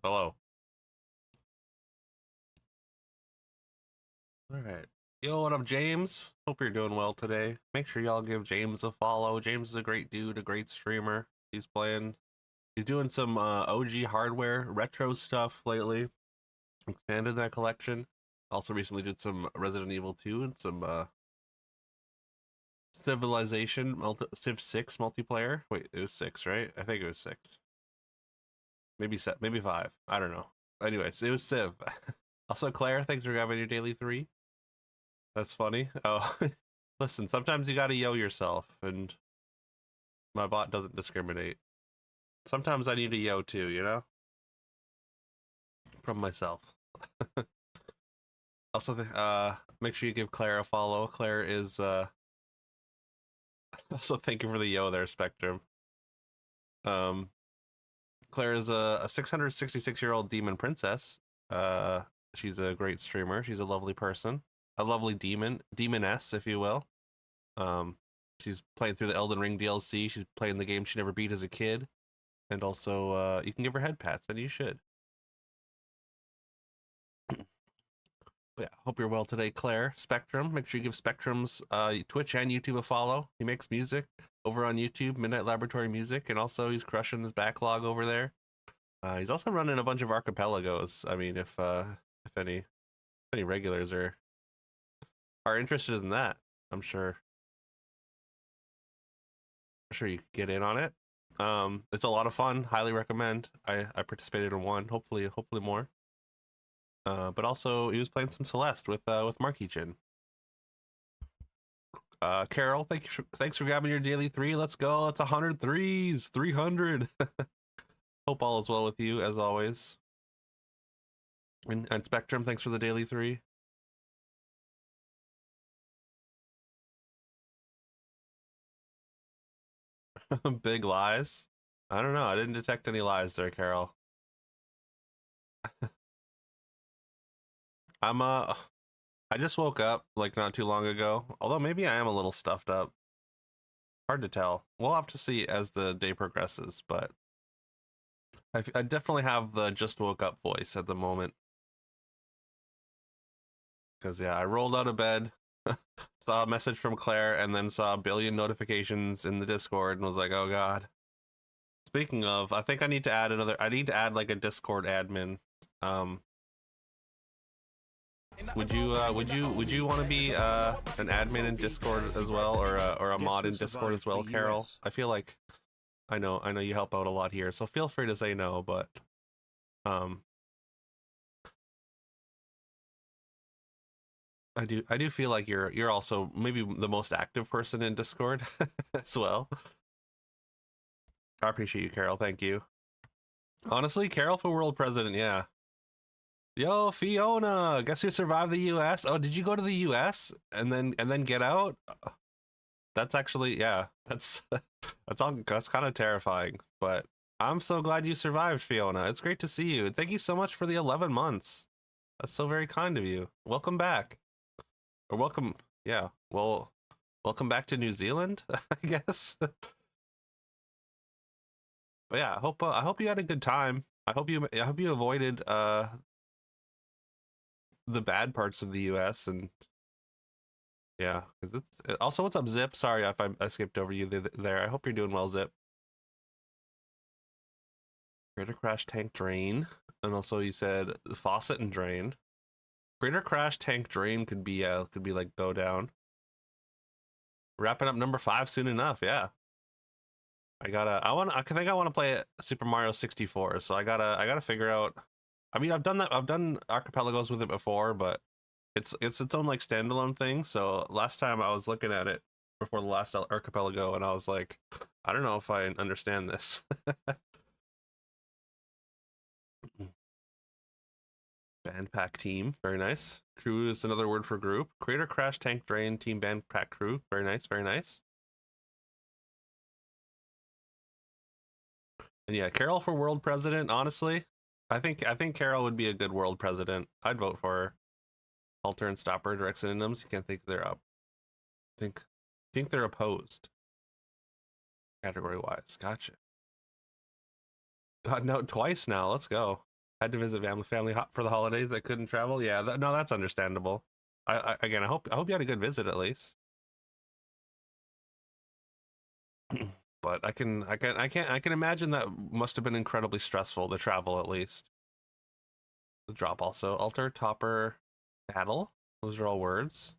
Hello. All right. Yo, what up, James? Hope you're doing well today. Make sure y'all give James a follow. James is a great dude, a great streamer. He's doing some OG hardware, retro stuff lately. Expanded that collection. Also recently did some Resident Evil 2 and some Civ 6 multiplayer. Wait, it was 6, right? I think it was 6. Maybe 5. I don't know. Anyways, it was Civ. Also, Claire, thanks for grabbing your daily 3. That's funny. Oh, listen, sometimes you gotta yo yourself, and my bot doesn't discriminate. Sometimes I need a yo too, you know? From myself. Also, make sure you give Claire a follow. Claire is, also thank you for the yo there, Spectrum. Claire is a 666-year-old demon princess. She's a great streamer. She's a lovely person. A lovely demoness, if you will. She's playing through the Elden Ring DLC. She's playing the game she never beat as a kid. And also, you can give her head pats, and you should. But yeah, hope you're well today, Claire. Spectrum, make sure you give Spectrum's Twitch and YouTube a follow. He makes music over on YouTube, Midnight Laboratory Music, and also he's crushing his backlog over there. He's also running a bunch of archipelagos. I mean, if any regulars are interested in that, I'm sure you could get in on it. It's a lot of fun. Highly recommend. I participated in one. Hopefully more. But also he was playing some Celeste with Marky Chin. Carol, thanks for grabbing your daily 3. Let's go. It's 100 threes. 300. Hope all is well with you as always. And Spectrum, thanks for the daily 3. Big lies. I don't know. I didn't detect any lies there, Carol. I just woke up like not too long ago. Although maybe I am a little stuffed up. Hard to tell. We'll have to see as the day progresses, but I definitely have the just woke up voice at the moment. Because yeah, I rolled out of bed, saw a message from Claire, and then saw a billion notifications in the Discord and was like, oh god. Speaking of, I think I need to add like a Discord admin. Would you want to be an admin in Discord as well, or a mod in Discord as well, Carol? I feel like I know you help out a lot here, so feel free to say no, but I do feel like you're also maybe the most active person in Discord as well. I appreciate you, Carol. Thank you. Honestly, Carol for world president, yeah. Yo, Fiona, guess who survived the US? Oh, did you go to the US and then get out? That's actually, yeah, that's that's kind of terrifying, but I'm so glad you survived, Fiona. It's great to see you. Thank you so much for the 11 months. That's so very kind of you. Welcome back. Or welcome, yeah. Well, welcome back to New Zealand, I guess. But yeah, I hope you had a good time. I hope you avoided the bad parts of the US, and yeah, because it's also, what's up, Zip? Sorry if I skipped over you there. I hope you're doing well, Zip. Greater Crash Tank Drain, and also you said Faucet and Drain. Greater Crash Tank Drain could be like go down. Wrapping up number 5 soon enough, yeah. I think I want to play Super Mario 64, so I gotta figure out. I mean, I've done archipelagos with it before, but it's its own like standalone thing. So last time I was looking at it before the last archipelago, and I was like, I don't know if I understand this. Band pack team, very nice. Crew is another word for group. Creator Crash Tank Drain Team Band pack crew, very nice, very nice. And yeah, Carol for world president. Honestly, I think Carol would be a good world president. I'd vote for her. Alter and stopper, direct synonyms. You can't think they're up. Think they're opposed. Category wise, gotcha. God, no, twice now. Let's go. Had to visit family for the holidays that couldn't travel. Yeah, no, that's understandable. Again, I hope you had a good visit at least. But I can imagine that must have been incredibly stressful to travel at least. The drop also. Alter, topper, addle. Those are all words.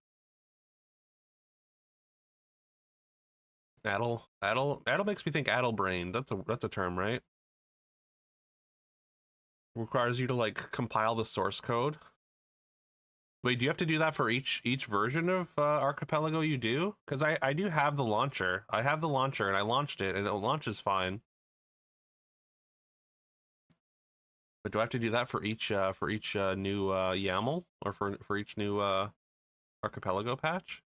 Addle makes me think addle brain. That's a term, right? Requires you to like compile the source code. Wait, do you have to do that for each version of Archipelago you do? Because I do have the launcher. I have the launcher and I launched it and it launches fine. But do I have to do that for each new YAML or for each new Archipelago patch?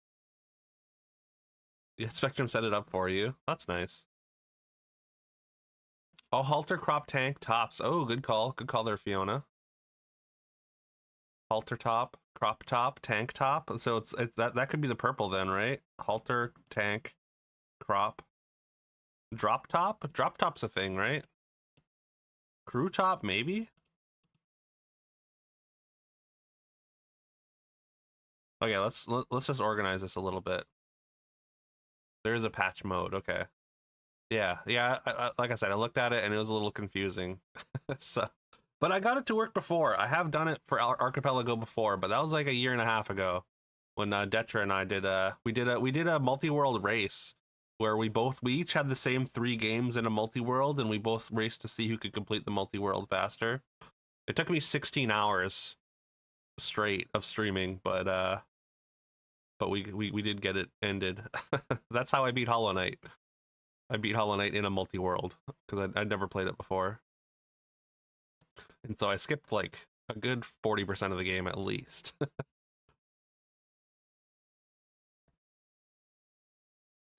Yeah, Spectrum set it up for you. That's nice. Oh, halter crop tank tops. Oh, good call. Good call there, Fiona. Halter top, crop top, tank top. So it's that could be the purple then, right? Halter, tank, crop, drop top. Drop top's a thing, right? Crew top, maybe. Okay, let's just organize this a little bit. There is a patch mode. Okay. Yeah, yeah. Like I said, I looked at it and it was a little confusing. So, but I got it to work before. I have done it for Archipelago before, but that was like a year and a half ago when Detra and I did we did a multi-world race where we each had the same 3 games in a multi-world and we both raced to see who could complete the multi-world faster. It took me 16 hours straight of streaming, but we did get it ended. That's how I beat Hollow Knight. I beat Hollow Knight in a multi-world because I'd never played it before. And so I skipped like a good 40% of the game at least.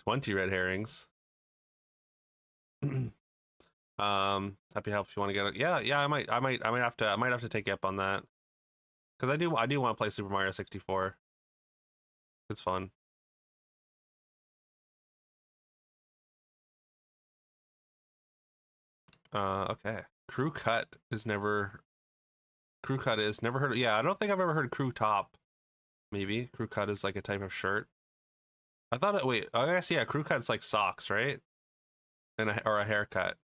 20 red herrings. Happy help if you want to get it. Yeah, I might have to take you up on that. Because I do want to play Super Mario 64. It's fun. Okay. Crew cut is never heard of, yeah, I don't think I've ever heard crew top. Maybe. Crew cut is like a type of shirt. I thought it wait, I guess yeah, crew cut's like socks, right? Or a haircut.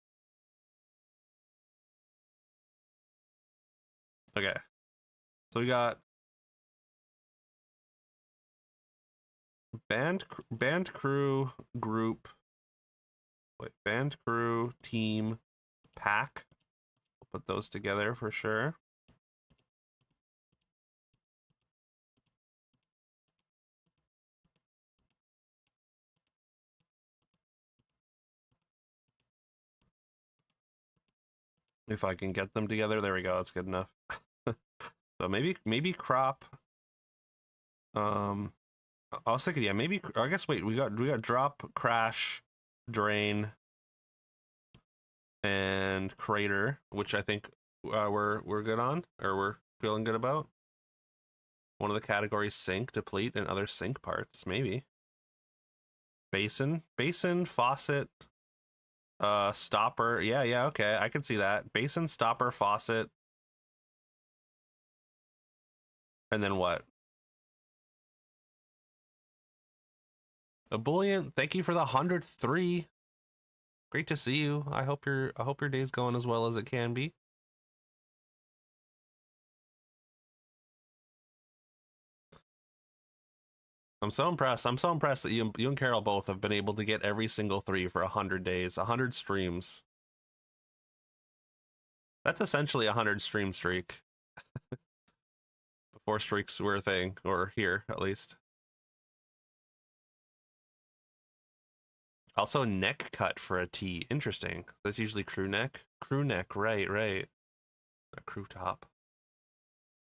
Okay. So we got band crew group. Wait, band crew team pack. We'll put those together for sure. If I can get them together, there we go. That's good enough. So maybe crop. I was thinking, yeah, maybe. I guess wait, we got drop, crash, drain, and crater, which I think we're good on, or we're feeling good about. One of the categories sink, deplete, and other sink parts, maybe. Basin, faucet, stopper. Yeah, okay, I can see that. Basin, stopper, faucet, and then what? Ebullient, thank you for the 103. Great to see you. I hope your day's going as well as it can be. I'm so impressed. I'm so impressed that you and Carol both have been able to get every single 3 for 100 days, 100 streams. That's essentially a 100 stream streak. Before streaks were a thing, or here at least. Also, neck cut for a T. Interesting. That's usually crew neck. Crew neck, right. A crew top.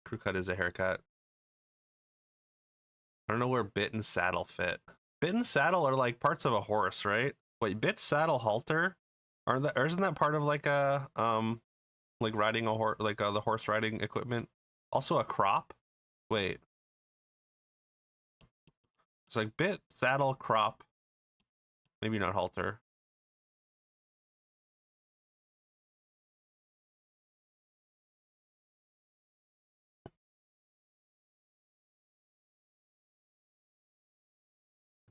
Crew cut is a haircut. I don't know where bit and saddle fit. Bit and saddle are like parts of a horse, right? Wait, bit, saddle, halter? Or isn't that part of like a like riding a horse, like the horse riding equipment? Also a crop? Wait. It's like bit, saddle, crop. Maybe not halter.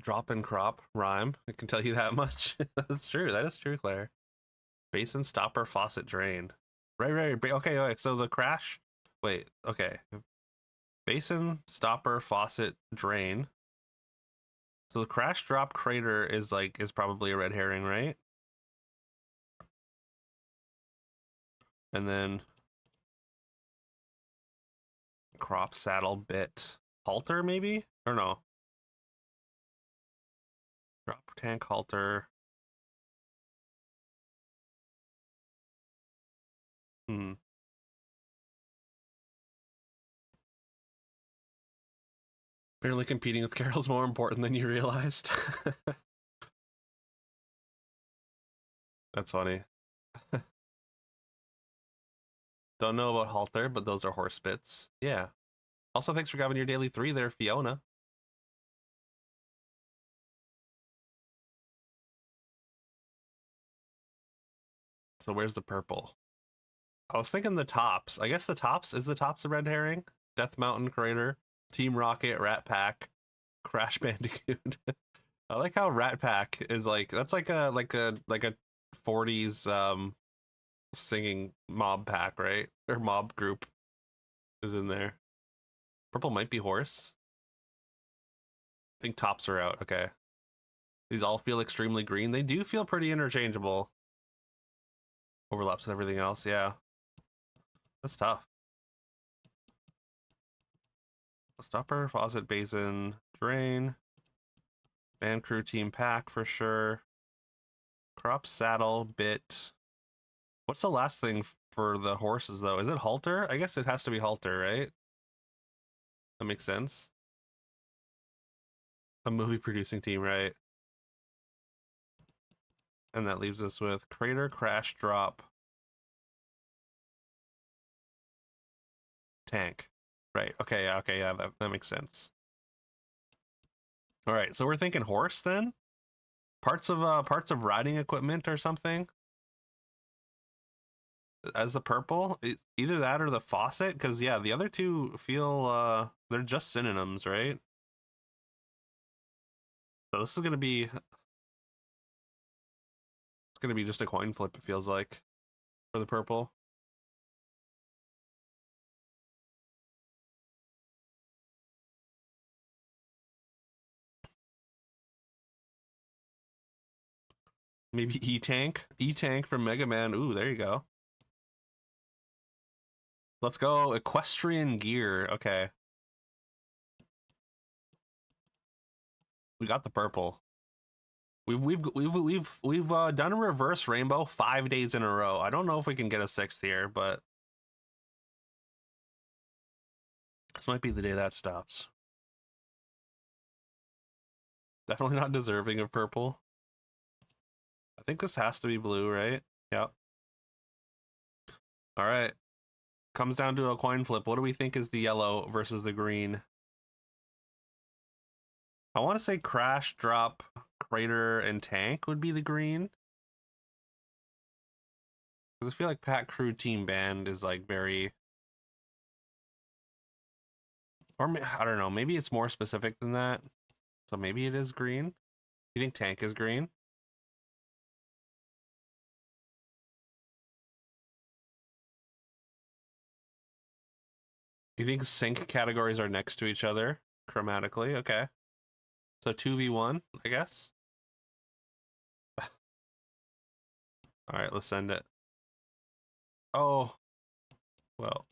Drop and crop rhyme. I can tell you that much. That's true. That is true, Claire. Basin stopper faucet drain. Right. Okay. So the crash. Wait. Okay. Basin stopper faucet drain. So the crash drop crater is probably a red herring, right? And then crop saddle bit halter maybe, or no? Drop tank halter. Hmm. Apparently competing with Carol's more important than you realized. That's funny. Don't know about halter, but those are horse bits. Yeah. Also, thanks for grabbing your daily 3 there, Fiona. So where's the purple? I was thinking the tops. I guess the tops is the tops of red herring. Death Mountain Crater, Team Rocket, Rat Pack, Crash Bandicoot. I like how Rat Pack is that's like a 40s singing mob pack, right? Or mob group is in there. Purple might be horse. I think tops are out. Okay. These all feel extremely green. They do feel pretty interchangeable. Overlaps with everything else, yeah. That's tough. Stopper, faucet, basin, drain. Band crew team pack for sure. Crop saddle, bit. What's the last thing for the horses though? Is it halter? I guess it has to be halter, right? That makes sense. A movie producing team, right? And that leaves us with crater, crash, drop, tank. Right. Okay. Yeah. That makes sense. All right. So we're thinking horse then. Parts of riding equipment or something. As the purple, either that or the faucet, because yeah, the other two feel they're just synonyms, right? So this is gonna be just a coin flip. It feels like for the purple. Maybe E-Tank from Mega Man. Ooh, there you go. Let's go equestrian gear. Okay, we got the purple. We've done a reverse rainbow 5 days in a row. I don't know if we can get a 6th here, but this might be the day that stops. Definitely not deserving of purple. I think this has to be blue, right? Yep. All right. Comes down to a coin flip. What do we think is the yellow versus the green? I want to say crash, drop, crater, and tank would be the green. Because I feel like Pack Crew Team Band is very, or I don't know, maybe it's more specific than that. So maybe it is green. You think tank is green? You think sync categories are next to each other chromatically? Okay. So 2v1, I guess. All right, let's send it. Oh, well.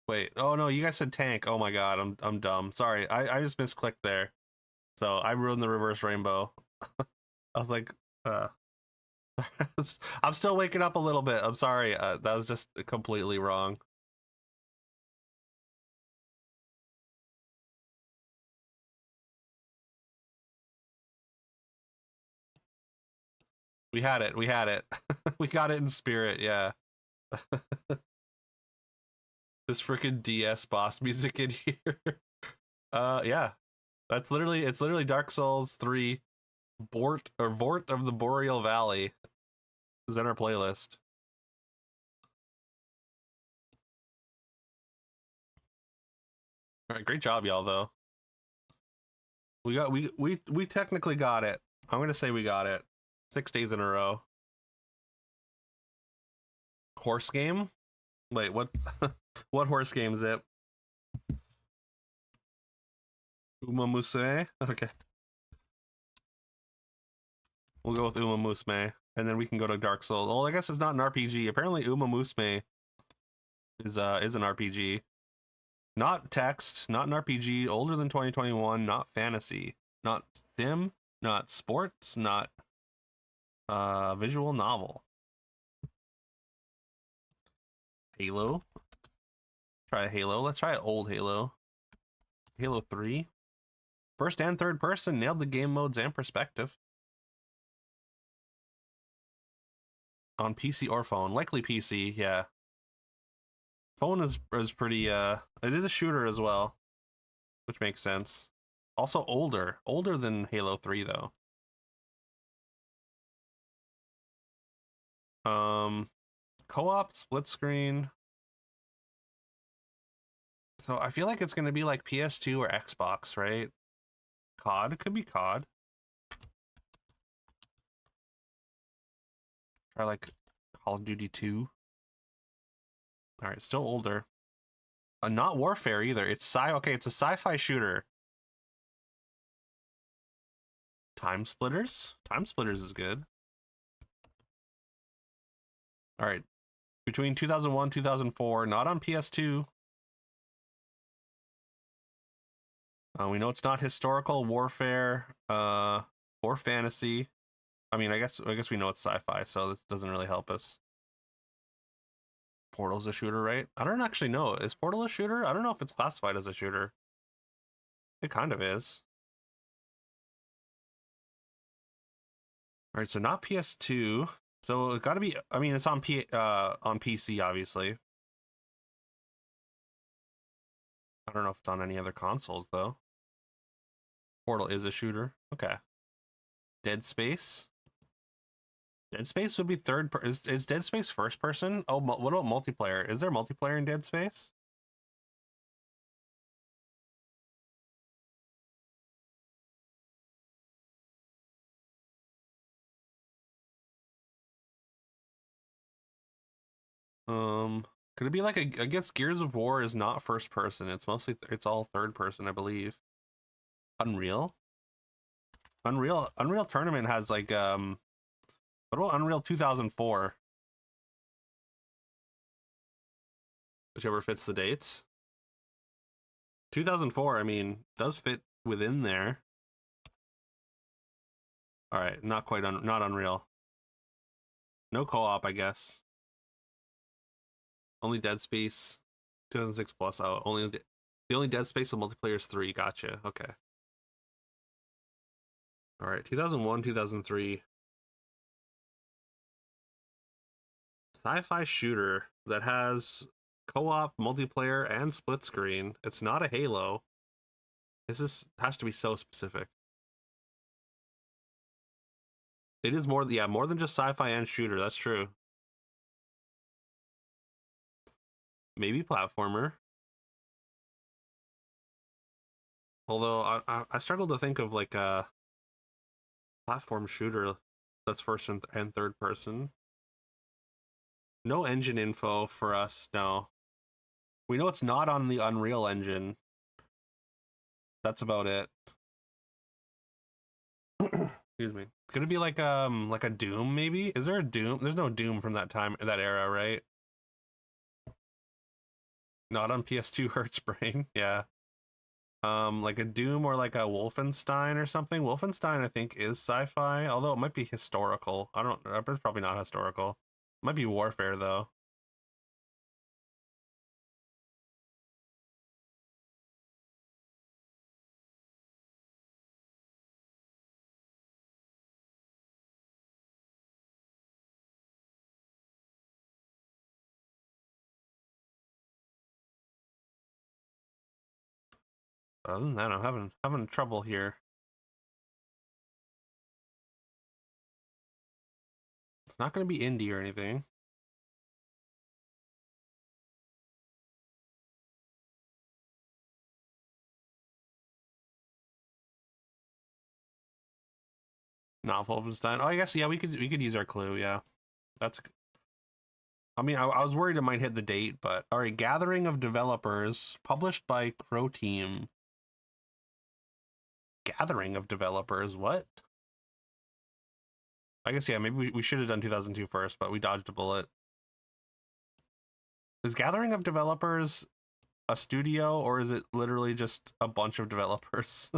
Wait. Oh no, you guys said tank. Oh my god, I'm dumb. Sorry, I just misclicked there. So I ruined the reverse rainbow. I was like, I'm still waking up a little bit. I'm sorry. That was just completely wrong. We had it. We had it. We got it in spirit. Yeah. This freaking DS boss music in here. Yeah. It's literally Dark Souls 3 Vort of the Boreal Valley is in our playlist. All right, great job, y'all. Though we technically got it. I'm gonna say we got it. 6 days in a row. Horse game? Wait, what? What horse game is it? Uma Musume? Okay, we'll go with Uma Musume, and then we can go to Dark Souls. Well, I guess it's not an RPG. Apparently, Uma Musume is an RPG. Not text, not an RPG, older than 2021, not fantasy, not sim, not sports, not visual novel. Halo. Try Halo. Let's try old Halo. Halo 3. First and third person, nailed the game modes and perspective. On PC or phone. Likely PC, yeah. Phone is pretty it is a shooter as well, which makes sense. Also older than Halo 3 though. Co-op, split screen. So I feel like it's going to be like PS2 or Xbox, right? COD, it could be COD. Try like Call of Duty 2. All right, still older. Not Warfare either. It's okay, it's a sci-fi shooter. Time Splitters? Time Splitters is good. All right. Between 2001 2004, not on PS2. We know it's not historical warfare or fantasy. I mean, I guess we know it's sci-fi, so this doesn't really help us. Portal's a shooter, right? I don't actually know. Is Portal a shooter? I don't know if it's classified as a shooter. It kind of is. All right, so not PS2. So it got to be. I mean, it's on PC, obviously. I don't know if it's on any other consoles though. Portal is a shooter. Okay. Dead Space. Dead Space would be third. Is Dead Space first person? Oh, what about multiplayer? Is there multiplayer in Dead Space? Could it be like I guess Gears of War is not first person. It's mostly it's all third person, I believe. Unreal. Unreal Tournament has like what about Unreal 2004? Whichever fits the dates. 2004, I mean, does fit within there. All right, not quite not Unreal. No co-op, I guess. Only Dead Space 2006 plus. Oh, only the only Dead Space with multiplayer is 3. Gotcha. Okay. All right, 2001, 2003. Sci-fi shooter that has co-op, multiplayer, and split screen. It's not a Halo. Has to be so specific. It is more, yeah, more than just sci-fi and shooter. That's true. Maybe platformer. Although I struggle to think of like a platform shooter that's first and third person. No engine info for us. No, we know it's not on the Unreal Engine. That's about it. Excuse me. Could it be like a Doom maybe? Is there a Doom? There's no Doom from that time, that era, right? Not on PS2 Hurts Brain. Yeah. Like a Doom or like a Wolfenstein or something. Wolfenstein I think is sci-fi, although it might be historical. I don't it's probably not historical. It might be warfare though. Other than that, I'm having trouble here. It's not going to be indie or anything. Not Wolfenstein. Oh, I guess yeah. We could use our clue. Yeah, that's. I mean, I was worried it might hit the date, but all right. Gathering of Developers, published by Crow Team. Gathering of Developers. What? I guess yeah. Maybe we should have done 2002 first, but we dodged a bullet. Is Gathering of Developers a studio, or is it literally just a bunch of developers?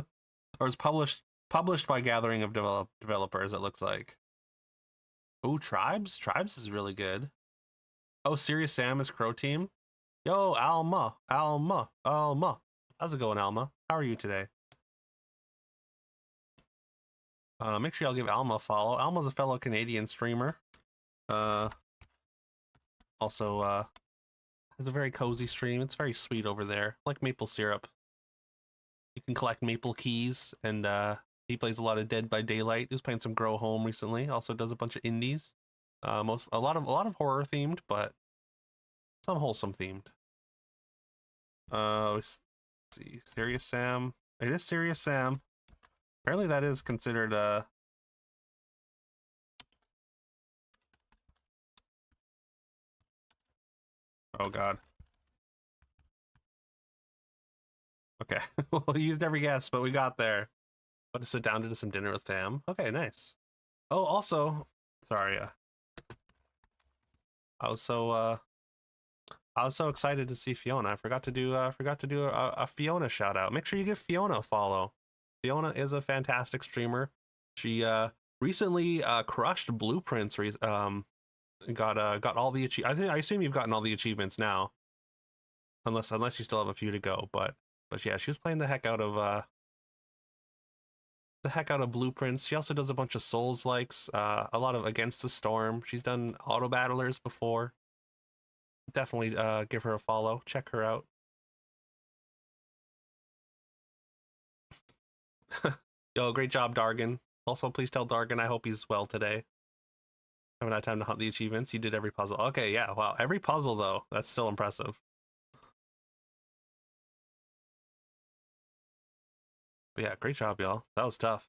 Or is published by Gathering of Developers, it looks like. Oh, Tribes is really good. Oh, Serious Sam is Crow Team. Yo, Alma. How's it going, Alma? How are you today? Make sure y'all give Alma a follow. Alma's a fellow Canadian streamer. Also has a very cozy stream. It's very sweet over there, like maple syrup. You can collect maple keys, and he plays a lot of Dead by Daylight. He was playing some Grow Home recently. Also does a bunch of indies. A lot of horror themed, but some wholesome themed. Let's see, Serious Sam. It is Serious Sam. Apparently that is considered oh god. Okay. Well, we used every guess, but we got there. But to sit down to do some dinner with fam. Okay, nice. Oh, also, sorry, I was so excited to see Fiona. I forgot to do a Fiona shout out. Make sure you give Fiona a follow. Fiona is a fantastic streamer. She recently crushed Blueprints. Got all the I assume you've gotten all the achievements now, unless you still have a few to go. But yeah, she was playing the heck out of Blueprints. She also does a bunch of Souls likes, a lot of Against the Storm. She's done auto battlers before. Definitely give her a follow. Check her out. Yo, great job, Dargan. Also, please tell Dargan I hope he's well today. Haven't had time to hunt the achievements. You did every puzzle. Okay, yeah, wow. Every puzzle, though. That's still impressive. But yeah, great job, y'all. That was tough.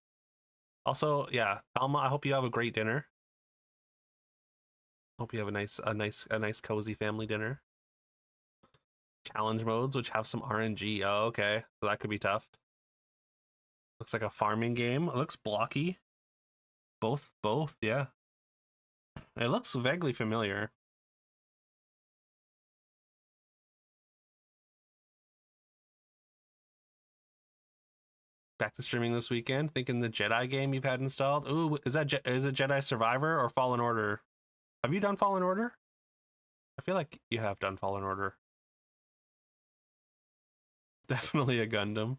Also, yeah, Alma, I hope you have a great dinner. Hope you have a nice cozy family dinner. Challenge modes, which have some RNG. Oh, okay. So that could be tough. Looks like a farming game. It looks blocky. Both, yeah. It looks vaguely familiar. Back to streaming this weekend. Thinking the Jedi game you've had installed. Ooh, is it Jedi Survivor or Fallen Order? Have you done Fallen Order? I feel like you have done Fallen Order. Definitely a Gundam.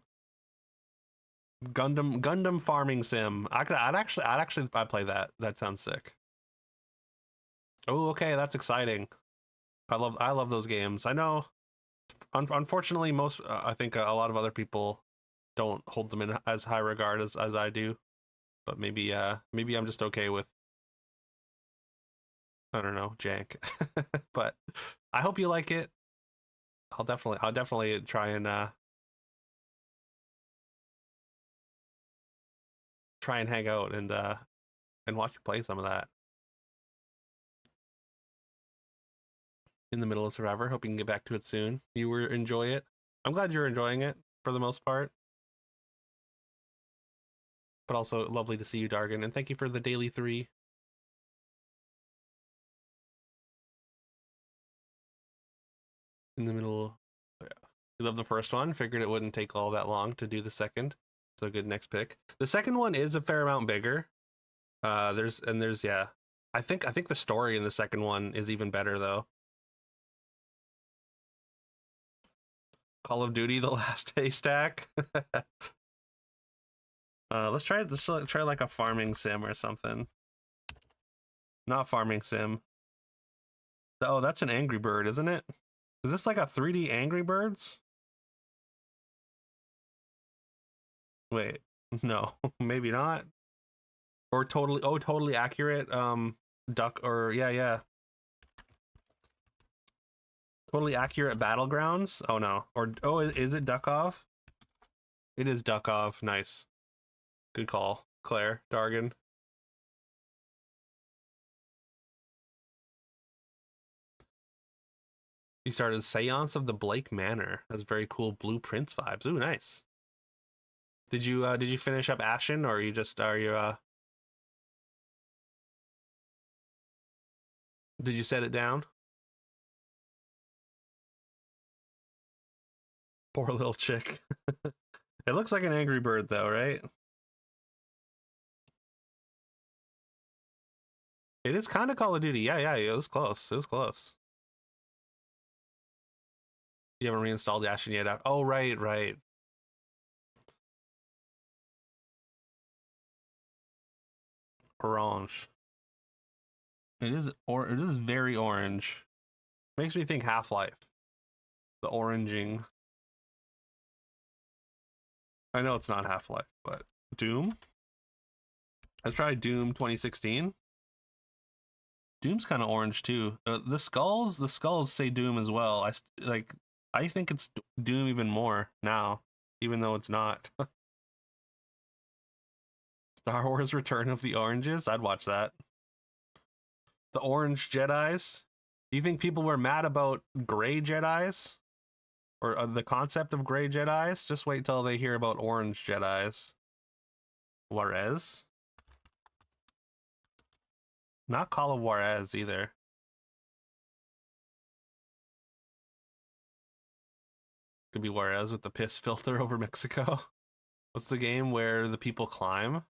Gundam farming sim. I'd play that. That sounds sick. Oh, okay, that's exciting. I love those games. I know. Unfortunately, most I think a lot of other people don't hold them in as high regard as I do. But maybe I'm just okay with, I don't know, jank. But I hope you like it. I'll definitely try and hang out and watch you play some of that. In the middle of Survivor. Hope you can get back to it soon. You were enjoy it. I'm glad you're enjoying it for the most part. But also lovely to see you, Dargan, and thank you for the daily 3. In the middle. Yeah. You love the first one. Figured it wouldn't take all that long to do the second. So good next pick. The second one is a fair amount bigger. There's yeah. I think the story in the second one is even better though. Call of Duty: The Last Haystack. Let's try like a farming sim or something. Not farming sim. Oh, that's an Angry Bird, isn't it? Is this like a 3D Angry Birds? Wait, no, maybe not. Or totally accurate. Duck or yeah. Totally accurate Battlegrounds. Oh no, or is it Duck Off? It is Duck Off. Nice, good call, Claire Dargan. You started Seance of the Blake Manor. That's very cool Blueprints vibes. Ooh, nice. Did you finish up Ashen, or you just are you did you set it down? Poor little chick. It looks like an angry bird though, right? It is kind of Call of Duty. Yeah, it was close. It was close. You haven't reinstalled Ashen yet. Oh, right. Orange. It is, or it is very orange. Makes me think Half-Life. The oranging. I know it's not Half-Life, but Doom. Let's try Doom 2016. Doom's kind of orange too. The skulls say Doom as well. I think it's Doom even more now, even though it's not. Star Wars Return of the Oranges. I'd watch that. The Orange Jedis. Do you think people were mad about gray Jedis? Or the concept of gray Jedis? Just wait till they hear about orange Jedis. Juarez? Not Call of Juarez either. Could be Juarez with the piss filter over Mexico. What's the game where the people climb?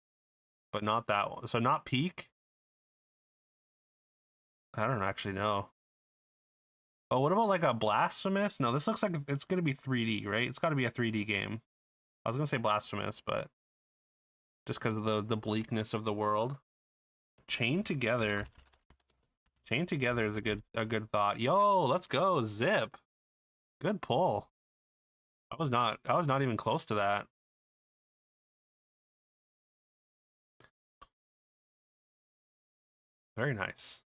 But not that one. So not Peak? I don't actually know. Oh, what about like a Blasphemous? No, this looks like it's going to be 3D, right? It's got to be a 3D game. I was going to say Blasphemous, but just because of the bleakness of the world. Chained Together. Chained Together is a good thought. Yo, let's go. Zip. Good pull. I was not even close to that. Very nice.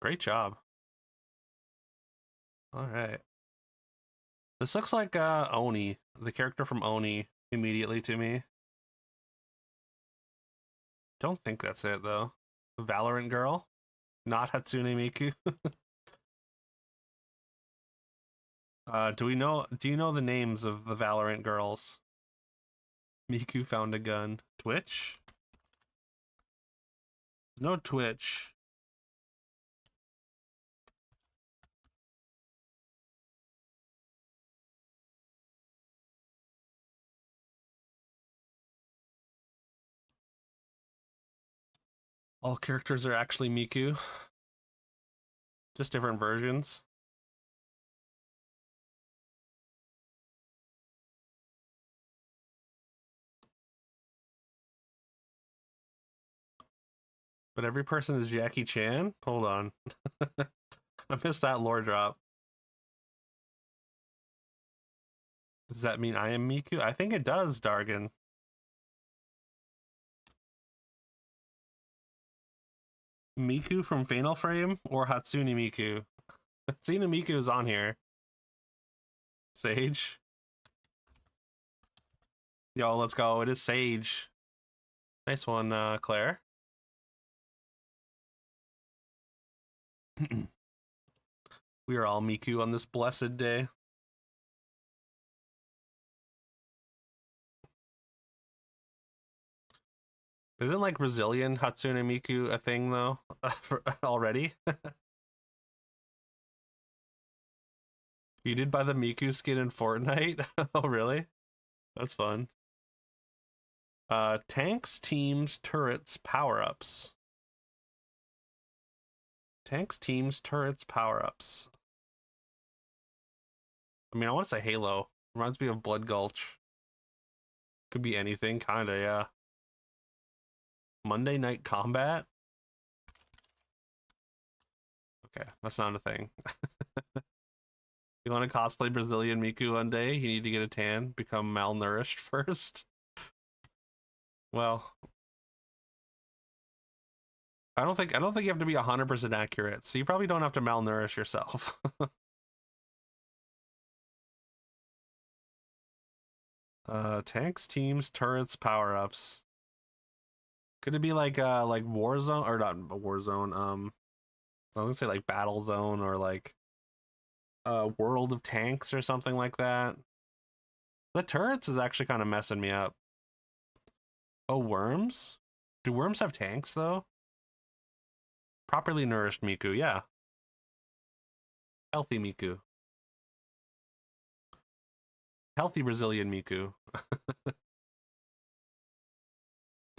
Great job. All right. This looks like Oni, the character from Oni, immediately to me. Don't think that's it though. Valorant girl, not Hatsune Miku. Do you know the names of the Valorant girls? Miku found a gun. Twitch? No Twitch. All characters are actually Miku. Just different versions. But every person is Jackie Chan? Hold on. I missed that lore drop. Does that mean I am Miku? I think it does, Dargan. Miku from Fatal Frame or Hatsune Miku? Hatsune Miku is on here. Sage. Yo, let's go. It is Sage. Nice one, Claire. We are all Miku on this blessed day. Isn't like Brazilian Hatsune Miku a thing though? Already? You did buy the Miku skin in Fortnite? Oh really? That's fun. Tanks, teams, turrets, power-ups. Tanks, teams, turrets, power-ups. I mean, I want to say Halo. Reminds me of Blood Gulch. Could be anything, kinda, yeah. Monday Night Combat? Okay, that's not a thing. You want to cosplay Brazilian Miku one day? You need to get a tan, become malnourished first. Well, I don't think you have to be 100% accurate, so you probably don't have to malnourish yourself. Tanks, teams, turrets, power-ups. Could it be like Warzone or not Warzone? I was gonna say like Battle Zone or like World of Tanks or something like that. The turrets is actually kind of messing me up. Oh, worms? Do worms have tanks though? Properly nourished Miku, yeah. Healthy Miku. Healthy Brazilian Miku. Could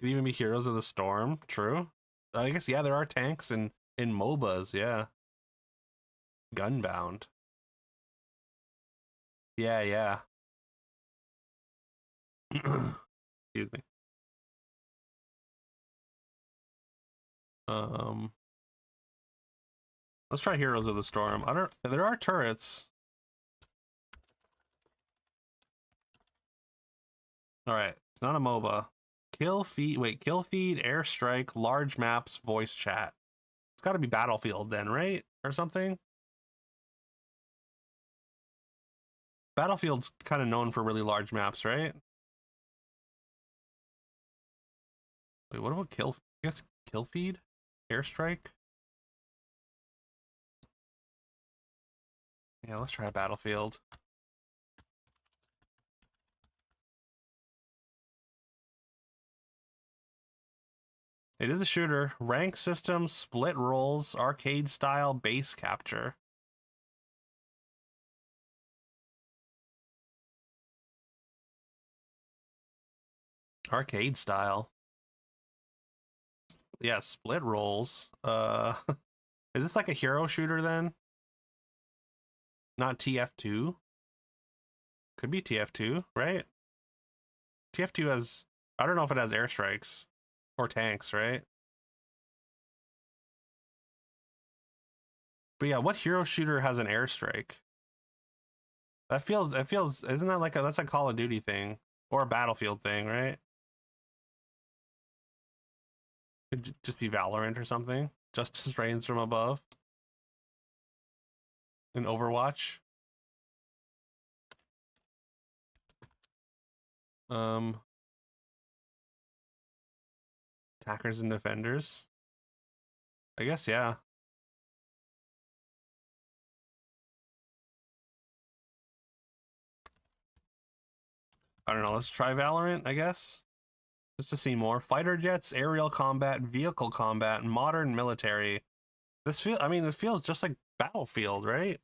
even be Heroes of the Storm. True. I guess yeah, there are tanks in MOBAs, yeah. Gunbound. Yeah, yeah. Excuse me. Um let's try Heroes of the Storm. I don't there are turrets. Alright, it's not a MOBA. Kill feed kill feed, airstrike, large maps, voice chat. It's gotta be Battlefield then, right? Or something? Battlefield's kind of known for really large maps, right? Wait, what about kill? I guess kill feed, airstrike. Yeah, let's try Battlefield. It is a shooter. Rank system, split roles, arcade style, base capture. Arcade style. Yeah, split roles. Is this like a hero shooter then? Not TF2? Could be TF2, right? TF2 has, I don't know if it has airstrikes or tanks, right? But yeah, what hero shooter has an airstrike? That feels, isn't that like that's a Call of Duty thing or a Battlefield thing, right? Could just be Valorant or something. Justice reigns from above in Overwatch. Um, Attackers and defenders. I guess yeah. I don't know. Let's try Valorant. I guess just to see more fighter jets, aerial combat, vehicle combat, modern military. I mean, this feels just like Battlefield, right?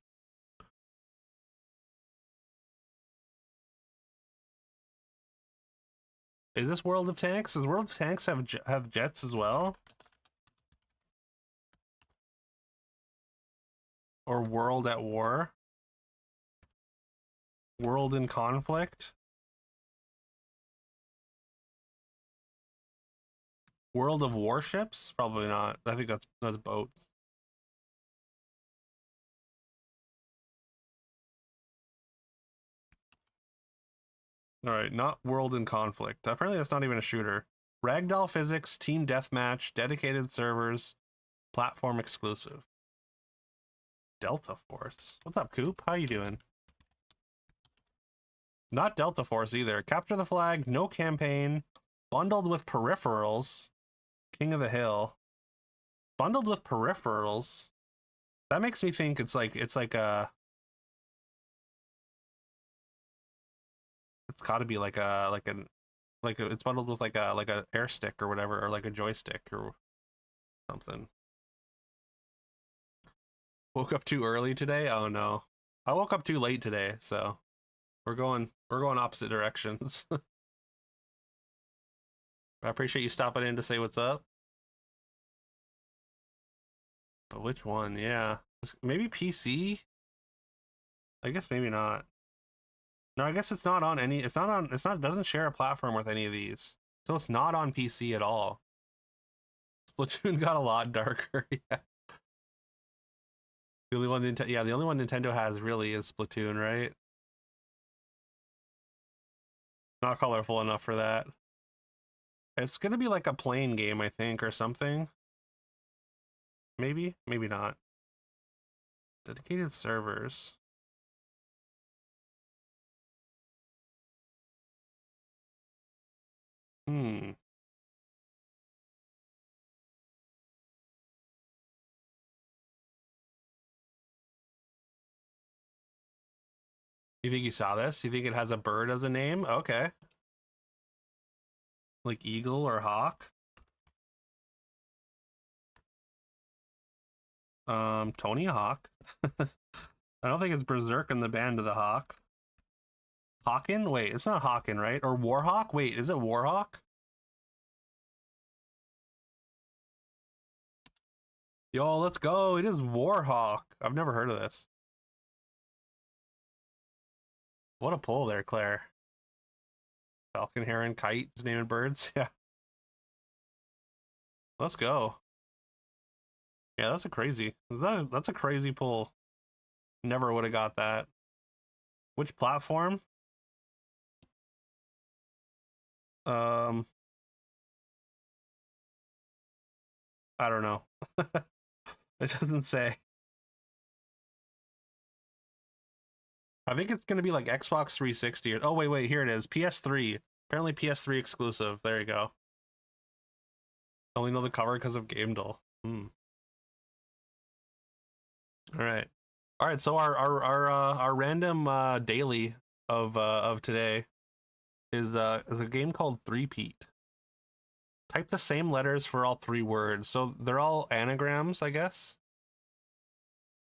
Is this World of Tanks? Does World of Tanks have jets as well? Or World at War? World in conflict? World of Warships? Probably not. I think that's boats. All right, not World in Conflict. Apparently, that's not even a shooter. Ragdoll physics, team deathmatch, dedicated servers, platform exclusive. Delta Force. What's up, Coop? How you doing? Not Delta Force either. Capture the flag, no campaign, bundled with peripherals. King of the Hill. Bundled with peripherals. That makes me think it's like a it's got to be like it's bundled with like a air stick or whatever or like a joystick or something. Woke up too early today? Oh no. I woke up too late today, so we're going opposite directions. I appreciate you stopping in to say what's up. But which one? Yeah. Maybe PC? I guess maybe not. No, I guess it's not on any it's not on it's not it doesn't share a platform with any of these. So it's not on PC at all. Splatoon got a lot darker. Yeah. The only one Nintendo has really is Splatoon, right? Not colorful enough for that. It's gonna be like a plain game, I think, or something. Maybe, maybe not. Dedicated servers. Hmm. You think you saw this? You think it has a bird as a name? Okay. Like eagle or hawk? Tony Hawk. I don't think it's Berserk in the Band of the Hawk. Hawken? Wait, it's not Hawken, right? Or Warhawk? Wait, is it Warhawk? Yo, let's go. It is Warhawk. I've never heard of this. What a pull there, Claire. Falcon, heron, kite, just naming birds. Yeah. Let's go. Yeah, that's a crazy. That's a crazy pull. Never would have got that. Which platform? Um, I don't know. It doesn't say. I think it's gonna be like Xbox 360 or oh wait, here it is. PS3. Apparently PS3 exclusive. There you go. Only know the cover because of GameDull. All right. All right, so our random daily of today is a game called Threepeat. Type the same letters for all three words. So they're all anagrams, I guess.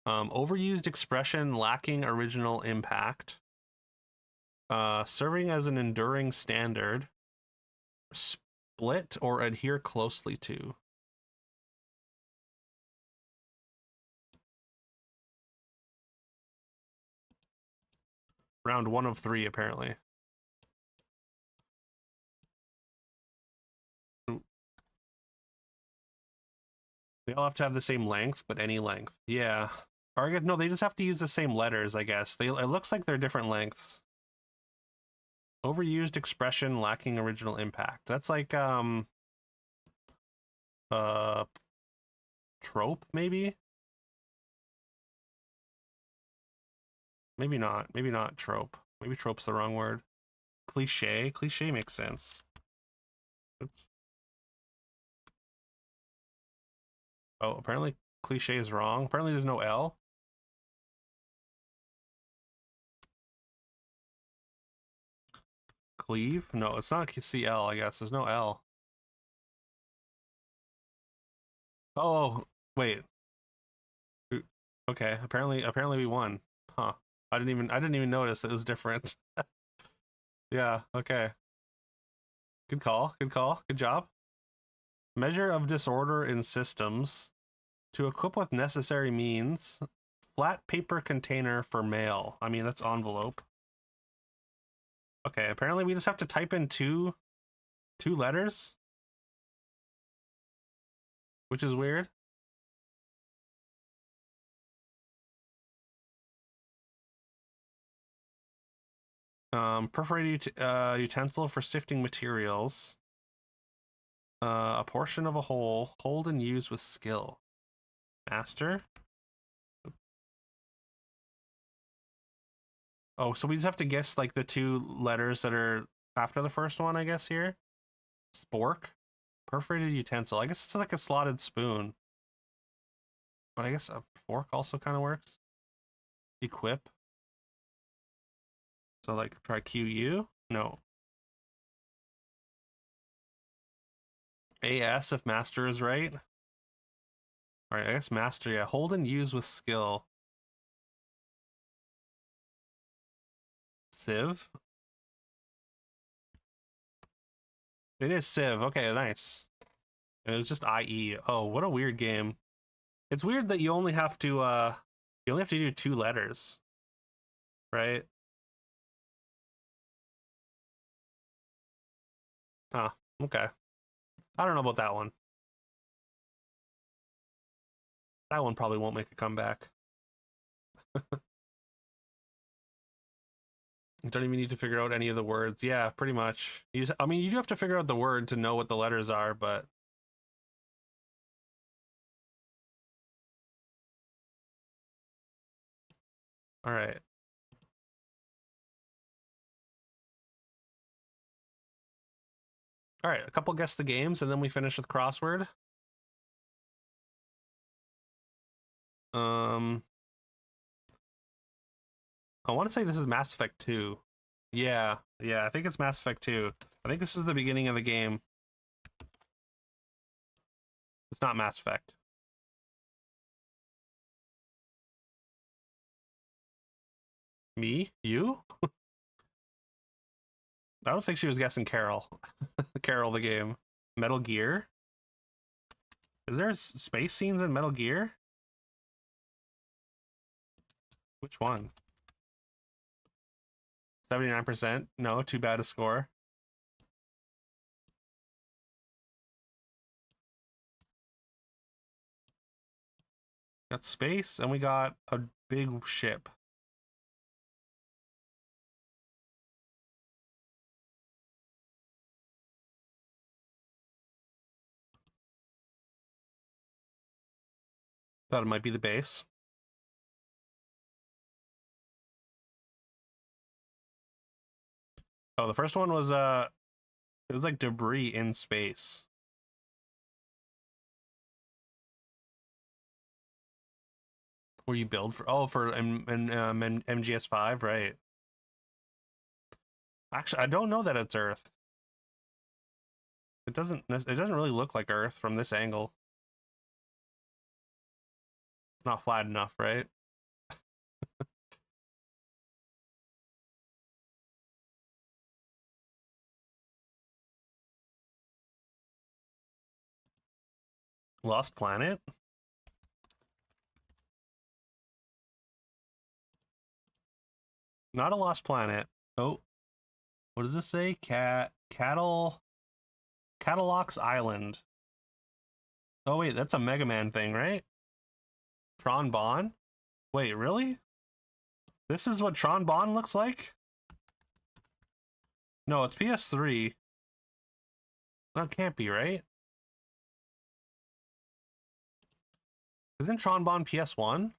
Overused expression lacking original impact. Serving as an enduring standard. Split or adhere closely to. Round 1 of 3, apparently. They all have to have the same length, but any length. Yeah. Or I guess, no, they just have to use the same letters, I guess. It looks like they're different lengths. Overused expression lacking original impact. That's like trope, maybe? Maybe not. Maybe not trope. Maybe trope's the wrong word. Cliche? Cliche makes sense. Oops. Oh, apparently cliche is wrong. Apparently there's no L. Cleave? No, it's not CL, I guess. There's no L. Oh, wait. Okay, apparently we won. Huh. I didn't even notice it was different. Yeah, okay. Good call. Good call. Good job. Measure of disorder in systems. To equip with necessary means. Flat paper container for mail. I mean, that's envelope. Okay, apparently we just have to type in two letters. Which is weird. Perforated utensil for sifting materials. A portion of a hole. Hold and use with skill. Master. Oh, so we just have to guess like the two letters that are after the first one, I guess, here. Spork. Perforated utensil. I guess it's like a slotted spoon. But I guess a fork also kind of works. Equip. So like try QU? No. AS if master is right. All right, I guess master, yeah. Hold and use with skill. Civ. It is Civ. Okay, nice. It was just IE. Oh, what a weird game. It's weird that you only have to do two letters. Right? Oh, okay. I don't know about that one. That one probably won't make a comeback. You don't even need to figure out any of the words. Yeah, pretty much. I mean, you do have to figure out the word to know what the letters are, but all right. All right, a couple guess the games, and then we finish with crossword. Um, I want to say this is Mass Effect 2. Yeah, I think it's Mass Effect 2. I think this is the beginning of the game. It's not Mass Effect. Me? You? I don't think she was guessing Carol. Carol the game. Metal Gear? Is there space scenes in Metal Gear? Which one? 79%? No, too bad a score. Got space, and we got a big ship. Thought it might be the base. Oh, the first one was it was like debris in space. Where you build for MGS5, right? Actually, I don't know that it's Earth. It doesn't really look like Earth from this angle. It's not flat enough, right? Lost Planet? Not a Lost Planet. Oh, what does this say? Catalox Island. Oh wait, that's a Mega Man thing, right? Tron Bonne? Wait, really? This is what Tron Bonne looks like? No, it's PS3. No, it can't be, right? Isn't Tron Bonne PS1?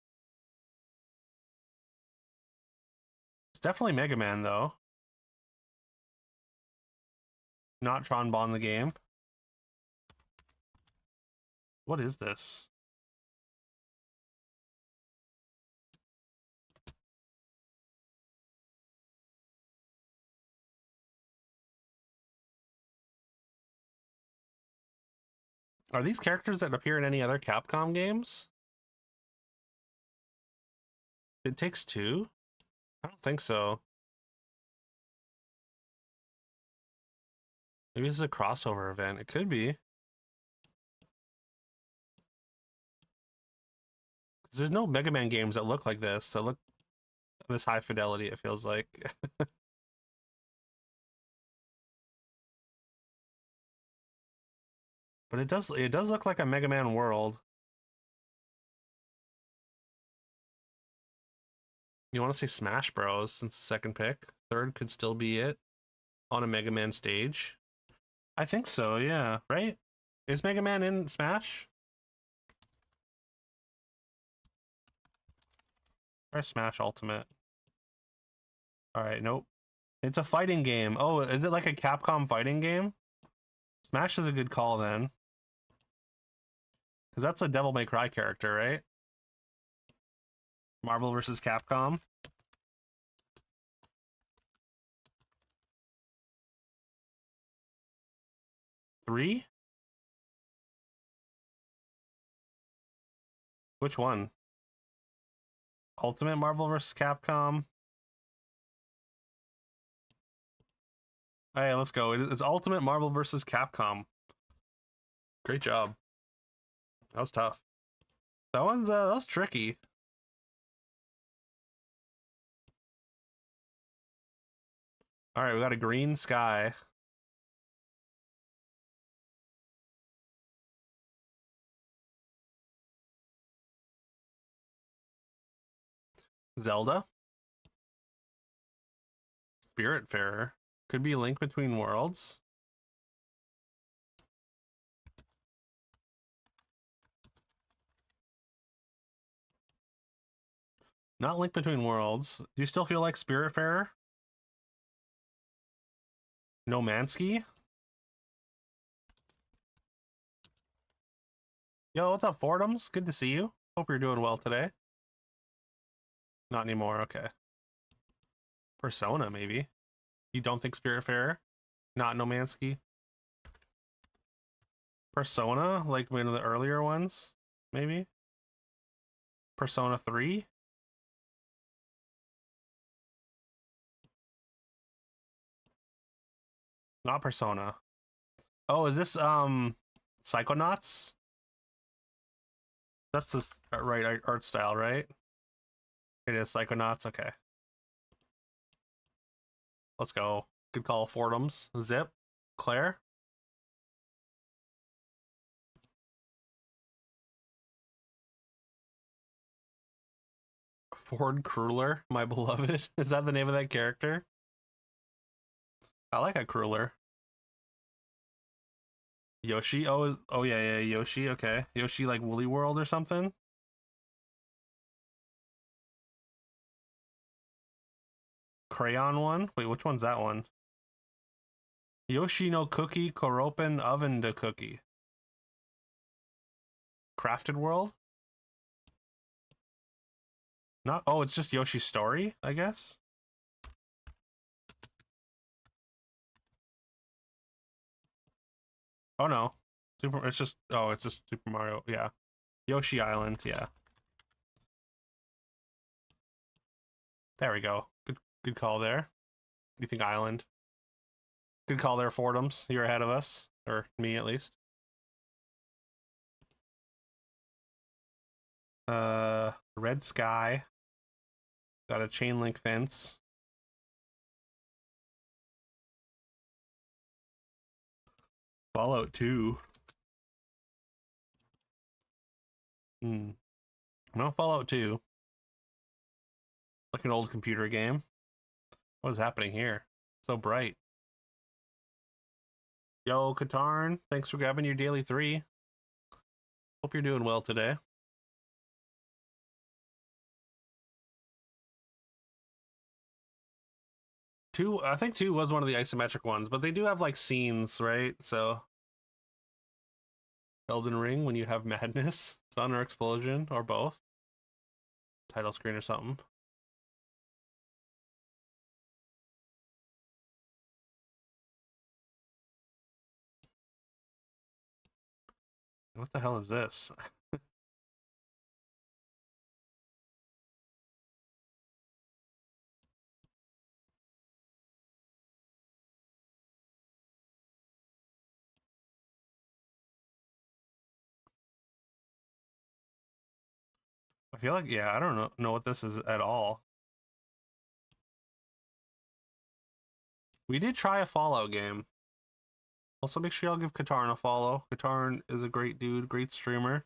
It's definitely Mega Man, though. Not Tron Bonne the game. What is this? Are these characters that appear in any other Capcom games? It Takes Two? I don't think so. Maybe this is a crossover event. It could be. There's no Mega Man games that look like this, that look this high fidelity, it feels like. But it does look like a Mega Man world. You want to say Smash Bros. Since the second pick? Third could still be it on a Mega Man stage. I think so, yeah, right? Is Mega Man in Smash? Or Smash Ultimate? Alright, nope. It's a fighting game. Oh, is it like a Capcom fighting game? Smash is a good call then. Because that's a Devil May Cry character, right? Marvel vs. Capcom. Three? Which one? Ultimate Marvel vs. Capcom. Hey, let's go. It's Ultimate Marvel vs. Capcom. Great job. That was tough. That was tricky. All right, we got a green sky. Zelda. Spiritfarer. Could be a Link Between Worlds. Not Link Between Worlds. Do you still feel like Spiritfarer? No Mansky? Yo, what's up, Fordhams? Good to see you. Hope you're doing well today. Not anymore, okay. Persona, maybe. You don't think Spiritfarer? Not Nomansky? Persona, like one of the earlier ones, maybe? Persona 3? Not Persona. Oh, is this Psychonauts? That's the right art style, right? It is Psychonauts, okay. Let's go. Good call, Fordham's. Zip. Claire? Ford Crueler, my beloved. Is that the name of that character? I like a Crueler. Yoshi? Oh yeah, Yoshi, okay. Yoshi like Woolly World or something? Crayon one? Wait, which one's that one? Yoshi no Cookie Koropen Oven de Cookie. Crafted World? Not oh, it's just Yoshi's Story, I guess. Oh no. It's just Super Mario, yeah. Yoshi Island, yeah. There we go. Good call there. You think Island? Good call there, Fordham's. You're ahead of us. Or me at least. Red Sky. Got a chain link fence. Fallout 2. No, Fallout 2. Like an old computer game. What is happening here? So bright. Yo, Katarn, thanks for grabbing your daily 3. Hope you're doing well today. I think 2 was one of the isometric ones, but they do have like scenes, right? So Elden Ring, when you have madness, sun or explosion, or both. Title screen or something. What the hell is this? I feel like, yeah, I don't know what this is at all. We did try a Fallout game. Also, make sure y'all give Katarn a follow. Katarn is a great dude, great streamer.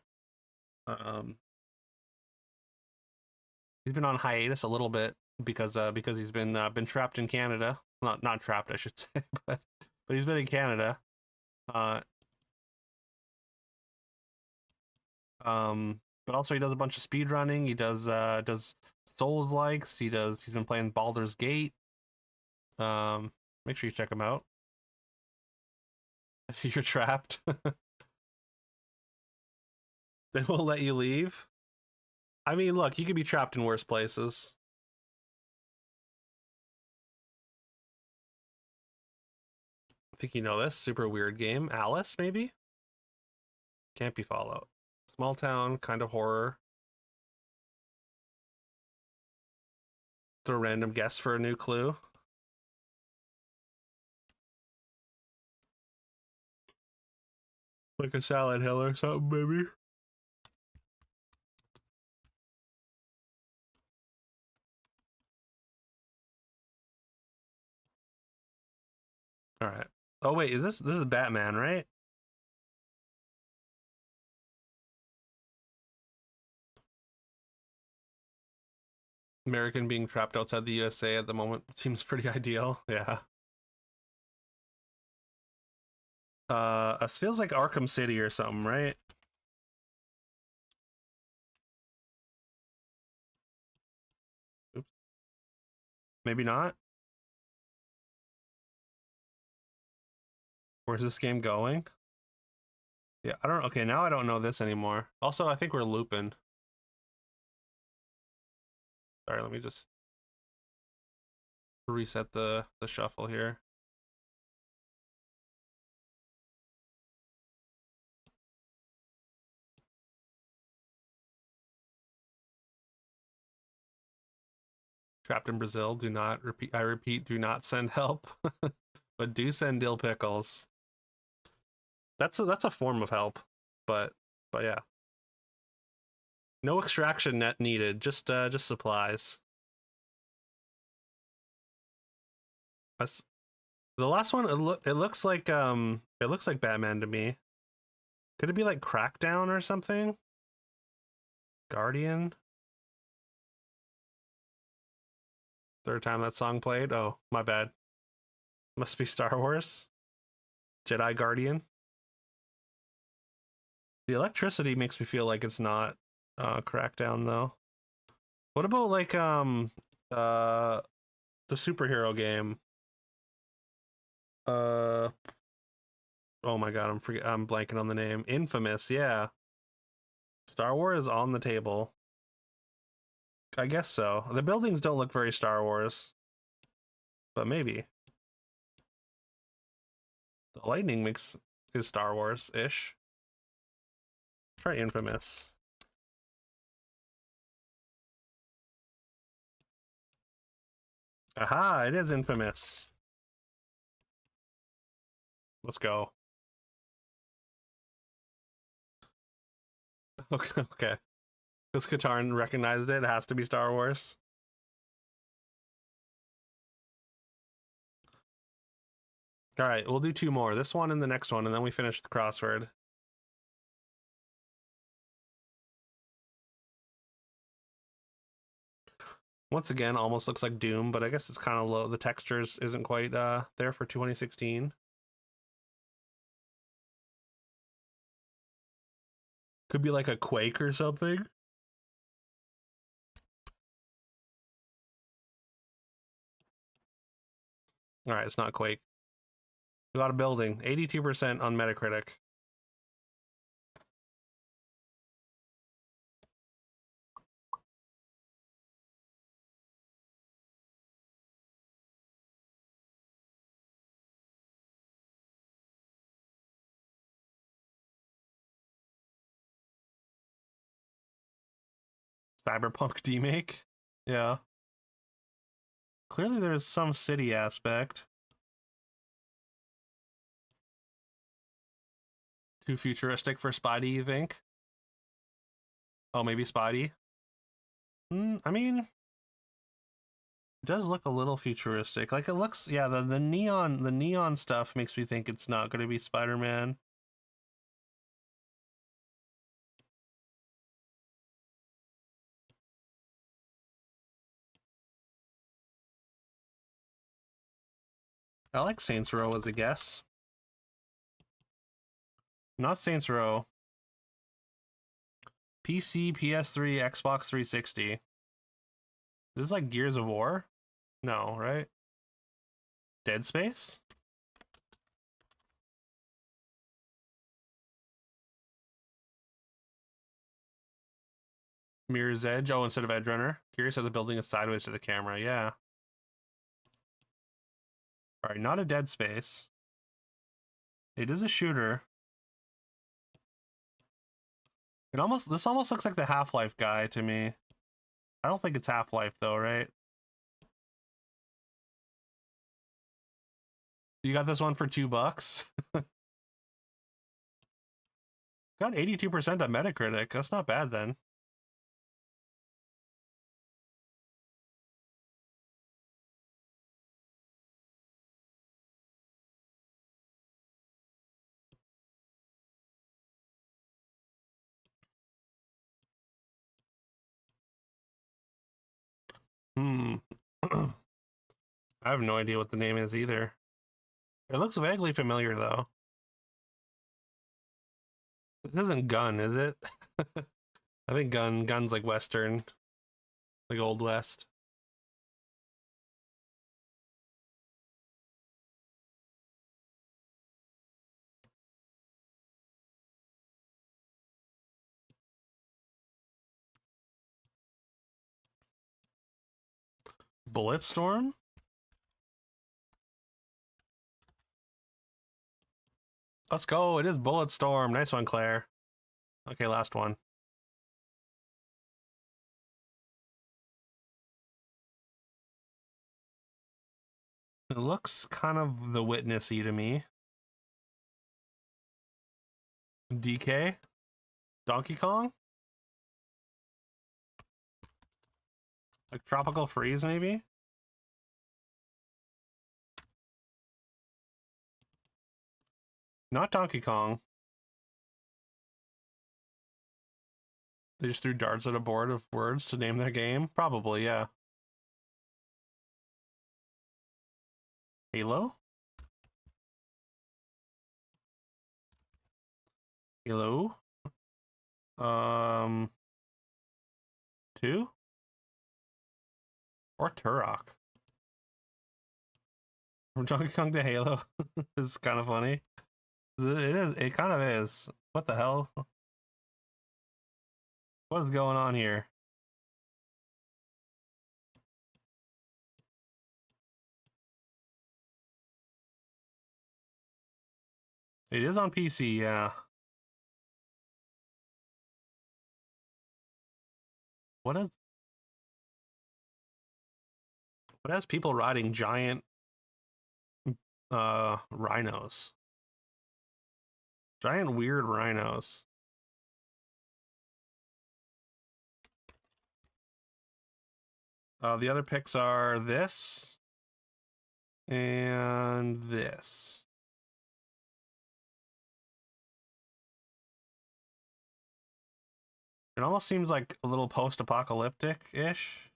He's been on hiatus a little bit because he's been trapped in Canada. Not trapped, I should say, but he's been in Canada. But also he does a bunch of speed running. He does Souls likes. He's been playing Baldur's Gate. Make sure you check him out. You're trapped. They won't let you leave. I mean, look, you could be trapped in worse places. I think you know this. Super weird game. Alice, maybe? Can't be Fallout. Small town, kind of horror. Throw a random guess for a new clue. Like a Silent Hill or something, maybe? All right. Oh wait, this is Batman, right? American being trapped outside the USA at the moment seems pretty ideal. Yeah. It feels like Arkham City or something, right? Oops. Maybe not. Where's this game going? Yeah, I don't. Okay, now I don't know this anymore. Also, I think we're looping. Sorry, let me just. Reset the shuffle here. Trapped in Brazil. Do not repeat. I repeat, do not send help, but do send dill pickles. That's a form of help, but yeah. No extraction net needed. Just supplies. That's the last one. It looks like Batman to me. Could it be like Crackdown or something? Guardian. Third time that song played. Oh, my bad. Must be Star Wars. Jedi Guardian. The electricity makes me feel like it's not Crackdown though. What about like the superhero game? Oh my god, I'm blanking on the name. Infamous, yeah. Star Wars is on the table. I guess so. The buildings don't look very Star Wars, but maybe. The lightning is Star Wars-ish. Try Infamous. Aha, it is Infamous. Let's go. Okay. Because Katarn recognized it has to be Star Wars. All right, we'll do two more. This one and the next one, and then we finish the crossword. Once again, almost looks like Doom, but I guess it's kind of low. The textures isn't quite there for 2016. Could be like a Quake or something. All right, it's not Quake. We got a building. 82% on Metacritic. Cyberpunk demake. Yeah. Clearly there's some city aspect. Too futuristic for Spidey, you think? Oh, maybe Spidey? I mean, it does look a little futuristic. Like it looks, yeah, the neon stuff makes me think it's not going to be Spider-Man. I like Saints Row as a guess. Not Saints Row. PC, PS3, Xbox 360. This is like Gears of War? No, right? Dead Space? Mirror's Edge? Oh, instead of Edge Runner. Curious how the building is sideways to the camera. Yeah. Alright, not a Dead Space. It is a shooter. This almost looks like the Half-Life guy to me. I don't think it's Half-Life though, right? You got this one for $2? Got 82% on Metacritic. That's not bad then. I have no idea what the name is either. It looks vaguely familiar though. This isn't Gun, is it? I think Gun's like Western, like Old West. Bulletstorm? Let's go. It is Bulletstorm. Nice one, Claire. Okay, last one. It looks kind of the Witnessy to me. DK? Donkey Kong? Like Tropical Freeze, maybe? Not Donkey Kong. They just threw darts at a board of words to name their game? Probably, yeah. Halo? Halo? 2? Or Turok? From Donkey Kong to Halo is kind of funny. It is. It kind of is. What the hell? What is going on here? It is on PC, yeah. What has people riding giant rhinos? Giant weird rhinos. The other picks are this and this. It almost seems like a little post-apocalyptic-ish.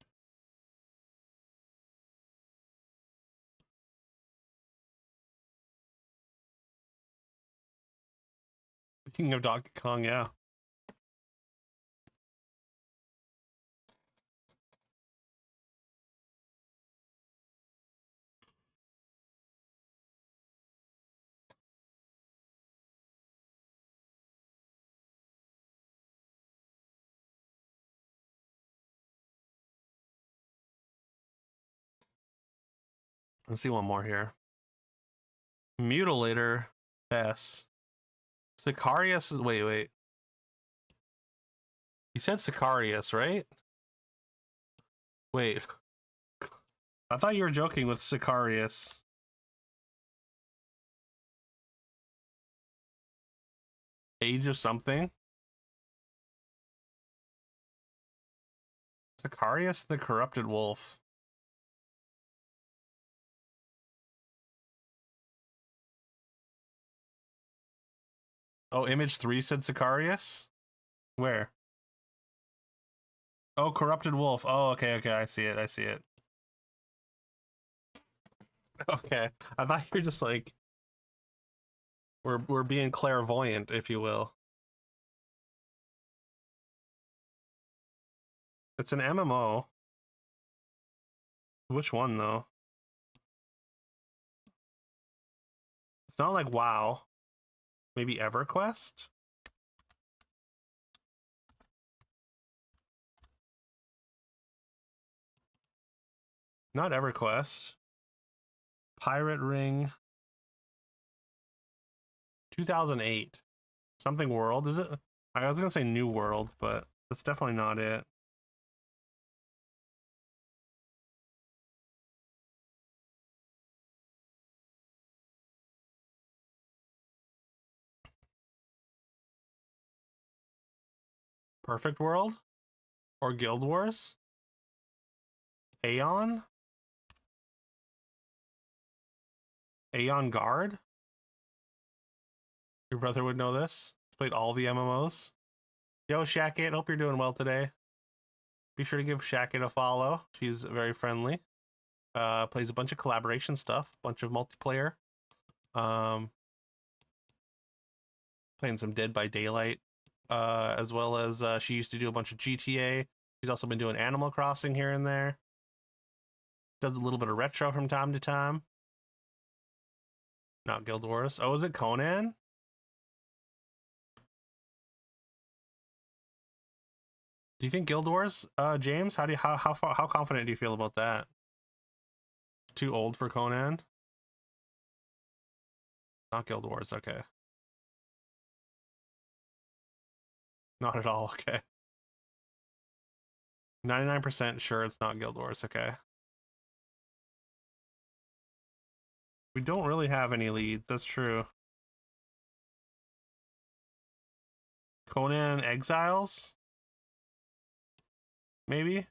Speaking of Donkey Kong, yeah. Let's see one more here. Mutilator S. Sicarius is wait. You said Sicarius, right? Wait. I thought you were joking with Sicarius. Age of something? Sicarius the Corrupted Wolf. Oh, Image 3 said Sicarius? Where? Oh, Corrupted Wolf. Oh, okay, I see it. Okay. I thought you were just like we're being clairvoyant, if you will. It's an MMO. Which one though? It's not like WoW. Maybe EverQuest? Not EverQuest. Pirate Ring. 2008. Something World, is it? I was gonna say New World, but that's definitely not it. Perfect World? Or Guild Wars? Aeon? Aeon Guard? Your brother would know this. He's played all the MMOs. Yo, Shackit, hope you're doing well today. Be sure to give Shackit a follow. She's very friendly. Plays a bunch of collaboration stuff, bunch of multiplayer. Playing some Dead by Daylight, as well as she used to do a bunch of GTA. She's also been doing Animal Crossing here and there. Does a little bit of retro from time to time. Not Guild Wars. Oh, is it Conan? Do you think Guild Wars, James? How confident do you feel about that? Too old for Conan? Not Guild Wars, okay. Not at all. Okay. 99% sure it's not Guild Wars. Okay. We don't really have any leads. That's true. Conan Exiles? Maybe?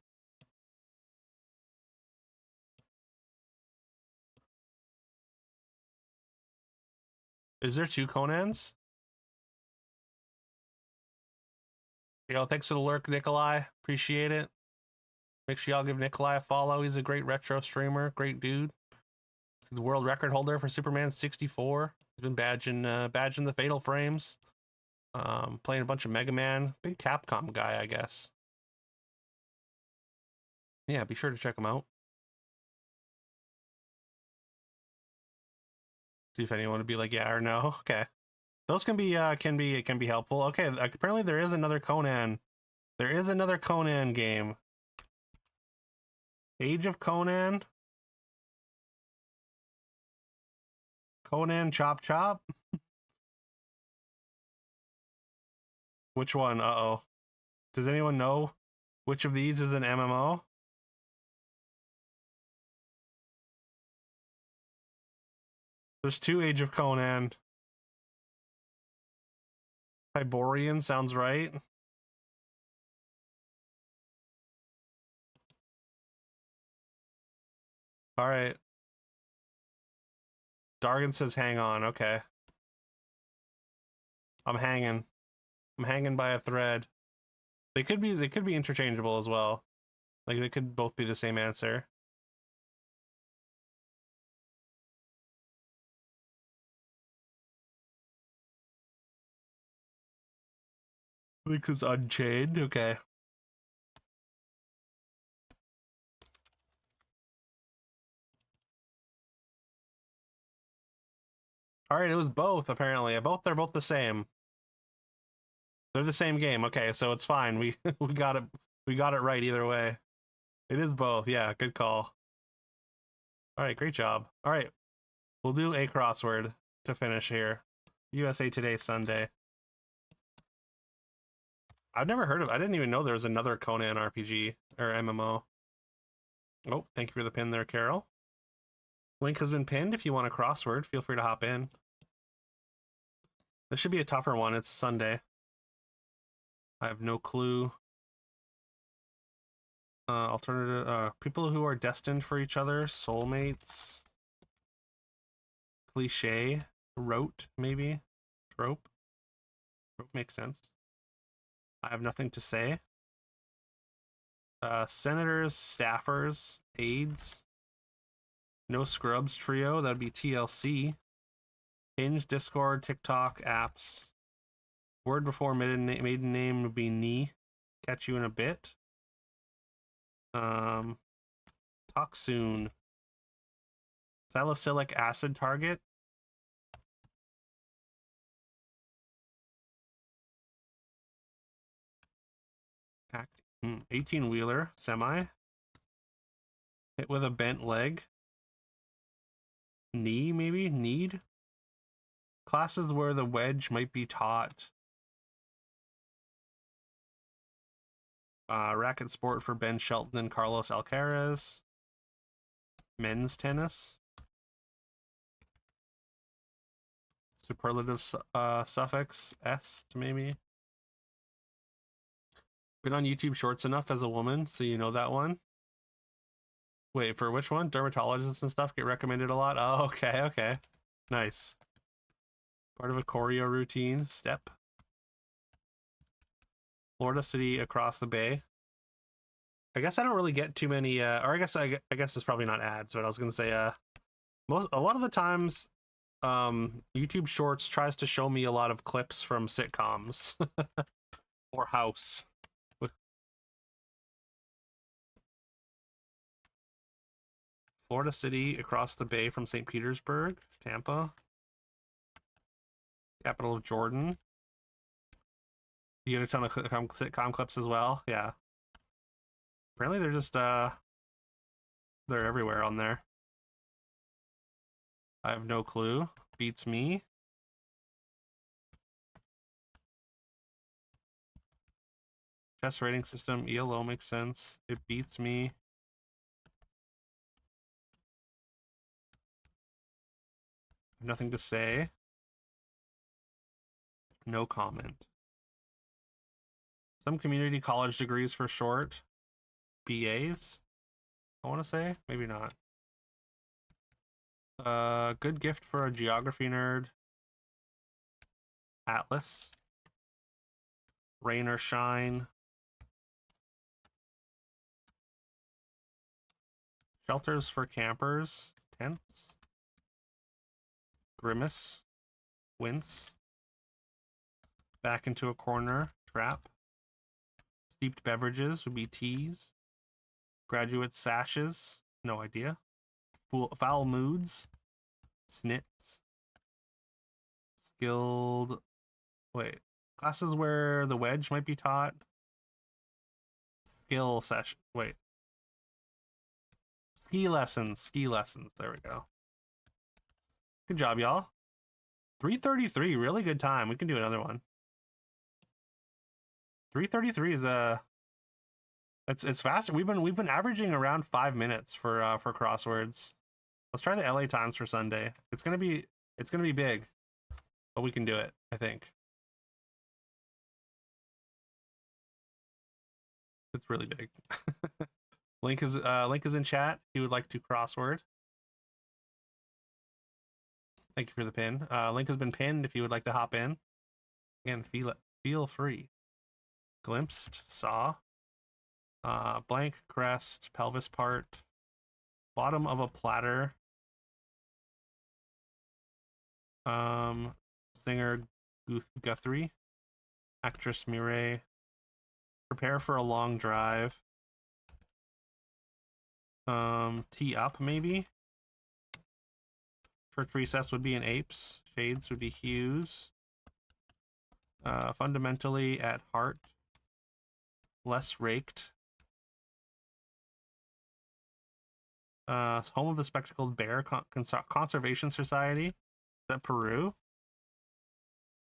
Is there 2 Conans? Thanks for the lurk, Nikolai. Appreciate it. Make sure y'all give Nikolai a follow. He's a great retro streamer. Great dude. He's the world record holder for Superman 64. He's been badging the Fatal Frames. Playing a bunch of Mega Man. Big Capcom guy, I guess. Yeah, be sure to check him out. See if anyone would be like, yeah or no. Okay. Those can be helpful. Okay, apparently there is another Conan. There is another Conan game. Age of Conan. Conan Chop Chop. Which one? Uh-oh. Does anyone know which of these is an MMO? There's 2 Age of Conan. Hyborian sounds right. All right. Dargan says hang on. Okay. I'm hanging by a thread. They could be interchangeable as well. Like they could both be the same answer. Link is Unchained. Okay. All right, it was both apparently. They're both the same. They're the same game. Okay, so it's fine. We we got it right either way. It is both. Yeah, good call. All right, great job. All right. We'll do a crossword to finish here. USA Today Sunday. I've never heard of. I didn't even know there was another Conan RPG or MMO. Oh, thank you for the pin there, Carol. Link has been pinned. If you want a crossword, feel free to hop in. This should be a tougher one. It's Sunday. I have no clue. Alternative people who are destined for each other, soulmates. Cliche, rote, maybe. Trope. Trope makes sense. I have nothing to say. Senators, staffers, aides. No Scrubs trio, that'd be TLC. Hinge, Discord, TikTok, apps. Word before maiden name would be knee. Catch you in a bit. Talk soon. Salicylic acid target. 18-wheeler, semi. Hit with a bent leg. Knee, maybe? Need? Classes where the wedge might be taught. Racket sport for Ben Shelton and Carlos Alcaraz. Men's tennis. Superlative suffix, est, maybe. Been on YouTube Shorts enough as a woman, so you know that one. Wait, for which one? Dermatologists and stuff get recommended a lot? Oh, okay, okay. Nice. Part of a choreo routine. Step. Florida City across the bay. I guess I don't really get too many, or I guess it's probably not ads, but I was gonna say, a lot of the times, YouTube Shorts tries to show me a lot of clips from sitcoms or House. Florida City across the bay from St. Petersburg, Tampa. Capital of Jordan. You get a ton of sitcom clips as well. Yeah. Apparently they're just, they're everywhere on there. I have no clue. Beats me. Chess rating system, ELO makes sense. It beats me. Nothing to say. No comment. Some community college degrees for short. BAs, I want to say. Maybe not. Good gift for a geography nerd. Atlas. Rain or shine. Shelters for campers. Tents. Grimace. Wince. Back into a corner. Trap. Steeped beverages would be teas. Graduate sashes. No idea. Foul moods. Snits. Skilled. Wait. Classes where the wedge might be taught. Skill session. Wait. Ski lessons. Ski lessons. There we go. Good job, y'all. 3:33. Really good time. We can do another one. 3:33 is it's faster. We've been averaging around 5 minutes for crosswords. Let's try the LA Times for Sunday. It's gonna be big, but we can do it, I think. It's really big. Link is in chat. He would like to crossword. Thank you for the pin. Link has been pinned if you would like to hop in. Again, feel free. Glimpsed, saw. Blank crest, pelvis part. Bottom of a platter. Singer Guthrie. Actress Mireille. Prepare for a long drive. Tee up, maybe. Church recess would be in apes. Shades would be hues. Fundamentally at heart. Less raked. Home of the Spectacled Bear Conservation Society. Is that Peru?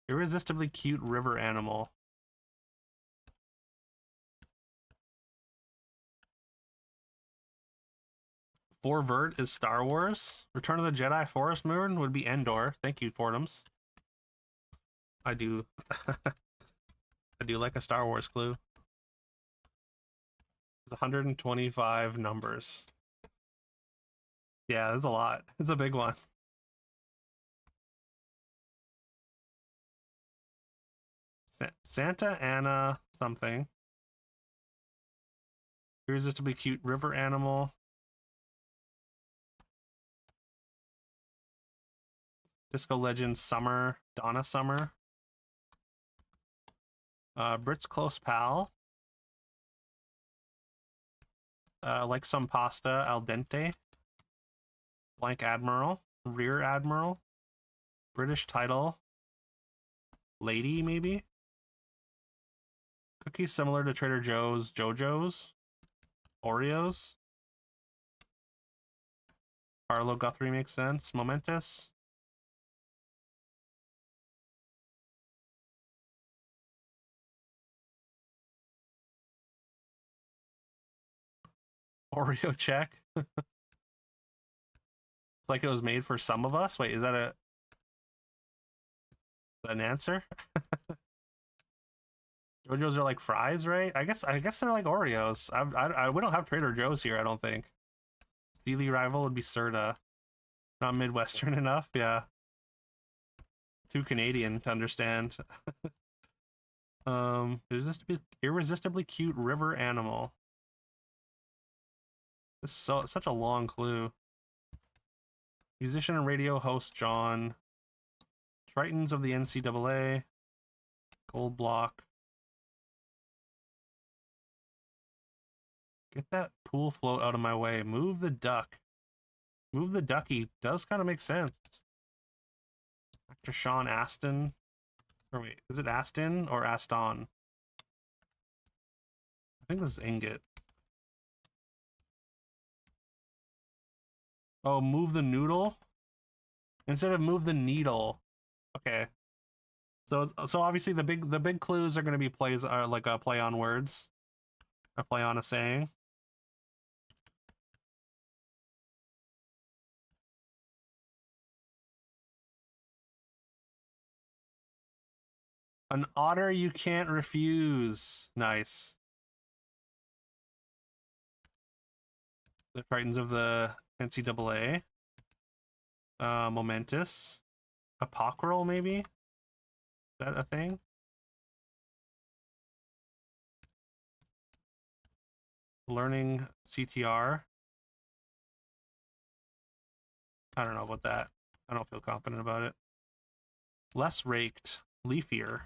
Irresistibly cute river animal. For Vert is Star Wars. Return of the Jedi Forest Moon would be Endor. Thank you, Fordhams. I do. I do like a Star Wars clue. It's 125 numbers. Yeah, there's a lot. It's a big one. Santa Ana something. Irresistibly cute river animal. Disco legend Summer. Donna Summer. Brit's close pal. Like some pasta, al dente. Blank admiral. Rear admiral. British title. Lady, maybe. Cookies similar to Trader Joe's. JoJo's. Oreos. Arlo Guthrie makes sense. Momentous. Oreo check. It's like it was made for some of us. Wait, is that an answer? JoJo's are like fries, right? I guess they're like Oreos. We don't have Trader Joe's here, I don't think. Steely rival would be Serta. Not Midwestern enough, yeah. Too Canadian to understand. Irresistibly cute river animal. This is such a long clue. Musician and radio host John. Tritons of the NCAA. Gold block. Get that pool float out of my way. Move the duck. Move the ducky. Does kind of make sense. Actor Sean Astin. Or wait, is it Astin or Aston? I think this is Ingot. Oh, move the noodle? Instead of move the needle. Okay. So obviously the big clues are going to be plays are like a play on words, a play on a saying. An otter you can't refuse. Nice. The Titans of the NCAA. Momentous. Apocryphal, maybe? Is that a thing? Learning CTR. I don't know about that. I don't feel confident about it. Less raked. Leafier.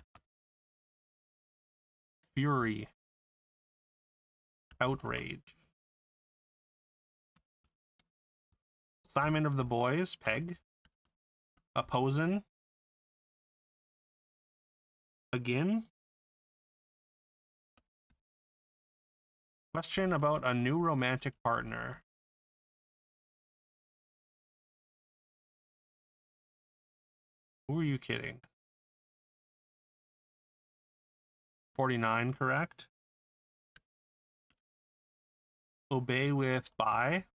Fury. Outrage. Simon of the Boys. Peg. Opposin. Again. Question about a new romantic partner. Who are you kidding? 49, correct? Obey with bye.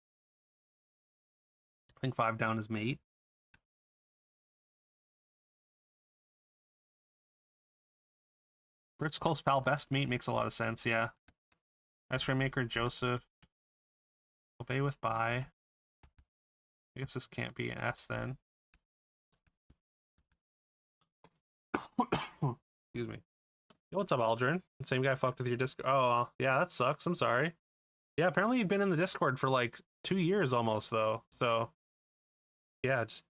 I think 5 down is mate. Bert's close pal, best mate makes a lot of sense, yeah. Ice cream maker, Joseph. Obey with bye. I guess this can't be an S then. Excuse me. Yo, what's up, Aldrin? Same guy fucked with your Discord. Oh, yeah, that sucks. I'm sorry. Yeah, apparently you've been in the Discord for like 2 years almost, though. So, yeah, just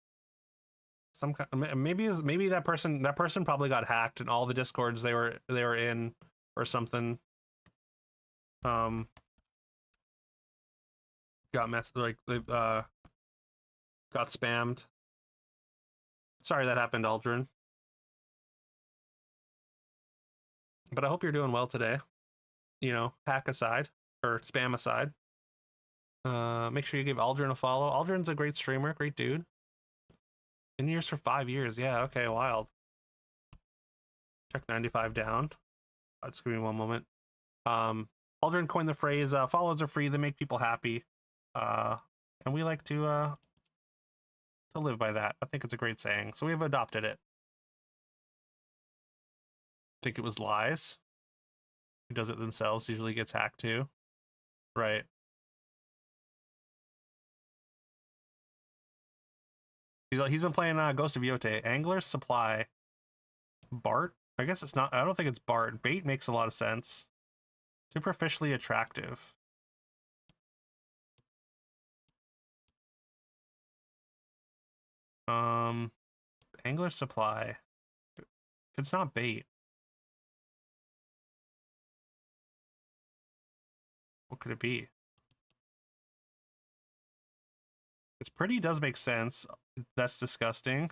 some kind. Maybe that person probably got hacked and all the Discords they were in or something. Got messed like they got spammed. Sorry that happened, Aldrin. But I hope you're doing well today. You know, hack aside or spam aside. Make sure you give Aldrin a follow. Aldrin's a great streamer, great dude. In years for 5 years, yeah, okay, wild. Check 95 down. Just give me one moment. Aldrin coined the phrase, follows are free, they make people happy. And we like to live by that. I think it's a great saying. So we have adopted it. I think it was lies. Who does it themselves usually gets hacked too. Right. He's been playing Ghost of Yote. Angler's Supply. Bart? I guess it's not. I don't think it's Bart. Bait makes a lot of sense. Superficially attractive. Angler's Supply. If it's not bait, what could it be? It's pretty does make sense. That's disgusting.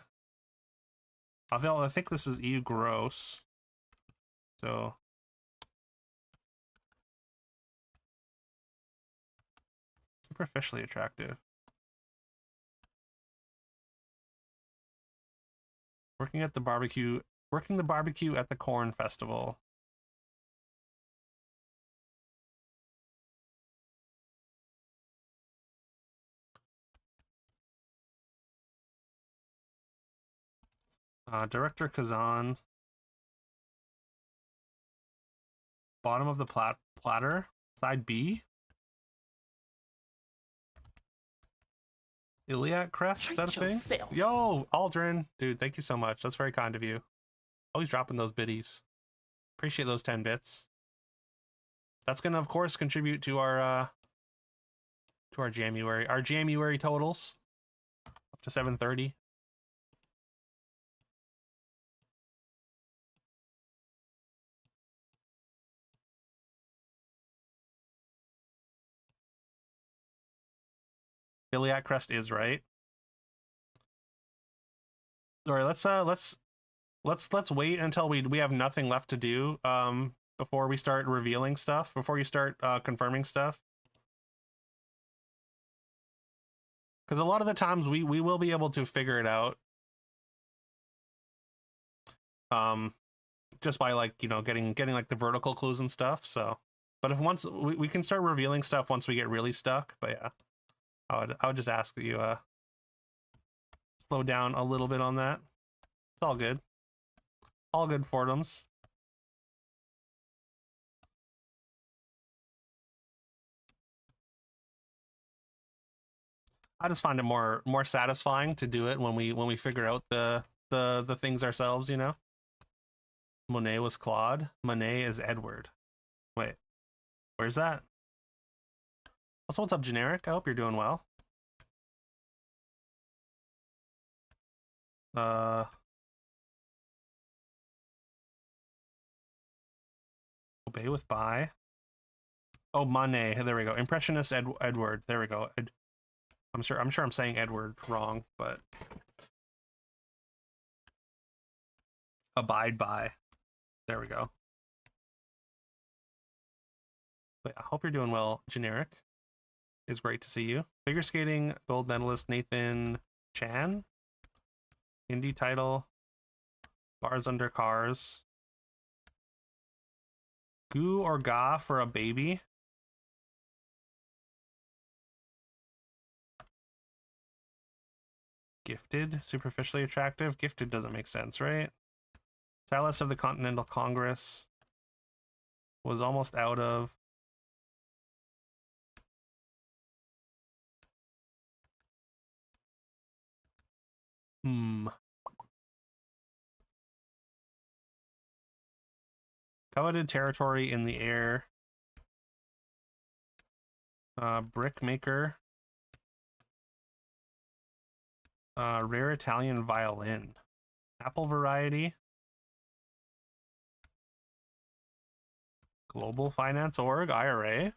I think this is ew gross. So superficially attractive. Working the barbecue at the corn festival. Director Kazan. Bottom of the platter. Side B. Iliac Crest, is that a thing? Yo, Aldrin. Dude, thank you so much. That's very kind of you. Always dropping those biddies. Appreciate those 10 bits. That's gonna, of course, contribute to our Jamuary. Our Jamuary totals. Up to 730. Iliac Crest is right. All right, let's wait until we have nothing left to do before we start revealing stuff, before you start confirming stuff. Because a lot of the times we will be able to figure it out. just by like, you know, getting like the vertical clues and stuff. So, but if once we can start revealing stuff once we get really stuck. But yeah, I would just ask that you slow down a little bit on that. It's all good. All good Fordhams. I just find it more satisfying to do it when we figure out the things ourselves, you know. Monet was Claude. Monet is Edward. Wait, where's that? Also, what's up, Generic? I hope you're doing well. Obey with buy. Oh, Monet. There we go. Impressionist Edward. There we go. I'm sure I'm saying Edward wrong, but abide by. There we go. But I hope you're doing well, Generic. It's great to see you. Figure skating gold medalist Nathan Chan. Indie title. Bars under cars. Goo or ga for a baby. Gifted, superficially attractive. Gifted doesn't make sense, right? Stylist of the Continental Congress. Was almost out of. Coveted territory in the air. Brick maker. Rare Italian violin. Apple variety. Global Finance Org, IRA.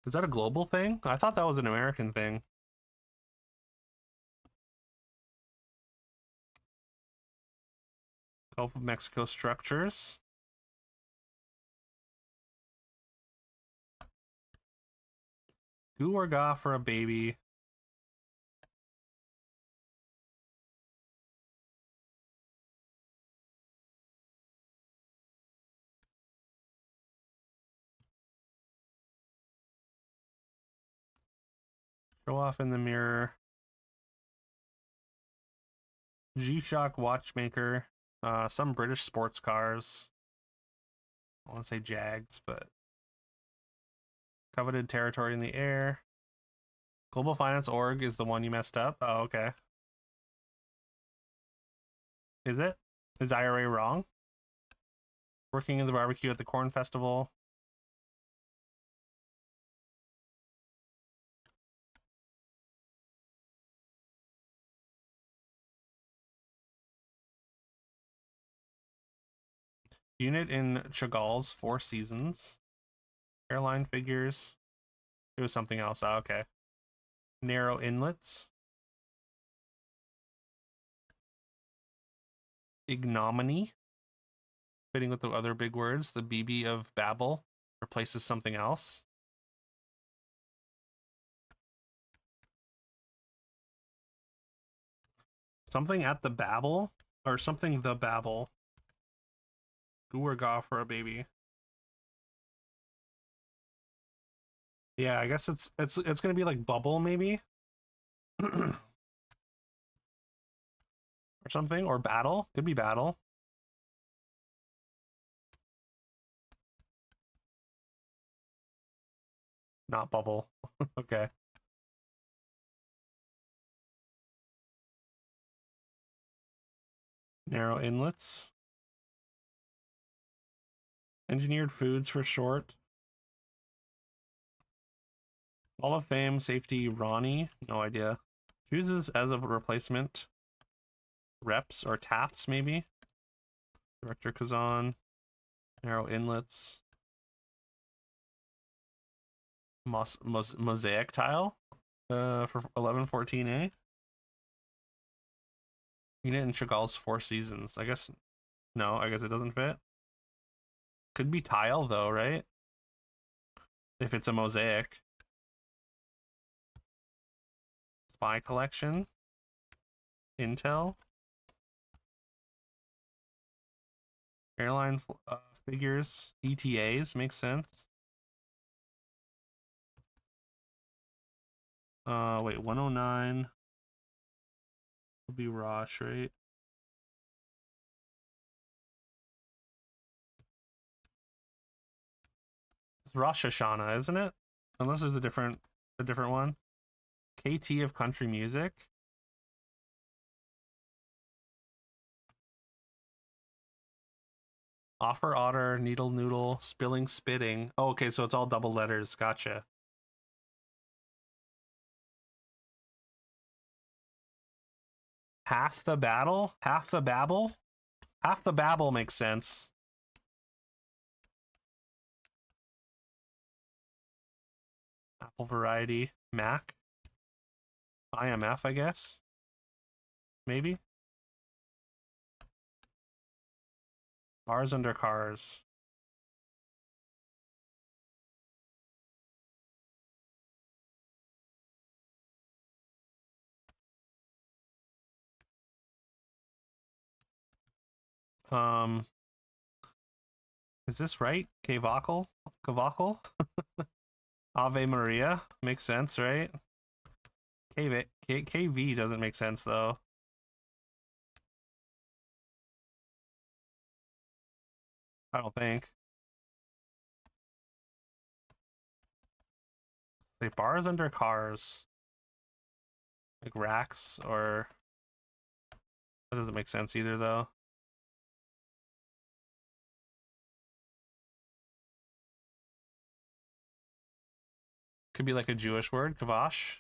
Is that a global thing? I thought that was an American thing. Gulf of Mexico structures. Goo or ga for a baby. Show off in the mirror. G-Shock watchmaker. Some British sports cars. I want to say Jags, but coveted territory in the air. Global Finance Org is the one you messed up. Oh, okay. Is it? Is IRA wrong? Working in the barbecue at the Corn Festival. Unit in Chagall's Four Seasons. Airline figures. It was something else. Oh, okay. Narrow inlets. Ignominy. Fitting with the other big words. The BB of Babel replaces something else. Something at the Babel? Or something the Babel. Goo or ga for a baby. Yeah, I guess it's gonna be like bubble maybe. Or something. Or battle. Could be battle. Not bubble. Okay. Narrow inlets. Engineered foods for short. Hall of Fame safety Ronnie. No idea. Chooses as a replacement. Reps or taps maybe. Director Kazan. Narrow inlets. Mosaic tile. For 1114A. Unit in Chagall's Four Seasons. I guess no, I guess it doesn't fit. Could be tile though, right? If it's a mosaic. Spy collection. Intel. Airline figures, ETAs makes sense. Wait, 109 will be Rosh, right? It's Rosh Hashanah, isn't it? Unless there's a different one. KT of country music. Offer, otter, needle, noodle, spilling, spitting. Oh, okay, so it's all double letters. Gotcha. Half the battle? Half the babble? Half the babble makes sense. Apple variety. Mac. IMF, I guess. Maybe. Bars under cars. Is this right? Kavakel? Ave Maria? Makes sense, right? KV doesn't make sense, though. I don't think. Say bars under cars. Like racks, or... That doesn't make sense either, though. Could be like a Jewish word, kavash.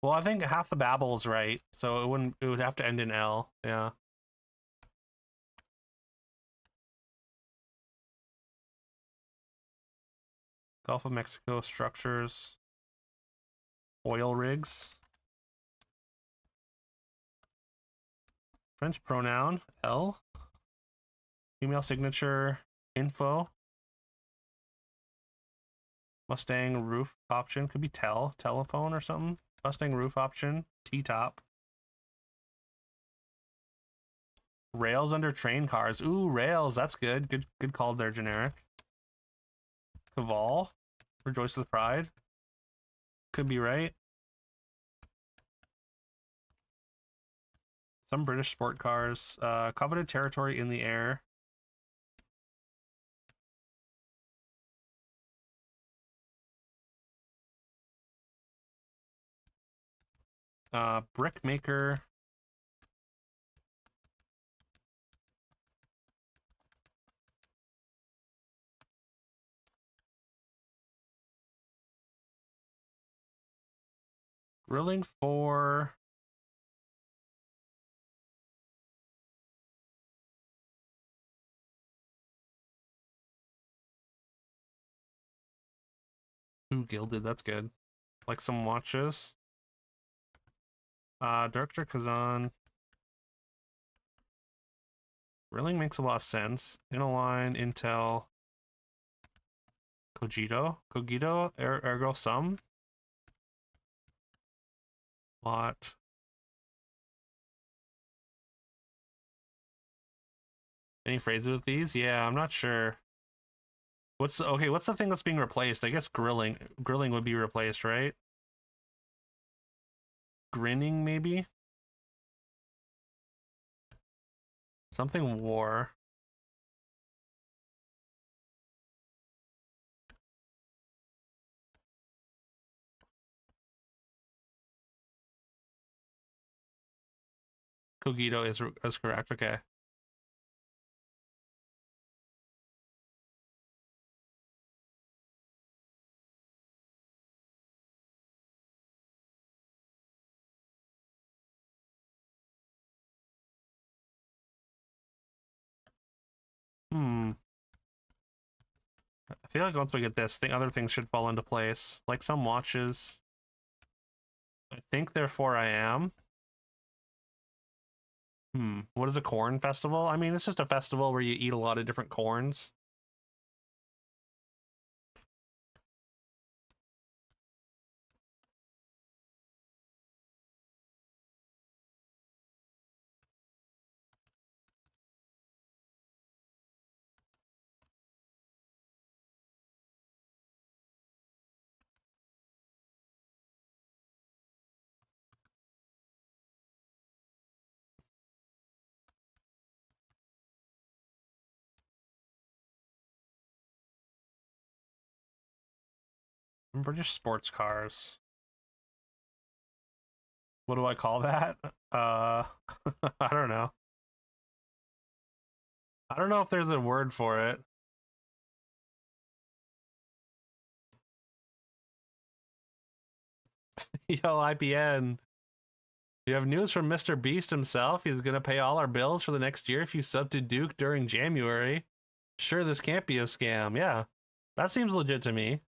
Well, I think half the babble is right, so it would have to end in L. Yeah. Gulf of Mexico structures. Oil rigs. French pronoun, L. Female signature, info. Mustang roof option, could be telephone or something. Mustang roof option, T-top. Rails under train cars. Ooh, rails, that's good. Good call there, generic. Caval, rejoice with pride. Could be right. Some British sport cars. Coveted territory in the air. Brick maker. Grilling for... Ooh, gilded, that's good. Like some watches. Director Kazan. Grilling makes a lot of sense. Inalign, Intel. Cogito, ergo sum. Lot. Any phrases with these? Yeah, I'm not sure. What's the thing that's being replaced? I guess grilling would be replaced, right? Grinning, maybe? Something war. Cogito is correct. Okay. I feel like once we get this, other things should fall into place. Like some watches. I think therefore I am. What is a corn festival? I mean, it's just a festival where you eat a lot of different corns. British sports cars. What do I call that? I don't know. I don't know if there's a word for it. Yo, IPN. You have news from Mr. Beast himself. He's gonna pay all our bills for the next year if you sub to Duke during Jamuary. Sure, this can't be a scam. Yeah, that seems legit to me.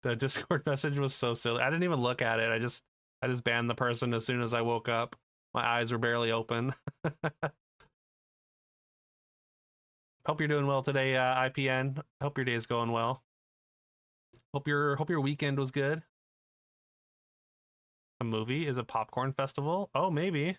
The Discord message was so silly. I didn't even look at it. I just banned the person as soon as I woke up. My eyes were barely open. Hope you're doing well today, IPN. Hope your day's going well. Hope your weekend was good. A movie is a popcorn festival. Oh, maybe.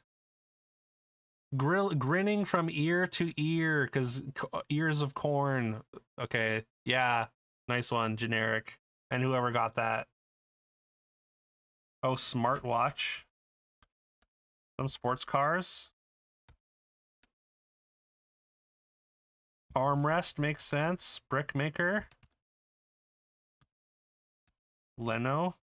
Grinning from ear to ear because ears of corn. Okay, yeah, nice one, generic. And whoever got that. Oh, smartwatch. Some sports cars. Armrest makes sense. Brickmaker. Leto.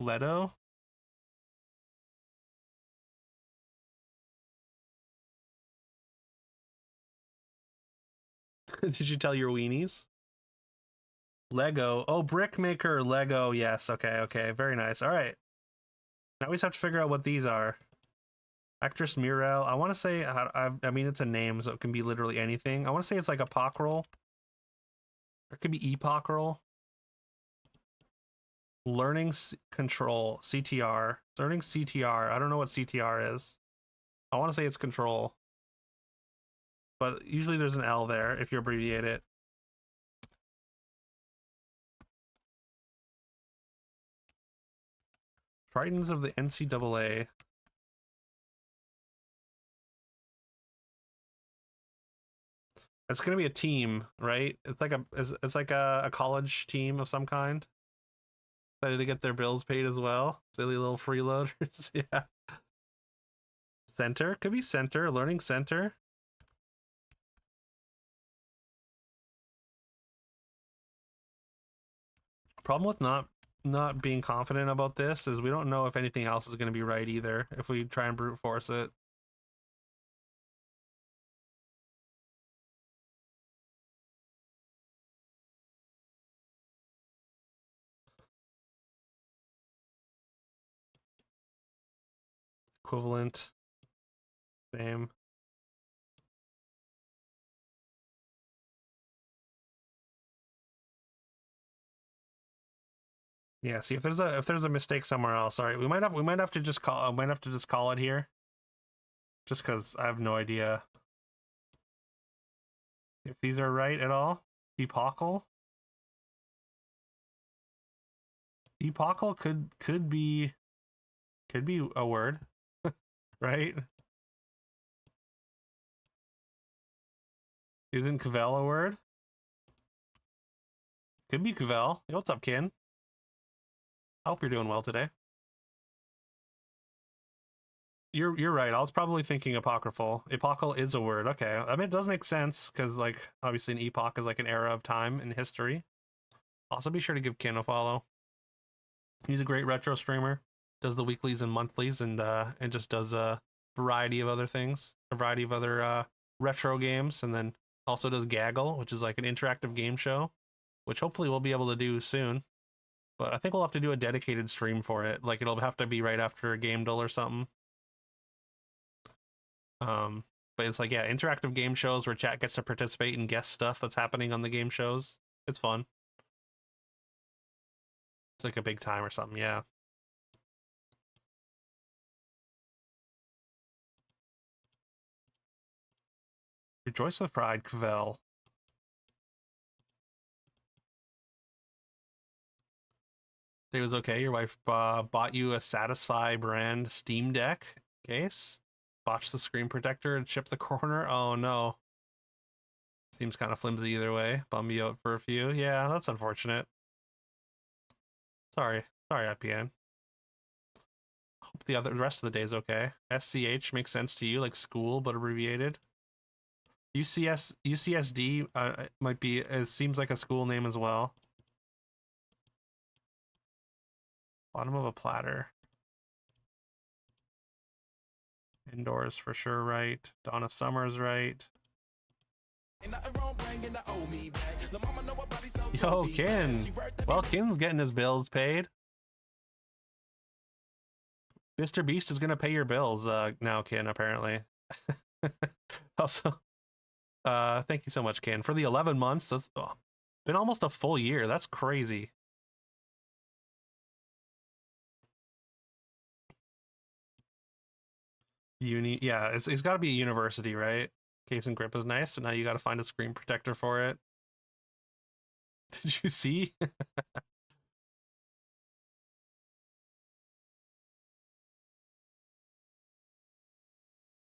Did you tell your weenies? Lego. Oh, Brickmaker, Lego. Yes. Okay. Very nice. All right. Now we just have to figure out what these are. Actress Muriel. I want to say, I mean, it's a name, so it can be literally anything. I want to say it's like epochal. It could be epochal. Learning control. CTR. Learning CTR. I don't know what CTR is. I want to say it's control. But usually there's an L there if you abbreviate it. Tritons of the NCAA. It's gonna be a team, right? It's like a college team of some kind. Excited to get their bills paid as well. Silly little freeloaders. Yeah. Center could be center. Learning center. Problem with not being confident about this is we don't know if anything else is going to be right either if we try and brute force it. Equivalent. Same. Yeah, see if there's a mistake somewhere else. All right, we might have to just call it here. Just because I have no idea if these are right at all. Epochal. Epochal could be a word, right? Isn't Cavell a word? Could be Cavell. Hey, what's up, Kin? I hope you're doing well today. You're right. I was probably thinking apocryphal. Epochal is a word. Okay, I mean it does make sense because like obviously an epoch is like an era of time in history. Also, be sure to give Kin a follow. He's a great retro streamer. Does the weeklies and monthlies and just does a variety of other things, a variety of other retro games, and then also does Gaggle, which is like an interactive game show, which hopefully we'll be able to do soon. But I think we'll have to do a dedicated stream for it. Like it'll have to be right after a game dull or something. But it's like, yeah, interactive game shows where chat gets to participate and guess stuff that's happening on the game shows. It's fun. It's like a big time or something, yeah. Rejoice with pride, Cavell. It was okay. Your wife bought you a Satisfy brand Steam Deck case. Botched the screen protector and chipped the corner. Oh no. Seems kind of flimsy either way. Bum you out for a few. Yeah, that's unfortunate. Sorry, IPN. Hope the rest of the day's okay. SCH makes sense to you, like school but abbreviated. UCSD might be. It seems like a school name as well. Bottom of a platter. Indoors for sure, right? Donna Summer's right. Yo, Ken. Well, Ken's getting his bills paid. Mr. Beast is gonna pay your bills now, Ken, apparently. Also, thank you so much, Ken, for the 11 months. That's been almost a full year. That's crazy. Yeah, it's got to be a university, right? Case and grip is nice, so now you got to find a screen protector for it. Did you see?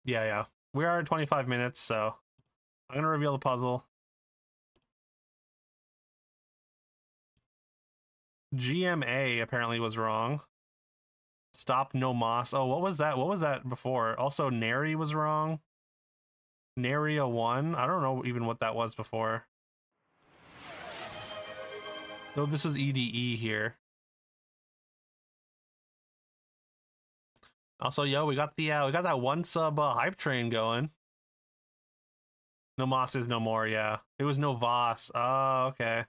Yeah. We are at 25 minutes, so I'm gonna reveal the puzzle. GMA apparently was wrong. Stop no moss. Oh, what was that? What was that before? Also, Nary was wrong. Nary 1. I don't know even what that was before. Oh, this is EDE here. Also, yo, we got that one sub hype train going. No moss is no more. Yeah, it was no Voss. Oh, okay.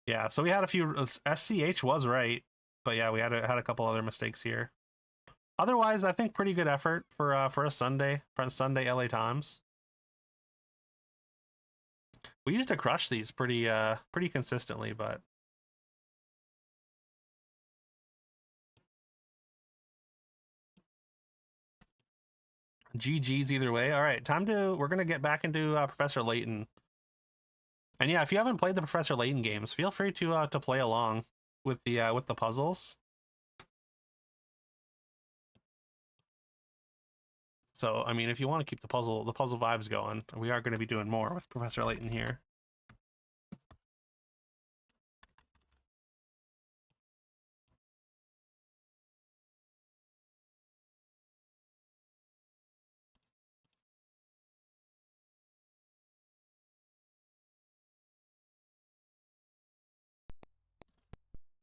Yeah, so we had a few. SCH was right, but yeah, we had a couple other mistakes here. Otherwise, I think pretty good effort for a Sunday LA Times. We used to crush these pretty consistently, but GG's either way. All right, we're gonna get back into Professor Layton. And yeah, if you haven't played the Professor Layton games, feel free to play along with the puzzles. So I mean, if you want to keep the puzzle vibes going, we are going to be doing more with Professor Layton here.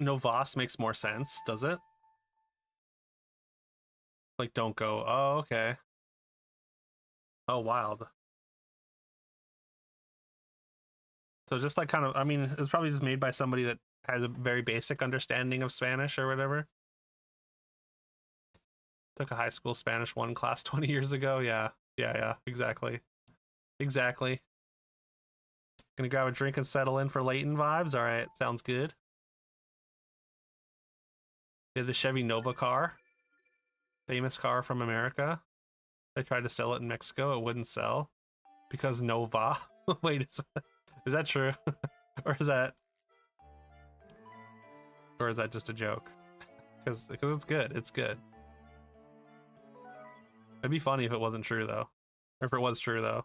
No Voss makes more sense, does it? Like, don't go. Oh, okay. Oh, wild. So just like kind of, I mean, it's probably just made by somebody that has a very basic understanding of Spanish or whatever. Took a high school Spanish 1 class 20 years ago. Yeah, exactly. Gonna grab a drink and settle in for Layton vibes. All right, sounds good. Did the Chevy Nova car, famous car from America. They tried to sell it in Mexico. It wouldn't sell because Nova. Wait, is that true? or is that just a joke? Because it's good. It's good. It'd be funny if it wasn't true though, or if it was true though.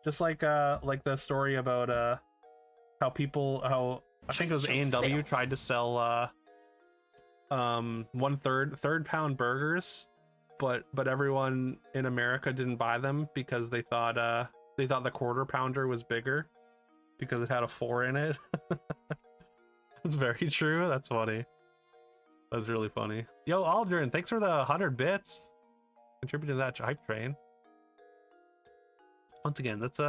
Just like the story about how I think it was A&W tried to sell third pound burgers, but everyone in America didn't buy them because they thought the quarter pounder was bigger because it had a 4 in it. That's very true. That's funny. That's really funny. Yo, Aldrin, thanks for the 100 bits. Contributed to that hype train. Once again, that's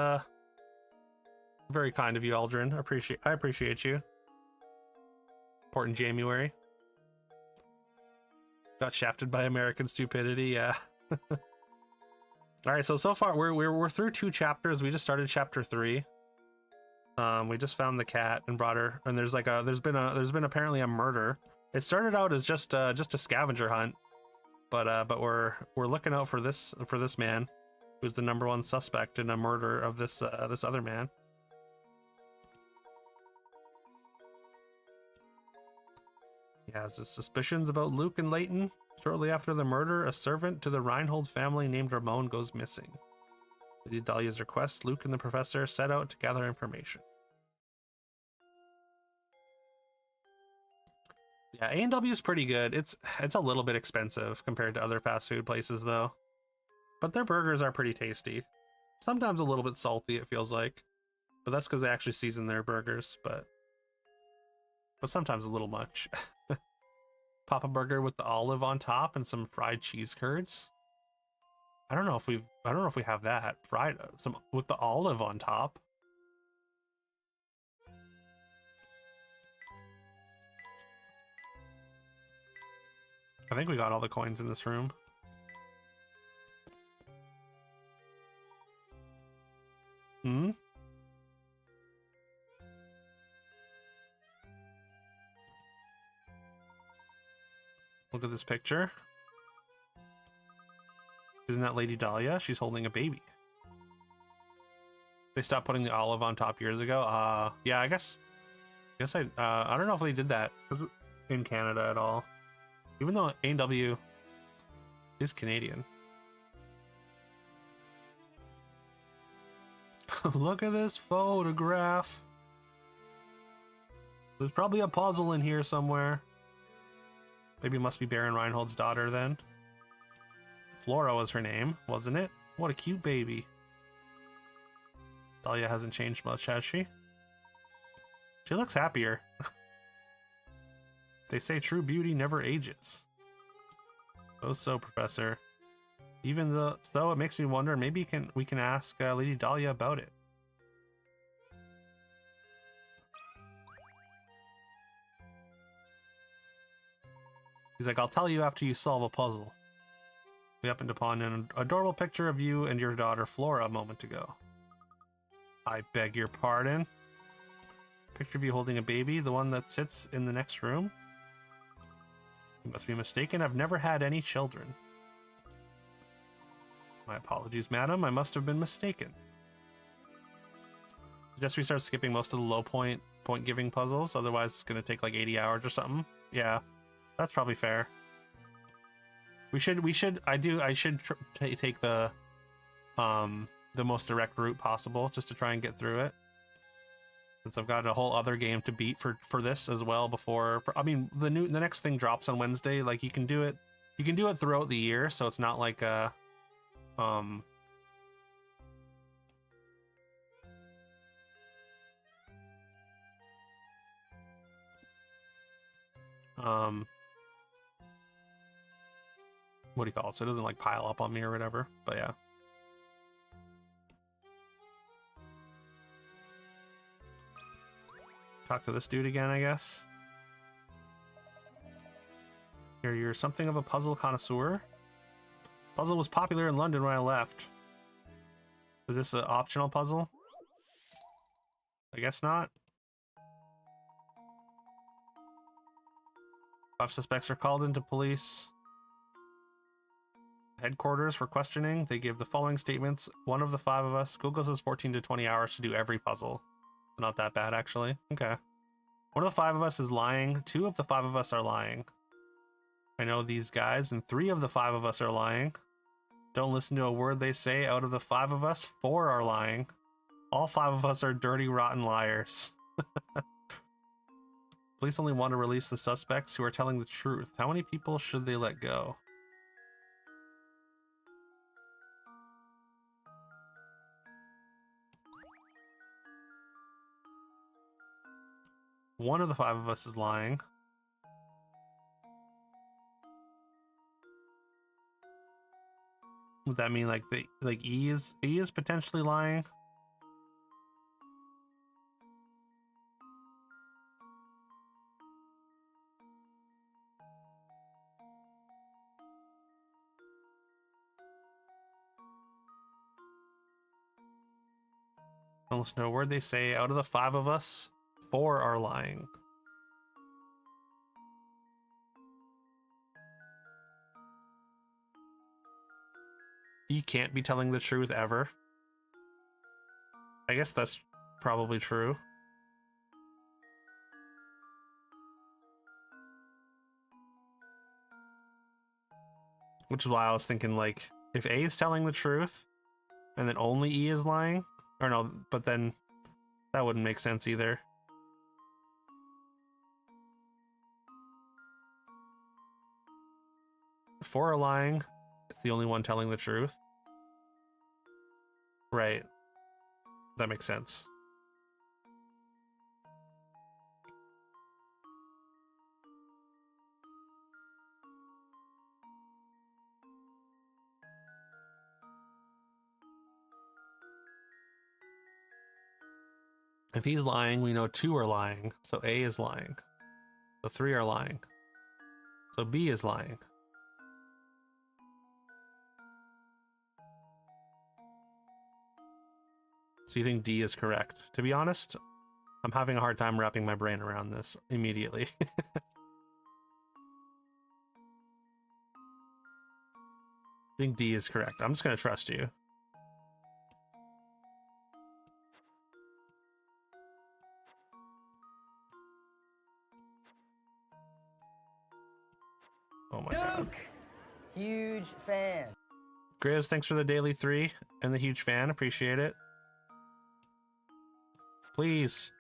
very kind of you, Aldrin. I appreciate you. Important Jamuary. Got shafted by American stupidity, yeah. All right, so far we're through 2 chapters. We just started chapter 3. We just found the cat and brought her, and there's been apparently a murder. It started out as just a scavenger hunt, but we're looking out for this man who's the #1 suspect in a murder of this other man. He has his suspicions about Luke and Layton. Shortly after the murder, a servant to the Reinhold family named Ramon goes missing. At Dahlia's request, Luke and the professor set out to gather information. Yeah, A&W is pretty good. It's a little bit expensive compared to other fast food places though. But their burgers are pretty tasty. Sometimes a little bit salty, it feels like. But that's because they actually season their burgers, but but sometimes a little much. Papa burger with the olive on top and some fried cheese curds. I don't know if we have that fried some with the olive on top. I think we got all the coins in this room. Hmm? Look at this picture. Isn't that Lady Dahlia? She's holding a baby. They stopped putting the olive on top years ago. Yeah, I guess I don't know if they did that in Canada at all. Even though A&W is Canadian. Look at this photograph. There's probably a puzzle in here somewhere. Maybe it must be Baron Reinhold's daughter then. Flora was her name, wasn't it? What a cute baby. Dahlia hasn't changed much, has she? She looks happier. They say true beauty never ages. Oh, so, Professor. Even though it makes me wonder, maybe we can ask Lady Dahlia about it. He's like, I'll tell you after you solve a puzzle. We happened upon an adorable picture of you and your daughter Flora a moment ago. I beg your pardon? Picture of you holding a baby, the one that sits in the next room? You must be mistaken, I've never had any children. My apologies, madam, I must have been mistaken. Suggest we start skipping most of the low point giving puzzles, otherwise it's gonna take like 80 hours or something. Yeah, that's probably fair. I should take the most direct route possible just to try and get through it. Since I've got a whole other game to beat for this as well before. I mean, the next thing drops on Wednesday. Like you can do it throughout the year, so it's not like a what do you call it? So it doesn't like pile up on me or whatever. But yeah. Talk to this dude again, I guess. Here, you're something of a puzzle connoisseur. Puzzle was popular in London when I left. Is this an optional puzzle? I guess not. 5 suspects are called into police headquarters for questioning. They give the following statements. One of the 5 of us, Google says 14 to 20 hours to do every puzzle. Not that bad, actually. Okay. One of the 5 of us is lying. 2 of the 5 of us are lying. I know these guys, and 3 of the 5 of us are lying. Don't listen to a word they say. Out of the 5 of us, 4 are lying. All 5 of us are dirty, rotten liars. Police only want to release the suspects who are telling the truth. How many people should they let go? One of the 5 of us is lying. Would that mean like E is potentially lying? Don't listen to a word they say. Out of the 5 of us, 4 are lying. You can't be telling the truth ever. I guess that's probably true. Which is why I was thinking, like, if A is telling the truth, and then only E is lying, or no, but then that wouldn't make sense either. If 4 are lying, it's the only one telling the truth. Right. That makes sense. If he's lying, we know 2 are lying. So A is lying. So 3 are lying. So B is lying. So you think D is correct? To be honest, I'm having a hard time wrapping my brain around this immediately. I think D is correct. I'm just going to trust you. Oh my god. Huge fan. Grizz, thanks for the daily 3 and the huge fan. Appreciate it. Please.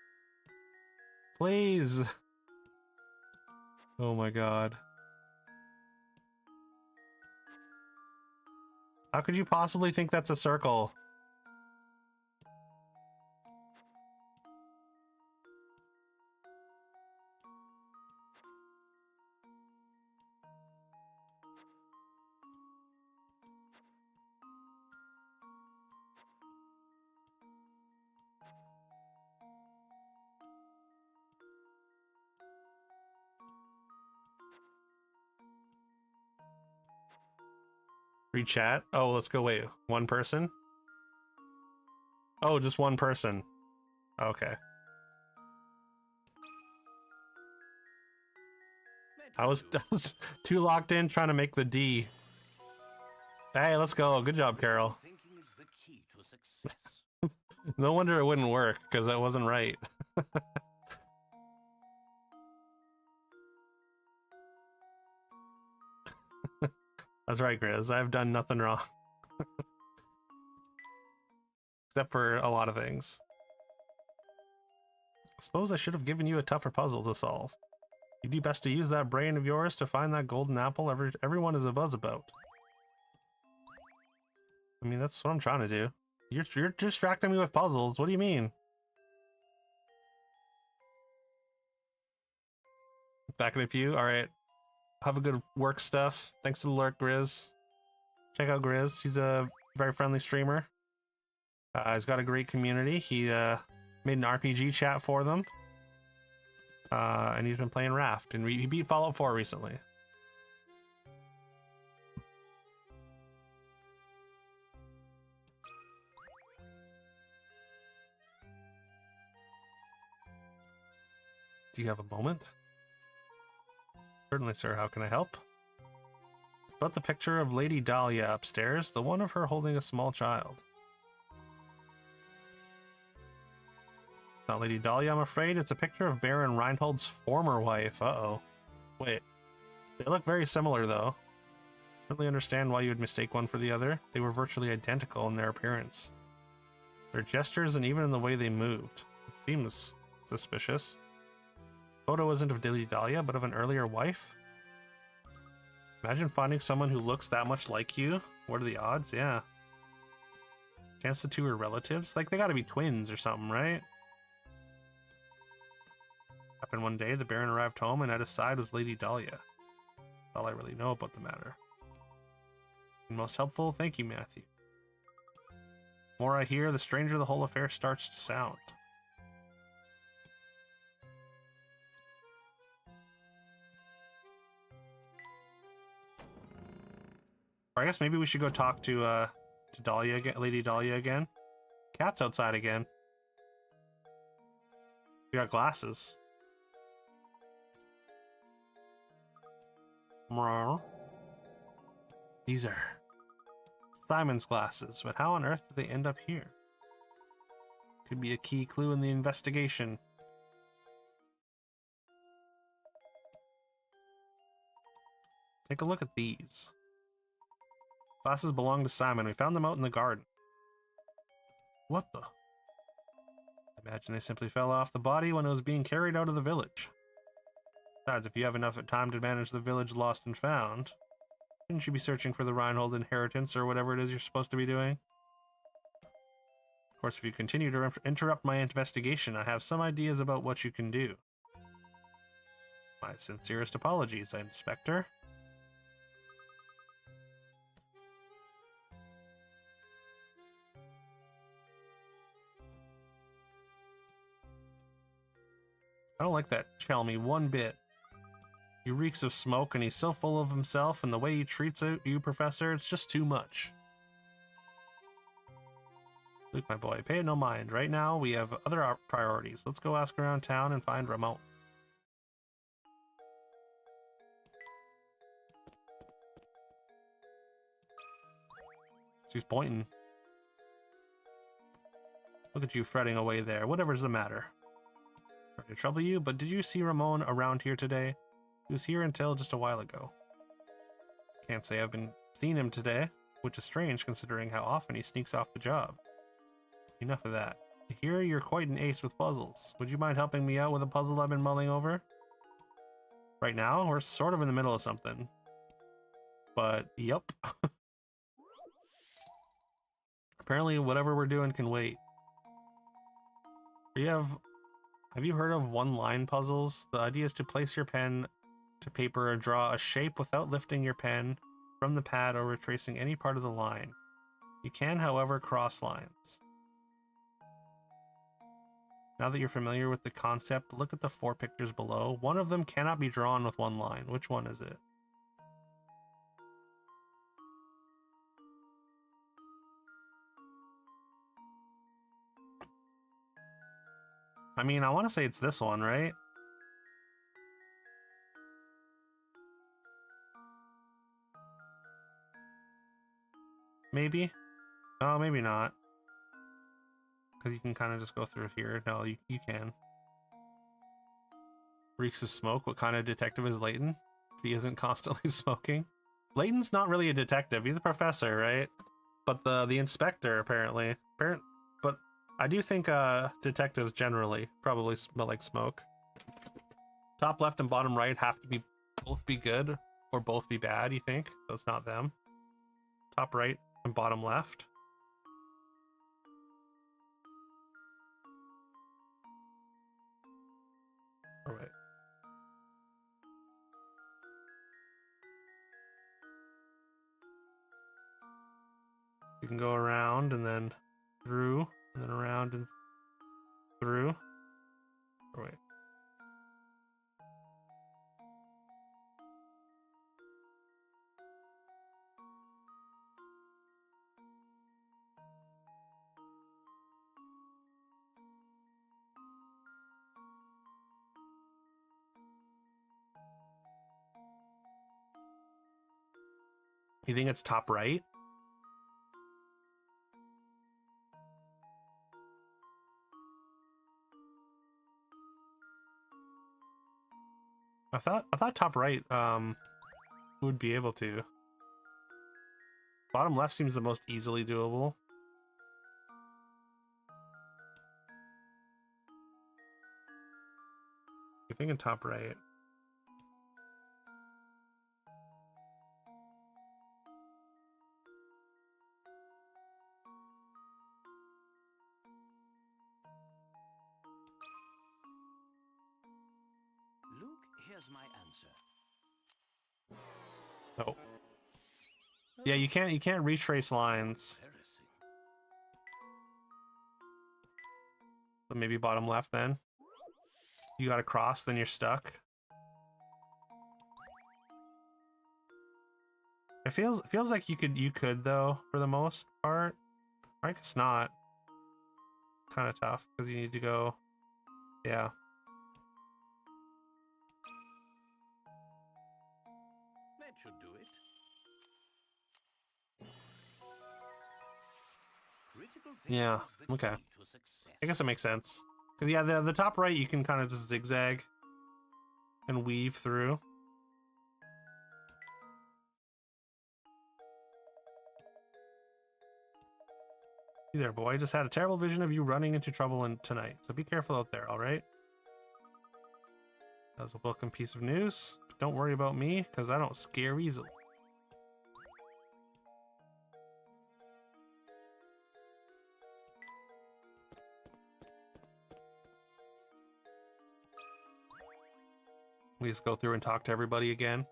Please. Oh my god. How could you possibly think that's a circle? Free chat? Oh, let's go. Wait, one person? Oh, just one person. Okay. I was too locked in trying to make the D. Hey, let's go. Good job, Carol. No wonder it wouldn't work, because that wasn't right. That's right, Grizz. I've done nothing wrong. Except for a lot of things. I suppose I should have given you a tougher puzzle to solve. You do best to use that brain of yours to find that golden apple everyone is a buzz about. I mean, that's what I'm trying to do. You're distracting me with puzzles. What do you mean? Back in a few. All right. Have a good work stuff. Thanks to the lurk, Grizz. Check out Grizz. He's a very friendly streamer. He's got a great community. He made an RPG chat for them. And he's been playing Raft. And he beat Fallout 4 recently. Do you have a moment? Certainly, sir. How can I help? It's about the picture of Lady Dahlia upstairs, the one of her holding a small child. Not Lady Dahlia, I'm afraid. It's a picture of Baron Reinhold's former wife. Uh-oh. Wait. They look very similar, though. I don't really understand why you would mistake one for the other. They were virtually identical in their appearance. Their gestures and even in the way they moved. It seems suspicious. The photo isn't of Lady Dahlia, but of an earlier wife? Imagine finding someone who looks that much like you. What are the odds? Yeah. Chance the two are relatives? Like, they gotta be twins or something, right? Happened one day, the Baron arrived home, and at his side was Lady Dahlia. That's all I really know about the matter. And most helpful, thank you, Matthew. The more I hear, the stranger the whole affair starts to sound. Or I guess maybe we should go talk to Dahlia again, Lady Dahlia again. Cat's outside again. We got glasses. These are Simon's glasses, but how on earth did they end up here? Could be a key clue in the investigation. Take a look at these. Glasses belong to Simon. We found them out in the garden. What the? I imagine they simply fell off the body when it was being carried out of the village. Besides, if you have enough time to manage the village lost and found, shouldn't you be searching for the Reinhold inheritance or whatever it is you're supposed to be doing? Of course, if you continue to interrupt my investigation, I have some ideas about what you can do. My sincerest apologies, Inspector. I don't like that Chelmy one bit. He reeks of smoke and he's so full of himself, and the way he treats you, Professor, it's just too much. Luke, my boy, pay it no mind. Right now, we have other priorities. Let's go ask around town and find Ramon. She's pointing. Look at you fretting away there. Whatever's the matter. Sorry to trouble you, but did you see Ramon around here today? He was here until just a while ago. Can't say I've been seeing him today, which is strange considering how often he sneaks off the job. Enough of that. I hear you're quite an ace with puzzles. Would you mind helping me out with a puzzle I've been mulling over? Right now, we're sort of in the middle of something. But, yup. Apparently, whatever we're doing can wait. Have you heard of one-line puzzles? The idea is to place your pen to paper and draw a shape without lifting your pen from the pad or retracing any part of the line. You can, however, cross lines. Now that you're familiar with the concept, look at the 4 pictures below. One of them cannot be drawn with one line. Which one is it? I mean, I want to say it's this one, right? Maybe? Oh, maybe not. Because you can kind of just go through here. No, you can. Reeks of smoke. What kind of detective is Layton? If he isn't constantly smoking. Layton's not really a detective. He's a professor, right? But the inspector, apparently. But I do think detectives generally probably smell like smoke. Top left and bottom right have to be both be good or both be bad, you think? So it's not them. Top right and bottom left. All right. You can go around and then through, and then around and through. Oh, wait. You think it's top right? I thought top right would be able to. Bottom left seems the most easily doable. You're thinking top right. Luke, here's my answer. Oh. Yeah, you can't retrace lines. Embarrassing. But maybe bottom left then. You got to cross, then you're stuck. It feels like you could though for the most part. I guess not. Kind of tough because you need to go. Yeah. That should do it. Critical Yeah, thinking is the okay. key to success. I guess it makes sense. Because yeah, the top right you can kind of just zigzag and weave through. Hey there, boy. I just had a terrible vision of you running into trouble tonight, so be careful out there, alright? That was a welcome piece of news. But don't worry about me, because I don't scare easily. We just go through and talk to everybody again.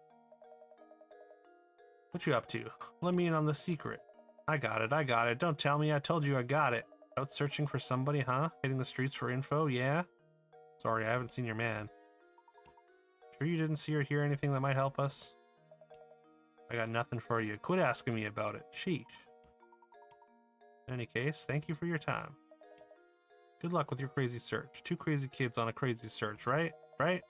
What you up to? Let me in on the secret. I got it. Don't tell me I told you I got it. Out searching for somebody, huh? Hitting the streets for info, yeah? Sorry, I haven't seen your man. Sure you didn't see or hear anything that might help us? I got nothing for you. Quit asking me about it. Sheesh. In any case, thank you for your time. Good luck with your crazy search. 2 crazy kids on a crazy search, right? Right?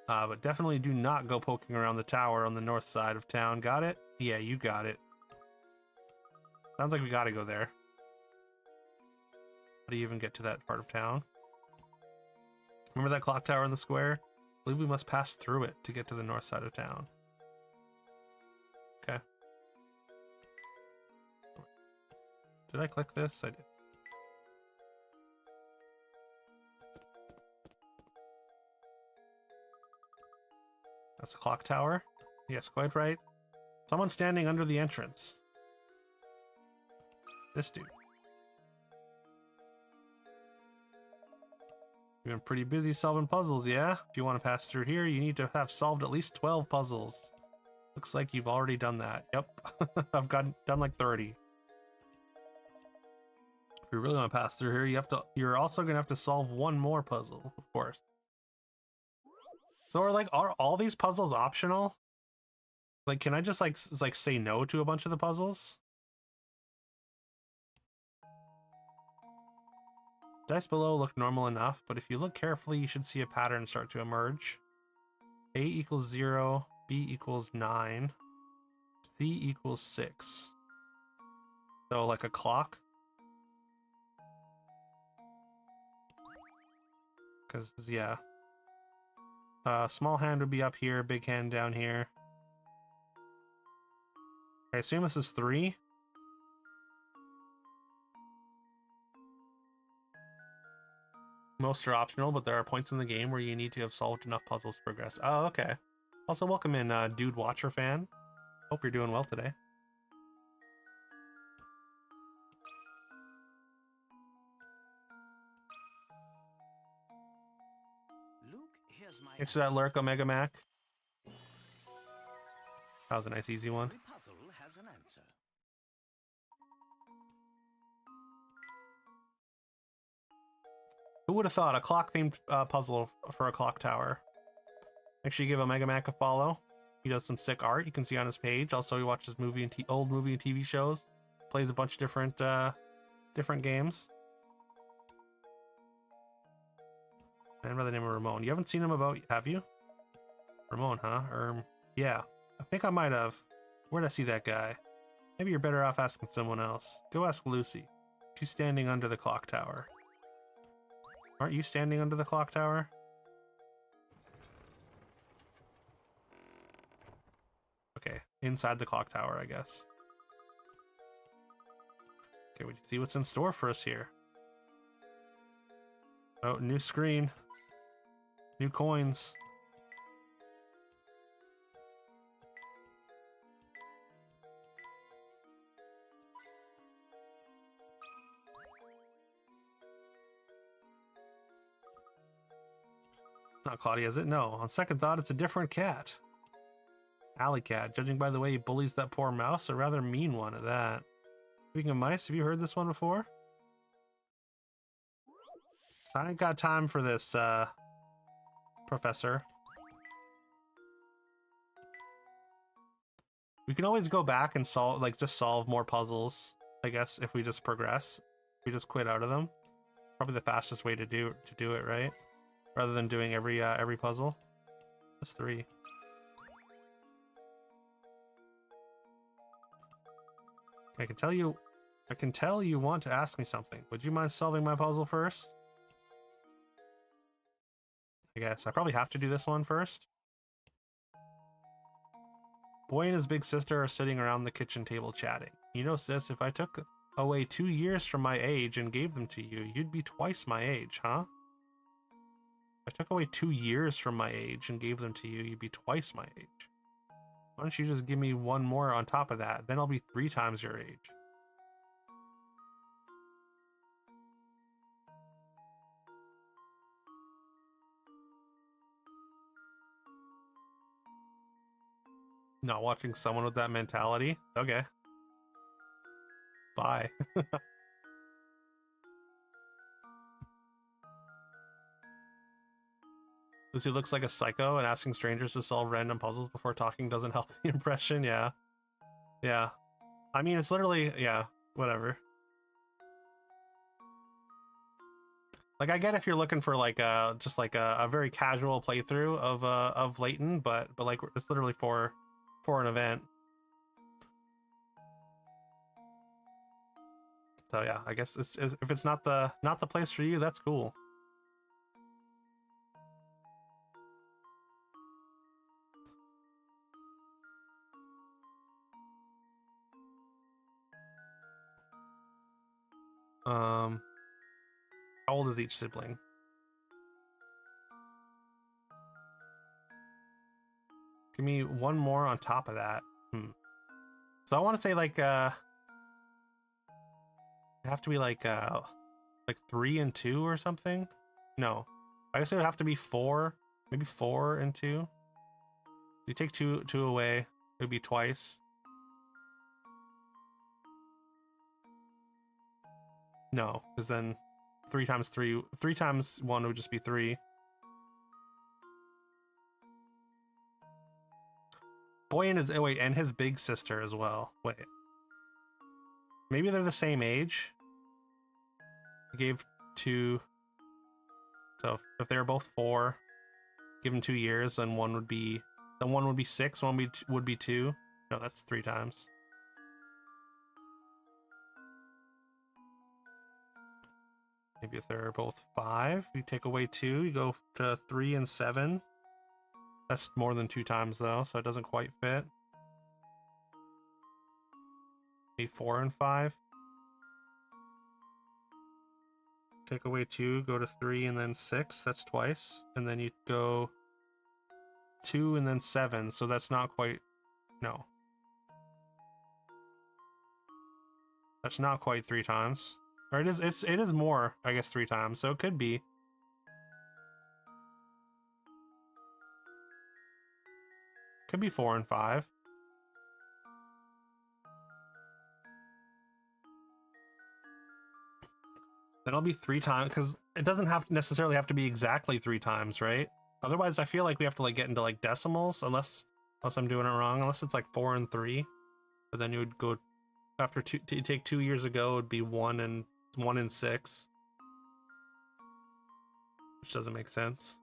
But definitely do not go poking around the tower on the north side of town. Got it? Yeah, you got it. Sounds like we gotta go there. How do you even get to that part of town? Remember that clock tower in the square? I believe we must pass through it to get to the north side of town. Okay. Did I click this? I did. That's the clock tower. Yes, quite right. Someone's standing under the entrance. This dude. You've been pretty busy solving puzzles, yeah? If you want to pass through here, you need to have solved at least 12 puzzles. Looks like you've already done that. Yep. I've done like 30. If you really want to pass through here, you're also gonna have to solve one more puzzle, of course. So are all these puzzles optional? Like, can I just like say no to a bunch of the puzzles? Dice below look normal enough, but if you look carefully, you should see a pattern start to emerge. A equals 0, B equals 9, C equals 6. So like a clock. Because, yeah. Small hand would be up here, big hand down here. I assume this is 3. Most are optional, but there are points in the game where you need to have solved enough puzzles to progress. Oh, okay. Also, welcome in, Dude Watcher fan. Hope you're doing well today. Luke, here's my Thanks for that lurk, Omega Mac. That was a nice, easy one. Every puzzle has an answer. Who would have thought a clock-themed puzzle for a clock tower? Make sure you give Omega Mac a follow. He does some sick art you can see on his page. Also, he watches old movie and TV shows. Plays a bunch of different games. Man by the name of Ramon. You haven't seen him about, have you? Ramon, huh? Yeah. I think I might have. Where'd I see that guy? Maybe you're better off asking someone else. Go ask Lucy. She's standing under the clock tower. Aren't you standing under the clock tower? Okay, inside the clock tower, I guess. Okay, we see what's in store for us here. Oh, new screen. New coins. Not Claudia, is it? No. On second thought, it's a different cat. Alley cat. Judging by the way he bullies that poor mouse, a rather mean one at that. Speaking of mice, have you heard this one before? I ain't got time for this, Professor. We can always go back and just solve more puzzles, I guess, if we just progress. If we just quit out of them. Probably the fastest way to do it, right? Rather than doing every puzzle. Just 3. I can tell you want to ask me something. Would you mind solving my puzzle first? I guess I probably have to do this one first. Boy and his big sister are sitting around the kitchen table chatting. You know, sis, if I took away 2 years from my age and gave them to you, you'd be twice my age, huh? If I took away 2 years from my age and gave them to you, you'd be twice my age. Why don't you just give me 1 more on top of that? Then I'll be 3 times your age. Not watching someone with that mentality? Okay. Bye. Lucy looks like a psycho, and asking strangers to solve random puzzles before talking doesn't help the impression. Yeah. Yeah. I mean, it's literally, yeah, whatever. Like, I get if you're looking for like just like a very casual playthrough of Layton, but like it's literally for an event. So yeah, I guess if it's not the place for you, that's cool. How old is each sibling? Give me one more on top of that. So I want to say like have to be like 3 and 2 or something. No, I guess it would have to be 4, maybe 4 and 2. You take two away, it would be twice. No, because then 3 times 1 would just be 3. Boy and his and his big sister as well. Wait, maybe they're the same age. I gave 2. So if they're both 4, give them 2 years, then one would be 6. One would be 2. No, that's 3 times. Maybe if they're both 5, you take away 2, you go to 3 and 7. That's more than 2 times though, so it doesn't quite fit. Maybe 4 and 5. Take away 2, go to 3 and then 6. That's twice. And then you go 2 and then 7. So that's not quite. No. That's not quite 3 times. Or it is more, I guess, 3 times. So it could be. Could be 4 and 5. Then it'll be 3 times, because it doesn't necessarily have to be exactly 3 times, right? Otherwise, I feel like we have to like get into like decimals, unless I'm doing it wrong. Unless it's like 4 and 3, but then you would go after 2. You take 2 years ago, it would be 1 and 6, which doesn't make sense.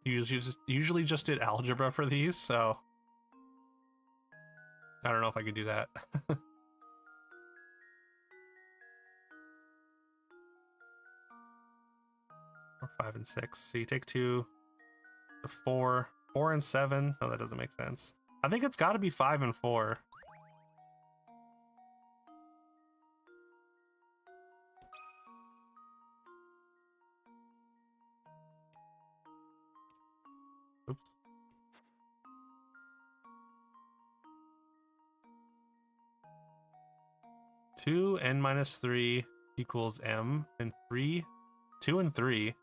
You usually just did algebra for these, so I don't know if I could do that. Or 5 and 6. So you take 2 to 4 and 7. No, that doesn't make sense. I think it's got to be 5 and 4. Oops. Two n minus 3 equals m, and 2 and 3.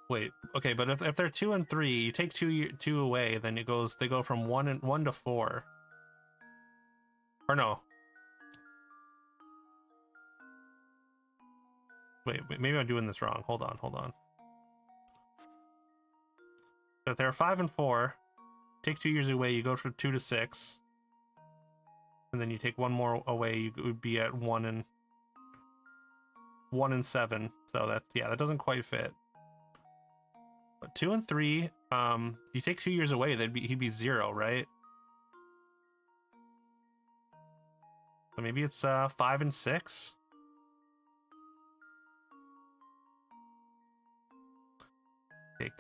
Wait, okay, but if they're 2 and 3, you take 2 away, then they go from 1 to 4. Or no. Wait, maybe I'm doing this wrong. Hold on. If they're 5 and 4, take 2 years away, you go from 2 to 6. And then you take 1 more away, you would be at 1 and 7. So that doesn't quite fit. But 2 and 3, you take 2 years away, he'd be 0, right? So maybe it's 5 and 6. Take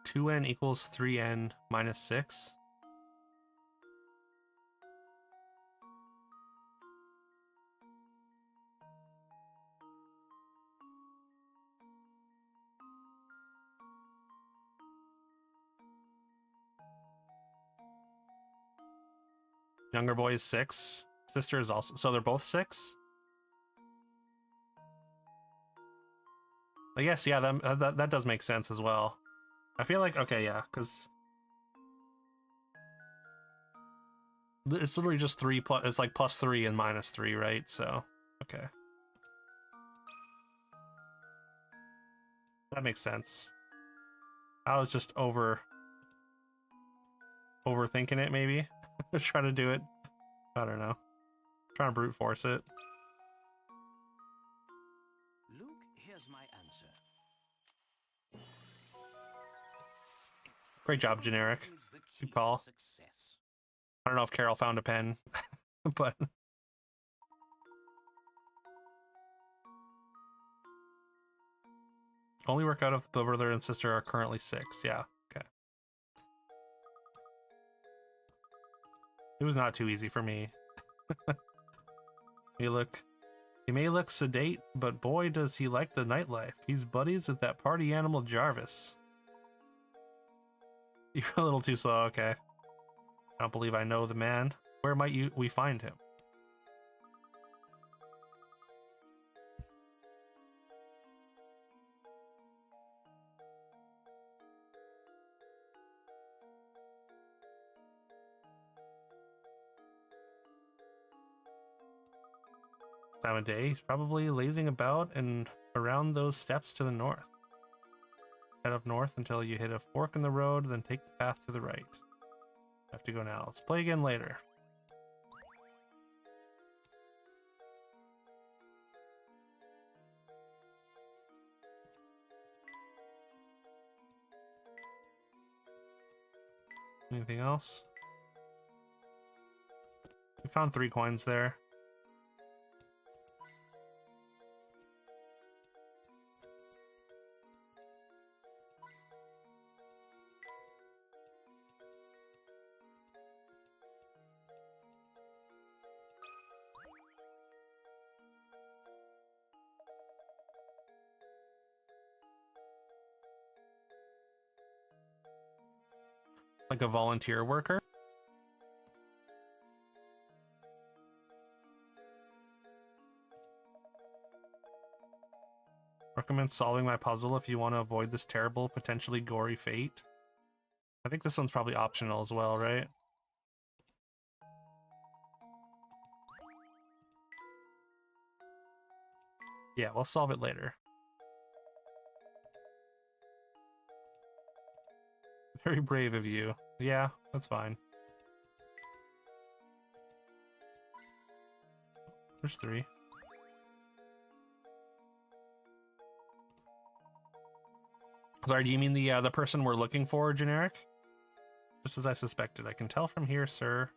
2n equals 3n minus 6. Younger boy is 6. Sister is also, so they're both 6. I guess, yeah, that does make sense as well. I feel like, okay, yeah, because it's literally just 3 plus, it's like +3 and -3, right? So, okay. That makes sense. I was just overthinking it, maybe. Trying to do it. I don't know. Trying to brute force it. Luke, here's my answer. Great job, Generic. Is the key Good call. to success. I don't know if Carol found a pen, but only work out if the brother and sister are currently 6. Yeah, okay. It was not too easy for me. He may look sedate, but boy does he like the nightlife. He's buddies with that party animal Jarvis. You're a little too slow, okay. I don't believe I know the man. Where might we find him? Time of day, he's probably lazing about and around those steps to the north. Head up north until you hit a fork in the road, then take the path to the right. I have to go now. Let's play again later. Anything else? We found 3 coins there. Like a volunteer worker? Recommend solving my puzzle if you want to avoid this terrible, potentially gory fate. I think this one's probably optional as well, right? Yeah, we'll solve it later. Very brave of you. Yeah, that's fine. There's 3. Sorry, do you mean the person we're looking for, Generic? Just as I suspected. I can tell from here, sir.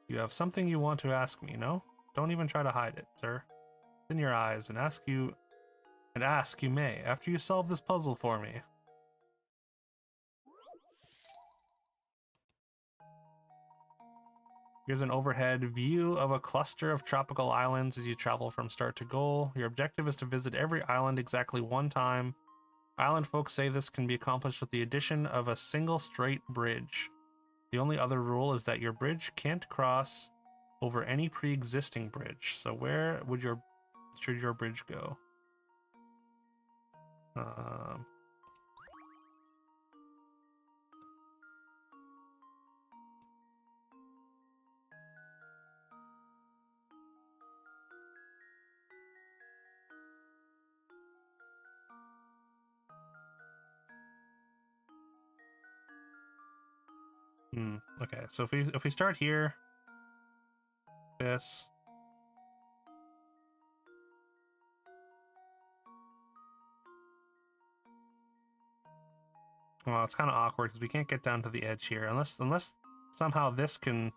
You have something you want to ask me, no? Don't even try to hide it, sir. It's in your eyes, and ask you may, after you solve this puzzle for me. Here's an overhead view of a cluster of tropical islands as you travel from start to goal. Your objective is to visit every island exactly 1 time. Island folks say this can be accomplished with the addition of a single straight bridge. The only other rule is that your bridge can't cross over any pre-existing bridge. So where should your bridge go? Okay, so if we start here, this. Well, it's kind of awkward because we can't get down to the edge here unless somehow this can.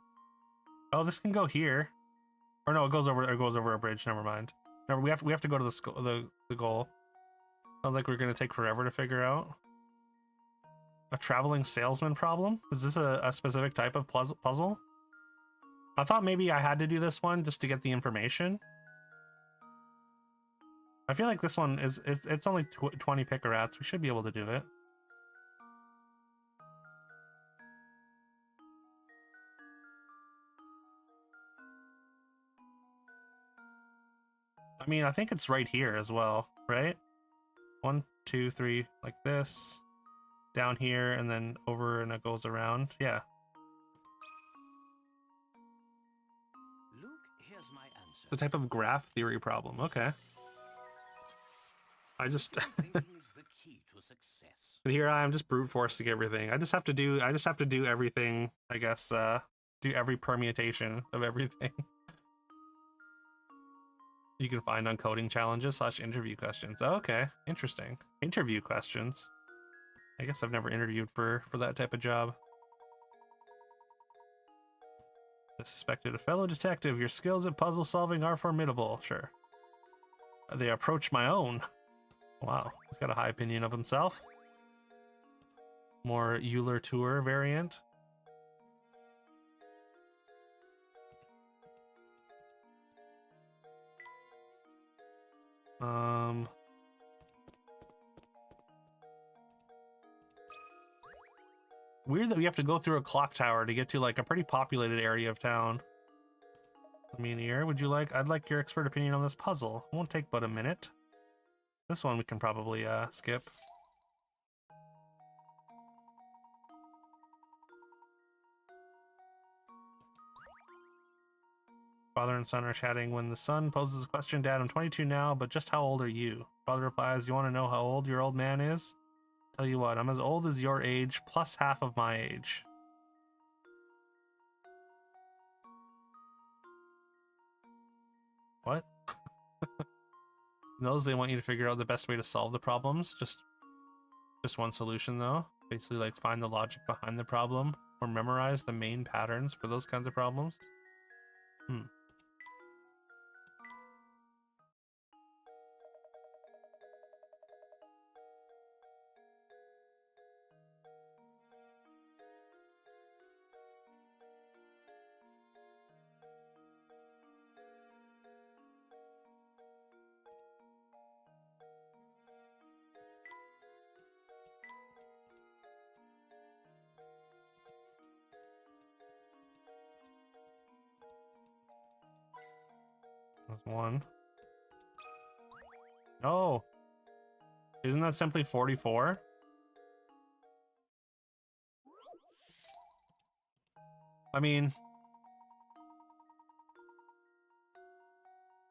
Oh, this can go here, or no, it goes over a bridge. Never mind. No, we have to go to the goal. Sounds like we're gonna take forever to figure out. A traveling salesman problem? Is this a specific type of puzzle? I thought maybe I had to do this one just to get the information. I feel like this one it's only 20 pick-a-rats. We should be able to do it. I mean, I think it's right here as well, right? 1, 2, 3, like this. Down here, and then over, and it goes around. Yeah. Luke, here's my answer. The type of graph theory problem. Okay. I just Thinking is the key to success. and here I am just brute forcing everything. I just have to do everything, I guess, do every permutation of everything. You can find on coding challenges / interview questions. Oh, okay. Interesting. Interview questions. I guess I've never interviewed for that type of job. I suspected a fellow detective. Your skills at puzzle solving are formidable. Sure. They approach my own. Wow, he's got a high opinion of himself. More Euler Tour variant. Weird that we have to go through a clock tower to get to like a pretty populated area of town. I mean, here, I'd like your expert opinion on this puzzle. It won't take but a minute. This one we can probably skip. Father and son are chatting when the son poses a question. Dad, I'm 22 now, but just how old are you? Father replies, you want to know how old your old man is? Tell you what, I'm as old as your age, plus half of my age. What? Those they want you to figure out the best way to solve the problems. Just one solution though. Basically like find the logic behind the problem or memorize the main patterns for those kinds of problems. That's one. Oh, isn't that simply 44? I mean,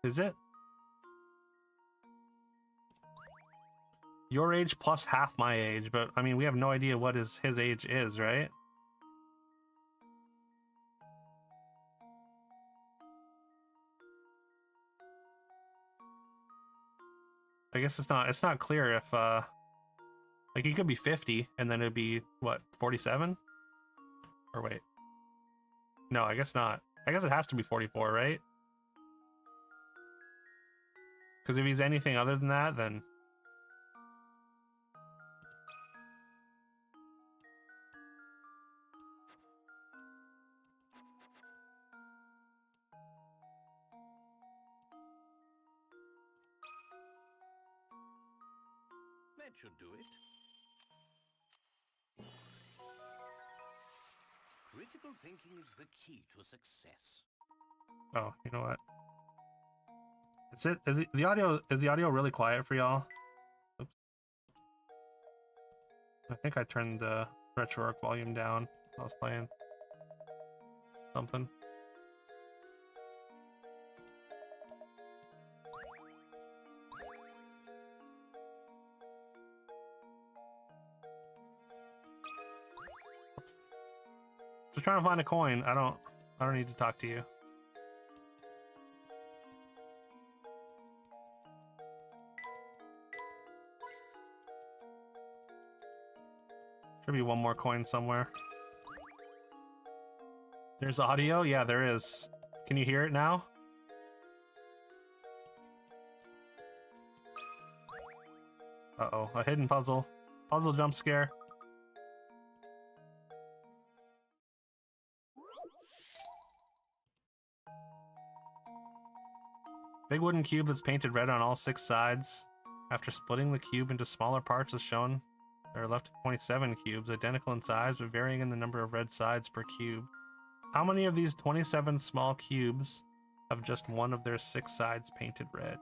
is it? Your age plus half my age, but I mean, we have no idea what his age is, right? I guess it's not clear if like he could be 50 and then it'd be what, 47? Or wait. No, I guess not. I guess it has to be 44, right? Because if he's anything other than that, then That should do it. Critical thinking is the key to success. oh, you know what? Is the audio really quiet for y'all? Oops. I think I turned the RetroArch volume down when I was playing something. Oops. Just trying to find a coin. I don't need to talk to you. Should be one more coin somewhere. There's audio? Yeah, there is. Can you hear it now? Uh-oh, a hidden puzzle. Puzzle jump scare. Big wooden cube that's painted red on all 6 sides. After splitting the cube into smaller parts as shown, there are left 27 cubes, identical in size but varying in the number of red sides per cube. How many of these 27 small cubes have just one of their 6 sides painted red?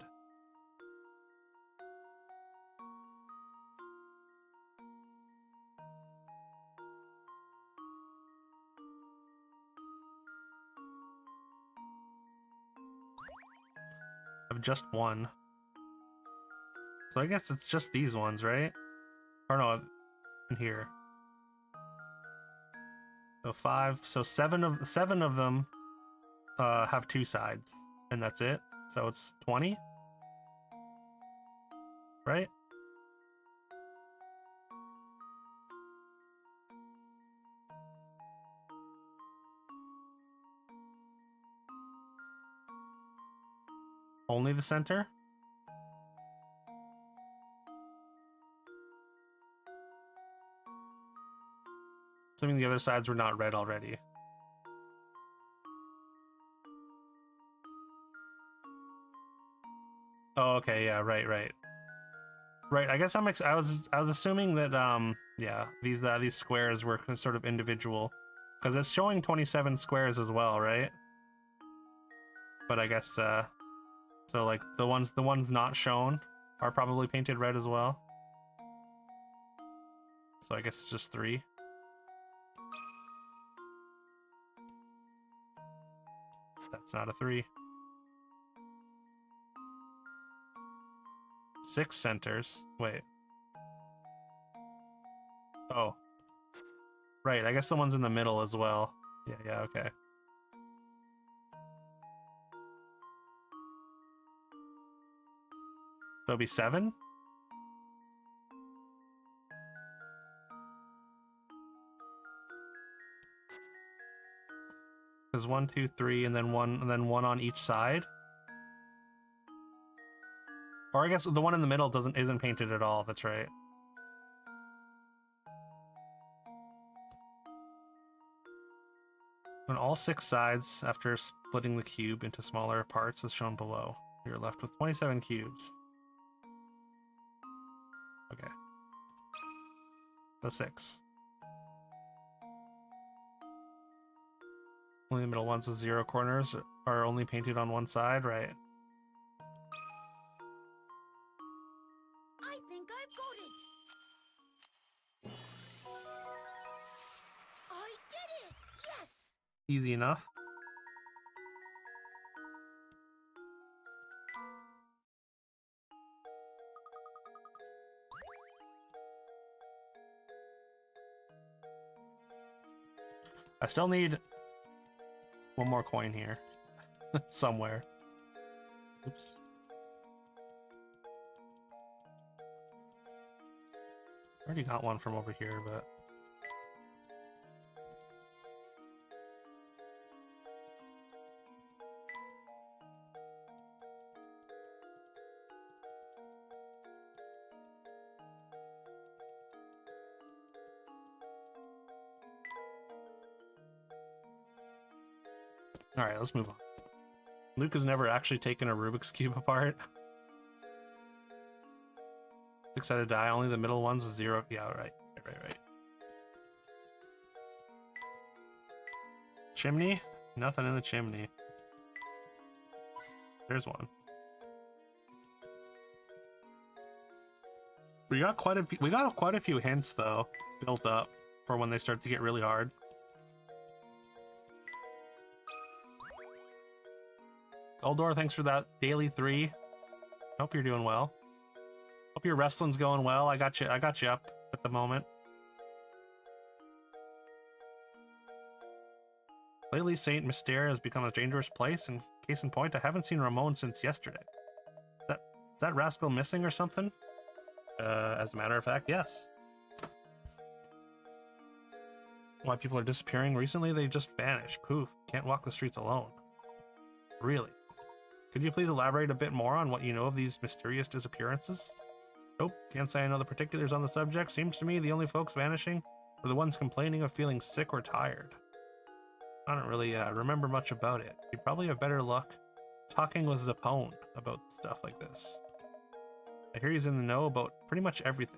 have just one. So I guess it's just these ones, right? Or no, in here. So 5, so 7 of them have 2 sides, and that's it. So it's 20, right? Only the center? Assuming the other sides were not red already. Oh, okay, yeah, right. Right, I guess I was assuming that yeah, these squares were sort of individual, because it's showing 27 squares as well, right? But I guess so like the ones not shown are probably painted red as well. So I guess it's just 3. That's not a 3. 6 centers. Wait. Oh. Right, I guess the one's in the middle as well. Yeah, okay. So it'll be 7? There's 1, 2, 3, and then one on each side. Or I guess the one in the middle isn't painted at all. That's right. On all 6 sides, after splitting the cube into smaller parts, as shown below, you're left with 27 cubes. Okay. So 6. Only the middle ones with 0 corners are only painted on one side, right? I think I've got it. I did it! Yes! Easy enough. I still need one more coin here. Somewhere. Oops. Already got one from over here, but... Alright, let's move on. Luke has never actually taken a Rubik's Cube apart. 6-sided die, only the middle ones with 0. Yeah, right. Chimney? Nothing in the chimney. There's one. We got quite a few hints though built up for when they start to get really hard. Eldor, thanks for that daily 3. Hope you're doing well. Hope your wrestling's going well. I got you up at the moment. Lately, Saint Mystere has become a dangerous place, and case in point, I haven't seen Ramon since yesterday. Is that rascal missing or something? As a matter of fact, yes. Why people are disappearing recently? They just vanish. Poof. Can't walk the streets alone. Really? Could you please elaborate a bit more on what you know of these mysterious disappearances? Nope, can't say I know the particulars on the subject. Seems to me the only folks vanishing were the ones complaining of feeling sick or tired. I don't really remember much about it. You'd probably have better luck talking with Zapone about stuff like this. I hear he's in the know about pretty much everything.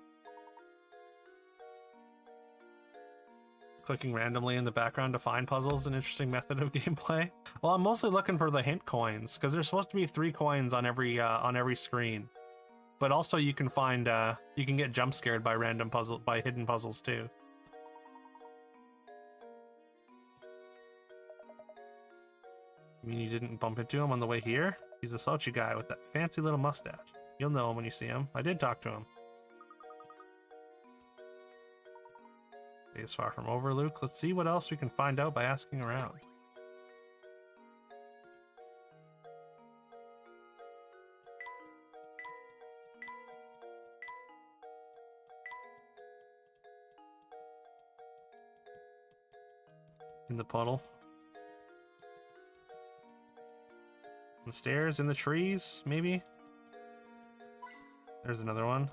Clicking randomly in the background to find puzzles, an interesting method of gameplay. Well, I'm mostly looking for the hint coins because there's supposed to be 3 coins on every screen. But also you can find you can get jump scared by hidden puzzles too. You mean you didn't bump into him on the way here? He's a slouchy guy with that fancy little mustache. You'll know him when you see him. I did talk to him. It's far from over, Luke. Let's see what else we can find out by asking around. In the puddle. On the stairs, in the trees, maybe? There's another one.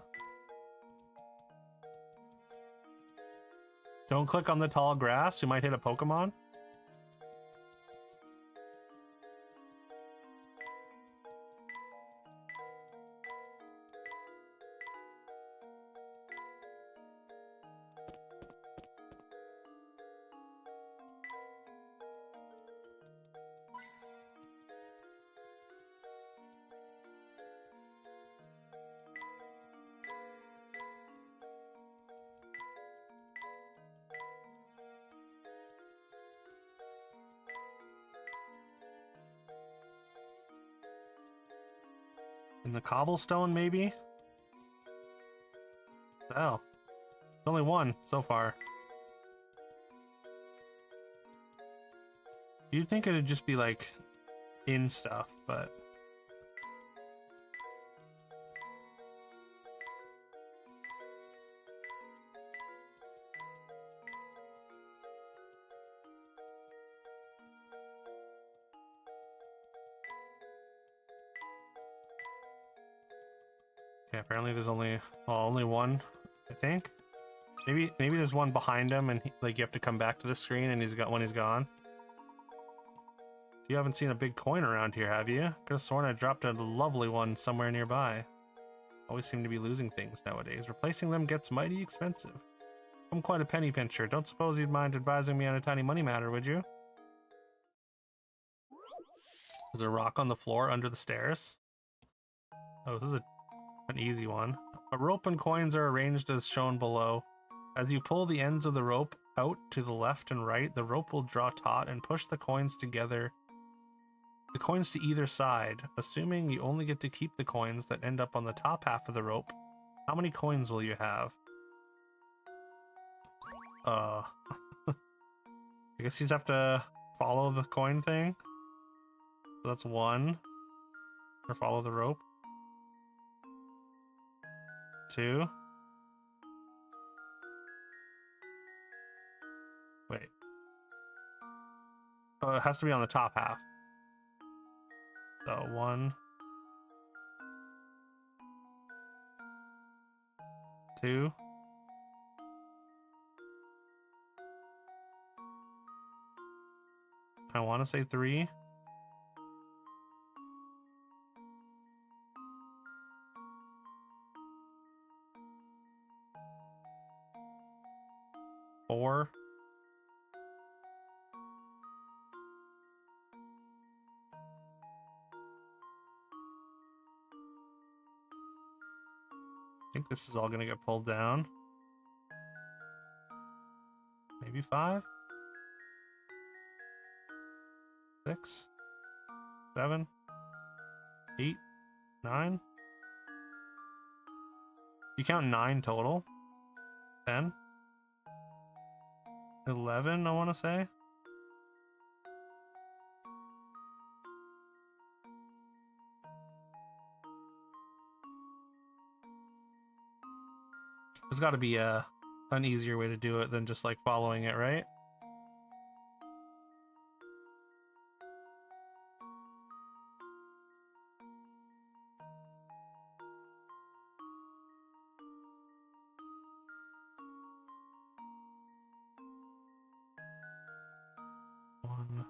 Don't click on the tall grass, you might hit a Pokemon. In the cobblestone, maybe? Oh. There's only one so far. You'd think it'd just be like in stuff, but yeah, apparently there's only one, I think. Maybe there's one behind him, and like you have to come back to the screen, and he's gone. You haven't seen a big coin around here, have you? Could have sworn I dropped a lovely one somewhere nearby. Always seem to be losing things nowadays. Replacing them gets mighty expensive. I'm quite a penny pincher. Don't suppose you'd mind advising me on a tiny money matter, would you? There's a rock on the floor under the stairs. Oh, this is an easy one. A rope and coins are arranged as shown below. As you pull the ends of the rope out to the left and right, the rope will draw taut and push the coins together. The coins to either side, assuming you only get to keep the coins that end up on the top half of the rope. How many coins will you have? I guess you just have to follow the coin thing. So that's one. Or follow the rope. 2. Wait. Oh, it has to be on the top half. So 1, 2. I want to say 3. 4. I think this is all gonna get pulled down. Maybe 5? 6? 7? 8? 9? You count 9 total? 10? 11, I want to say? There's got to be an easier way to do it than just like following it, right? One.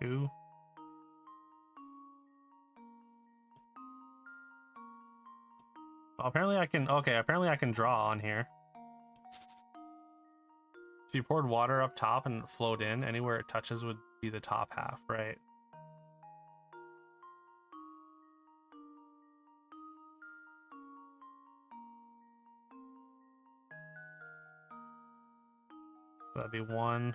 Two. Oh, apparently I can, okay, apparently I can draw on here. If you poured water up top and it flowed in, anywhere it touches would be the top half, right? So that'd be 1.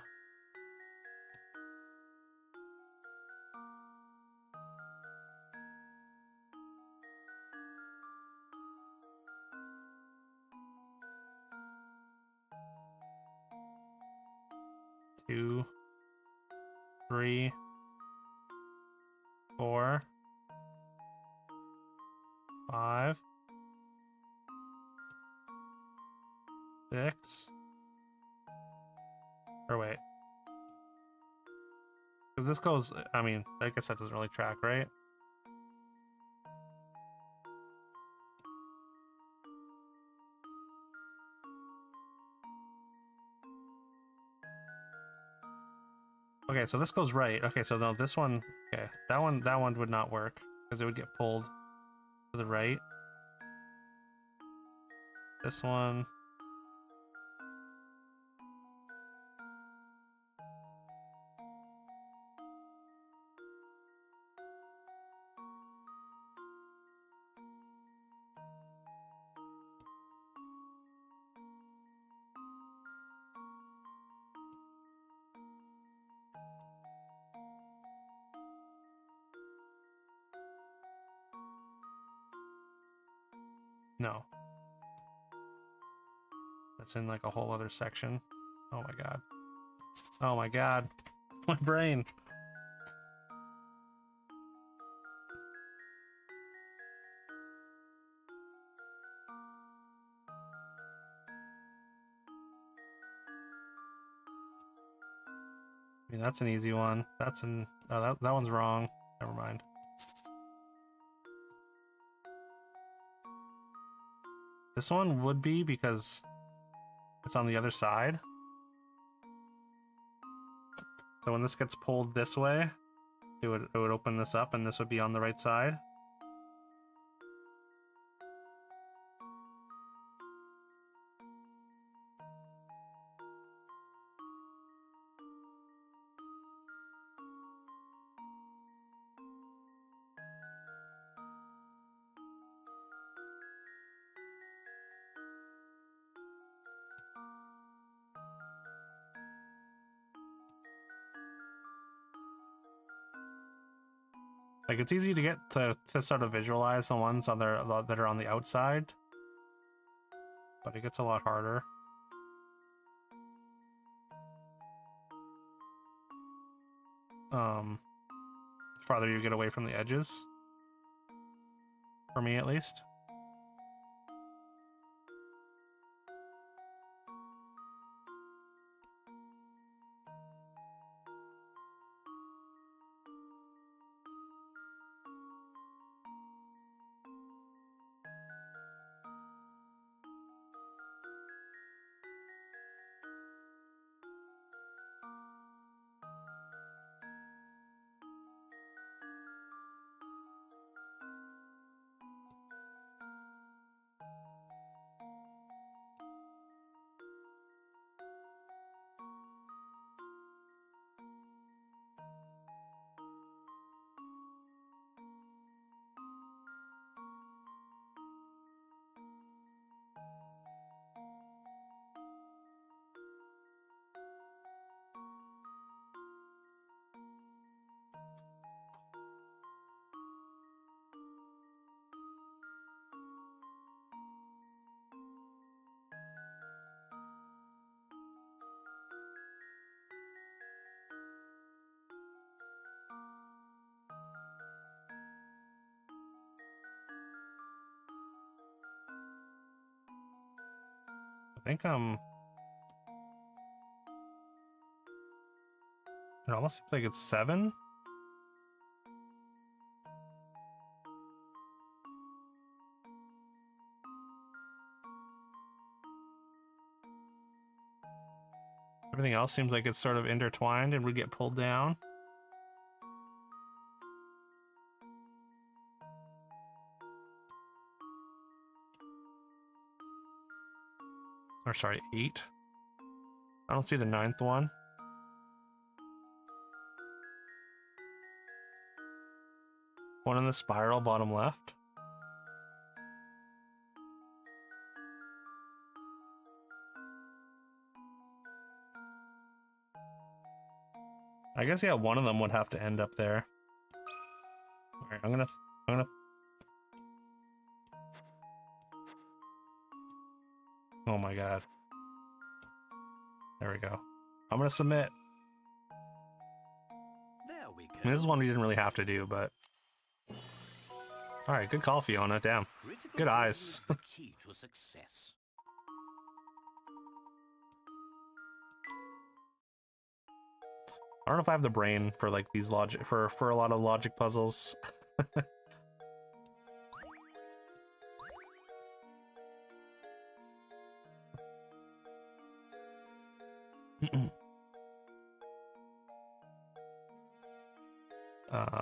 Two, 3, 4, 5, 6. Or wait. Because this goes, I mean, I guess that doesn't really track, right? Okay, so this goes right. Okay, so no, this one, okay, that one would not work because it would get pulled to the right. This one. No. That's in like a whole other section. Oh my god. Oh my god. My brain. I mean, that's an easy one. That's an... Oh, that one's wrong. Never mind. This one would be because it's on the other side. So when this gets pulled this way, it would open this up and this would be on the right side. Like, it's easy to get to sort of visualize the ones on there that are on the outside, but it gets a lot harder. The farther you get away from the edges, for me at least. I think it almost seems like it's 7. Everything else seems like it's sort of intertwined and would get pulled down. Or sorry, 8. I don't see the 9th one. One in the spiral, bottom left. I guess, yeah, one of them would have to end up there. Alright, I'm gonna... Oh my god. There we go. I'm gonna submit. There we go. I mean, this is one we didn't really have to do, but... Alright, good call, Fiona. Damn. Critical Good thinking eyes. is the key to success. I don't know if I have the brain for like these logic for a lot of logic puzzles.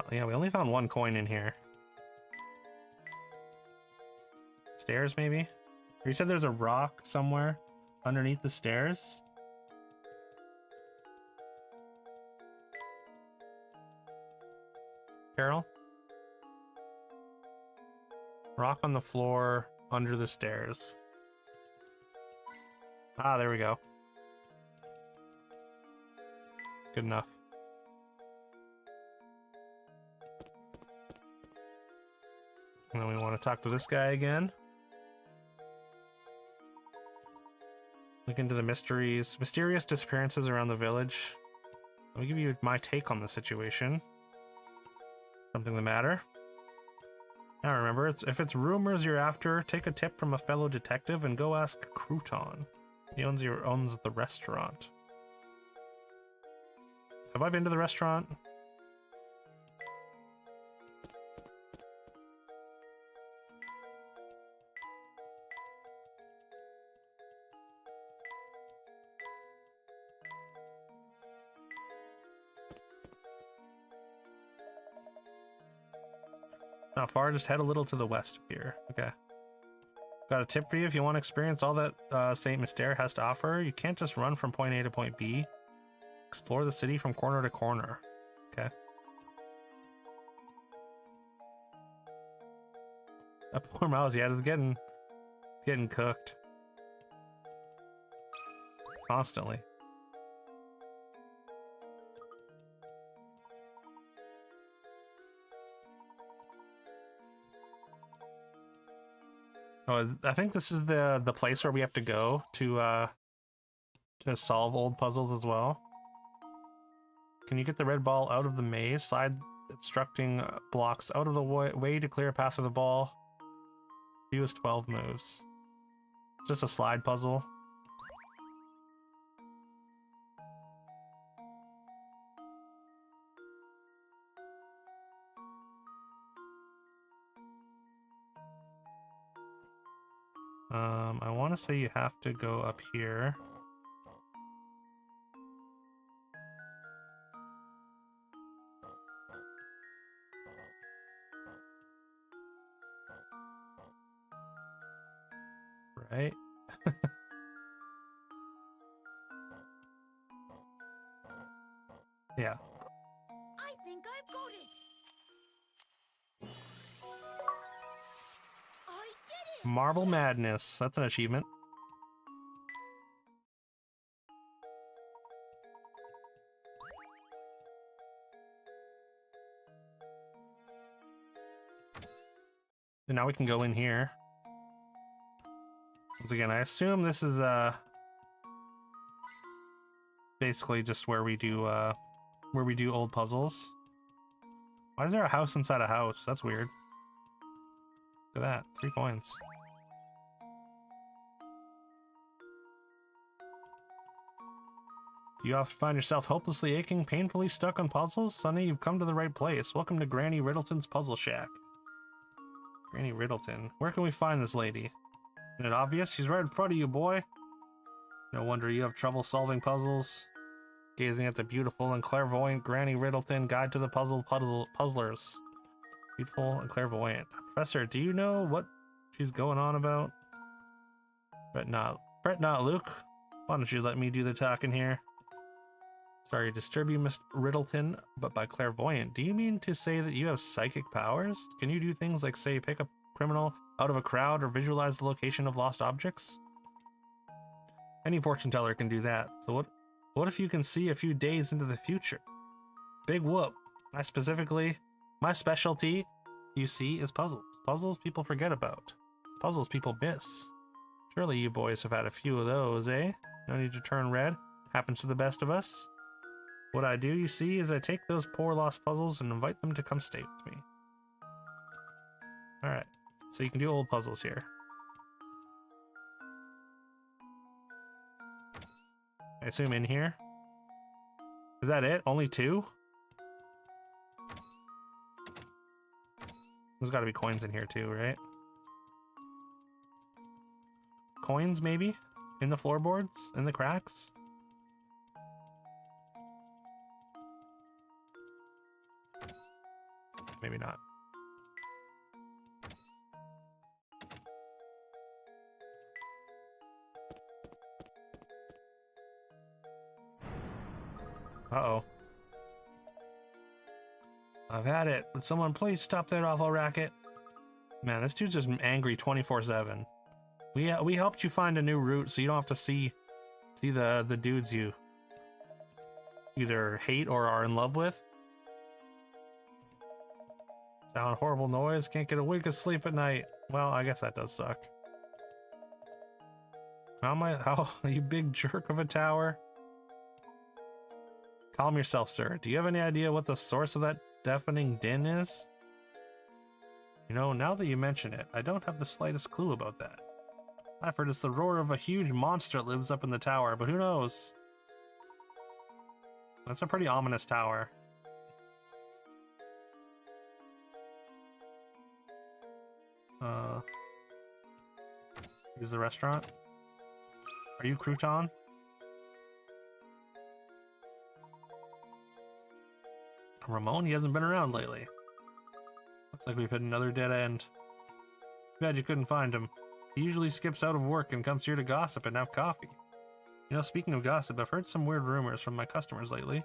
Yeah, we only found one coin in here. Stairs, maybe? Or you said there's a rock somewhere underneath the stairs? Carol? Rock on the floor under the stairs. Ah, there we go. Good enough. And then we want to talk to this guy again. Look into the mysterious disappearances around the village. Let me give you my take on the situation. Something the matter? Now remember, if it's rumors you're after, take a tip from a fellow detective and go ask Crouton. He owns the restaurant. Have I been to the restaurant? Not far, just head a little to the west of here. Okay. Got a tip for you. If you want to experience all that Saint Mystere has to offer, you can't just run from point A to point B. Explore the city from corner to corner. Okay. That poor mouse, yeah, it's getting cooked. Constantly. Oh, I think this is the place where we have to go to solve old puzzles as well. Can you get the red ball out of the maze? Slide obstructing blocks out of the way to clear a path of the ball. Use 12 moves. Just a slide puzzle. I want to say you have to go up here. Right? Yeah. I think I've got it. I did it. Marble Madness. That's an achievement. And now we can go in here. Once again, I assume this is basically just where we do old puzzles. Why is there a house inside a house? That's weird. Look at that. 3 coins. You often find yourself hopelessly aching, painfully stuck on puzzles? Sonny, you've come to the right place. Welcome to Granny Riddleton's Puzzle Shack. Granny Riddleton. Where can we find this lady? Isn't it obvious? She's right in front of you, boy. No wonder you have trouble solving puzzles. Gazing at the beautiful and clairvoyant Granny Riddleton, guide to the puzzlers. Beautiful and clairvoyant. Professor, do you know what she's going on about? Fret not, Luke. Why don't you let me do the talking here? Sorry to disturb you, Mr. Riddleton, but by clairvoyant, do you mean to say that you have psychic powers? Can you do things like, say, pick a criminal out of a crowd or visualize the location of lost objects? Any fortune teller can do that. So what if you can see a few days into the future? Big whoop. My specialty, you see, is puzzles. Puzzles people forget about. Puzzles people miss. Surely you boys have had a few of those, eh? No need to turn red. Happens to the best of us. What I do, you see, is I take those poor lost puzzles and invite them to come stay with me. Alright, so you can do old puzzles here. I assume in here. Is that it? Only 2? There's gotta be coins in here too, right? Coins, maybe? In the floorboards? In the cracks? Maybe not. Uh-oh. I've had it. Would someone please stop that awful racket? Man, this dude's just angry 24/7. We helped you find a new route so you don't have to see the dudes you either hate or are in love with. Sound horrible noise, can't get a wink of sleep at night. Well, I guess that does suck. How you big jerk of a tower? Calm yourself, sir. Do you have any idea what the source of that deafening din is? You know, now that you mention it, I don't have the slightest clue about that. I've heard it's the roar of a huge monster that lives up in the tower, but who knows? That's a pretty ominous tower. Use the restaurant. Are you Crouton? Ramon? He hasn't been around lately. Looks like we've hit another dead end. Too bad you couldn't find him. He usually skips out of work and comes here to gossip and have coffee. You know, speaking of gossip, I've heard some weird rumors from my customers lately.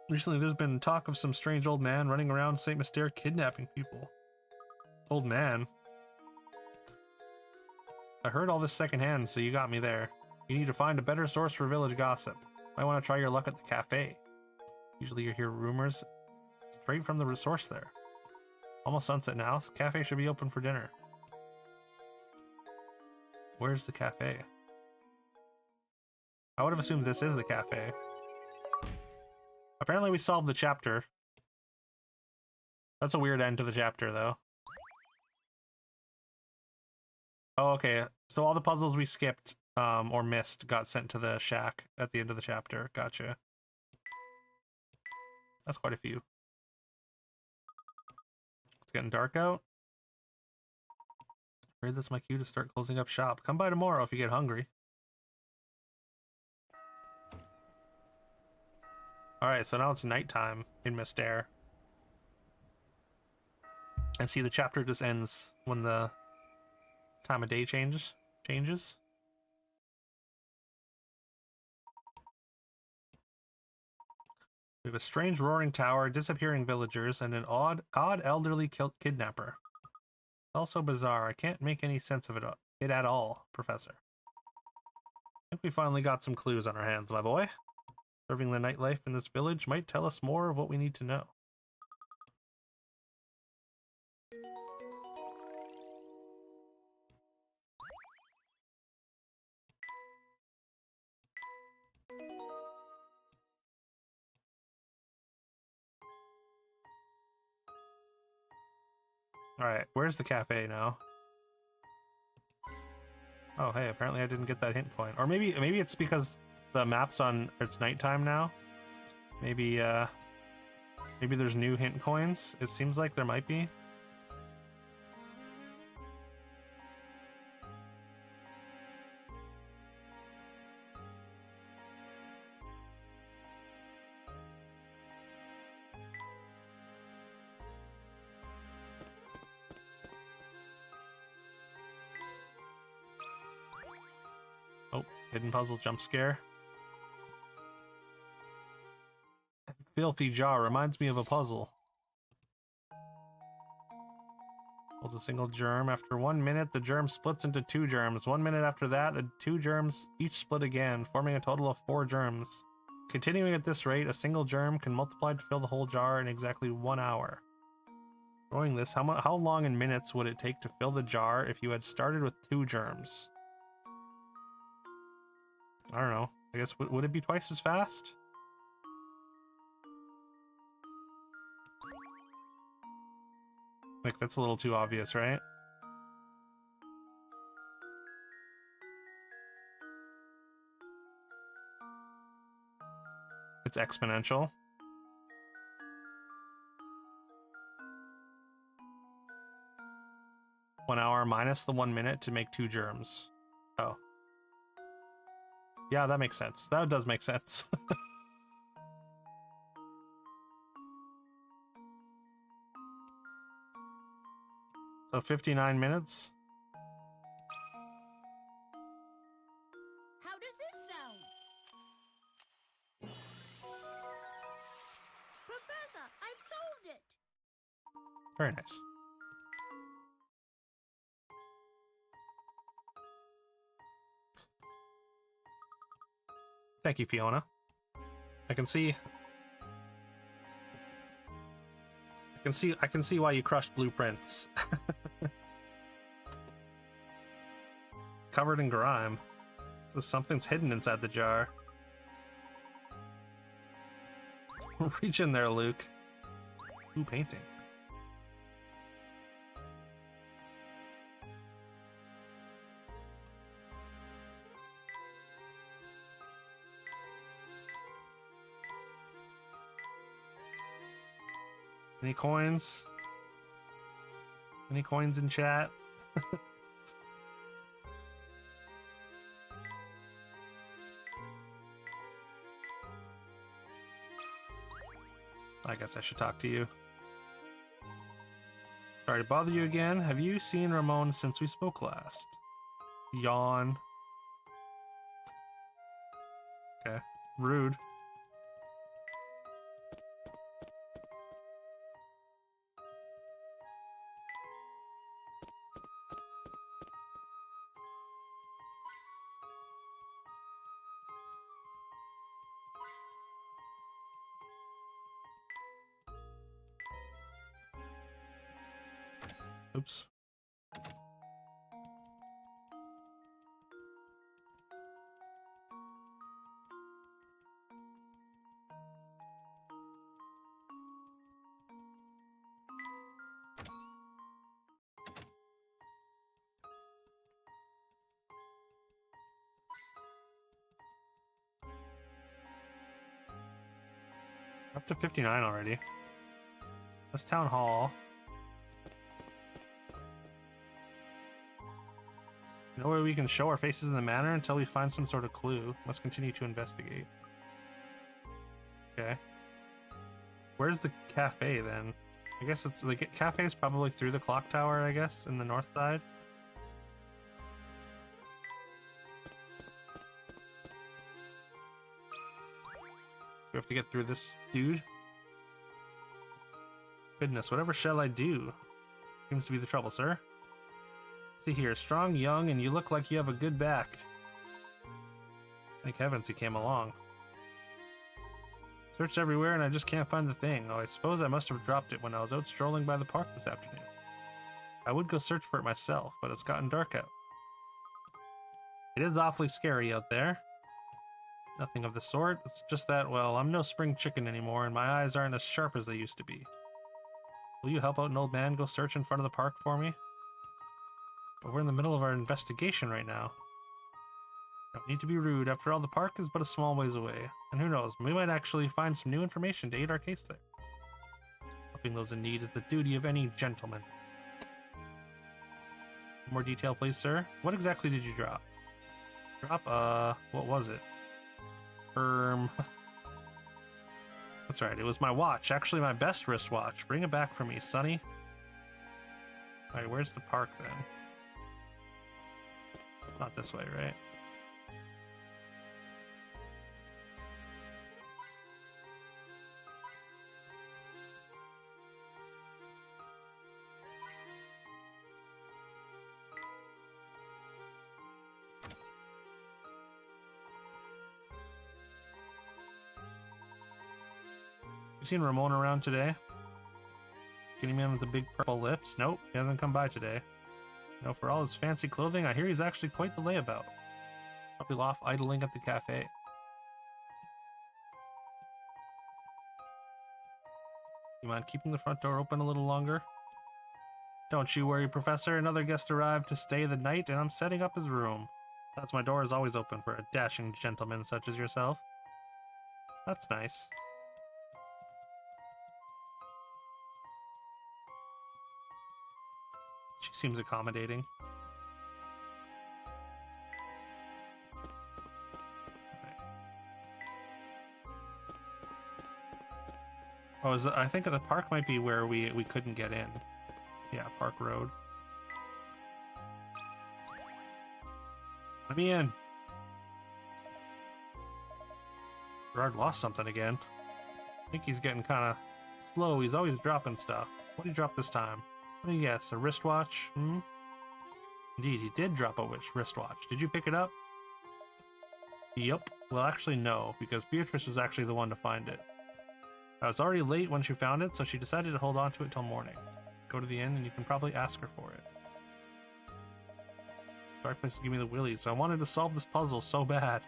Recently, there's been talk of some strange old man running around St. Mystere kidnapping people. Old man? I heard all this secondhand, so you got me there. You need to find a better source for village gossip. Might want to try your luck at the cafe. Usually you hear rumors straight from the source there. Almost sunset now, so cafe should be open for dinner. Where's the cafe? I would have assumed this is the cafe. Apparently we solved the chapter. That's a weird end to the chapter, though. Oh, okay. So all the puzzles we skipped or missed got sent to the shack at the end of the chapter. Gotcha. That's quite a few. It's getting dark out. Afraid that's my cue to start closing up shop. Come by tomorrow if you get hungry. Alright, so now it's nighttime in Mystere. And see, the chapter just ends when the time of day changes. We have a strange roaring tower, disappearing villagers, and an odd elderly kidnapper. Also bizarre. I can't make any sense of it at all, Professor. I think we finally got some clues on our hands, my boy. Serving the nightlife in this village might tell us more of what we need to know. Alright, where's the cafe now? Oh, hey, apparently I didn't get that hint point. Or maybe it's because the map's on, it's nighttime now. Maybe there's new hint coins. It seems like there might be. Oh, hidden puzzle jump scare. Filthy jar reminds me of a puzzle. Holds a single germ. After 1 minute, the germ splits into 2 germs. 1 minute after that, the 2 germs each split again, forming a total of 4 germs. Continuing at this rate, a single germ can multiply to fill the whole jar in exactly 1 hour. Knowing this, how long in minutes would it take to fill the jar if you had started with 2 germs? I don't know. I guess, would it be twice as fast? Like, that's a little too obvious, right? It's exponential. One hour minus the 1 minute to make 2 germs. Oh. Yeah, that makes sense. That does make sense. So 59 minutes. How does this sound? Professor, I've solved it. Very nice. Thank you, Fiona. I can see why you crushed blueprints. Covered in grime. So something's hidden inside the jar. Reach in there, Luke. Ooh, painting. Any coins? Any coins in chat? I guess I should talk to you. Sorry to bother you again. Have you seen Ramon since we spoke last? Yawn. Okay. Rude. Oops. Up to 59 already. That's Town Hall. No way we can show our faces in the manor until we find some sort of clue. Must continue to investigate. Okay. Where's the cafe then? I guess it's the cafe is probably through the clock tower, I guess, in the north side. We have to get through this dude. Goodness, whatever shall I do? Seems to be the trouble, sir. See here, strong, young, and you look like you have a good back. Thank heavens he came along. Searched everywhere and I just can't find the thing. Oh, I suppose I must have dropped it when I was out strolling by the park this afternoon. I would go search for it myself, but it's gotten dark out. It is awfully scary out there. Nothing of the sort. It's just that, well, I'm no spring chicken anymore and my eyes aren't as sharp as they used to be. Will you help out an old man go search in front of the park for me? But we're in the middle of our investigation right now. Don't need to be rude. After all, the park is but a small ways away. And who knows, we might actually find some new information to aid our case there. Helping those in need is the duty of any gentleman. More detail, please, sir. What exactly did you drop? What was it? That's right, it was my watch. Actually, my best wristwatch. Bring it back for me, Sonny. Alright, where's the park then? Not this way, right? You seen Ramon around today? Skinny man with the big purple lips? Nope, he hasn't come by today. You know, for all his fancy clothing, I hear he's actually quite the layabout. Probably off idling at the cafe. You mind keeping the front door open a little longer? Don't you worry, Professor. Another guest arrived to stay the night, and I'm setting up his room. That's my door is always open for a dashing gentleman such as yourself. That's nice. She seems accommodating. Oh, I think the park might be where we couldn't get in. Yeah, Park Road. Let me in. Gerard lost something again. I think he's getting kind of slow. He's always dropping stuff. What did he drop this time? Let me guess. A wristwatch? Hmm? Indeed, he did drop a wristwatch. Did you pick it up? Yup. Well, actually, no, because Beatrice was actually the one to find it. I was already late when she found it, so she decided to hold on to it till morning. Go to the inn and you can probably ask her for it. Dark place to give me the willies, so I wanted to solve this puzzle so bad.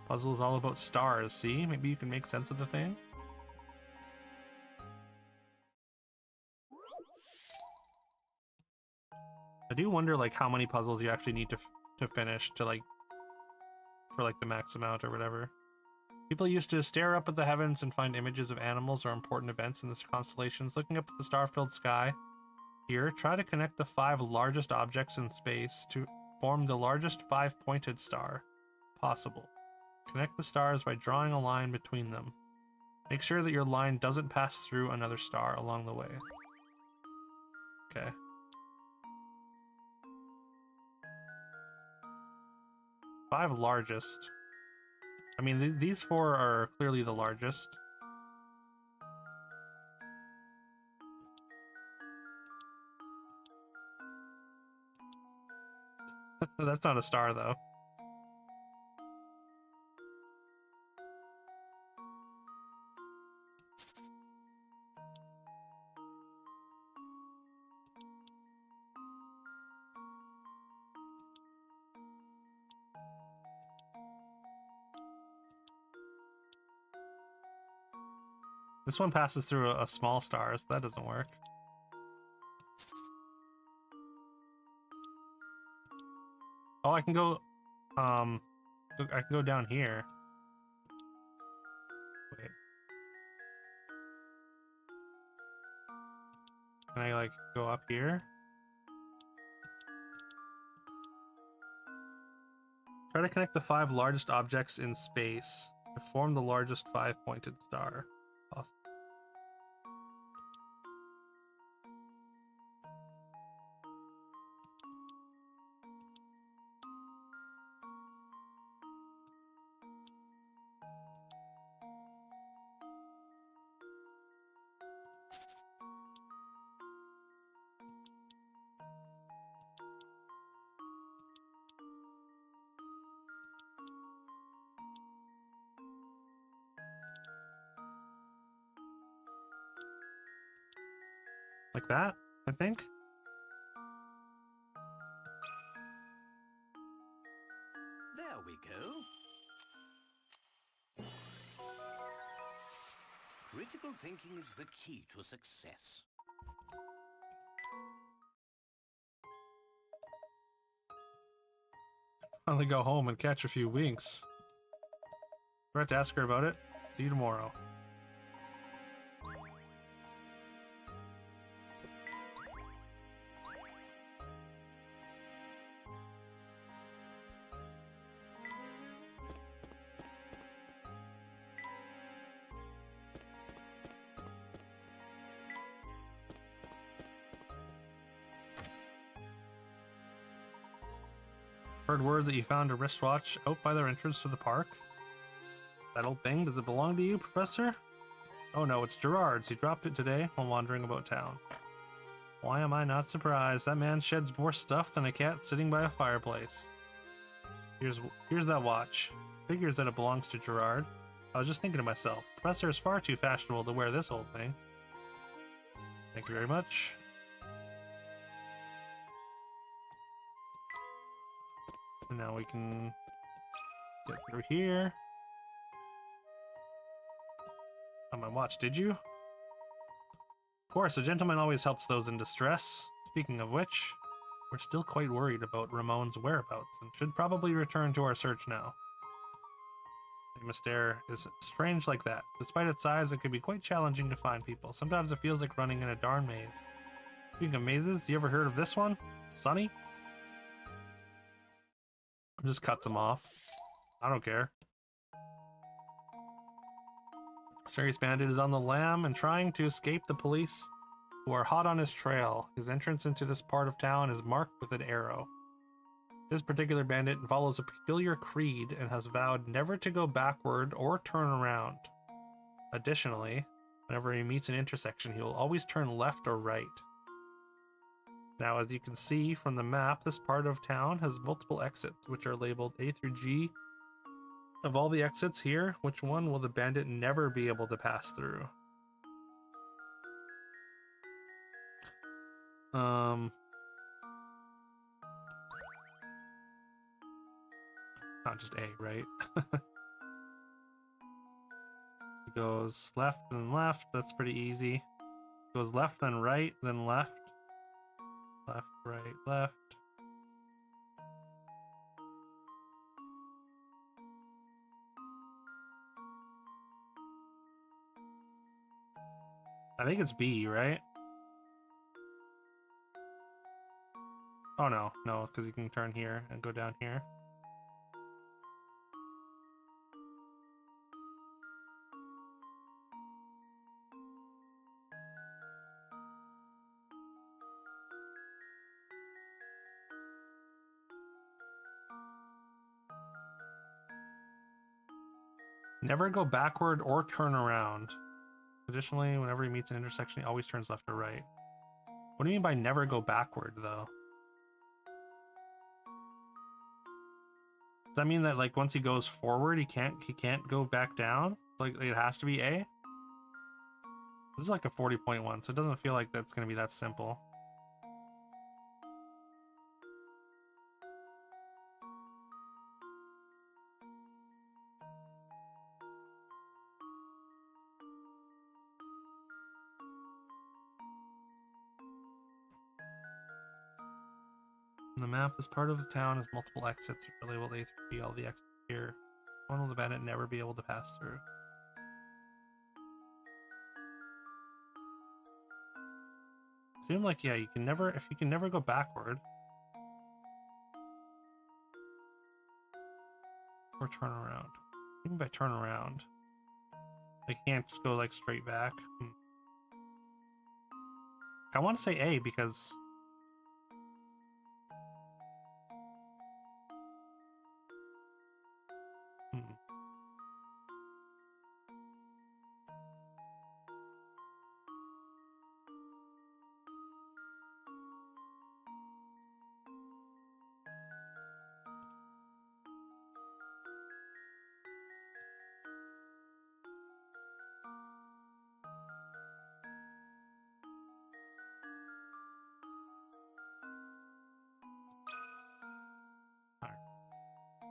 Puzzle is all about stars, see? Maybe you can make sense of the thing? I do wonder, like, how many puzzles you actually need to finish to, like, for, like, the max amount or whatever. People used to stare up at the heavens and find images of animals or important events in the constellations, looking up at the star-filled sky. Here, try to connect the 5 largest objects in space to form the largest 5-pointed star possible. Connect the stars by drawing a line between them. Make sure that your line doesn't pass through another star along the way. Okay. Five largest. I mean, these 4 are clearly the largest. That's not a star, though. This one passes through a small star, so that doesn't work. Oh, I can go, I can go down here. Wait. Can I, like, go up here? Try to connect the 5 largest objects in space to form the largest 5-pointed star possible. Like that, I think. There we go. Critical thinking is the key to success. Finally go home and catch a few winks. Forgot to ask her about it. See you tomorrow. Heard word that you found a wristwatch out by their entrance to the park. That old thing, does it belong to you, Professor? Oh no, it's Gerard's. He dropped it today while wandering about town. Why am I not surprised? That man sheds more stuff than a cat sitting by a fireplace. Here's that watch. Figures that it belongs to Gerard. I was just thinking to myself, Professor is far too fashionable to wear this old thing. Thank you very much. And now we can get through here. On my watch, did you? Of course, a gentleman always helps those in distress. Speaking of which, we're still quite worried about Ramon's whereabouts and should probably return to our search now. The Mystère is strange like that. Despite its size, it can be quite challenging to find people. Sometimes it feels like running in a darn maze. Speaking of mazes, you ever heard of this one? Sunny? Just cuts him off. I don't care. Serious Bandit is on the lam and trying to escape the police, who are hot on his trail. His entrance into this part of town is marked with an arrow. This particular bandit follows a peculiar creed and has vowed never to go backward or turn around. Additionally, whenever he meets an intersection, he will always turn left or right. Now, as you can see from the map, this part of town has multiple exits, which are labeled A through G. Of all the exits here, which one will the bandit never be able to pass through? Not just A, right? He goes left, then left. That's pretty easy. Goes left, then right, then left. Left, right, left. I think it's B, right? Oh no, no, because you can turn here and go down here. Never go backward or turn around. Additionally, whenever he meets an intersection, he always turns left or right. What do you mean by never go backward, though? Does that mean that, like, once he goes forward, he can't go back down? Like, it has to be A? This is like a 40.1, so it doesn't feel like that's going to be that simple. On the map, this part of the town has multiple exits labeled A through B. All the exits here. One will the bandit never be able to pass through. Seem like, yeah, you can never, if you can never go backward or turn around. Even by turn around, I can't just go like straight back. I want to say A because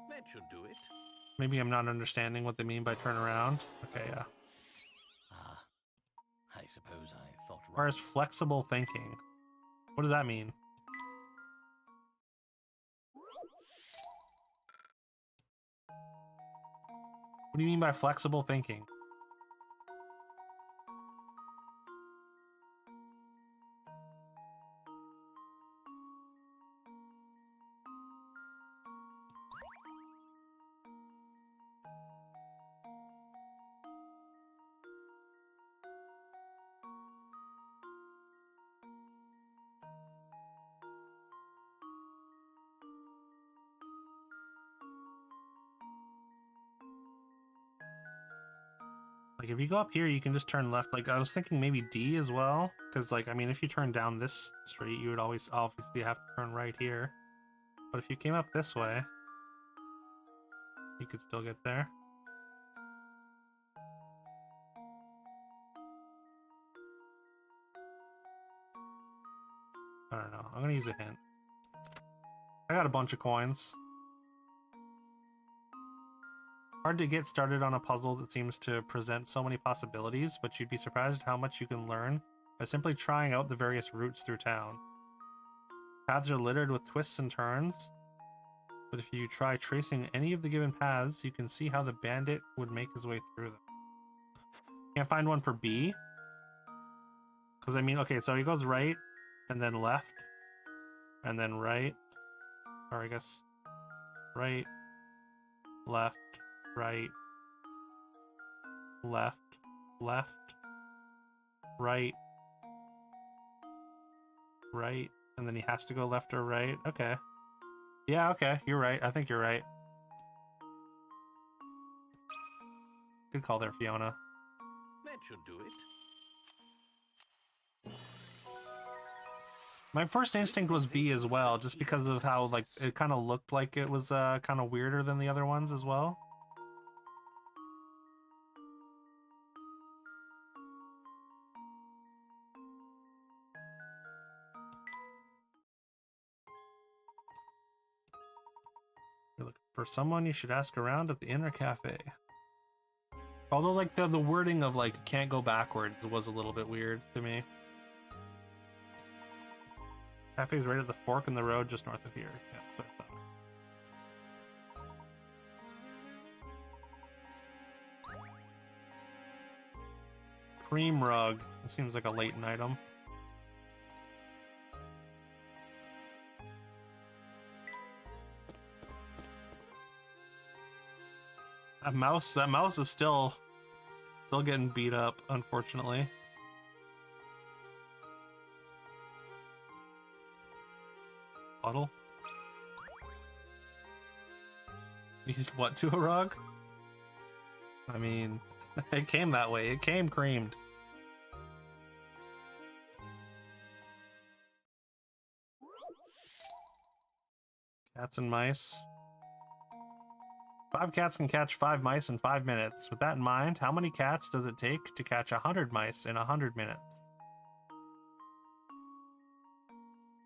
That should do it. maybe I'm not understanding what they mean by turn around. Okay, yeah. Ah, I suppose I thought Or wrong. is flexible thinking? What does that mean? What do you mean by flexible thinking? Like, if you go up here, you can just turn left. Like, I was thinking maybe D as well. Because, like, I mean, if you turn down this street, you would always obviously have to turn right here. But if you came up this way, you could still get there. I don't know. I'm gonna use a hint. I got a bunch of coins. Hard to get started on a puzzle that seems to present so many possibilities, but you'd be surprised how much you can learn by simply trying out the various routes through town. Paths are littered with twists and turns, but if you try tracing any of the given paths, you can see how the bandit would make his way through them. Can't find one for B? Because I mean, okay, so he goes right, and then left, and then right, or I guess right, left, right, left, left, right, right, and then he has to go left or right. Okay. Yeah, okay, you're right. I think you're right. Good call there, Fiona. That should do it. My first instinct was B as well, just because of how, like, it kind of looked like it was kind of weirder than the other ones as well. You're looking for someone, you should ask around at the inner cafe. Although, like, the wording of, like, can't go backwards was a little bit weird to me. Cafe's right at the fork in the road just north of here. Yeah, that's what I thought. Cream rug. It seems like a Layton item. That mouse is still getting beat up, unfortunately. Bottle. Use what to a rug? I mean, it came that way. It came creamed. Cats and mice. 5 cats can catch 5 mice in 5 minutes. With that in mind, how many cats does it take to catch 100 mice in 100 minutes?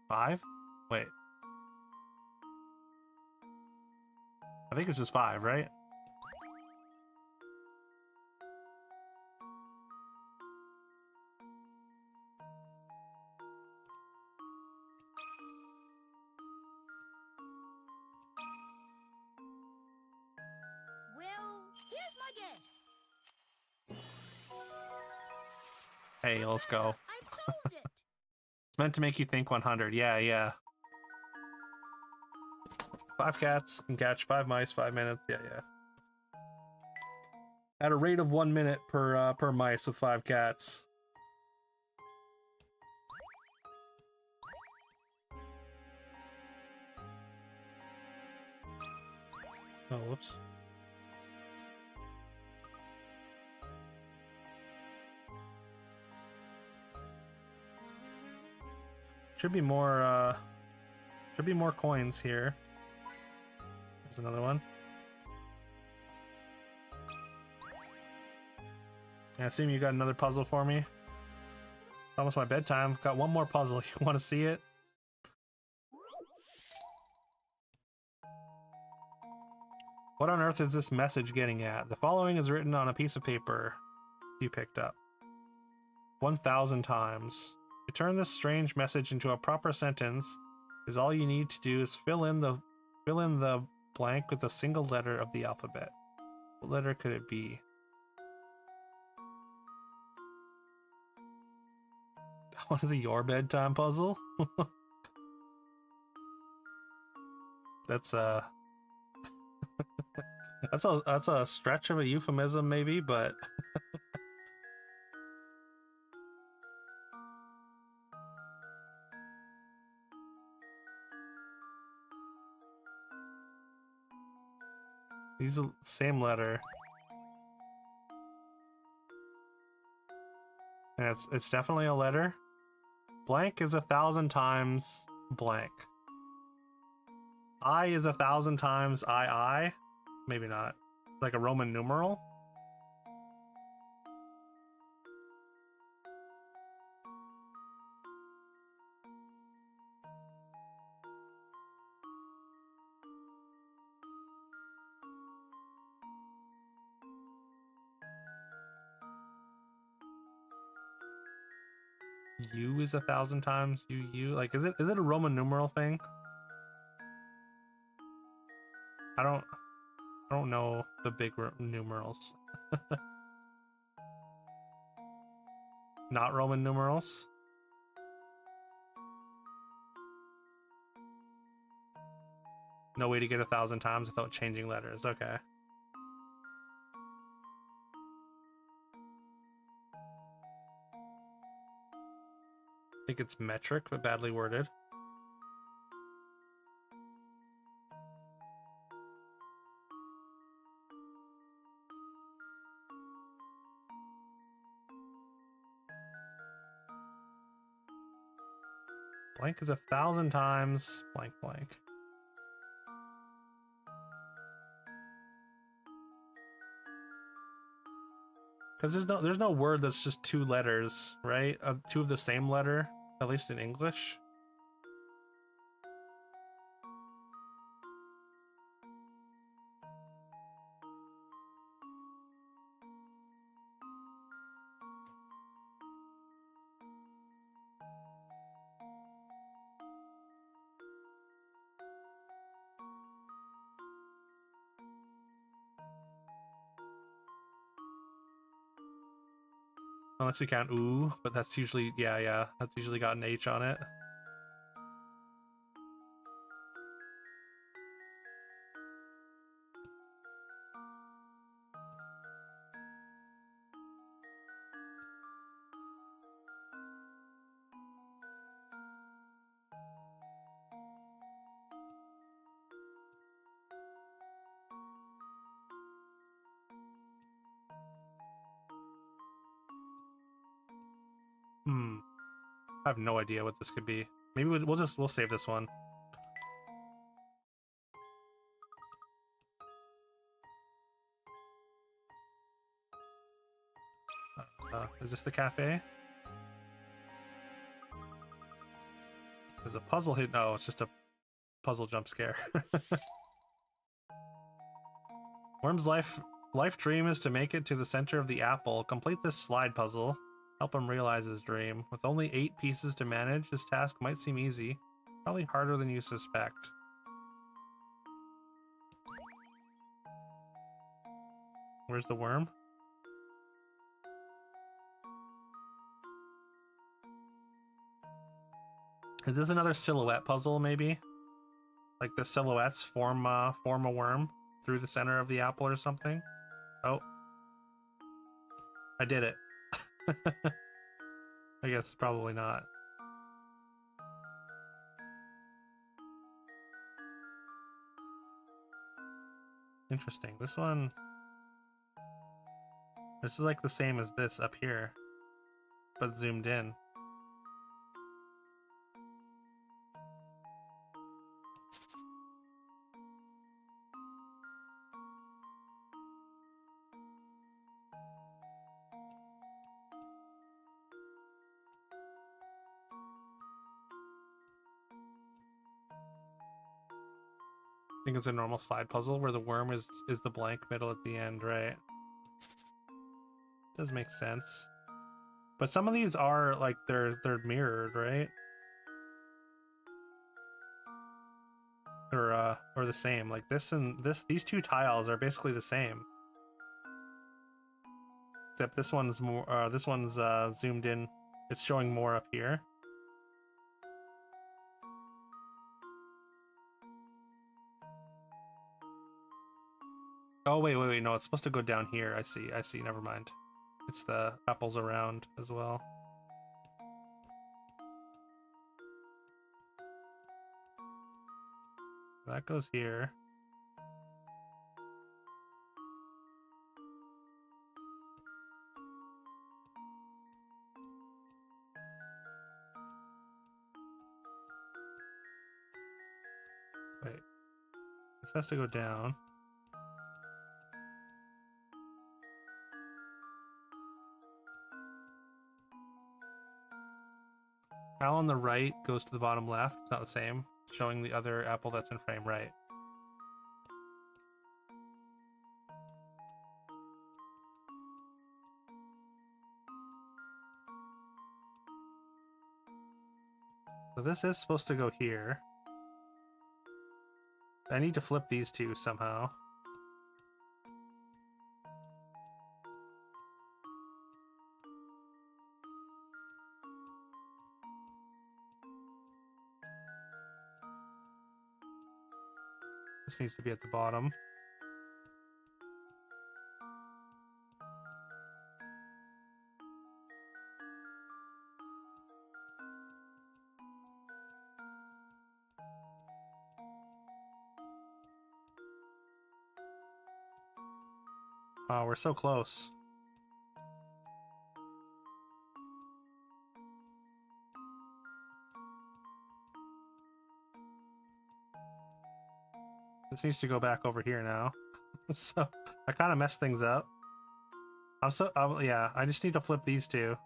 5? Wait. I think it's just 5, right? Well, here's my guess. Hey, let's go. I've solved it. It's meant to make you think 100. Yeah, yeah. 5 cats can catch 5 mice, 5 minutes. Yeah, yeah. At a rate of 1 minute per mice with 5 cats. Oh, whoops. Should be more coins here. There's another one. I assume you got another puzzle for me. Almost my bedtime. Got one more puzzle. You want to see it? What on earth is this message getting at? The following is written on a piece of paper you picked up 1,000 times. To turn this strange message into a proper sentence is all you need to do is fill in the blank with a single letter of the alphabet. What letter could it be? What is your bedtime puzzle? That's that's a stretch of a euphemism maybe, but these are the same letter. And it's definitely a letter. Blank is 1,000 times blank. I is 1,000 times I. Maybe not. Like a Roman numeral. U is 1,000 times UU. Like, is it a Roman numeral thing? I don't know the big numerals. Not Roman numerals. No way to get 1,000 times without changing letters. Okay. I think it's metric, but badly worded. Blank is 1,000 times blank blank. Because there's no word that's just two letters, right? Two of the same letter, at least in English. Unless you count ooh, but that's usually, yeah, that's usually got an H on it. I have no idea what this could be. Maybe we'll save this one. Is this the cafe? There's a puzzle hidden. No, it's just a puzzle jump scare. Worm's life dream is to make it to the center of the apple. Complete this slide puzzle. Help him realize his dream. With only 8 pieces to manage, this task might seem easy. Probably harder than you suspect. Where's the worm? Is this another silhouette puzzle, maybe? Like the silhouettes form a worm through the center of the apple or something? Oh. I did it. I guess probably not. Interesting. This is like the same as this up here, but zoomed in. I think it's a normal slide puzzle where the worm is the blank middle at the end, right? Does make sense. But some of these are like they're mirrored, right? Or the same. Like these two tiles are basically the same. Except this one's more zoomed in. It's showing more up here. Oh, wait, no, it's supposed to go down here. I see, never mind. It's the apples around as well. That goes here. Wait. This has to go down. Apple on the right goes to the bottom left. It's not the same. It's showing the other apple that's in frame right. So this is supposed to go here. I need to flip these two somehow. This needs to be at the bottom. Wow, we're so close. This needs to go back over here now. So I kind of messed things up. Yeah, I just need to flip these two.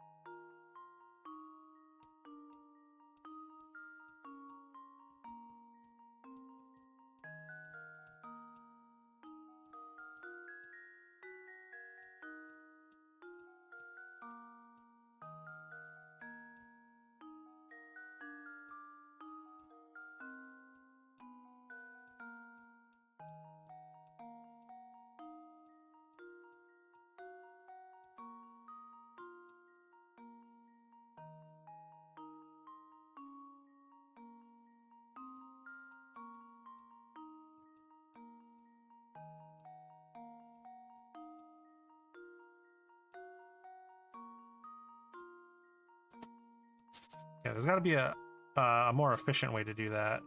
Yeah, there's got to be a more efficient way to do that.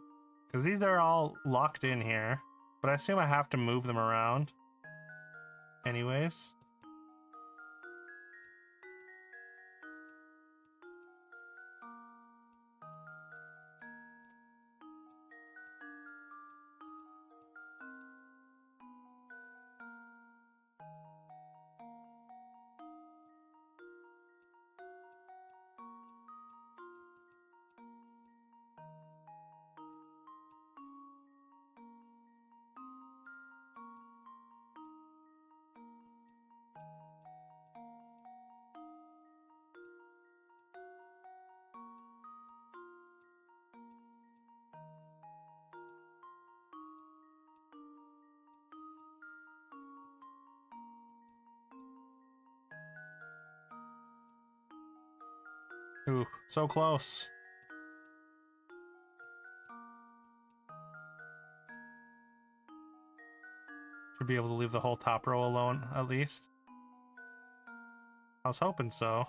Because these are all locked in here. But I assume I have to move them around. Anyways. Ooh, so close. Should be able to leave the whole top row alone, at least. I was hoping so.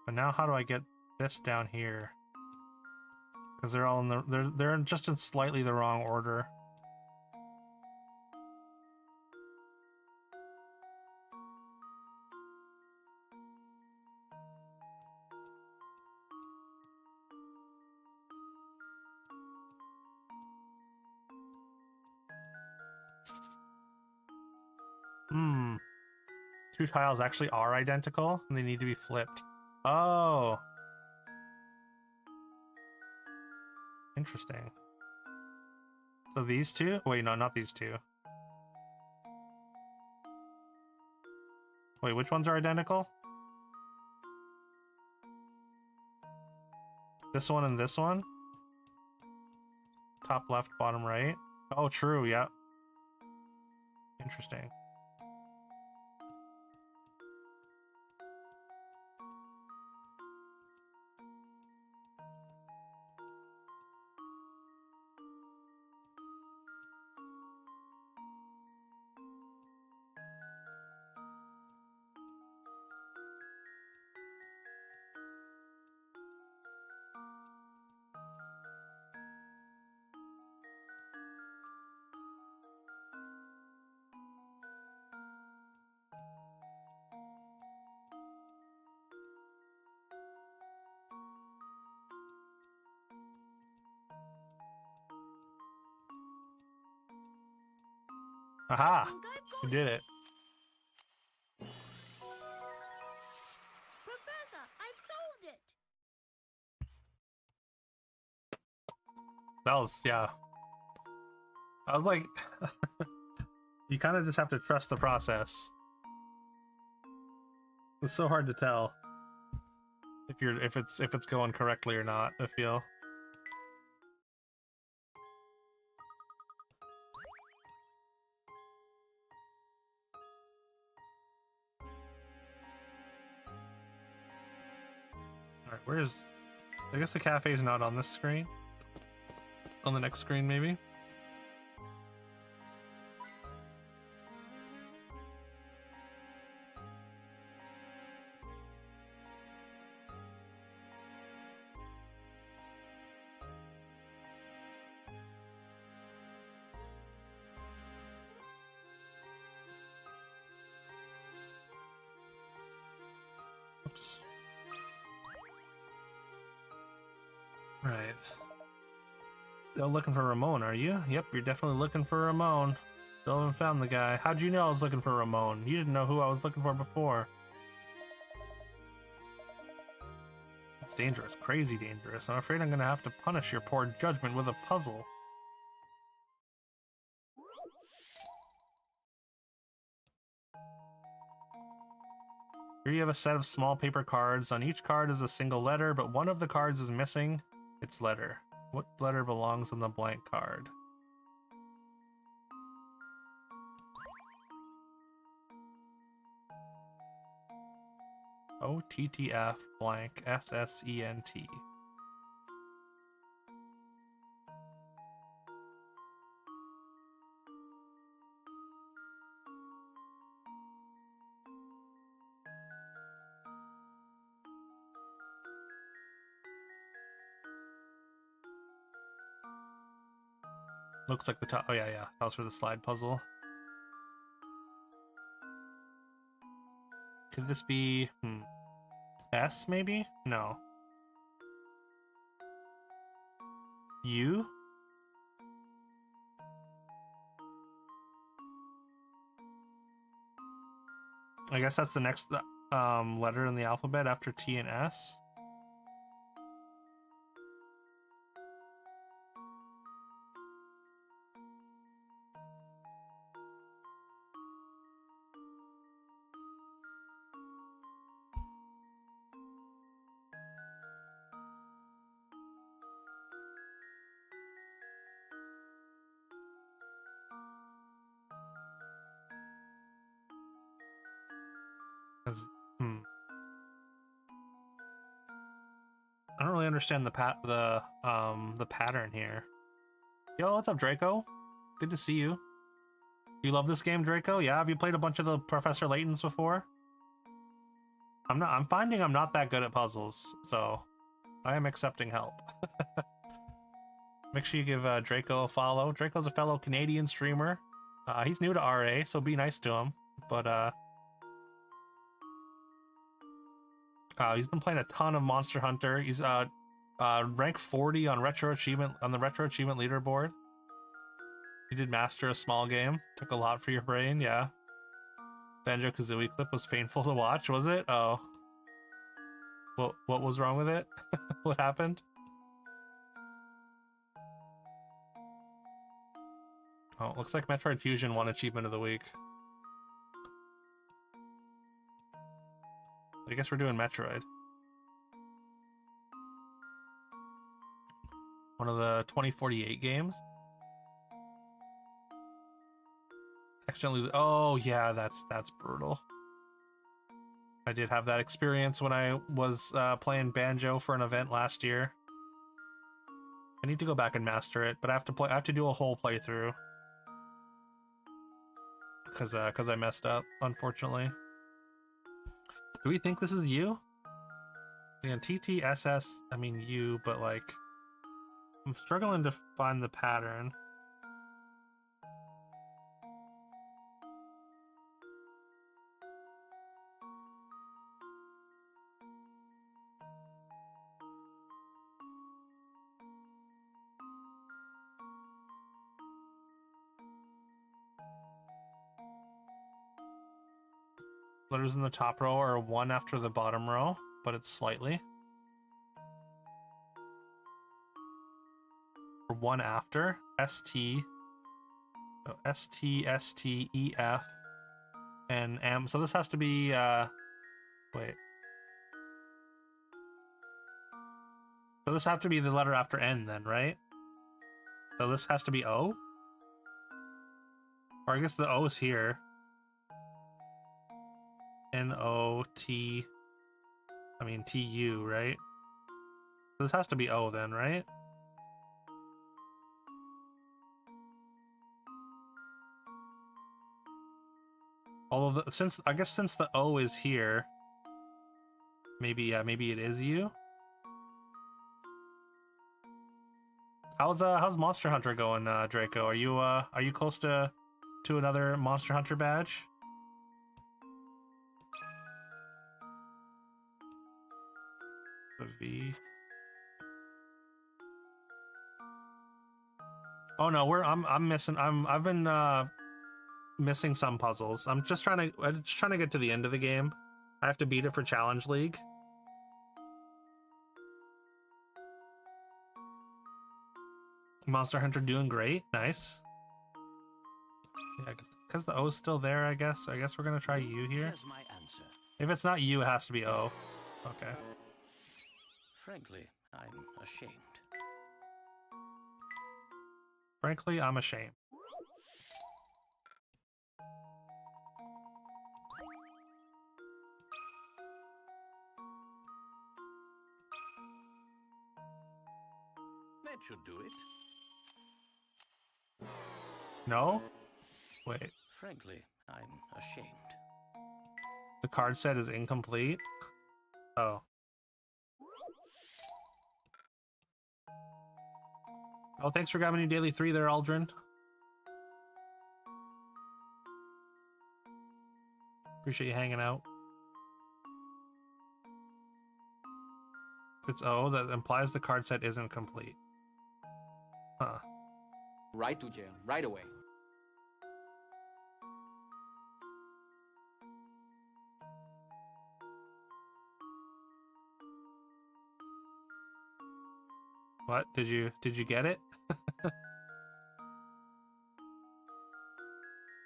But now how do I get this down here? Because they're all in the they're just in slightly the wrong order. Hmm. Two tiles actually are identical and they need to be flipped. Oh. Interesting. So these two? Wait, no, not these two. Wait, which ones are identical? This one and this one? Top left, bottom right? Oh, true, yeah. Interesting. Aha! think I've You got did it. Professor, I've solved it. That was, yeah. I was like, You kind of just have to trust the process. It's so hard to tell if it's going correctly or not, I feel. Alright, where's... I guess the cafe's not on this screen. On the next screen, maybe? Oops. Right. Still looking for Ramon, are you? Yep, you're definitely looking for Ramon. Still haven't found the guy. How'd you know I was looking for Ramon? You didn't know who I was looking for before. It's dangerous, crazy dangerous. I'm afraid I'm gonna have to punish your poor judgment with a puzzle. Here you have a set of small paper cards. On each card is a single letter, but one of the cards is missing its letter. What letter belongs on the blank card? OTTF blank SSENT. Looks like the top. Oh, yeah. That was for the slide puzzle. Could this be... S, maybe? No. U? I guess that's the next letter in the alphabet after T and S. I don't really understand the pattern here. Yo, what's up, Draco? Good to see you. You love this game, Draco? Yeah, have you played a bunch of the Professor Laytons before? I'm finding I'm not that good at puzzles, so I am accepting help. Make sure you give Draco a follow. Draco's a fellow Canadian streamer. He's new to RA, so be nice to him. But he's been playing a ton of Monster Hunter. He's rank 40 on the Retro Achievement leaderboard. You did master a small game. Took a lot for your brain, yeah. Banjo-Kazooie clip was painful to watch, was it? Oh. What was wrong with it? What happened? Oh, looks like Metroid Fusion won Achievement of the Week. I guess we're doing Metroid. One of the 2048 games. Accidentally, oh yeah, that's brutal. I did have that experience when I was playing Banjo for an event last year. I need to go back and master it, but I have to do a whole playthrough. Because I messed up, unfortunately. Do we think this is you? Yeah, TTSS, I mean you, but like... I'm struggling to find the pattern. Letters in the top row are one after the bottom row, but it's slightly. Or one after, ST, So S T S T E F and M. So this has to be wait. So this have to be the letter after N then, right? So this has to be O? Or I guess the O is here. N-O-T... I mean T-U, right? So this has to be O then, right? Although, since the O is here, maybe it is U. How's Monster Hunter going, Draco? Are you close to another Monster Hunter badge? The V. Oh no, I've been missing some puzzles. I'm just trying to get to the end of the game. I have to beat it for Challenge League. Monster Hunter doing great. Nice. Yeah, because the O is still there, I guess. I guess we're gonna try U here. Here's my answer. If it's not U, it has to be O. Okay. Frankly, I'm ashamed. Frankly, I'm ashamed. That should do it. No? Wait. Frankly, I'm ashamed. The card set is incomplete? Oh. Oh, thanks for grabbing your daily 3 there, Aldrin. Appreciate you hanging out. If it's O, that implies the card set isn't complete. Huh. Right to jail, right away. What? Did you get it?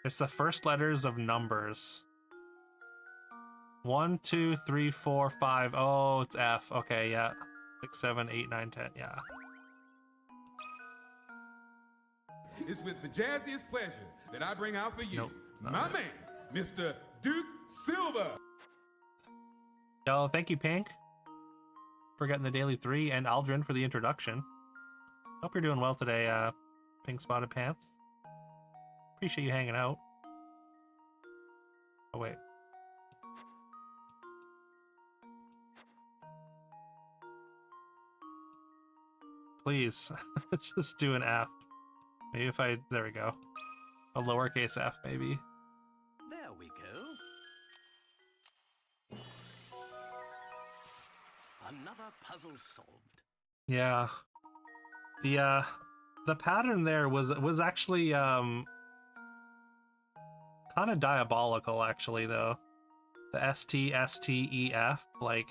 It's the first letters of numbers. 1, 2, 3, 4, 5. Oh, it's F. Okay, yeah. 6, 7, 8, 9, 10. Yeah. It's with the jazziest pleasure that I bring out for you, Nope, it's not my it. man, Mr. Duke Silver. Yo, thank you, Pink, for getting the daily 3, and Aldrin for the introduction. Hope you're doing well today, Pink Spotted Pants. Appreciate you hanging out. Oh, wait. Please, just do an F. Maybe if I... There we go. A lowercase f, maybe. There we go. Another puzzle solved. Yeah. The pattern there was actually kind of diabolical, actually, though. The S-T-S-T-E-F, like...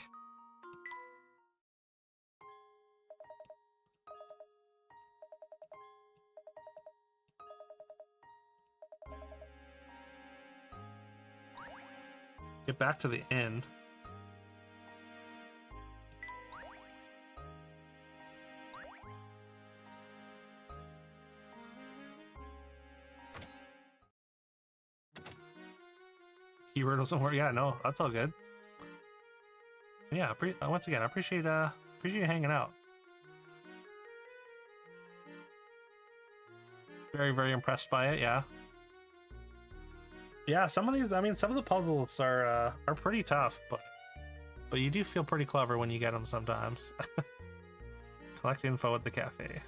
Get back to the end. Keyword doesn't work. Yeah, no, that's all good. Yeah, once again, I appreciate you hanging out. Very, very impressed by it. Yeah. Yeah, some of these, I mean, some of the puzzles are pretty tough, but you do feel pretty clever when you get them sometimes. Collect info at the cafe.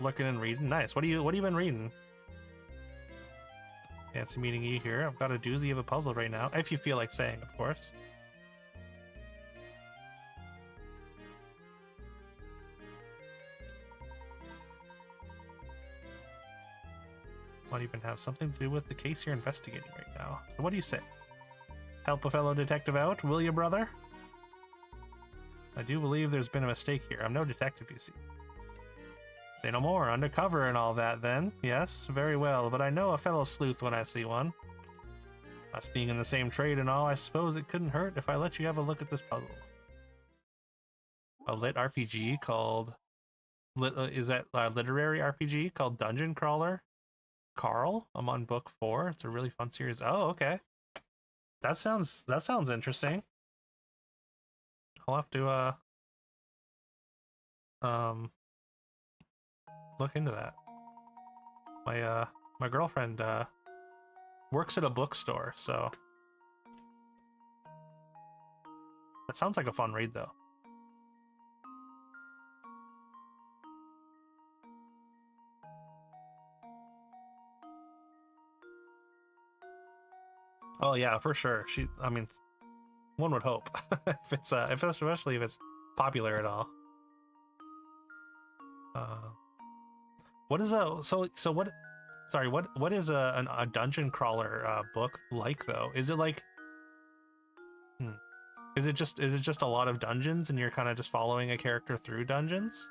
Looking and reading. Nice. What have you been reading? Fancy meeting you here. I've got a doozy of a puzzle right now, if you feel like saying, of course. Might even have something to do with the case you're investigating right now. So what do you say? Help a fellow detective out, will you, brother? I do believe there's been a mistake here. I'm no detective, you see. Say no more, undercover and all that then. Yes, very well, but I know a fellow sleuth when I see one. Us being in the same trade and all, I suppose it couldn't hurt if I let you have a look at this puzzle. A lit RPG called... is that a literary RPG called Dungeon Crawler? Carl? I'm on book 4. It's a really fun series. Oh, okay. That sounds interesting. I'll have to look into that. My girlfriend works at a bookstore, so that sounds like a fun read though. Oh yeah, for sure. I mean, one would hope if it's especially if it's popular at all. What is what? Sorry, what is a dungeon crawler book like though? Is it like? Is it just a lot of dungeons and you're kind of just following a character through dungeons?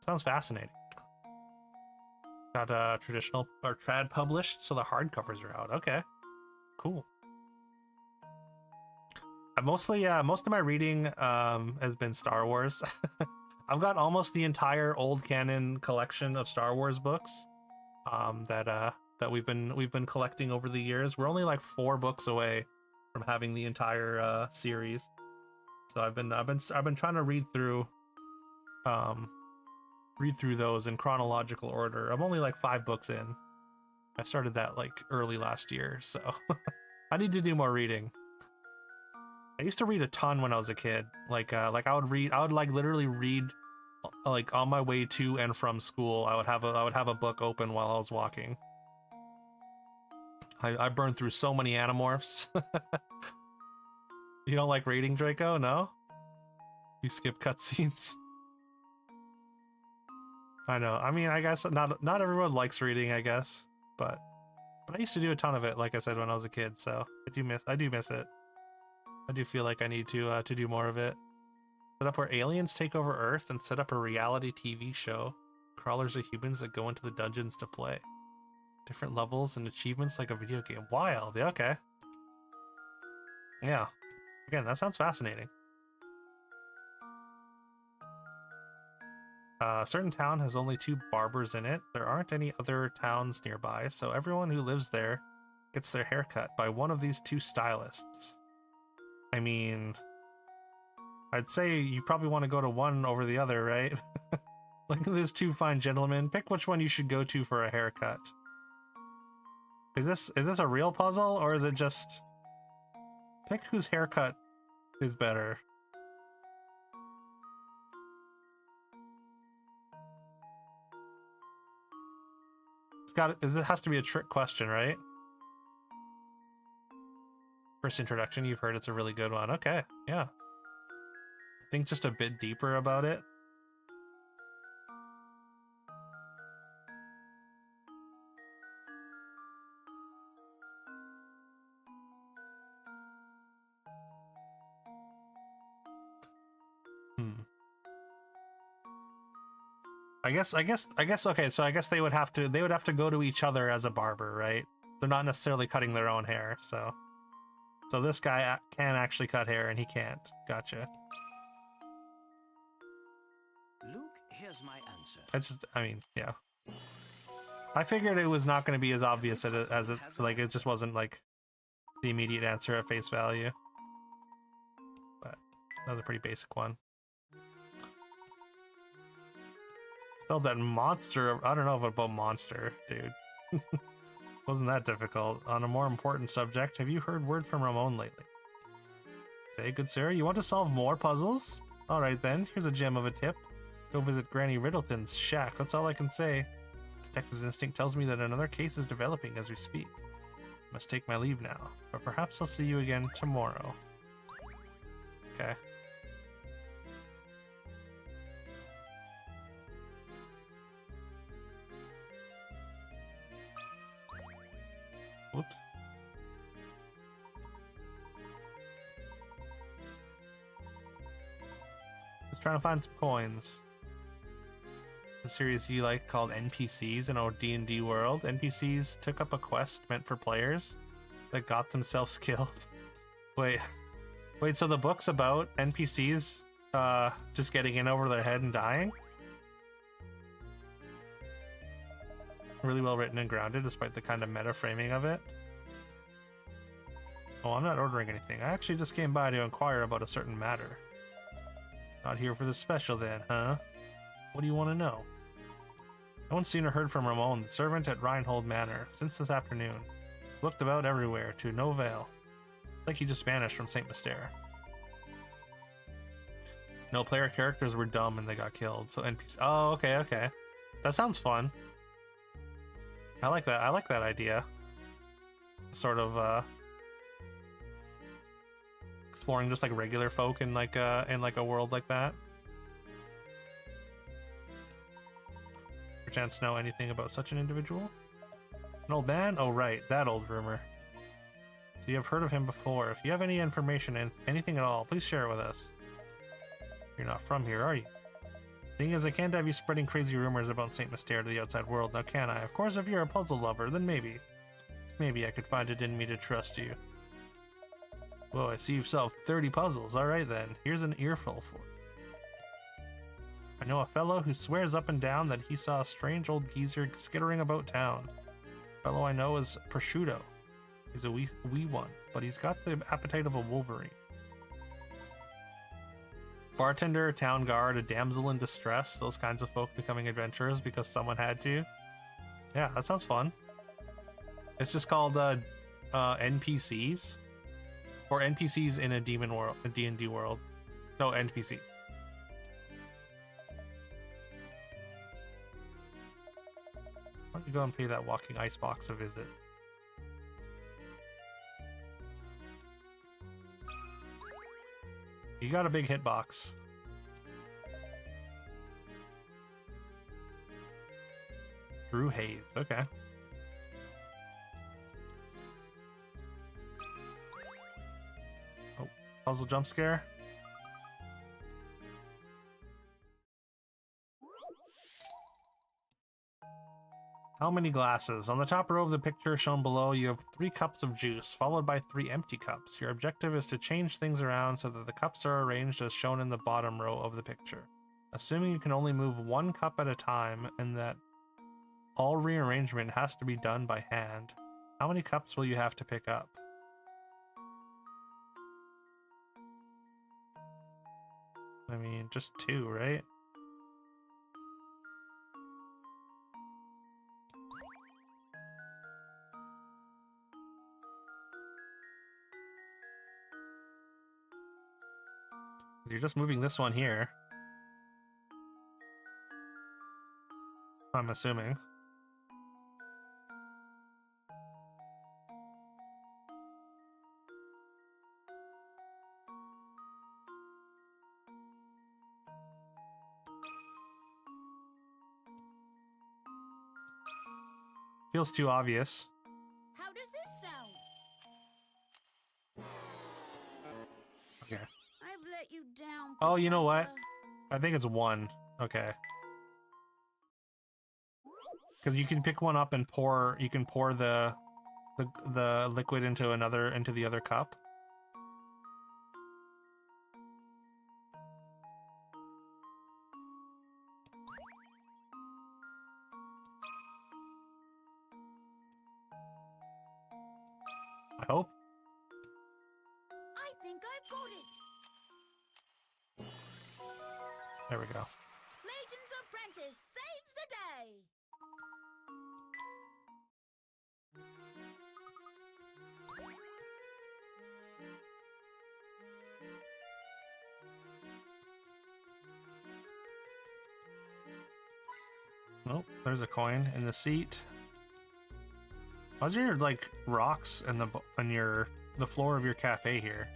Sounds fascinating. Got traditional or trad published, so the hardcovers are out. Okay, cool. Mostly, most of my reading has been Star Wars. I've got almost the entire old canon collection of Star Wars books that we've been collecting over the years. We're only like 4 books away from having the entire series. So I've been trying to read through those in chronological order. I'm only like 5 books in. I started that like early last year, so I need to do more reading. I used to read a ton when I was a kid. Like I would like literally read like on my way to and from school. I would have a book open while I was walking. I burned through so many Animorphs. You don't like reading, Draco? No? You skip cutscenes? I know. I mean, I guess not everyone likes reading, I guess, but I used to do a ton of it, like I said, when I was a kid. So I do miss it. I do feel like I need to do more of it. Set up where aliens take over Earth and set up a reality TV show. Crawlers are humans that go into the dungeons to play. Different levels and achievements like a video game. Wild. Yeah, okay. Yeah. Again, that sounds fascinating. A certain town has only 2 barbers in it. There aren't any other towns nearby, so everyone who lives there gets their hair cut by one of these 2 stylists. I mean, I'd say you probably want to go to one over the other, right? Look at these 2 fine gentlemen. Pick which one you should go to for a haircut. Is this a real puzzle, or is it just pick whose haircut is better? It has to be a trick question, right? First introduction, you've heard it's a really good one. Okay, yeah. Think just a bit deeper about it. I guess okay, so I guess they would have to go to each other as a barber, right? They're not necessarily cutting their own hair, so this guy can actually cut hair and he can't. Gotcha. Luke, here's my answer. It's just, I mean, yeah. I figured it was not going to be as obvious as it like it just wasn't like the immediate answer at face value. But that was a pretty basic one. Spelled that monster. I don't know about monster, dude. Wasn't that difficult. On a more important subject, have you heard word from Ramon lately? Say, good sir, you want to solve more puzzles? Alright then, here's a gem of a tip. Go visit Granny Riddleton's shack, that's all I can say. Detective's instinct tells me that another case is developing as we speak. Must take my leave now, but perhaps I'll see you again tomorrow. Okay. Whoops. trying to find some coins. The series you like called NPCs in our D&D world. NPCs took up a quest meant for players that got themselves killed. Wait, so the book's about NPCs just getting in over their head and dying? Really well written and grounded despite the kind of meta framing of it. Oh, I'm not ordering anything. I actually just came by to inquire about a certain matter. Not here for the special then, huh? What do you want to know? No one's seen or heard from Ramon, the servant at Reinhold Manor, since this afternoon. Looked about everywhere, to no avail. Like he just vanished from Saint Mystere. No player characters were dumb and they got killed, so NPC. Oh, okay. That sounds fun. I like that. I like that idea. Sort of exploring just like regular folk in like a world like that. Perchance know anything about such an individual? An old man? Oh right, that old rumor. So you have heard of him before. If you have any information and anything at all, please share it with us. You're not from here, are you? Thing is, I can't have you spreading crazy rumors about Saint Mystere to the outside world, now can I? Of course, if you're a puzzle lover, then maybe. Maybe I could find it in me to trust you. Whoa, I see you've solved 30 puzzles. Alright then, here's an earful for you. I know a fellow who swears up and down that he saw a strange old geezer skittering about town. Fellow I know is Prosciutto. He's a wee one, but he's got the appetite of a wolverine. Bartender, town guard, a damsel in distress, those kinds of folk becoming adventurers because someone had to. Yeah, that sounds fun. It's just called NPCs, or NPCs in a demon world, a D&D world. No, NPC. Why don't you go and pay that walking icebox a visit? You got a big hitbox. Drew Hayes, okay. Oh, puzzle jump scare. How many glasses? On the top row of the picture shown below, you have 3 cups of juice, followed by 3 empty cups. Your objective is to change things around so that the cups are arranged as shown in the bottom row of the picture. Assuming you can only move 1 cup at a time and that all rearrangement has to be done by hand, how many cups will you have to pick up? I mean, just 2, right? You're just moving this one here. I'm assuming. Feels too obvious. How does this sound? Okay. I've let you down. Oh, you know what? Professor. I think it's 1. Okay. Because you can pick one up and pour. You can pour the liquid into the other cup. I hope. I think I've got it. There we go. Layton's apprentice saves the day. Oh, there's a coin in the seat. How's your like rocks and the floor of your cafe here?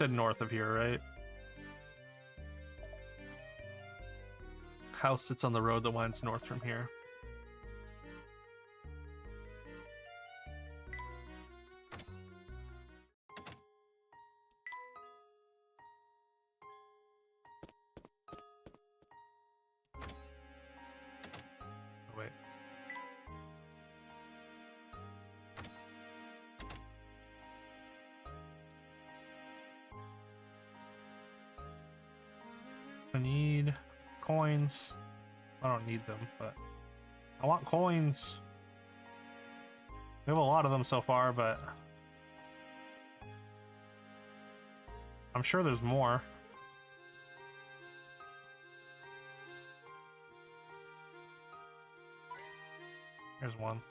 said north of here, right? House sits on the road that winds north from here. Oh, wait. I need coins. I don't need them, but I want coins. We have a lot of them so far, but I'm sure there's more. Here's one.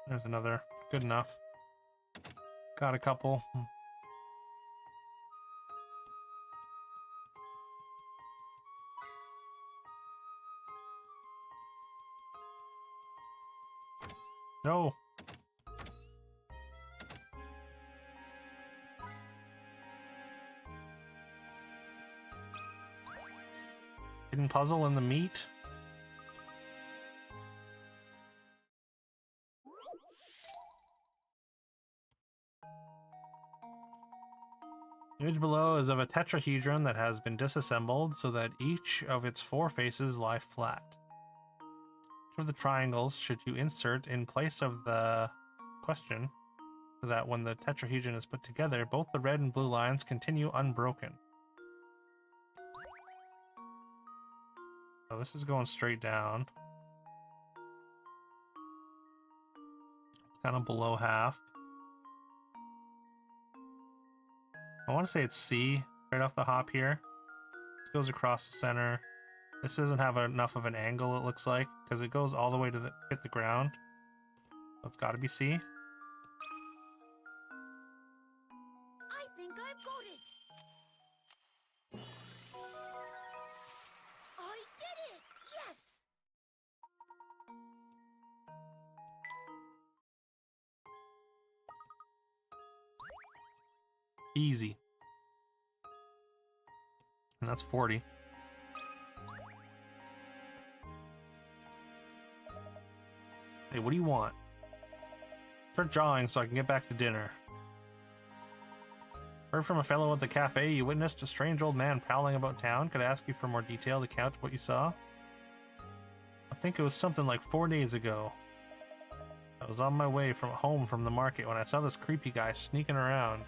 There's another. Good enough. Got a couple. No. Hidden puzzle in the meat. The image below is of a tetrahedron that has been disassembled so that each of its four faces lie flat. Each of the triangles should you insert in place of the question so that when the tetrahedron is put together, both the red and blue lines continue unbroken. So this is going straight down. It's kind of below half. I want to say it's C right off the hop here. This goes across the center. This doesn't have enough of an angle, it looks like, because it goes all the way to hit the ground. So it's got to be C. I think I've got it. I did it! Yes! Easy. And that's 40. Hey, what do you want? Start drawing so I can get back to dinner. Heard from a fellow at the cafe you witnessed a strange old man prowling about town. Could I ask you for more detailed account of what you saw? I think it was something like 4 days ago. I was on my way from home from the market when I saw this creepy guy sneaking around.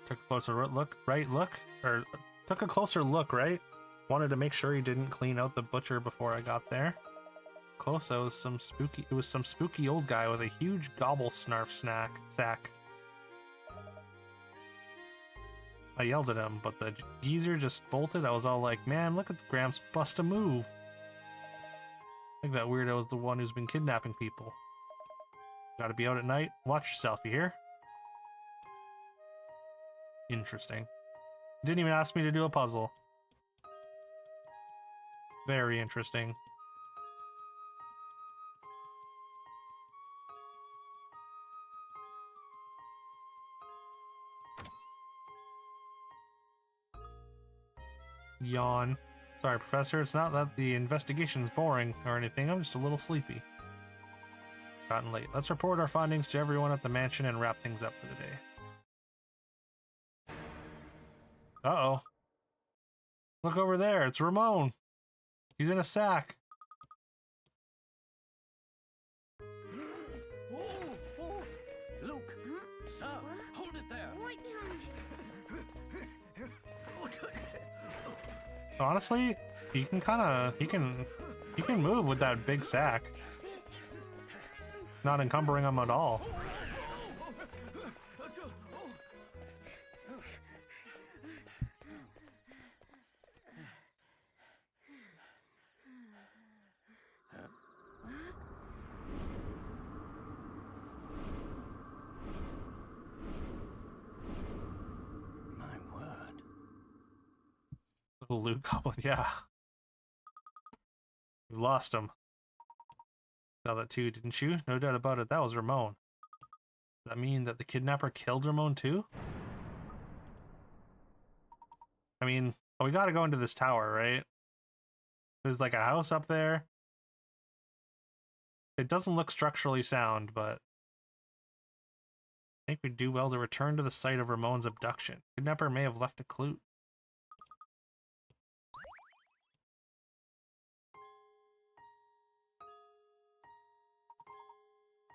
Took a closer look, right? Took a closer look, right? Wanted to make sure he didn't clean out the butcher before I got there. Close, it was some spooky old guy with a huge gobble snarf sack. I yelled at him, but the geezer just bolted. I was all like, man, look at the Gramps bust a move. I think that weirdo is the one who's been kidnapping people. Gotta be out at night. Watch yourself, you hear? Interesting. Didn't even ask me to do a puzzle. Very interesting. Yawn. Sorry, Professor, it's not that the investigation is boring or anything, I'm just a little sleepy. Gotten late. Let's report our findings to everyone at the mansion and wrap things up for the day. Uh-oh. Look over there, it's Ramon. He's in a sack. Luke, sir, hold it there. Right behind you. Honestly, he can move with that big sack. Not encumbering him at all. Little Luke Goblin, yeah. We lost him. Saw that too, didn't you? No doubt about it, that was Ramon. Does that mean that the kidnapper killed Ramon too? I mean, we gotta go into this tower, right? There's like a house up there. It doesn't look structurally sound, but I think we'd do well to return to the site of Ramon's abduction. Kidnapper may have left a clue.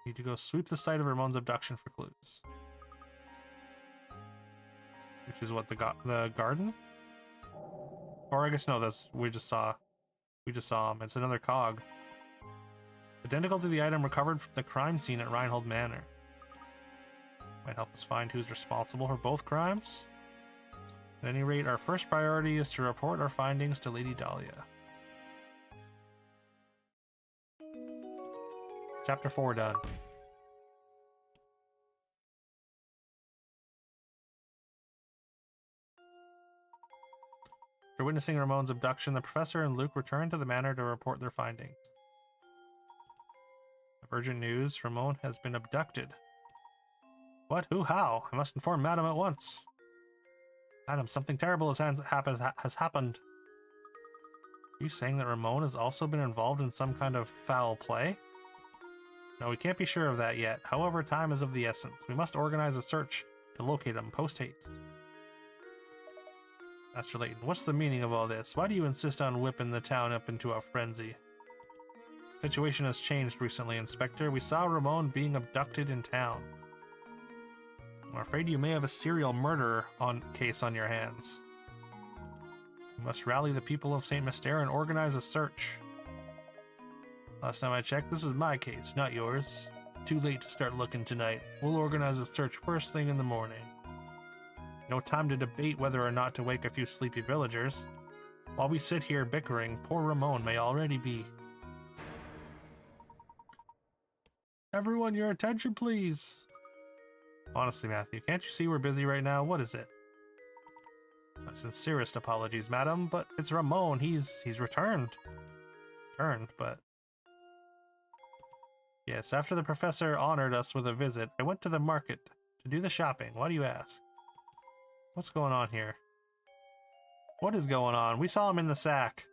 Need to go sweep the site of Ramon's abduction for clues. Which is what, the garden? Or I guess no, that's we just saw him. It's another cog. Identical to the item recovered from the crime scene at Reinhold Manor. Might help us find who's responsible for both crimes. At any rate, our first priority is to report our findings to Lady Dahlia. Chapter 4 done. After witnessing Ramon's abduction, the professor and Luke returned to the manor to report their findings. Of urgent news, Ramon has been abducted. What? Who? How? I must inform Madam at once. Madam, something terrible has happened. Are you saying that Ramon has also been involved in some kind of foul play? No, we can't be sure of that yet. However, time is of the essence. We must organize a search to locate him post-haste. Master Layton, what's the meaning of all this? Why do you insist on whipping the town up into a frenzy? The situation has changed recently, Inspector. We saw Ramon being abducted in town. I'm afraid you may have a serial murder case on your hands. You must rally the people of St. Mystere and organize a search. Last time I checked, this is my case, not yours. Too late to start looking tonight. We'll organize a search first thing in the morning. No time to debate whether or not to wake a few sleepy villagers. While we sit here bickering, poor Ramon may already be. Everyone, your attention, please. Honestly, Matthew, can't you see we're busy right now? What is it? My sincerest apologies, madam, but it's Ramon. He's returned. But... Yes, after the professor honored us with a visit, I went to the market to do the shopping. Why do you ask? What's going on here? What is going on? We saw him in the sack.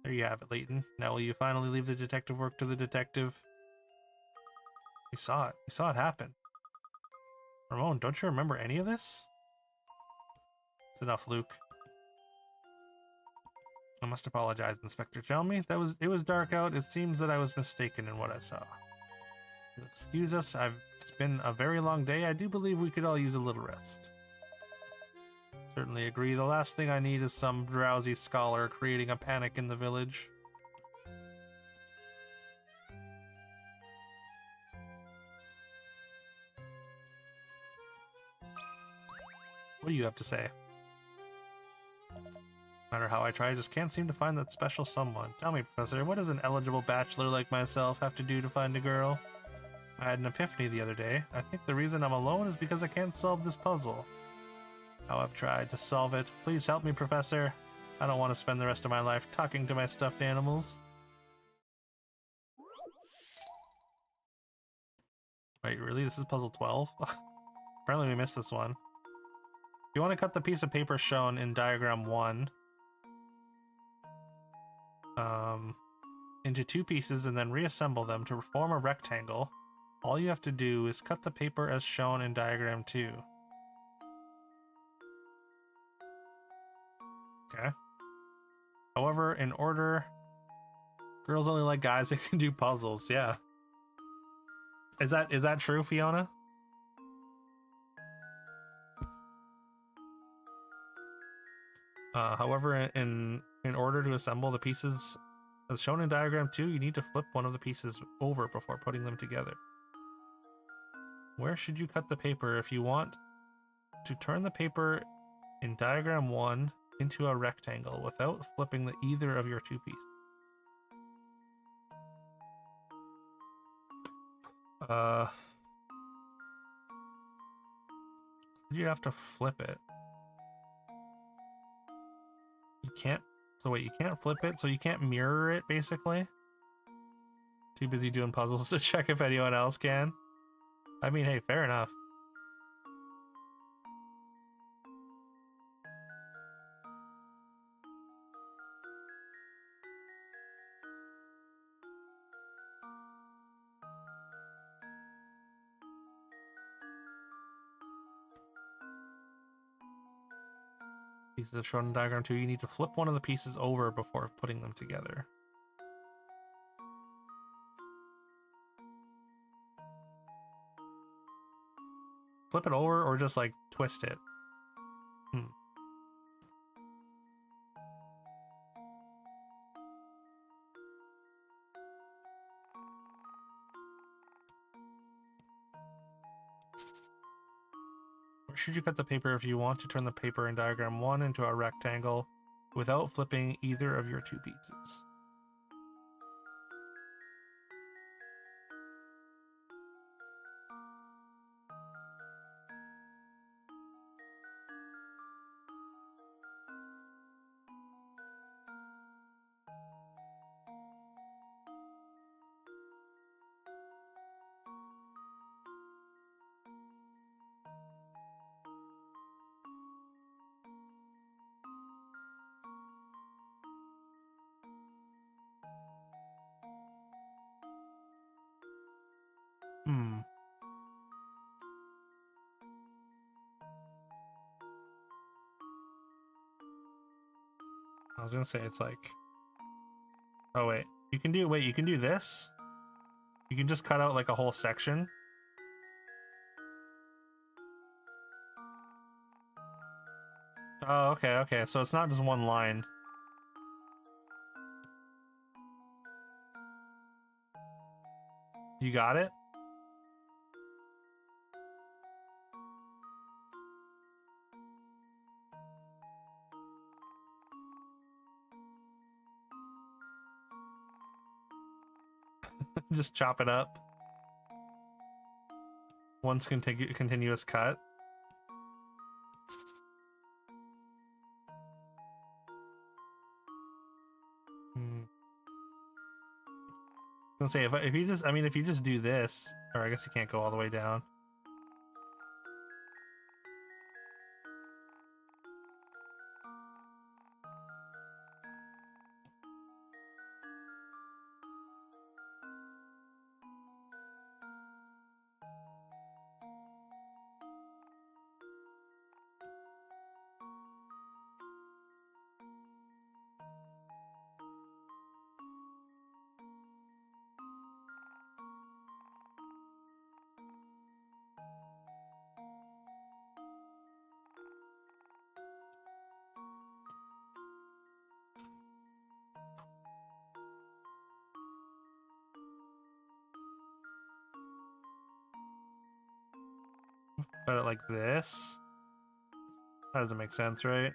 There you have it, Layton. Now will you finally leave the detective work to the detective? We saw it. We saw it happen. Ramon, don't you remember any of this? It's enough, Luke. I must apologize, Inspector. Tell me, it was dark out. It seems that I was mistaken in what I saw. You'll excuse us. It's been a very long day. I do believe we could all use a little rest. Certainly agree. The last thing I need is some drowsy scholar creating a panic in the village. What do you have to say? No matter how I try, I just can't seem to find that special someone. Tell me, Professor, what does an eligible bachelor like myself have to do to find a girl? I had an epiphany the other day. I think the reason I'm alone is because I can't solve this puzzle. How I've tried to solve it. Please help me, Professor. I don't want to spend the rest of my life talking to my stuffed animals. Wait, really? This is puzzle 12? Apparently we missed this one. If you want to cut the piece of paper shown in diagram 1 into 2 pieces and then reassemble them to form a rectangle, all you have to do is cut the paper as shown in diagram 2. Okay. However, in order, girls only like guys that can do puzzles. Yeah. Is that true, Fiona? However, in order to assemble the pieces as shown in diagram 2, you need to flip one of the pieces over before putting them together. Where should you cut the paper if you want to turn the paper in diagram 1 into a rectangle without flipping either of your 2 pieces? You have to flip it. Can't. So wait, you can't flip it, so you can't mirror it, basically? Too busy doing puzzles to check if anyone else can? I mean, hey, fair enough. Pieces of shown in diagram 2, you need to flip one of the pieces over before putting them together. Flip it over or just like twist it? Should you cut the paper if you want to turn the paper in diagram 1 into a rectangle without flipping either of your two pieces? I was gonna say it's like, oh wait, you can do this. You can just cut out like a whole section. Oh, okay, so it's not just one line. You got it? Just chop it up. One's continuous cut. I was gonna say if you just do this, or I guess you can't go all the way down. Put it like this. That doesn't make sense, right?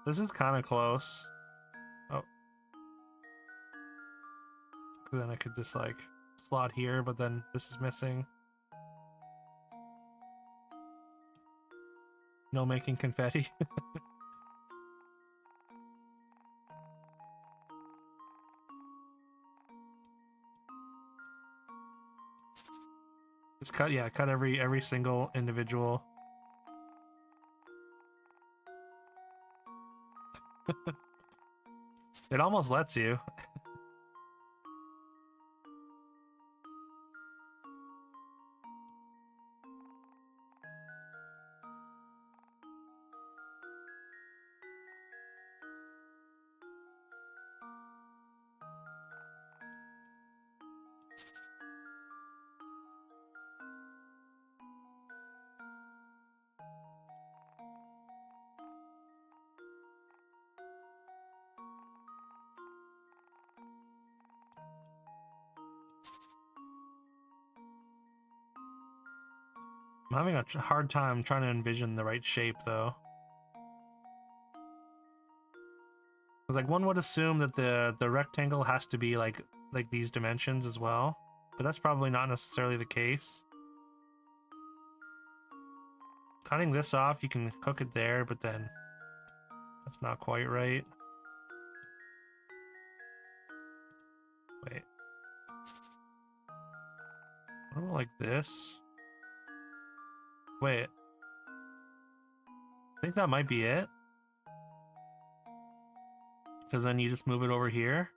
This is kind of close. Oh. Because then I could just like slot here, but then this is missing. No making confetti. Just cut, yeah, cut every single individual. It almost lets you. I'm having a hard time trying to envision the right shape, though. Because, like, one would assume that the rectangle has to be like these dimensions as well, but that's probably not necessarily the case. cutting this off, you can hook it there, but then that's not quite right. Wait. What about like this? Wait. I think that might be it. Because then you just move it over here.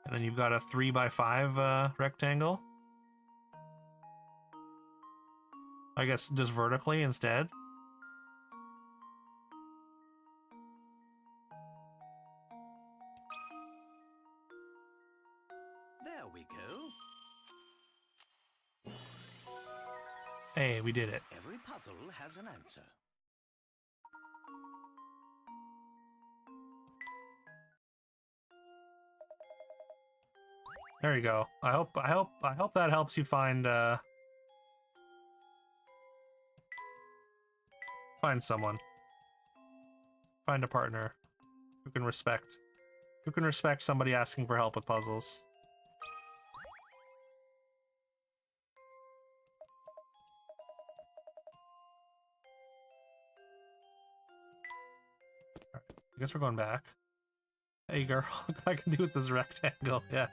And then you've got a 3x5 rectangle. I guess just vertically instead. There we go. Hey, we did it. Every puzzle has an answer. There you go. I hope that helps you find someone. Find a partner who can respect somebody asking for help with puzzles. Alright, I guess we're going back. Hey girl, look what I can do with this rectangle, yeah.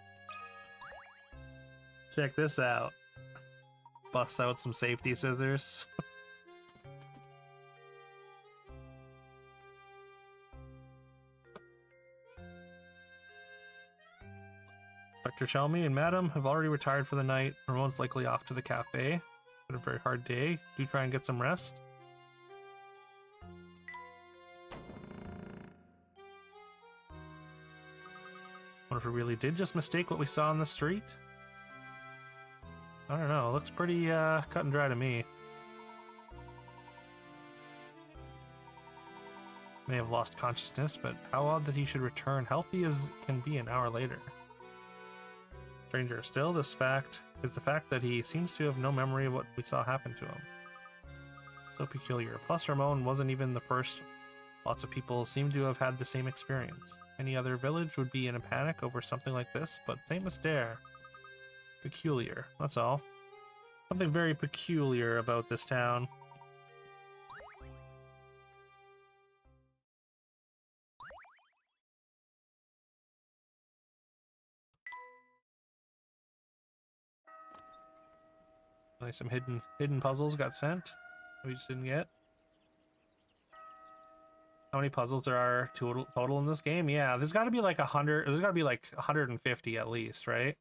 Check this out. Bust out some safety scissors. Dr. Chelmy and Madam have already retired for the night. Ramon's likely off to the cafe. Been a very hard day. Do try and get some rest. Wonder if we really did just mistake what we saw on the street? I don't know. It looks pretty cut and dry to me. May have lost consciousness, but how odd that he should return healthy as can be an hour later. Stranger still, this fact is the fact that he seems to have no memory of what we saw happen to him. So peculiar. Plus, Ramon wasn't even the first. Lots of people seem to have had the same experience. Any other village would be in a panic over something like this, but Saint Mystere. Peculiar, that's all. Something very peculiar about this town. Nice, some hidden puzzles got sent. We just didn't get. How many puzzles there are total in this game? Yeah, there's got to be like 100. There's got to be like 150 at least, right?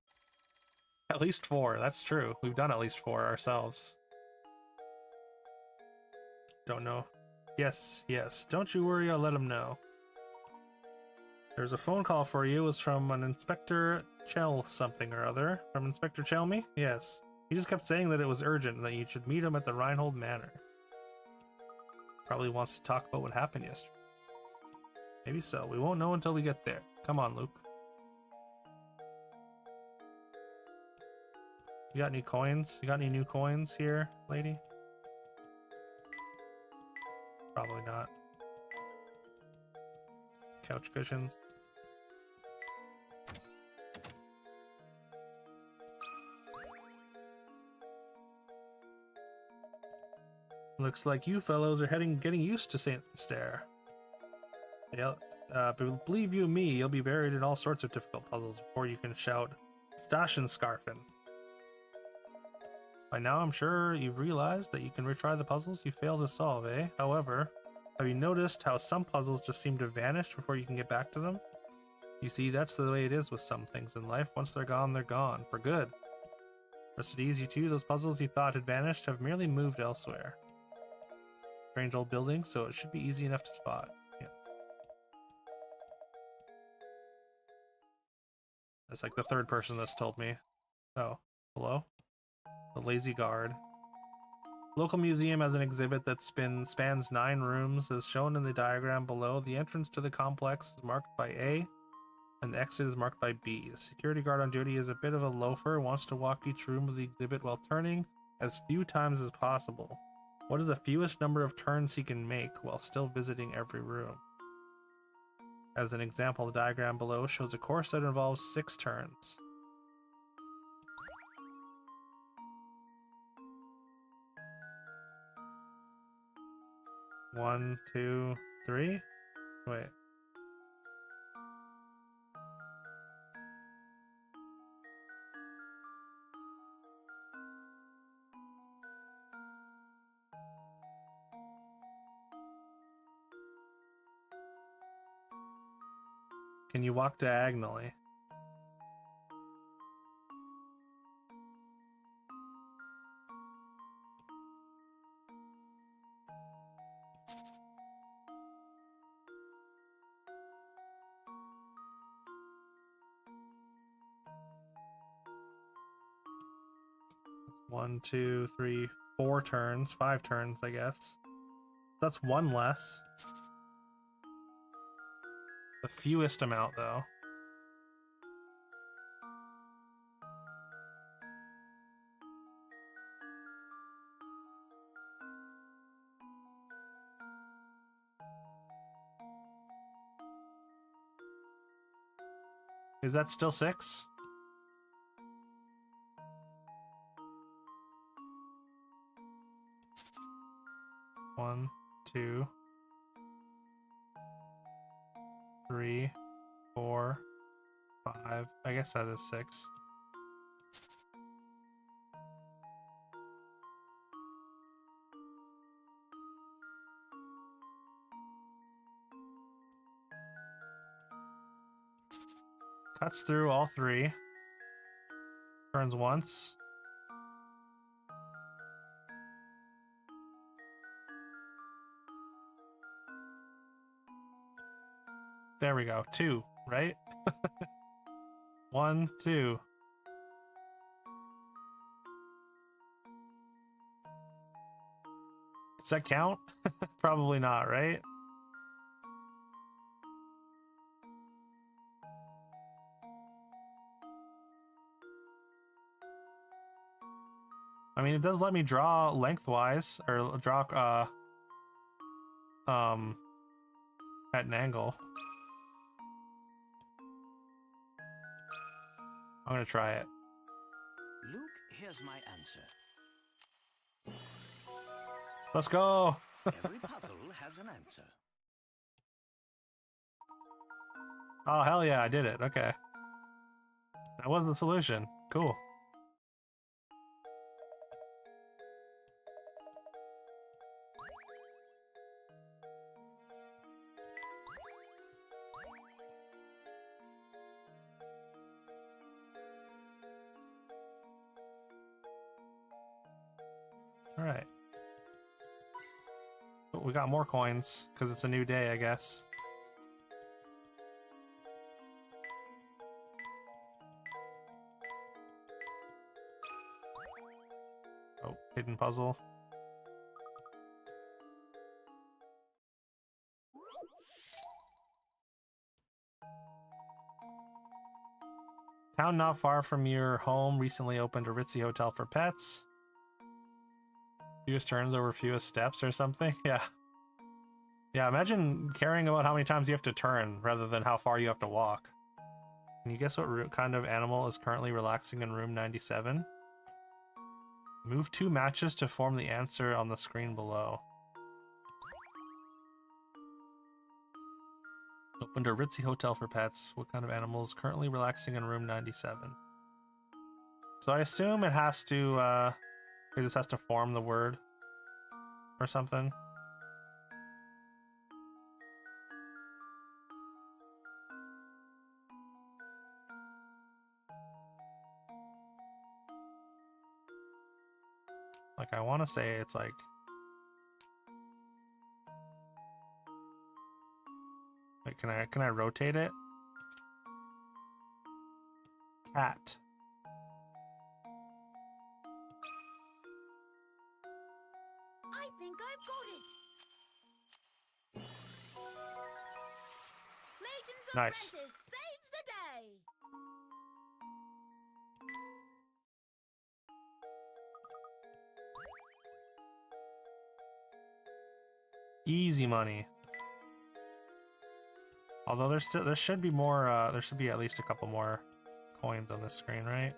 At least 4. That's true. We've done at least 4 ourselves. Don't know. Yes. Don't you worry. I'll let him know. There's a phone call for you. It was from an Inspector Chell something or other. From Inspector Chelmy? Yes. He just kept saying that it was urgent and that you should meet him at the Reinhold Manor. Probably wants to talk about what happened yesterday. Maybe so. We won't know until we get there. Come on, Luke. You got any coins? You got any new coins here, lady? Probably not. Couch cushions. Looks like you fellows are getting used to Saint Mystere. Yeah, believe you me, you'll be buried in all sorts of difficult puzzles before you can shout, Stashen-scarfen. By now, I'm sure you've realized that you can retry the puzzles you failed to solve, eh? However, have you noticed how some puzzles just seem to vanish before you can get back to them? You see, that's the way it is with some things in life. Once they're gone, for good. Rest at ease, you two. Those puzzles you thought had vanished have merely moved elsewhere. Strange old building, so it should be easy enough to spot. Yeah. That's like the third person that's told me. Oh, hello? The Lazy Guard. Local museum has an exhibit that spans 9 rooms. As shown in the diagram below, the entrance to the complex is marked by A, and the exit is marked by B. The security guard on duty is a bit of a loafer, wants to walk each room of the exhibit while turning as few times as possible. What is the fewest number of turns he can make while still visiting every room? As an example, the diagram below shows a course that involves 6 turns. 1, 2, 3. Wait. Can you walk diagonally? One, two, three, 4 turns, 5 turns, I guess. That's one less. The fewest amount, though. Is that still 6? One, 2, 3, 4, 5. I guess that is 6. Cuts through all 3. Turns once. There we go. 2, right? 1, 2. Does that count? Probably not, right? I mean, it does let me draw lengthwise, or draw, at an angle. I'm gonna try it. Luke, here's my answer. Let's go! Every puzzle has an answer. Oh, hell yeah, I did it. Okay. That was the solution. Cool. Alright. But we got more coins, because it's a new day, I guess. Oh, hidden puzzle. Town not far from your home recently opened a ritzy hotel for pets. Fewest turns over fewest steps or something. Yeah. Yeah, imagine caring about how many times you have to turn rather than how far you have to walk. Can you guess what kind of animal is currently relaxing in room 97? Move 2 matches to form the answer on the screen below. Opened a ritzy hotel for pets. What kind of animal is currently relaxing in room 97? So I assume it has to, it just has to form the word or something. Like, I want to say it's like... Wait, can I rotate it? Cat. I think I've got it. Layton's Nice. apprentice saves the day. Easy money. Although there should be more, there should be at least a couple more coins on this screen, right?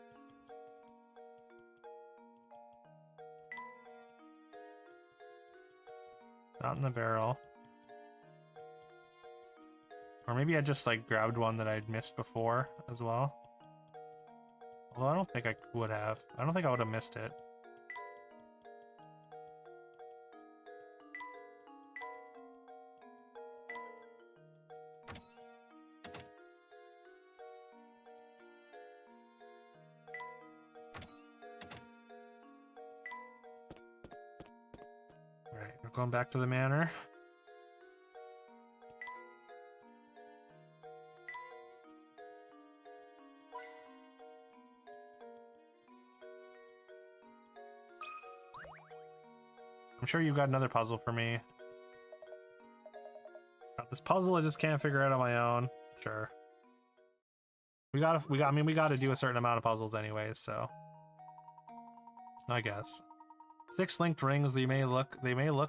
Not in the barrel. Or maybe I just like grabbed one that I'd missed before as well. Although I don't think I would have. I don't think I would have missed it. Alright, we're going back to the manor. I'm sure you've got another puzzle for me. Got this puzzle I just can't figure out on my own. Sure. I mean, we gotta do a certain amount of puzzles anyways, so. I guess. 6 linked rings, they may look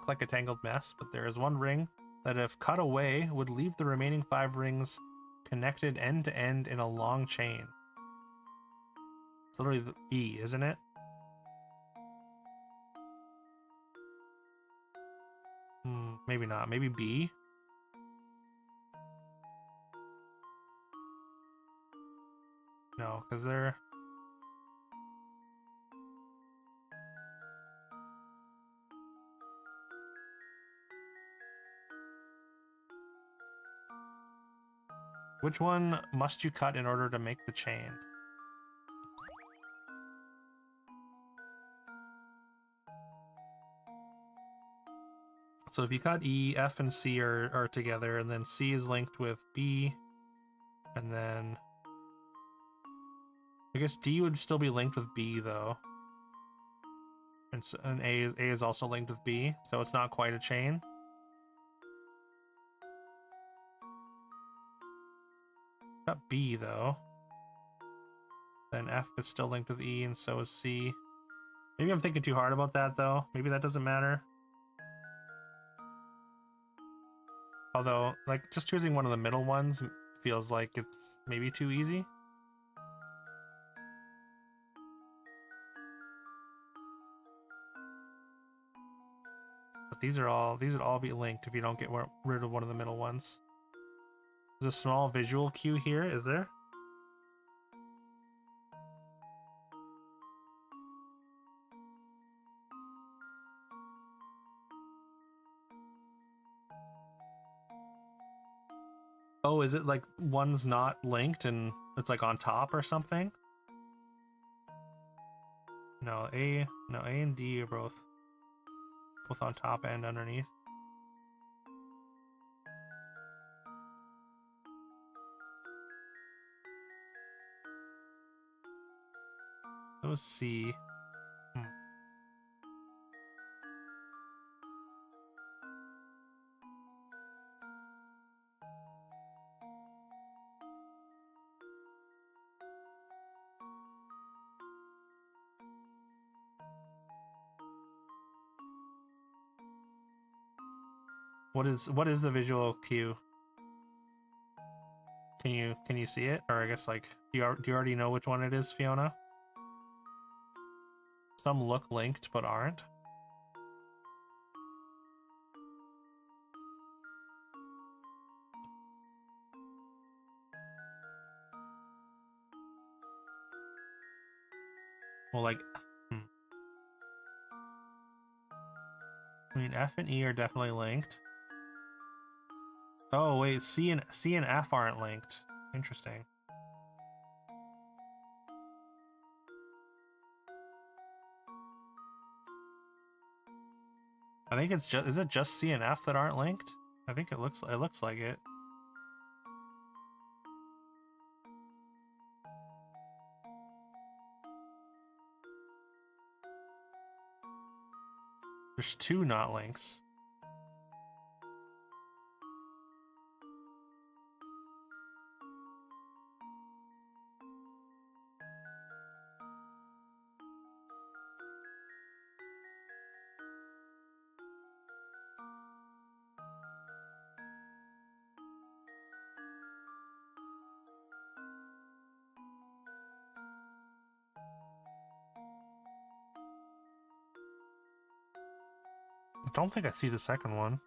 like a tangled mess, but there is one ring that if cut away would leave the remaining 5 rings connected end to end in a long chain. It's literally the E, isn't it? Maybe not. Maybe B? No, because they're... Which one must you cut in order to make the chain? So if you cut E, F and C are together, and then C is linked with B, and then... I guess D would still be linked with B, though. And A is also linked with B, so it's not quite a chain. Got B, though. Then F is still linked with E, and so is C. Maybe I'm thinking too hard about that, though. Maybe that doesn't matter. Although, like, just choosing one of the middle ones feels like it's maybe too easy. But these would all be linked if you don't get rid of one of the middle ones. There's a small visual cue here, is there? Oh, is it like one's not linked and it's like on top or something? No, A and D are both on top and underneath. That was C. What is the visual cue? Can you see it? Or I guess like do you already know which one it is, Fiona? Some look linked but aren't. Well, like, I mean, F and E are definitely linked. Oh wait, C and F aren't linked. Interesting. I think it's just, is it just C and F that aren't linked? I think it looks like it. There's 2 not links. don't think I see the second one.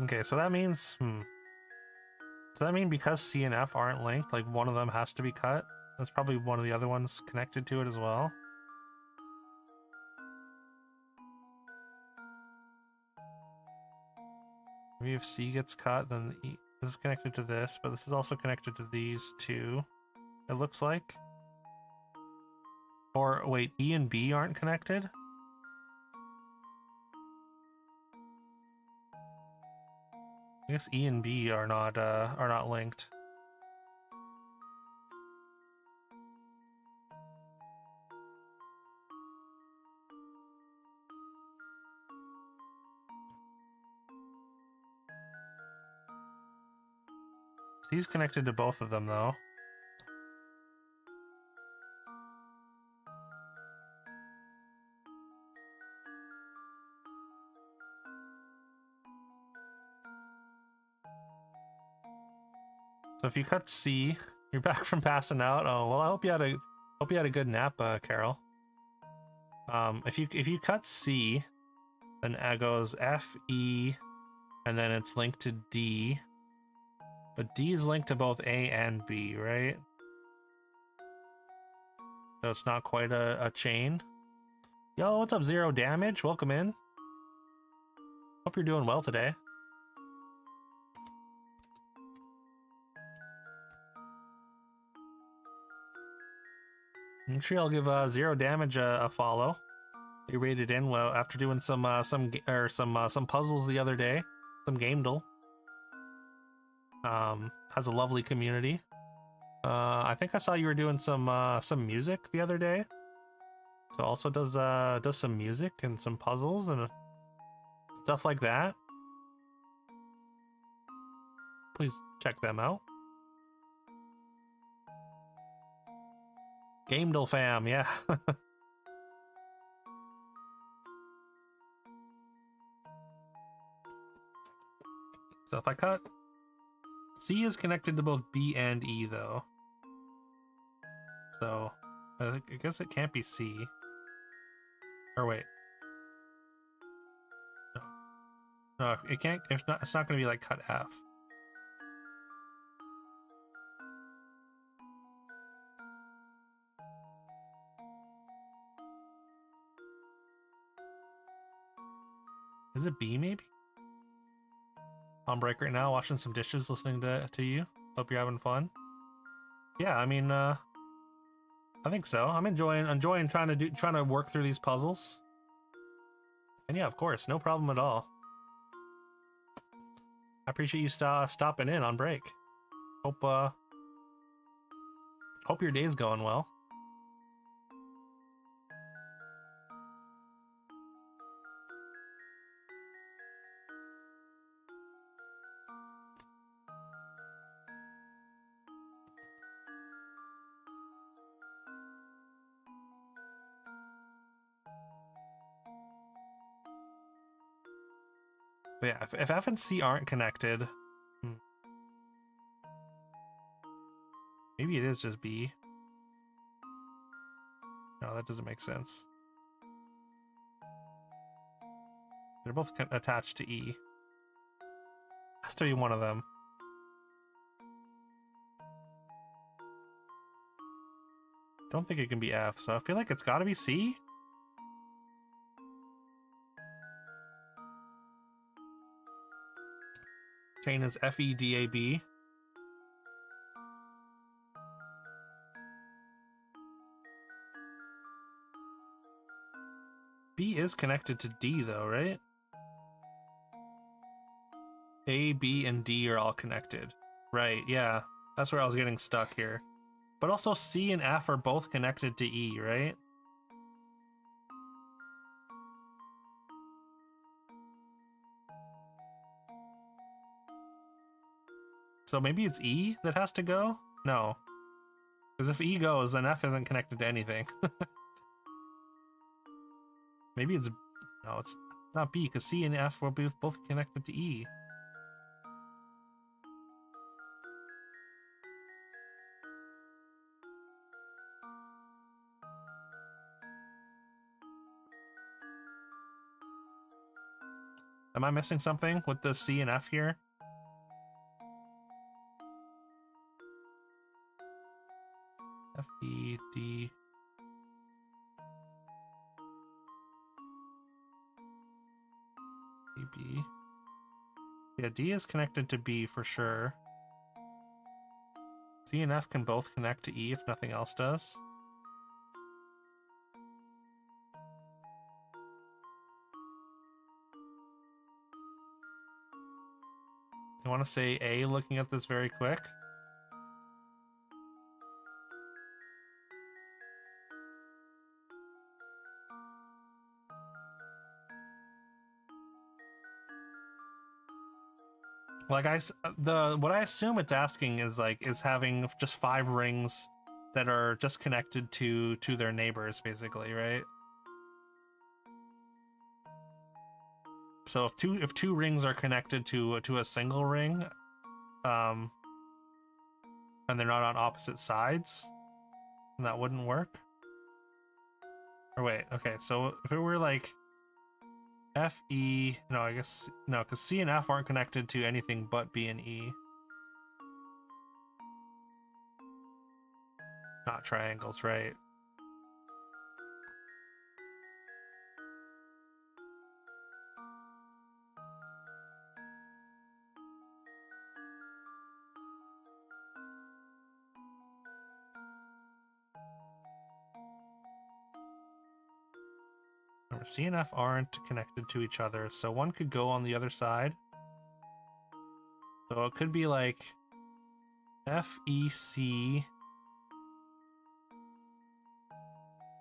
Okay, so that means, does that mean because C and F aren't linked, like one of them has to be cut? That's probably one of the other ones connected to it as well. Maybe if C gets cut, then E, this is connected to this, but this is also connected to these two, it looks like. Or wait, E and B aren't connected? I guess E and B are not linked. C's connected to both of them though. So if you cut C, you're back from passing out. Oh well, I hope you had a good nap, Carol. If you cut C, then it goes F, E, and then it's linked to D. But D is linked to both A and B, right? So it's not quite a chain. Yo, what's up, Zero Damage? Welcome in. Hope you're doing well today. Make sure I'll give Zero Damage a follow. He rated in well after doing some puzzles the other day, some Gamedle. Has a lovely community. I think I saw you were doing some music the other day. So also does some music and some puzzles and stuff like that. Please check them out. Gamedle fam, yeah. So if I cut, C is connected to both B and E though. So I guess it can't be C. Or wait. No, it can't. It's not going to be like cut F. Is it B maybe? On break right now, washing some dishes, listening to you. Hope you're having fun. Yeah, I mean, I think so. I'm enjoying trying to work through these puzzles. And yeah, of course, no problem at all. I appreciate you stopping in on break. Hope your day's going well. But yeah, if F and C aren't connected, maybe it is just B. No, that doesn't make sense. They're both attached to E. Has to be one of them. Don't think it can be F, so I feel like it's got to be C. Chain is FEDAB. B is connected to D though, right? A, B, and D are all connected. Right, yeah. That's where I was getting stuck here. But also C and F are both connected to E, right? So maybe it's E that has to go? No. Because if E goes, then F isn't connected to anything. Maybe it's... No, it's not B, because C and F will be both connected to E. Am I missing something with the C and F here? F, E, D... B. Yeah, D is connected to B for sure. C and F can both connect to E if nothing else does. I want to say A looking at this very quick. Like what I assume it's asking is having just 5 rings that are just connected to their neighbors, basically, right? So if two rings are connected to a single ring, and they're not on opposite sides, then that wouldn't work. Or wait, okay, so if it were like F, E, no, I guess, no, because C and F aren't connected to anything but B and E. Not triangles, right? Remember, C and F aren't connected to each other, so one could go on the other side. So it could be like F, E, C,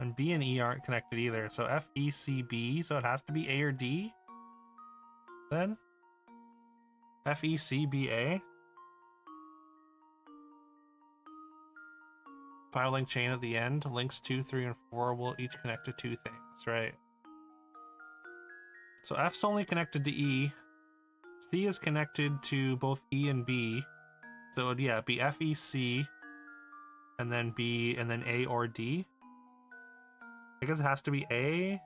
and B and E aren't connected either. So F, E, C, B, so it has to be A or D? Then? F, E, C, B, A? Filing chain at the end, links 2, 3, and 4 will each connect to 2 things, right? So F's only connected to E. C is connected to both E and B. So it'd, yeah, be F, E, C, and then B, and then A or D. I guess it has to be A.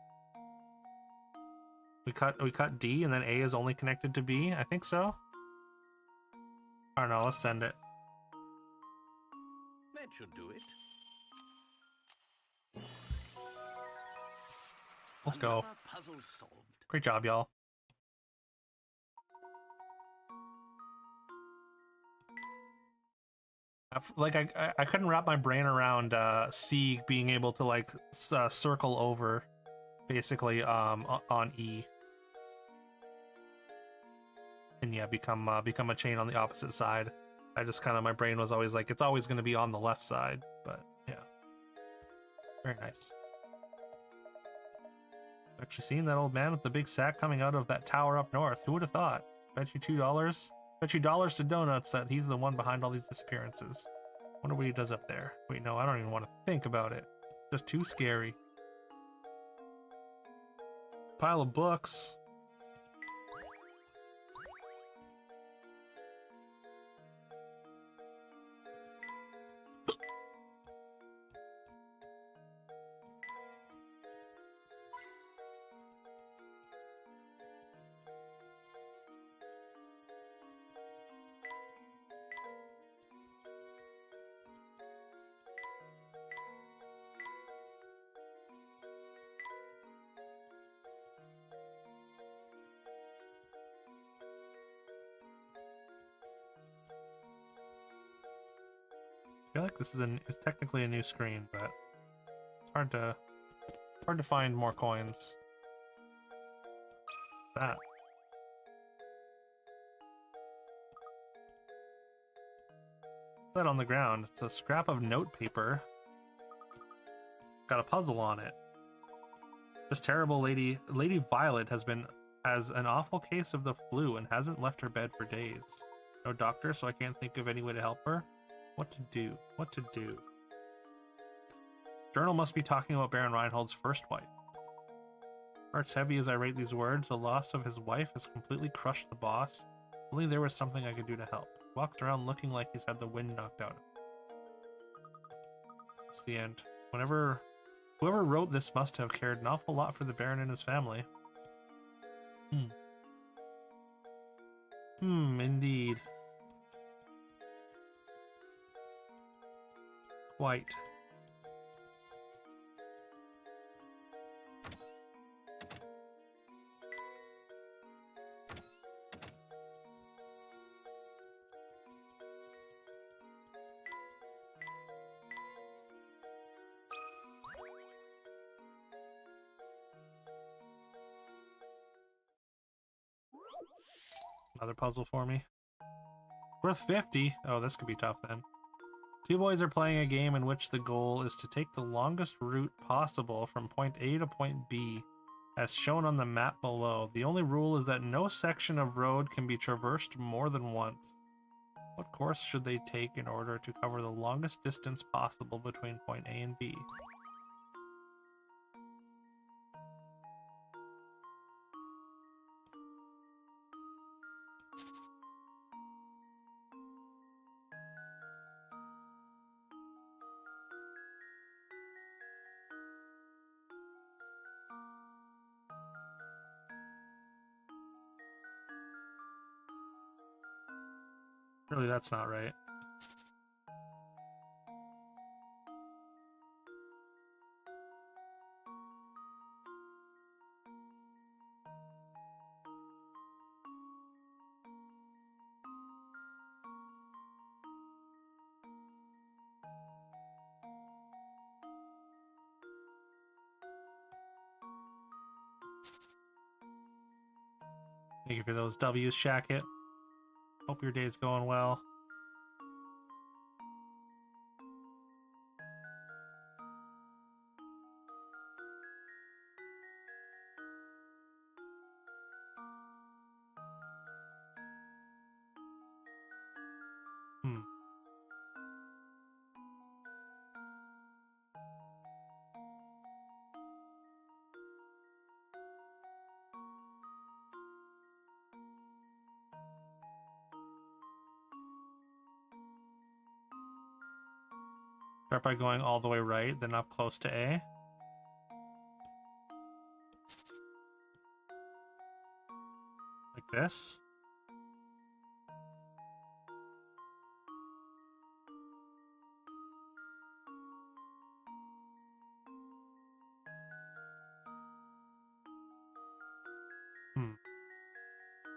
We cut D, and then A is only connected to B. I think so. I don't know. Let's send it. That should do it. Let's go. Another puzzle solved. Great job, y'all. I couldn't wrap my brain around C being able to like circle over, basically on E, and yeah, become a chain on the opposite side. I just kind of, my brain was always like, it's always going to be on the left side, but yeah, very nice. Actually seen that old man with the big sack coming out of that tower up north. Who would have thought? Bet you $2. Bet you dollars to donuts that he's the one behind all these disappearances. Wonder what he does up there. Wait, no, I don't even want to think about it. Just too scary. Pile of books. I feel like this is it's technically a new screen, but it's hard to find more coins. That. That on the ground. It's a scrap of note paper. Got a puzzle on it. This terrible Lady Violet has an awful case of the flu and hasn't left her bed for days. No doctor, so I can't think of any way to help her. What to do? What to do? Journal must be talking about Baron Reinhold's first wife. Heart's heavy as I write these words. The loss of his wife has completely crushed the boss. Only there was something I could do to help. Walks around looking like he's had the wind knocked out of him. It's the end. Whoever wrote this must have cared an awful lot for the Baron and his family. Indeed. Quite. Another puzzle for me. Worth 50. Oh, this could be tough then. Two boys are playing a game in which the goal is to take the longest route possible from point A to point B, as shown on the map below. The only rule is that no section of road can be traversed more than once. What course should they take in order to cover the longest distance possible between point A and B? Really, that's not right. Thank you for those W's, Shacket. Hope your day's going well. Start by going all the way right, then up close to A. Like this.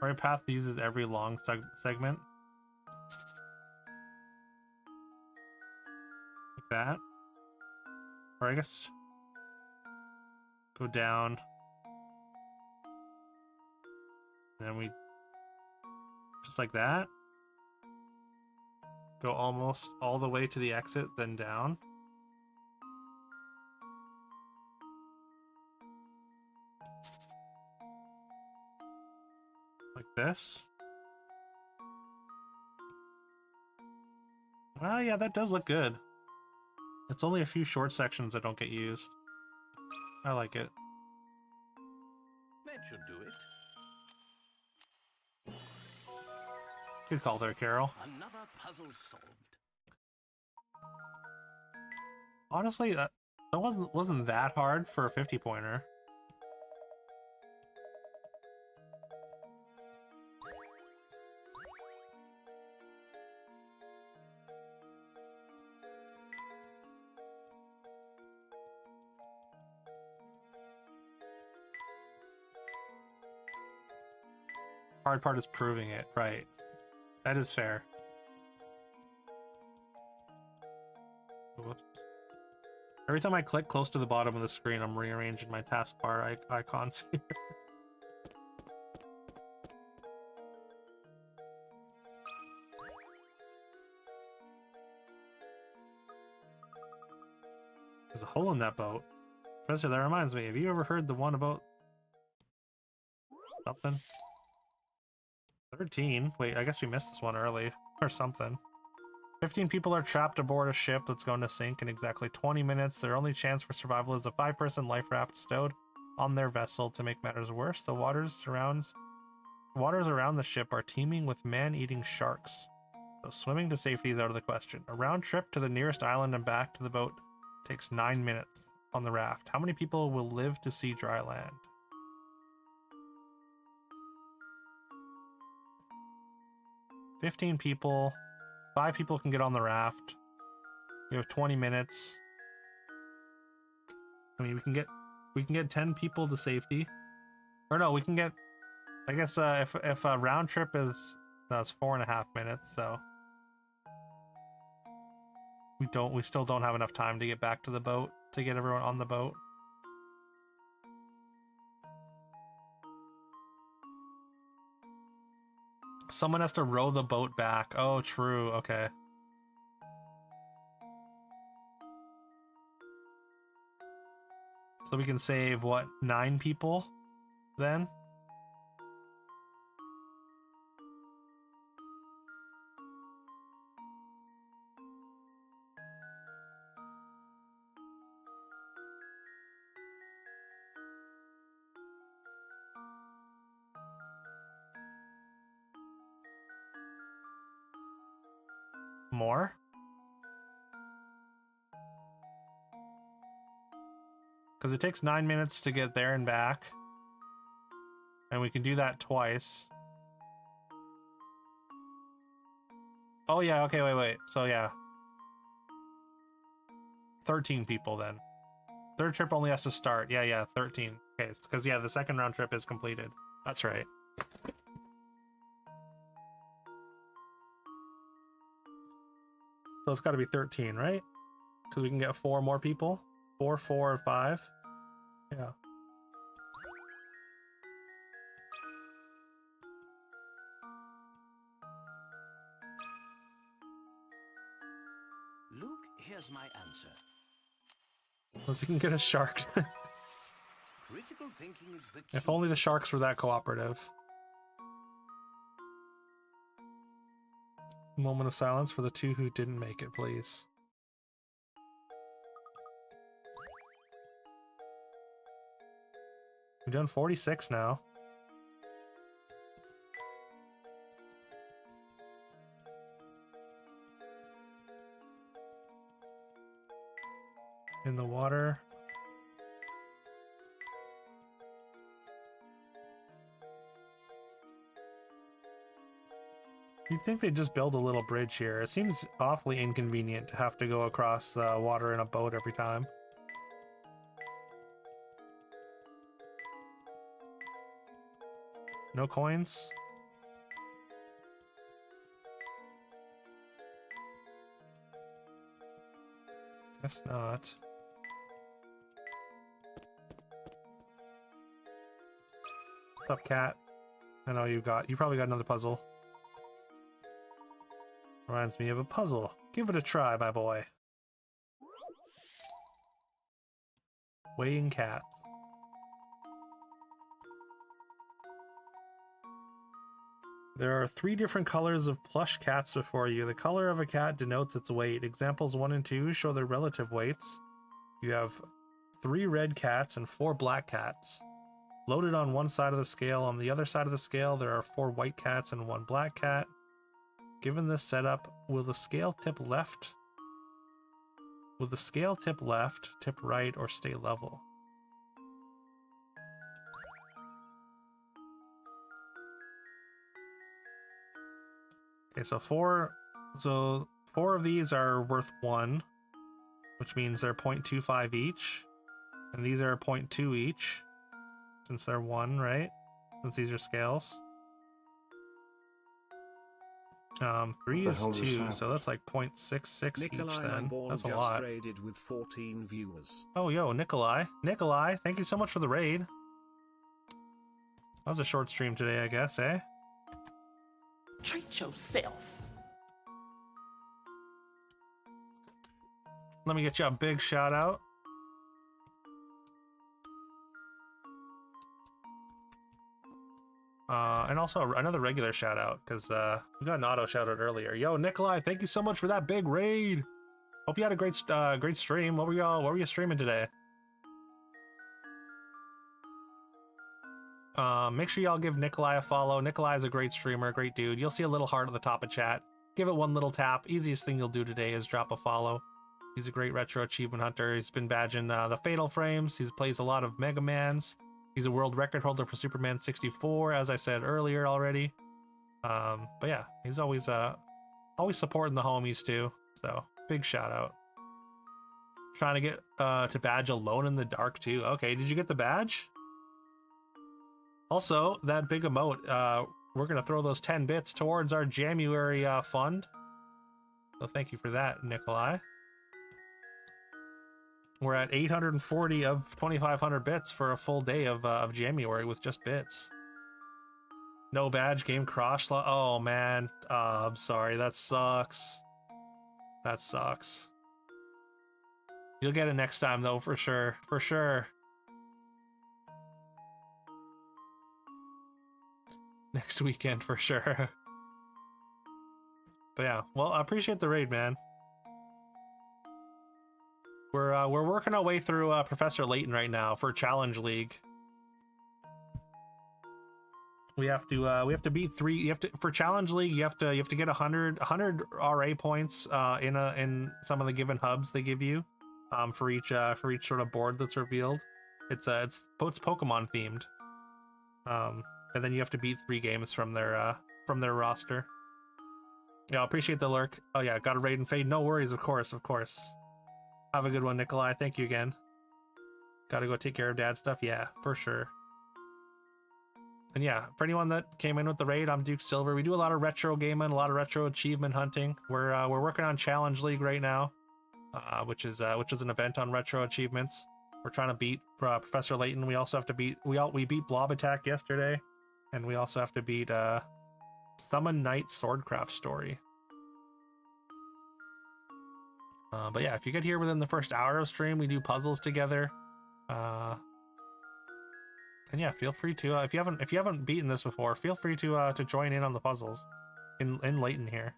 Right path uses every long segment. Like that. Or I guess go down. And then we just like that. Go almost all the way to the exit, then down. Like this. Well, yeah, that does look good. It's only a few short sections that don't get used. I like it. That should do it. Good call there, Carol. Another puzzle solved. Honestly, that wasn't that hard for a 50-pointer. Hard part is proving it, right? That is fair. Whoops. Every time I click close to the bottom of the screen, I'm rearranging my taskbar icons here. There's a hole in that boat. Professor, that reminds me, have you ever heard the one about something? 13? Wait, I guess we missed this one early or something. 15 people are trapped aboard a ship that's going to sink in exactly 20 minutes. Their only chance for survival is a 5-person life raft stowed on their vessel. To make matters worse, the waters around the ship are teeming with man-eating sharks. So swimming to safety is out of the question. A round trip to the nearest island and back to the boat takes 9 minutes on the raft. How many people will live to see dry land? $15 people. 5 people can get on the raft. We have 20 minutes. I mean, we can get 10 people to safety. Or no, we can get, I guess if a round trip is, that's 4.5 minutes, so we still don't have enough time to get back to the boat to get everyone on the boat. Someone has to row the boat back. Oh, true. Okay. So we can save, what, 9 people then? More? Because it takes 9 minutes to get there and back. And we can do that twice. Oh yeah, okay, wait. So yeah. 13 people then. Third trip only has to start. Yeah, 13. Okay, because yeah, the second round trip is completed. That's right. So it's got to be 13, right? Because we can get 4 more people. 4, 4, 5. Yeah. Luke, here's my answer. Unless you can get a shark. Critical thinking is the key. If only the sharks were that cooperative. Moment of silence for the 2 who didn't make it, please. We've done 46 now. In the water. You'd think they'd just build a little bridge here. It seems awfully inconvenient to have to go across the water in a boat every time. No coins? Guess not. What's up, cat? I know you probably got another puzzle. Reminds me of a puzzle. Give it a try, my boy. Weighing cats. There are 3 different colors of plush cats before you. The color of a cat denotes its weight. Examples 1 and 2 show their relative weights. You have 3 red cats and 4 black cats. Loaded on one side of the scale. On the other side of the scale, there are 4 white cats and 1 black cat. Given this setup, will the scale tip left? Will the scale tip left, tip right, or stay level? Okay, so 4 of these are worth 1, which means they're 0.25 each. And these are 0.2 each, since they're 1, right? Since these are scales. 3 is 2, so that's like 0.66 each then. That's a lot. Raided with 14 viewers. Oh, yo, Nikolai. Nikolai, thank you so much for the raid. That was a short stream today, I guess, eh? Treat yourself. Let me get you a big shout out. And also another regular shout out, because we got an auto shout out earlier. Yo, Nikolai, thank you so much for that big raid. Hope you had a great stream. What were you streaming today? Make sure y'all give Nikolai a follow. Nikolai is a great streamer, great dude. You'll see a little heart at the top of chat. Give it one little tap. Easiest thing you'll do today is drop a follow. He's a great retro achievement hunter. He's been badging the Fatal Frames. He plays a lot of Mega Mans. He's a world record holder for Superman 64, as I said earlier already. But yeah, he's always supporting the homies too. So big shout out. Trying to get to badge Alone in the Dark too. Okay, did you get the badge? Also, that big emote, we're gonna throw those 10 bits towards our Jamuary fund. So thank you for that, Nikolai. We're at 840 of 2,500 bits for a full day of January with just bits. No badge, game crash. Oh man, I'm sorry. That sucks. That sucks. You'll get it next time though, for sure. For sure. Next weekend for sure. But yeah, well, I appreciate the raid, man. We're working our way through Professor Layton right now for Challenge League. We have to beat 3. You have to, for Challenge League, you have to get 100 RA points in some of the given hubs they give you for each sort of board that's revealed. It's Pokemon themed. And then you have to beat 3 games from their roster. Yeah, I appreciate the lurk. Oh yeah, got a raid and fade. No worries, of course. Have a good one, Nikolai. Thank you again. Gotta go take care of dad stuff. Yeah, for sure. And yeah, for anyone that came in with the raid, I'm Duke Silver. We do a lot of retro gaming, a lot of retro achievement hunting. We're working on Challenge League right now, which is an event on retro achievements. We're trying to beat Professor Layton. We also have to beat we beat Blob Attack yesterday, and we also have to beat Summon Knight Swordcraft Story. But yeah, if you get here within the first hour of stream, we do puzzles together. And yeah, feel free to if you haven't beaten this before, feel free to join in on the puzzles in Layton here.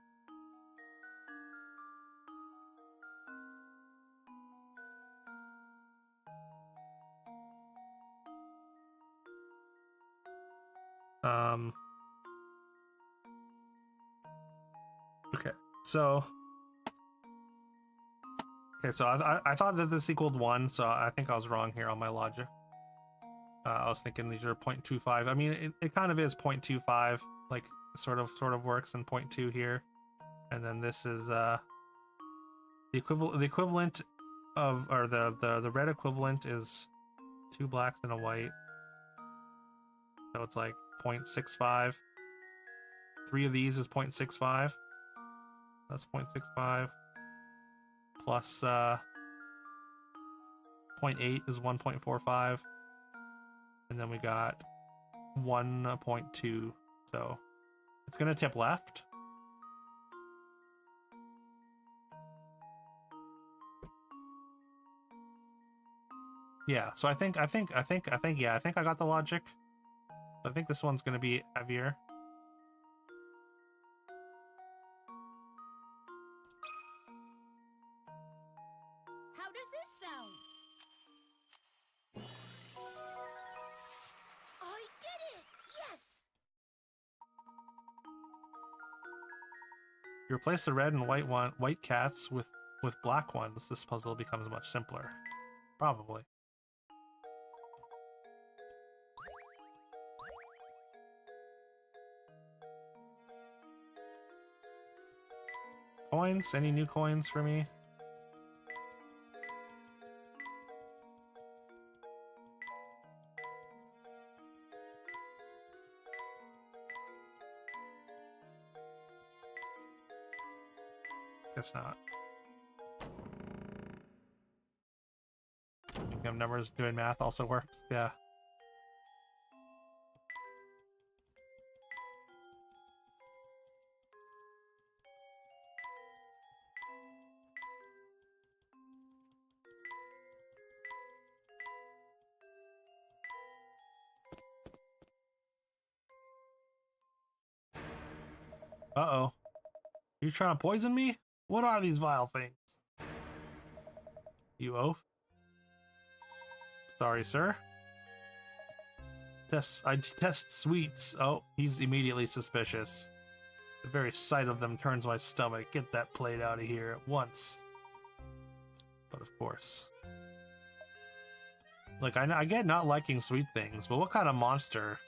Okay, so I thought that this equaled 1, so I think I was wrong here on my logic. I was thinking these are 0.25. I mean, it kind of is 0.25, like sort of works in 0.2 here, and then this is the equivalent of, or the red equivalent is 2 blacks and a white, so it's like 0.65. 3 of these is 0.65. That's 0.65 plus 0.8 is 1.45. And then we got 1.2, so it's gonna tip left. Yeah, so I think I got the logic. I think this one's gonna be heavier. How does this sound? I did it! Yes! You replace the red and white cats with black ones, this puzzle becomes much simpler. Probably. Coins? Any new coins for me? Guess not. Thinking of numbers, doing math also works. Yeah. Uh-oh. You trying to poison me? What are these vile things? You oaf? Sorry, sir. I detest sweets. Oh, he's immediately suspicious. The very sight of them turns my stomach. Get that plate out of here at once. But of course. Look, I get not liking sweet things, but what kind of monster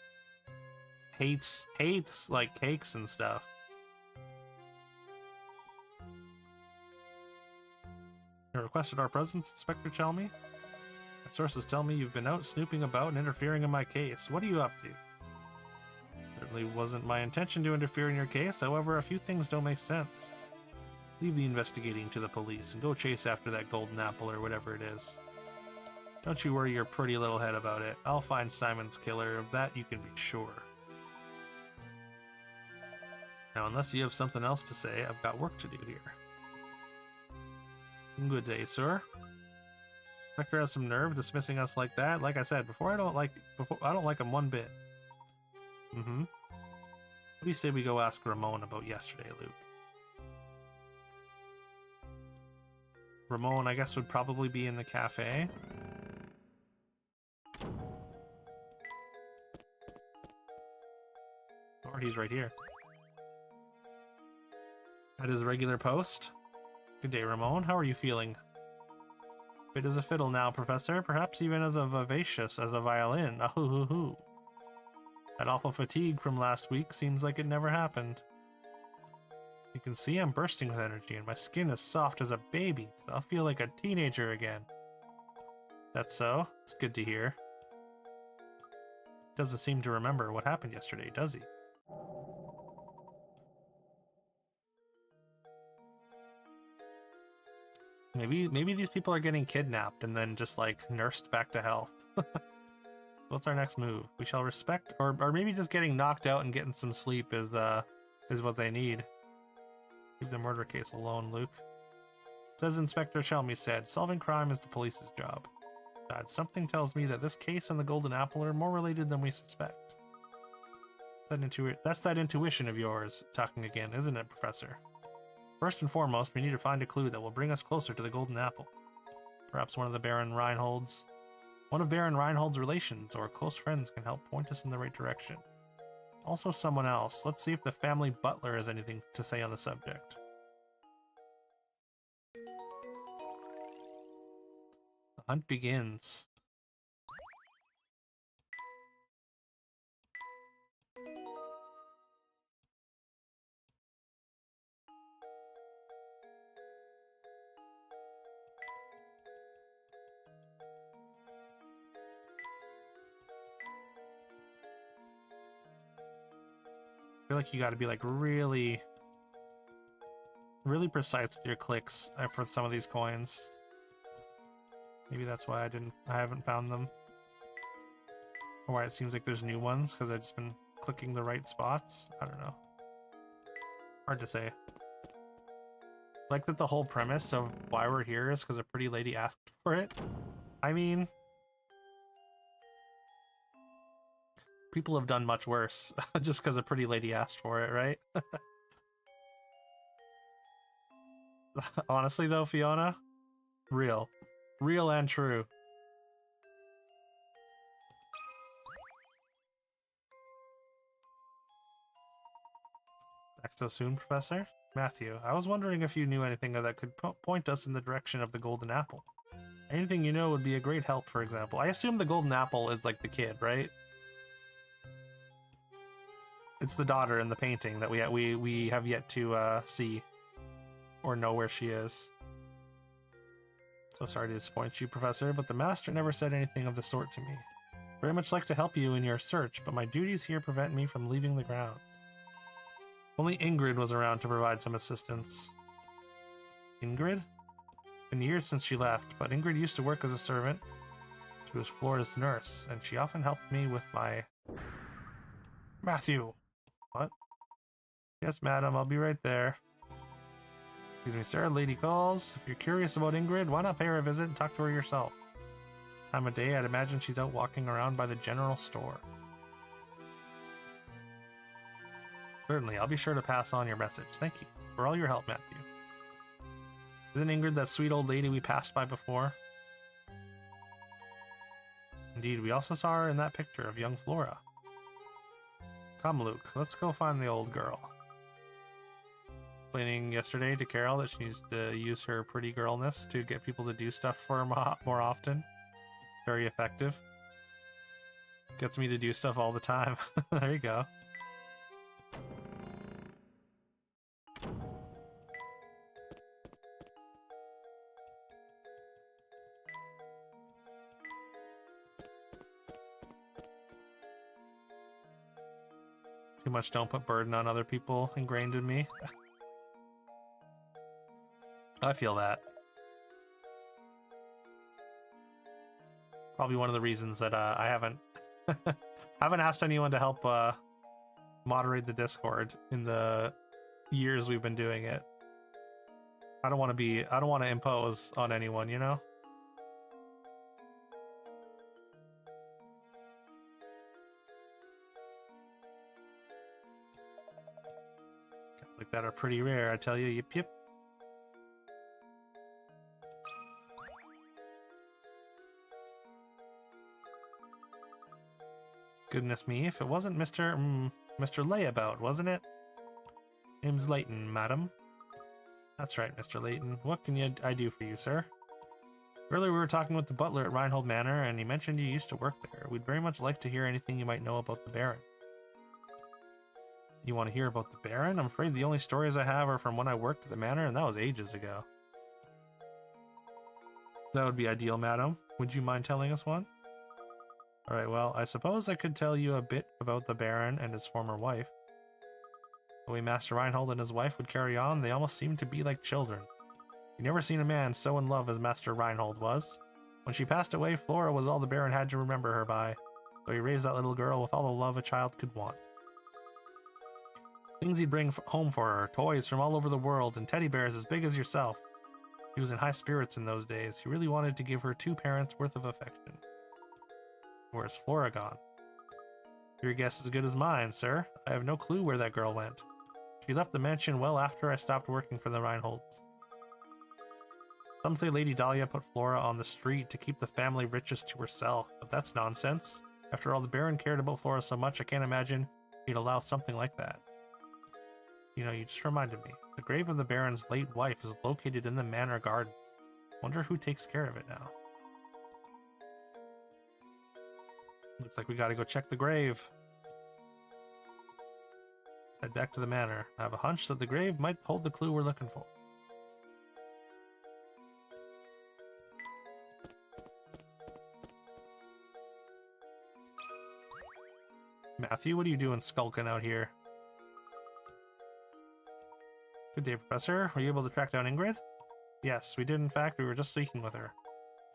hates like cakes and stuff? You requested our presence, Inspector Chelmy? My sources tell me you've been out snooping about and interfering in my case. What are you up to? Certainly wasn't my intention to interfere in your case, however, a few things don't make sense. Leave the investigating to the police and go chase after that golden apple or whatever it is. Don't you worry your pretty little head about it. I'll find Simon's killer, of that you can be sure. Now, unless you have something else to say, I've got work to do here. Good day, sir. Inspector has some nerve dismissing us like that. Like I said, I don't like him one bit. What do you say we go ask Ramon about yesterday, Luke? Ramon, I guess, would probably be in the cafe. Or he's right here. At his regular post. Good day, Ramon. How are you feeling? Fit as a fiddle now, Professor. Perhaps even as vivacious as a violin. Ahoo-hoo-hoo. That awful fatigue from last week seems like it never happened. You can see I'm bursting with energy, and my skin is soft as a baby, so I'll feel like a teenager again. That's so? It's good to hear. Doesn't seem to remember what happened yesterday, does he? Maybe these people are getting kidnapped and then just like nursed back to health. What's our next move? We shall respect, or maybe just getting knocked out and getting some sleep is what they need. Leave the murder case alone, Luke. Says Inspector Chelmy said, solving crime is the police's job. Besides, something tells me that this case and the golden apple are more related than we suspect. That's that intuition of yours talking again, isn't it, Professor? First and foremost, we need to find a clue that will bring us closer to the golden apple. Perhaps one of Baron Reinhold's relations or close friends can help point us in the right direction. Also someone else. Let's see if the family butler has anything to say on the subject. The hunt begins. I feel like you got to be like really precise with your clicks for some of these coins. Maybe that's why I haven't found them. Or why it seems like there's new ones, because I've just been clicking the right spots. I don't know. Hard to say. Like that the whole premise of why we're here is because a pretty lady asked for it. I mean, people have done much worse just because a pretty lady asked for it, right? Honestly though, Fiona, real and true. Back so soon, Professor? Matthew, I was wondering if you knew anything that could point us in the direction of the golden apple. Anything you know would be a great help, for example. I assume the golden apple is like the kid, right? It's the daughter in the painting that we have yet to see or know where she is. So sorry to disappoint you, Professor, but the master never said anything of the sort to me. Very much like to help you in your search, but my duties here prevent me from leaving the grounds. Only Ingrid was around to provide some assistance. Ingrid? Been years since she left, but Ingrid used to work as a servant. She was Flora's nurse, and she often helped me with my... Matthew! What? Yes, madam, I'll be right there. Excuse me, sir, lady calls. If you're curious about Ingrid, why not pay her a visit and talk to her yourself? Time of day, I'd imagine she's out walking around by the general store. Certainly, I'll be sure to pass on your message. Thank you for all your help, Matthew. Isn't Ingrid that sweet old lady we passed by before? Indeed, we also saw her in that picture of young Flora. Come, Luke, let's go find the old girl. Explaining yesterday to Carol that she needs to use her pretty girlness to get people to do stuff for her more often. Very effective. Gets me to do stuff all the time. There you go. Too much don't put burden on other people ingrained in me. I feel that. Probably one of the reasons that I haven't asked anyone to help moderate the Discord in the years we've been doing it. I don't want to impose on anyone, you know? Like that are pretty rare, I tell you. Yip yip. Goodness me, if it wasn't Mr. Layabout, wasn't it? Name's Layton, madam. That's right, Mr. Layton. What can I do for you, sir? Earlier we were talking with the butler at Reinhold Manor, and he mentioned you used to work there. We'd very much like to hear anything you might know about the Baron. You want to hear about the Baron? I'm afraid the only stories I have are from when I worked at the manor, and that was ages ago. That would be ideal, madam. Would you mind telling us one? Alright, well, I suppose I could tell you a bit about the Baron and his former wife. The way Master Reinhold and his wife would carry on, they almost seemed to be like children. You never seen a man so in love as Master Reinhold was. When she passed away, Flora was all the Baron had to remember her by, so he raised that little girl with all the love a child could want. Things he'd bring home for her, toys from all over the world, and teddy bears as big as yourself. He was in high spirits in those days. He really wanted to give her 2 parents' worth of affection. Where's Flora gone? Your guess is as good as mine, sir. I have no clue where that girl went. She left the mansion well after I stopped working for the Reinholds. Some say Lady Dahlia put Flora on the street to keep the family riches to herself, but that's nonsense. After all, the Baron cared about Flora so much, I can't imagine he'd allow something like that. You know, you just reminded me. The grave of the Baron's late wife is located in the manor garden. Wonder who takes care of it now. Looks like we gotta go check the grave. Head back to the manor. I have a hunch that the grave might hold the clue we're looking for. Matthew, what are you doing skulking out here? Good day, Professor. Were you able to track down Ingrid? Yes, we did in fact. We were just speaking with her.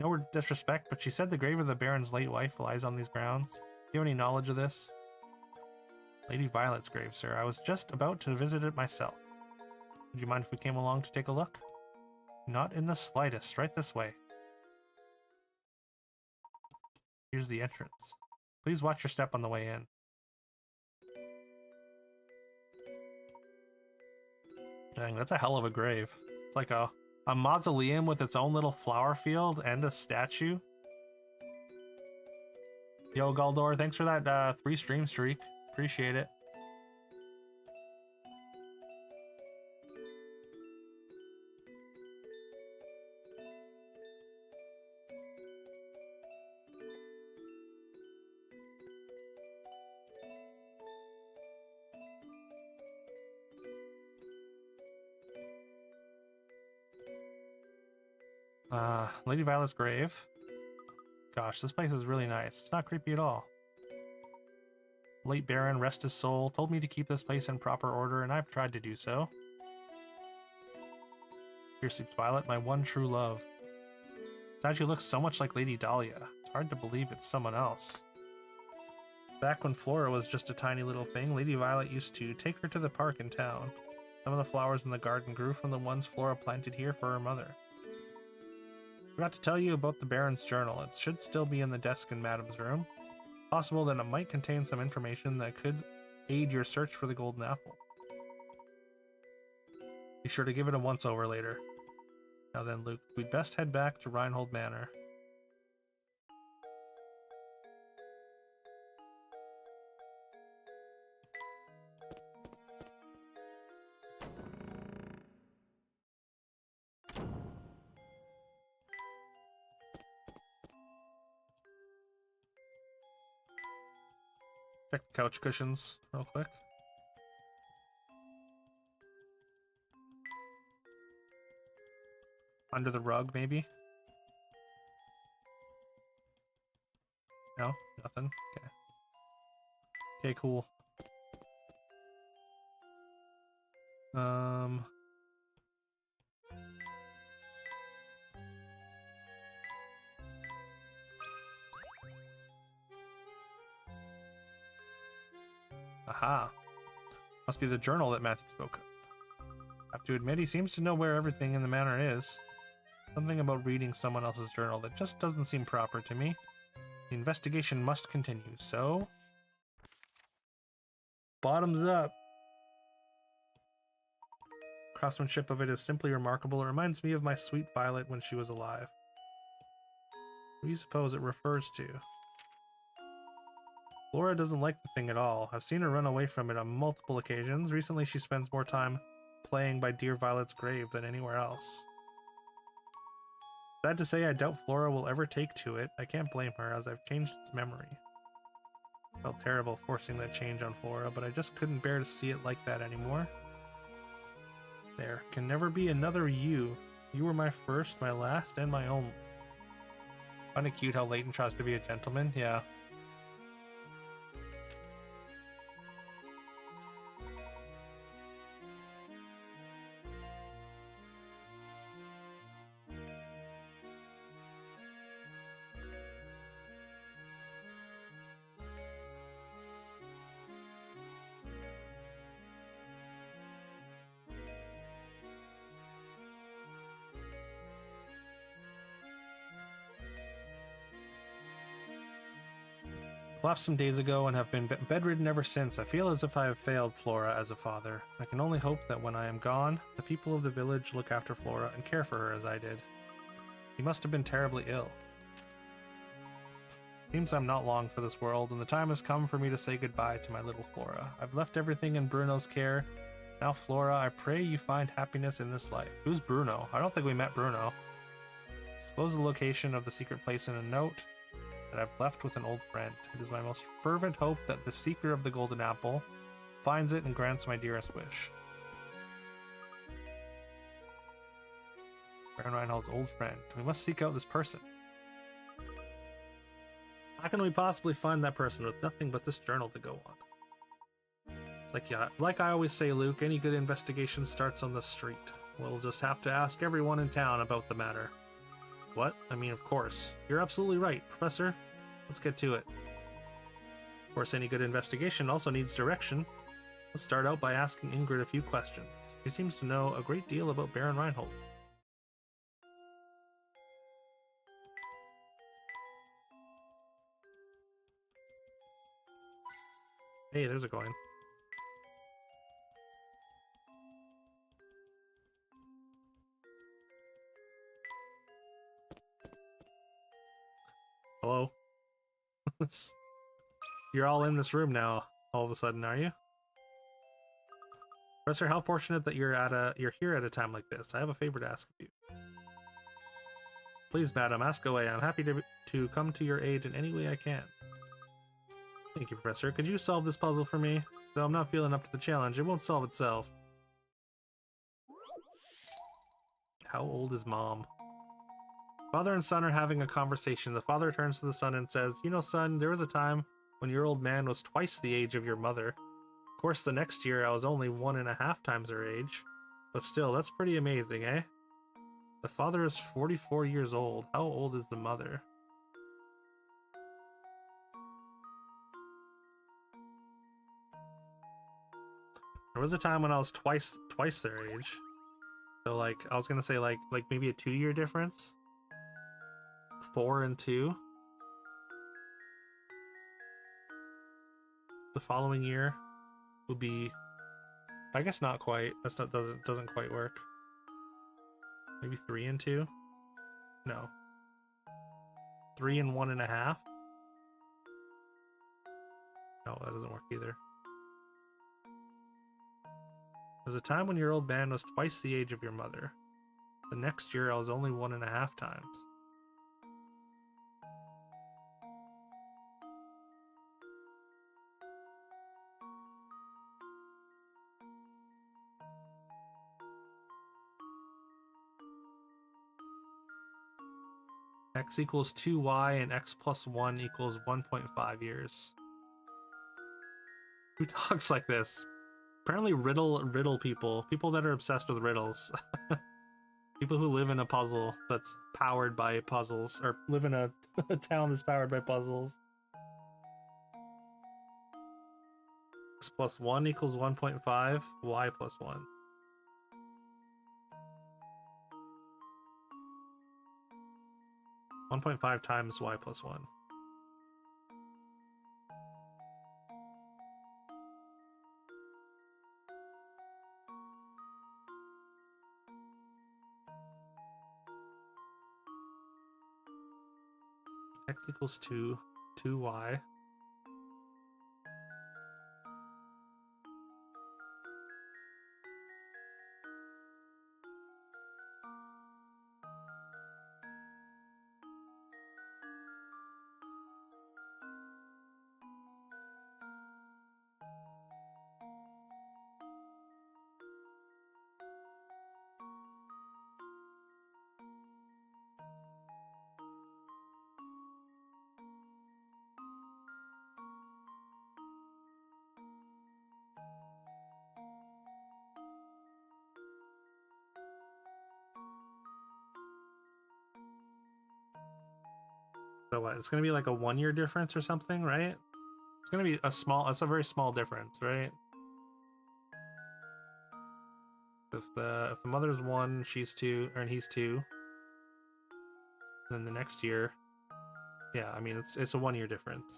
No disrespect, but she said the grave of the Baron's late wife lies on these grounds. Do you have any knowledge of this? Lady Violet's grave, sir. I was just about to visit it myself. Would you mind if we came along to take a look? Not in the slightest. Right this way. Here's the entrance. Please watch your step on the way in. Dang, that's a hell of a grave. It's like a mausoleum with its own little flower field and a statue. Yo, Galdor, thanks for that 3 stream streak. Appreciate it. Lady Violet's grave. Gosh, this place is really nice. It's not creepy at all. Late Baron, rest his soul, told me to keep this place in proper order, and I've tried to do so. Here sleeps Violet, my one true love. Statue looks so much like Lady Dahlia. It's hard to believe it's someone else. Back when Flora was just a tiny little thing, Lady Violet used to take her to the park in town. Some of the flowers in the garden grew from the ones Flora planted here for her mother. Forgot to tell you about the Baron's journal. It should still be in the desk in Madame's room. Possible that it might contain some information that could aid your search for the golden apple. Be sure to give it a once-over later. Now then, Luke, we'd best head back to Reinhold Manor. Check the couch cushions real quick. Under the rug, maybe? No? Nothing? Okay. Okay, cool. Aha. Must be the journal that Matthew spoke of. I have to admit, he seems to know where everything in the manor is. Something about reading someone else's journal that just doesn't seem proper to me. The investigation must continue, so... Bottoms up. Craftsmanship of it is simply remarkable. It reminds me of my sweet Violet when she was alive. What do you suppose it refers to? Flora doesn't like the thing at all. I've seen her run away from it on multiple occasions. Recently, she spends more time playing by dear Violet's grave than anywhere else. Sad to say, I doubt Flora will ever take to it. I can't blame her, as I've changed its memory. Felt terrible forcing that change on Flora, but I just couldn't bear to see it like that anymore. There can never be another you. You were my first, my last, and my only. Kinda cute how Layton tries to be a gentleman, yeah. Collapsed some days ago and have been bedridden ever since. I feel as if I have failed Flora as a father. I can only hope that when I am gone, the people of the village look after Flora and care for her as I did. He must have been terribly ill. Seems I'm not long for this world, and the time has come for me to say goodbye to my little Flora. I've left everything in Bruno's care. Now, Flora, I pray you find happiness in this life. Who's Bruno? I don't think we met Bruno. Disclose the location of the secret place in a note that I've left with an old friend. It is my most fervent hope that the seeker of the golden apple finds it and grants my dearest wish. Baron Reinhold's old friend. We must seek out this person. How can we possibly find that person with nothing but this journal to go on? It's like I always say, Luke, any good investigation starts on the street. We'll just have to ask everyone in town about the matter. What? I mean, of course. You're absolutely right, Professor. Let's get to it. Of course, any good investigation also needs direction. Let's start out by asking Ingrid a few questions. She seems to know a great deal about Baron Reinhold. Hey, there's a coin. Hello? You're all in this room now, all of a sudden, are you? Professor, how fortunate that you're here at a time like this. I have a favor to ask of you. Please, madam, ask away. I'm happy to come to your aid in any way I can. Thank you, Professor. Could you solve this puzzle for me? Though I'm not feeling up to the challenge, it won't solve itself. How old is Mom? Father and son are having a conversation. The father turns to the son and says, "You know, son, there was a time when your old man was twice the age of your mother. Of course, the next year I was only 1.5 times her age. But still, that's pretty amazing, eh? The father is 44 years old. How old is the mother?" There was a time when I was twice their age. So like, I was gonna say like maybe a 2-year difference. 4 and 2. The following year would be I guess not quite. That's not doesn't quite work. Maybe 3 and 2? No. 3 and 1.5? No, that doesn't work either. There's a time when your old man was twice the age of your mother. The next year I was only 1.5 times. X equals 2y and x plus 1 equals 1.5 years. Who talks like this? Apparently riddle people. People that are obsessed with riddles. People who live in a puzzle that's powered by puzzles, or live in a town that's powered by puzzles. X plus 1 equals 1.5, y plus 1. (1.5 times y plus 1). X equals 2, 2y. So what? It's gonna be like a 1 year difference or something, right? It's gonna be it's a very small difference, right? If the mother's 1, she's 2, and he's 2. Then the next year, yeah, I mean it's a 1 year difference.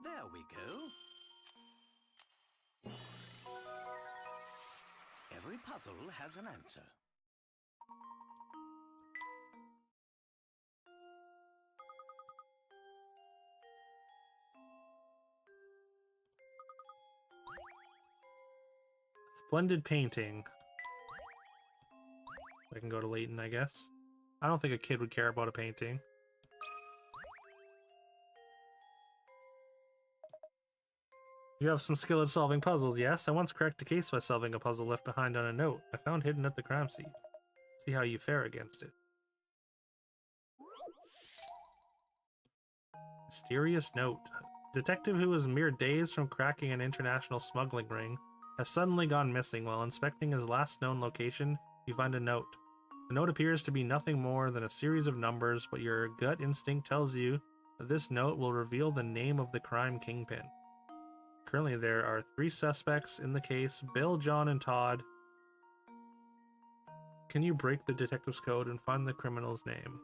There we go. Every puzzle has an answer. Splendid painting. I can go to Layton, I guess. I don't think a kid would care about a painting. You have some skill at solving puzzles, yes? I once cracked a case by solving a puzzle left behind on a note I found hidden at the crime scene. See how you fare against it. Mysterious note. Detective who was mere days from cracking an international smuggling ring has suddenly gone missing. While inspecting his last known location, you find a note. The note appears to be nothing more than a series of numbers, but your gut instinct tells you that this note will reveal the name of the crime kingpin. Currently, there are 3 suspects in the case: Bill, John, and Todd. Can you break the detective's code and find the criminal's name?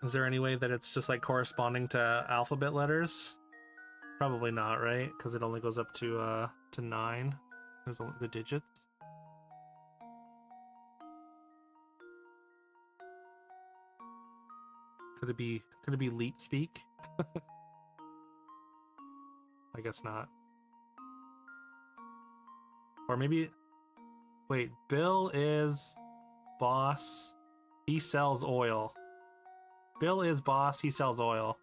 Is there any way that it's just like corresponding to alphabet letters? Probably not, right? Because it only goes up to 9. There's the digits. Could it be Leet speak? I guess not. Or maybe wait, Bill is boss. He sells oil. Bill is boss, he sells oil.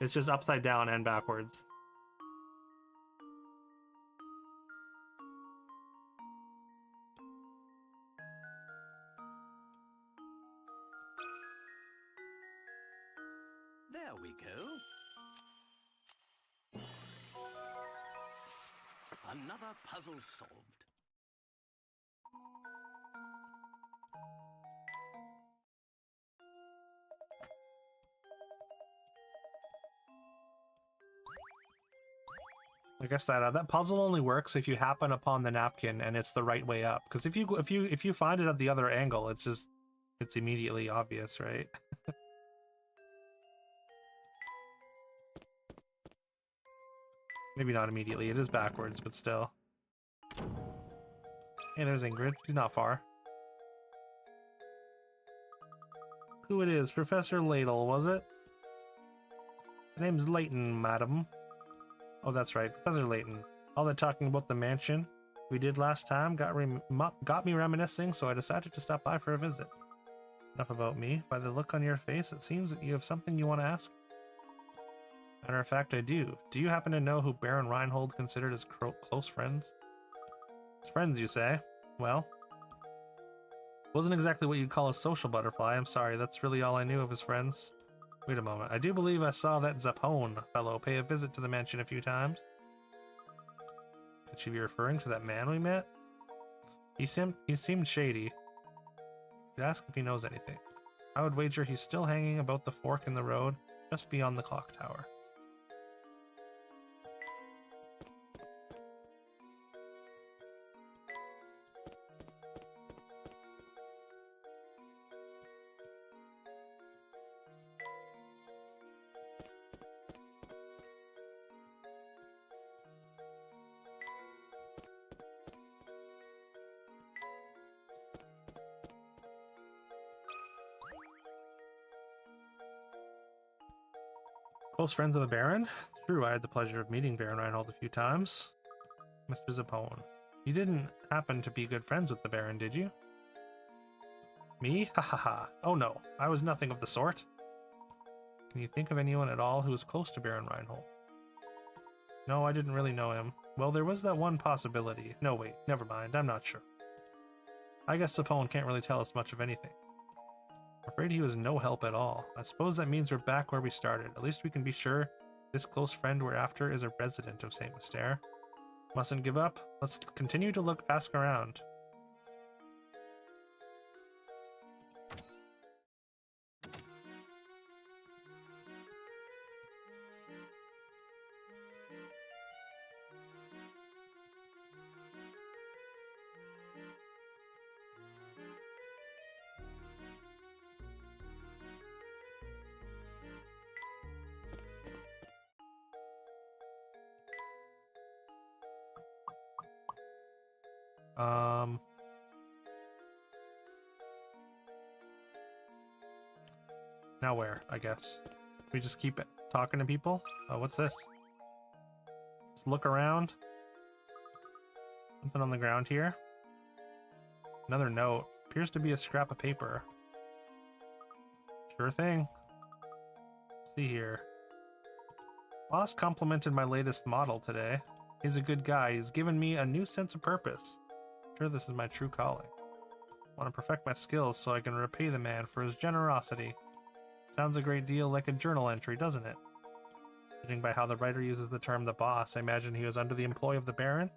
It's just upside down and backwards. There we go. Another puzzle solved. guess that puzzle only works if you happen upon the napkin and it's the right way up. Because if you find it at the other angle, it's immediately obvious, right? Maybe not immediately. It is backwards, but still. Hey, there's Ingrid. She's not far. Who it is? Professor Layton, was it? The name's Layton, madam. Oh, that's right. Professor Layton. All that talking about the mansion we did last time got me reminiscing, so I decided to stop by for a visit. Enough about me. By the look on your face, it seems that you have something you want to ask. Matter of fact, I do. Do you happen to know who Baron Reinhold considered his close friends? His friends, you say? Well, wasn't exactly what you'd call a social butterfly. I'm sorry, that's really all I knew of his friends. Wait a moment. I do believe I saw that Zapone fellow pay a visit to the mansion a few times. Could she be referring to that man we met? He seemed shady. Could ask if he knows anything. I would wager he's still hanging about the fork in the road just beyond the clock tower. Close friends of the Baron? True, I had the pleasure of meeting Baron Reinhold a few times. Mr. Zapone. You didn't happen to be good friends with the Baron, did you? Me? Ha ha ha. Oh no, I was nothing of the sort. Can you think of anyone at all who was close to Baron Reinhold? No, I didn't really know him. Well, there was that one possibility. No, wait, never mind, I'm not sure. I guess Zapone can't really tell us much of anything. I'm afraid he was no help at all. I suppose that means we're back where we started. At least we can be sure this close friend we're after is a resident of Saint Mystere. Mustn't give up. Let's continue to ask around. Now where, I guess? We just keep talking to people? Oh, what's this? Just look around. Something on the ground here. Another note. Appears to be a scrap of paper. Sure thing. Let's see here. Boss complimented my latest model today. He's a good guy. He's given me a new sense of purpose. I'm sure this is my true calling. I want to perfect my skills so I can repay the man for his generosity. Sounds a great deal like a journal entry, doesn't it? Judging by how the writer uses the term the boss, I imagine he was under the employ of the Baron.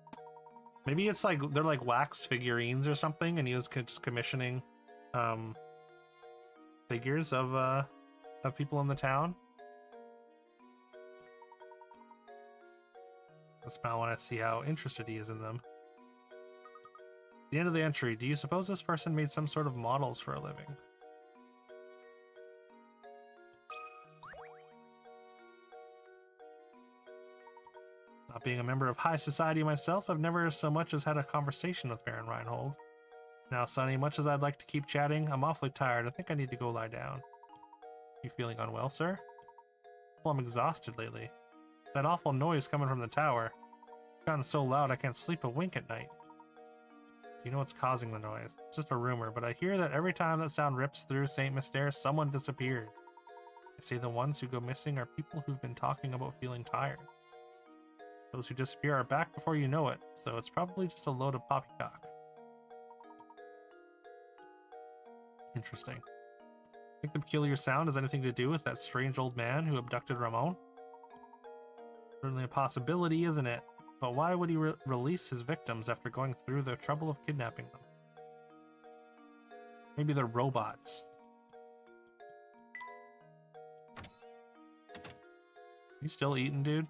Maybe it's like they're like wax figurines or something, and he was just commissioning figures of people in the town. Just now want to see how interested he is in them. At the end of the entry, do you suppose this person made some sort of models for a living? Not being a member of high society myself, I've never so much as had a conversation with Baron Reinhold. Now, Sonny, much as I'd like to keep chatting, I'm awfully tired. I think I need to go lie down. You feeling unwell, sir? Well, I'm exhausted lately. That awful noise coming from the tower. It's gotten so loud I can't sleep a wink at night. Do you know what's causing the noise? It's just a rumor, but I hear that every time that sound rips through Saint Mystere, someone disappeared. I say the ones who go missing are people who've been talking about feeling tired. Those who disappear are back before you know it, so it's probably just a load of poppycock. Interesting. Think the peculiar sound has anything to do with that strange old man who abducted Ramon? Certainly a possibility, isn't it? But why would he release his victims after going through the trouble of kidnapping them? Maybe they're robots. You still eating, dude?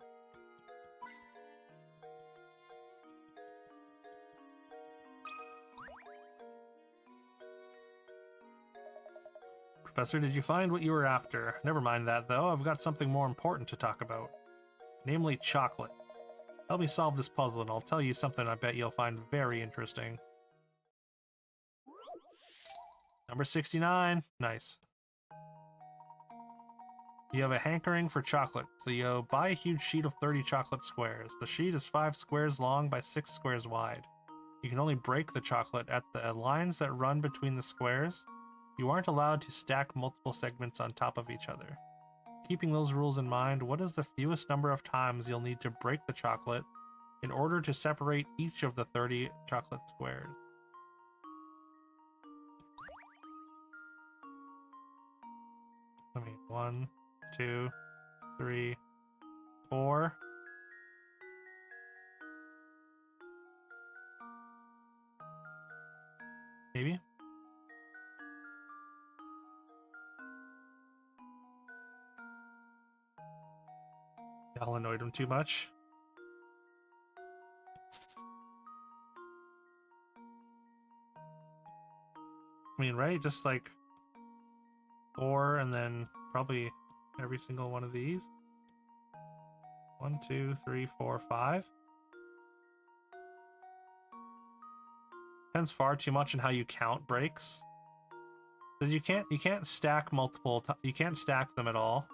Professor, did you find what you were after? Never mind that, though. I've got something more important to talk about. Namely, chocolate. Help me solve this puzzle, and I'll tell you something I bet you'll find very interesting. Number 69. Nice. You have a hankering for chocolate, so you buy a huge sheet of 30 chocolate squares. The sheet is 5 squares long by 6 squares wide. You can only break the chocolate at the lines that run between the squares. You aren't allowed to stack multiple segments on top of each other. Keeping those rules in mind, what is the fewest number of times you'll need to break the chocolate in order to separate each of the 30 chocolate squares? I mean, 1, 2, 3, 4. Maybe? Y'all annoyed him too much? I mean, right? Just like 4 and then probably every single one of these. 1, 2, 3, 4, 5. Depends far too much on how you count breaks. Because you can't stack you can't stack them at all.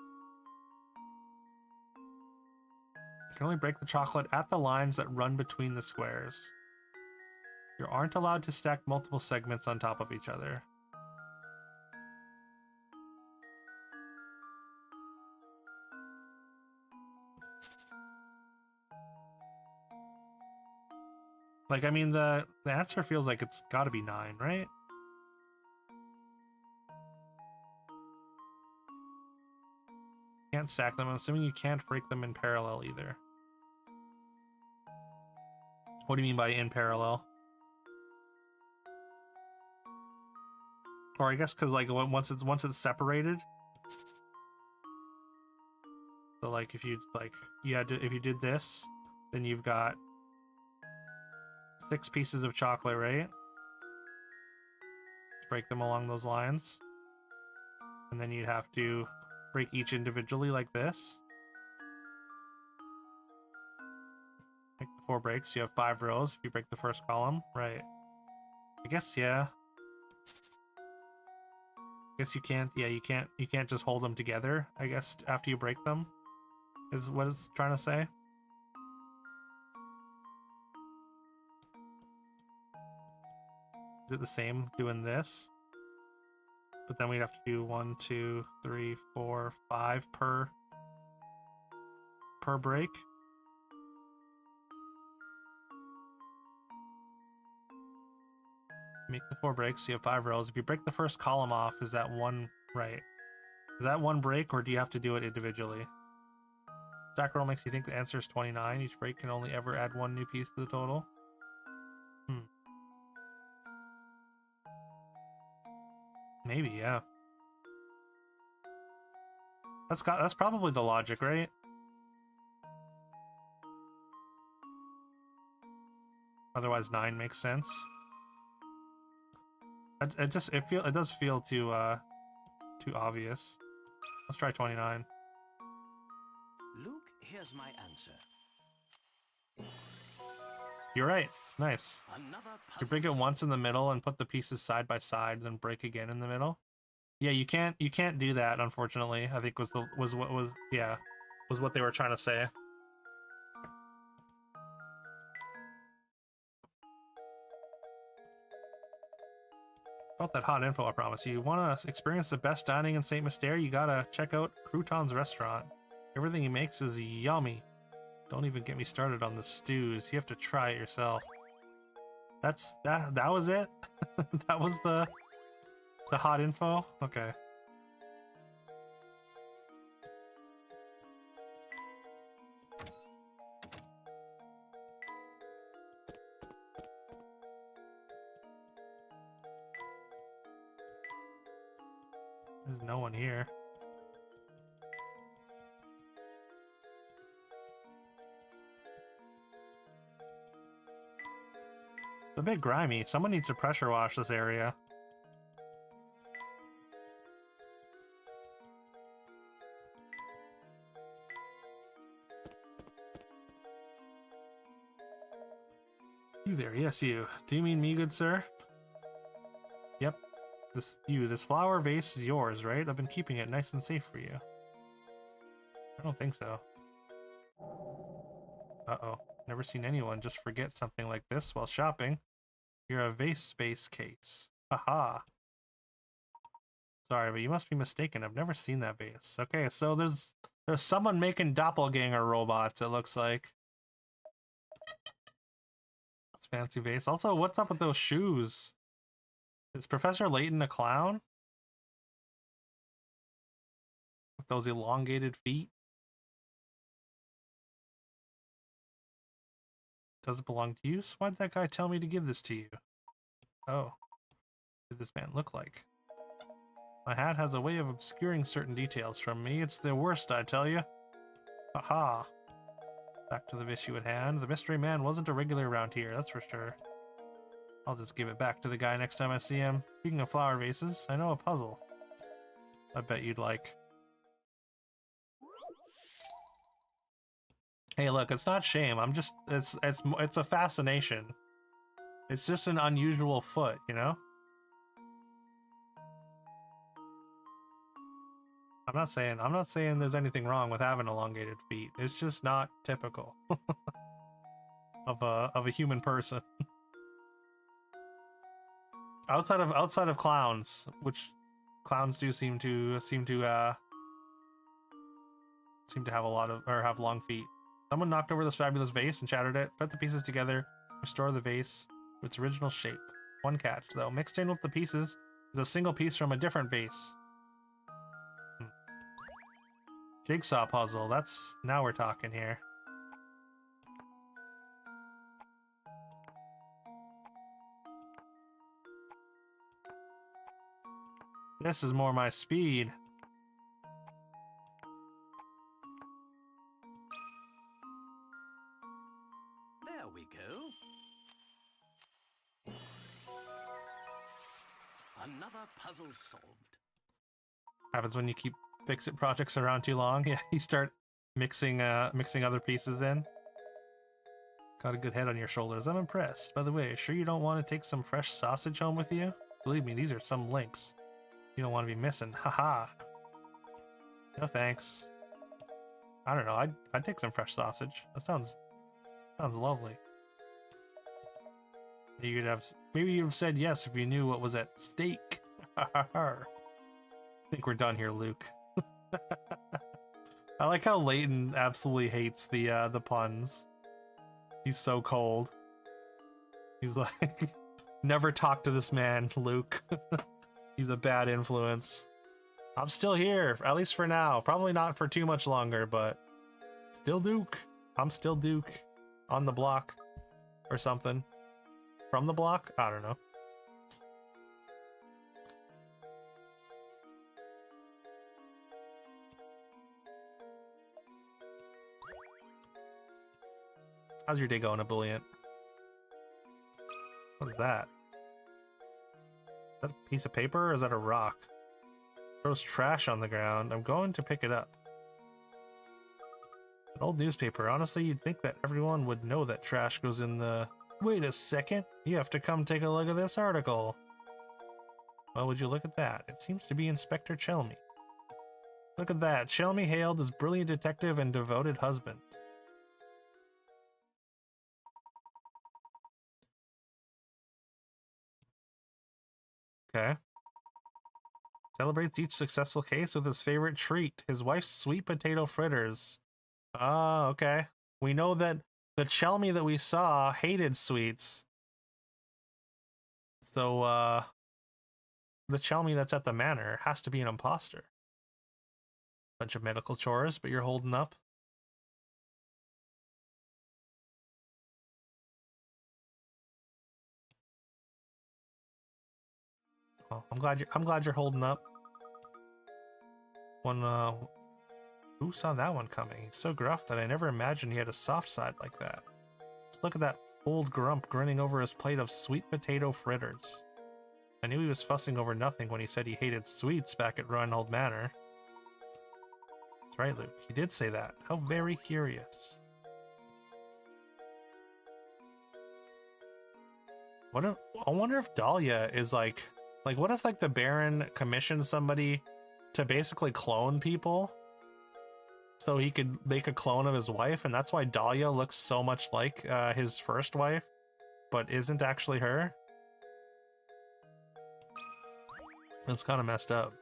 You can only break the chocolate at the lines that run between the squares. You aren't allowed to stack multiple segments on top of each other. Like, I mean, the answer feels like it's gotta be 9, right? Can't stack them. I'm assuming you can't break them in parallel either. What do you mean by in parallel? Or I guess because like once it's separated. So like if you if you did this, then you've got 6 pieces of chocolate, right? Break them along those lines. And then you'd have to break each individually like this. Make the 4 breaks. You have 5 rows if you break the first column. Right. I guess, yeah. I guess you can't, yeah, you can't just hold them together, I guess, after you break them. Is what it's trying to say. Is it the same doing this? But then we'd have to do 1, 2, 3, 4, 5 per break. Make the 4 breaks, so you have 5 rows. If you break the first column off, is that one right? Is that one break, or do you have to do it individually? Stack roll makes you think the answer is 29. Each break can only ever add 1 new piece to the total. Maybe, yeah. That's probably the logic, right? Otherwise 9 makes sense. It does feel too obvious. Let's try 29. Luke, here's my answer. You're right. Nice. Another You break it once in the middle and put the pieces side by side, then break again in the middle. Yeah, you can't do that, unfortunately. I think was what they were trying to say. About that hot info, I promise. You want to experience the best dining in Saint Mystere? You gotta check out Crouton's restaurant. Everything he makes is yummy. Don't even get me started on the stews. You have to try it yourself. That was it? That was the hot info? Okay. There's no one here. It's a bit grimy. Someone needs to pressure wash this area. You there, yes you. Do you mean me, good sir? Yep. This flower vase is yours, right? I've been keeping it nice and safe for you. I don't think so. Uh-oh. Never seen anyone just forget something like this while shopping. You're a vase space case. Haha. Sorry, but you must be mistaken. I've never seen that vase. Okay, so there's someone making doppelganger robots, it looks like. That's fancy vase. Also, what's up with those shoes? Is Professor Layton a clown? With those elongated feet? Does it belong to you? So why'd that guy tell me to give this to you? Oh. What did this man look like? My hat has a way of obscuring certain details from me. It's the worst, I tell you. Aha. Back to the issue at hand. The mystery man wasn't a regular around here, that's for sure. I'll just give it back to the guy next time I see him. Speaking of flower vases, I know a puzzle I bet you'd like. Hey, look, it's not shame. I'm just it's a fascination. It's just an unusual foot, you know? I'm not saying there's anything wrong with having elongated feet. It's just not typical of a human person. outside of clowns, which clowns do seem to have a lot of, or have long feet. Someone knocked over this fabulous vase and shattered it. Put the pieces together, restore the vase to its original shape. One catch, though. Mixed in with the pieces is a single piece from a different vase. Jigsaw puzzle. Now we're talking here. This is more my speed. There we go. Another puzzle solved. Happens when you keep fix-it projects around too long. Yeah, you start mixing other pieces in. Got a good head on your shoulders. I'm impressed. By the way, sure you don't want to take some fresh sausage home with you? Believe me, these are some links you don't want to be missing. Haha. No thanks. I don't know. I'd take some fresh sausage. That sounds lovely. Maybe you'd have said yes if you knew what was at stake. I think we're done here, Luke. I like how Layton absolutely hates the puns. He's so cold. He's like, never talk to this man, Luke. He's a bad influence. I'm still here, at least for now. Probably not for too much longer, but still Duke. I'm still Duke. On the block. Or something. From the block? I don't know. How's your day going, Ebullient? What is that? Is that a piece of paper or is that a rock? Throws trash on the ground. I'm going to pick it up. An old newspaper. Honestly, you'd think that everyone would know that trash goes in the... Wait a second. You have to come take a look at this article. Well, would you look at that? It seems to be Inspector Chelmy. Look at that. Chelmy hailed as brilliant detective and devoted husband. Okay. Celebrates each successful case with his favorite treat, his wife's sweet potato fritters. Oh, okay. We know that the Chelmy that we saw hated sweets. So, the Chelmy that's at the manor has to be an imposter. Bunch of medical chores, but you're holding up. Well, I'm glad you're holding up. Who saw that one coming? He's so gruff that I never imagined he had a soft side like that. Just look at that old grump grinning over his plate of sweet potato fritters. I knew he was fussing over nothing when he said he hated sweets back at Reinhold Manor. That's right, Luke. He did say that. How very curious. What if, I wonder if Dahlia is like what if like the Baron commissioned somebody to basically clone people so he could make a clone of his wife, and that's why Dahlia looks so much like his first wife, but isn't actually her? It's kind of messed up.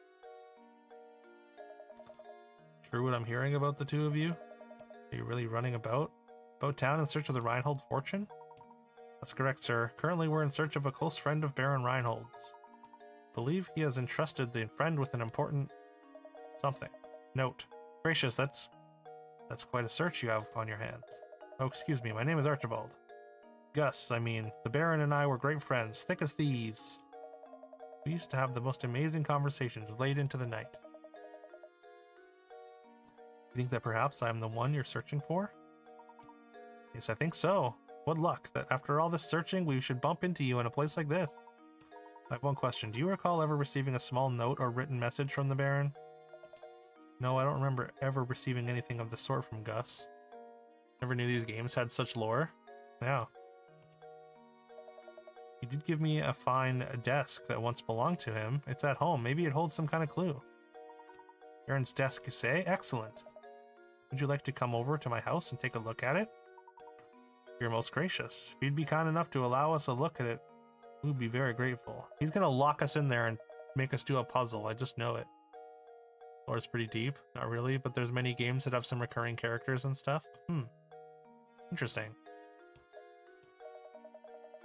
True what I'm hearing about the two of you? Are you really running about town in search of the Reinhold fortune? That's correct, sir. Currently, we're in search of a close friend of Baron Reinhold's. Believe he has entrusted the friend with an important something. Note. Gracious, that's quite a search you have on your hands. Oh, excuse me, my name is Archibald. Gus, I mean, the Baron and I were great friends, thick as thieves. We used to have the most amazing conversations late into the night. You think that perhaps I am the one you're searching for? Yes, I think so. What luck that after all this searching, we should bump into you in a place like this. I have one question. Do you recall ever receiving a small note or written message from the Baron? No, I don't remember ever receiving anything of the sort from Gus. Never knew these games had such lore. Yeah. He did give me a fine desk that once belonged to him. It's at home. Maybe it holds some kind of clue. Baron's desk, you say? Excellent. Would you like to come over to my house and take a look at it? You're most gracious. If you'd be kind enough to allow us a look at it, we'd be very grateful. He's gonna lock us in there and make us do a puzzle. I just know it. Or it's pretty deep. Not really, but there's many games that have some recurring characters and stuff. Interesting.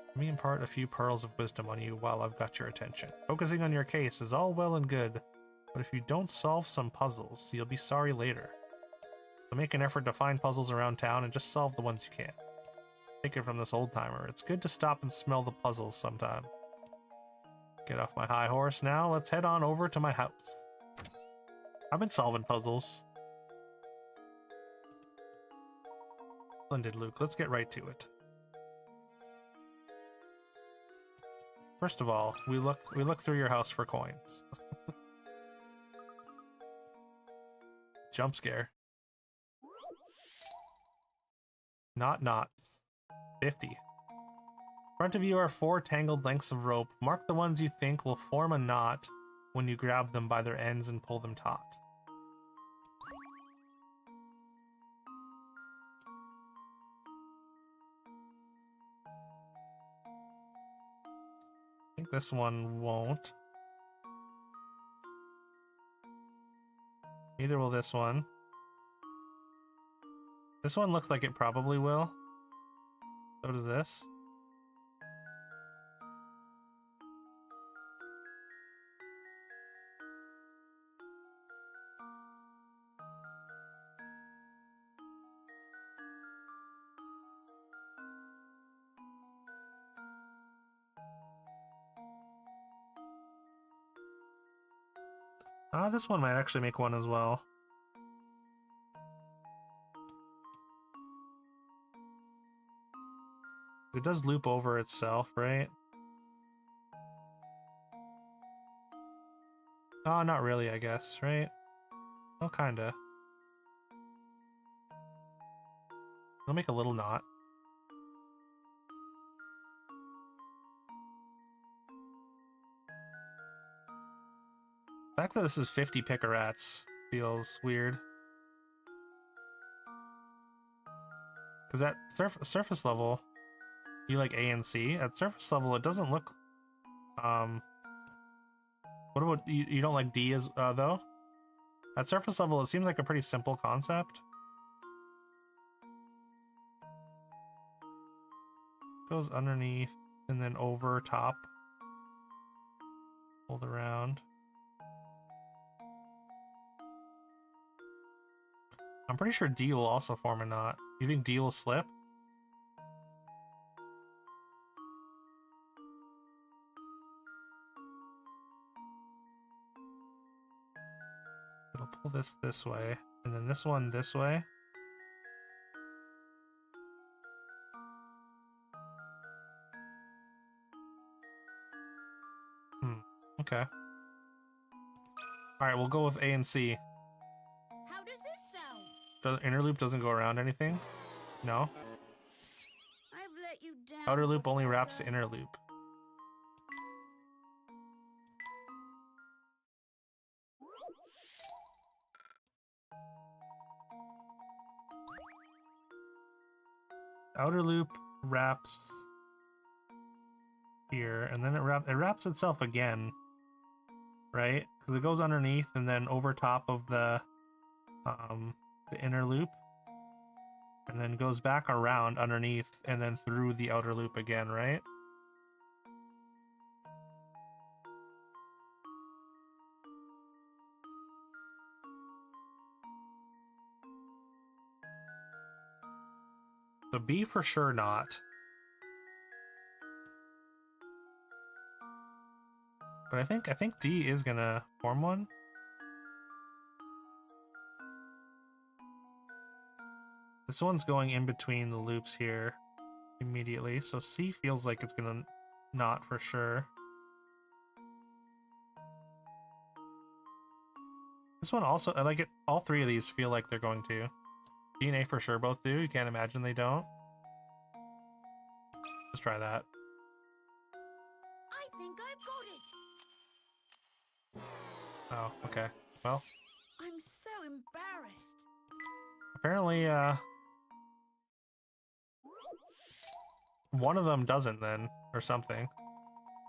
Let me impart a few pearls of wisdom on you while I've got your attention. Focusing on your case is all well and good, but if you don't solve some puzzles, you'll be sorry later. So make an effort to find puzzles around town and just solve the ones you can. Take it from this old timer. It's good to stop and smell the puzzles sometime. Get off my high horse now. Let's head on over to my house. I've been solving puzzles. Splendid, Luke. Let's get right to it. First of all, we look through your house for coins. Jump scare. Not knots. 50. In front of you are 4 tangled lengths of rope. Mark the ones you think will form a knot when you grab them by their ends and pull them taut. I think this one won't. Neither will this one. This one looks like it probably will. So does this. This one might actually make one as well. It does loop over itself, right? Oh, not really, I guess, right? Oh, kinda. I'll make a little knot. The fact that this is 50 picarats feels weird. Because at surface level, you like A and C. At surface level, it doesn't look... What about... You don't like D as though? At surface level, it seems like a pretty simple concept. Goes underneath and then over top. Hold around. I'm pretty sure D will also form a knot. You think D will slip? It'll pull this way, and then this one this way. Okay. Alright, we'll go with A and C. How does this sound? Inner loop doesn't go around anything? No? I've let you down. Outer loop only wraps the inner loop. Outer loop wraps here, and then it wraps itself again, right? Because it goes underneath and then over top of the inner loop, and then goes back around underneath and then through the outer loop again, right? So B for sure not. But I think D is gonna form one. This one's going in between the loops here immediately, so C feels like it's gonna not for sure. This one also, I like it, all three of these feel like they're going to. B and A for sure both do, you can't imagine they don't. Let's try that. I think I've got it. Oh, okay. Well, I'm so embarrassed. apparently, one of them doesn't then, or something.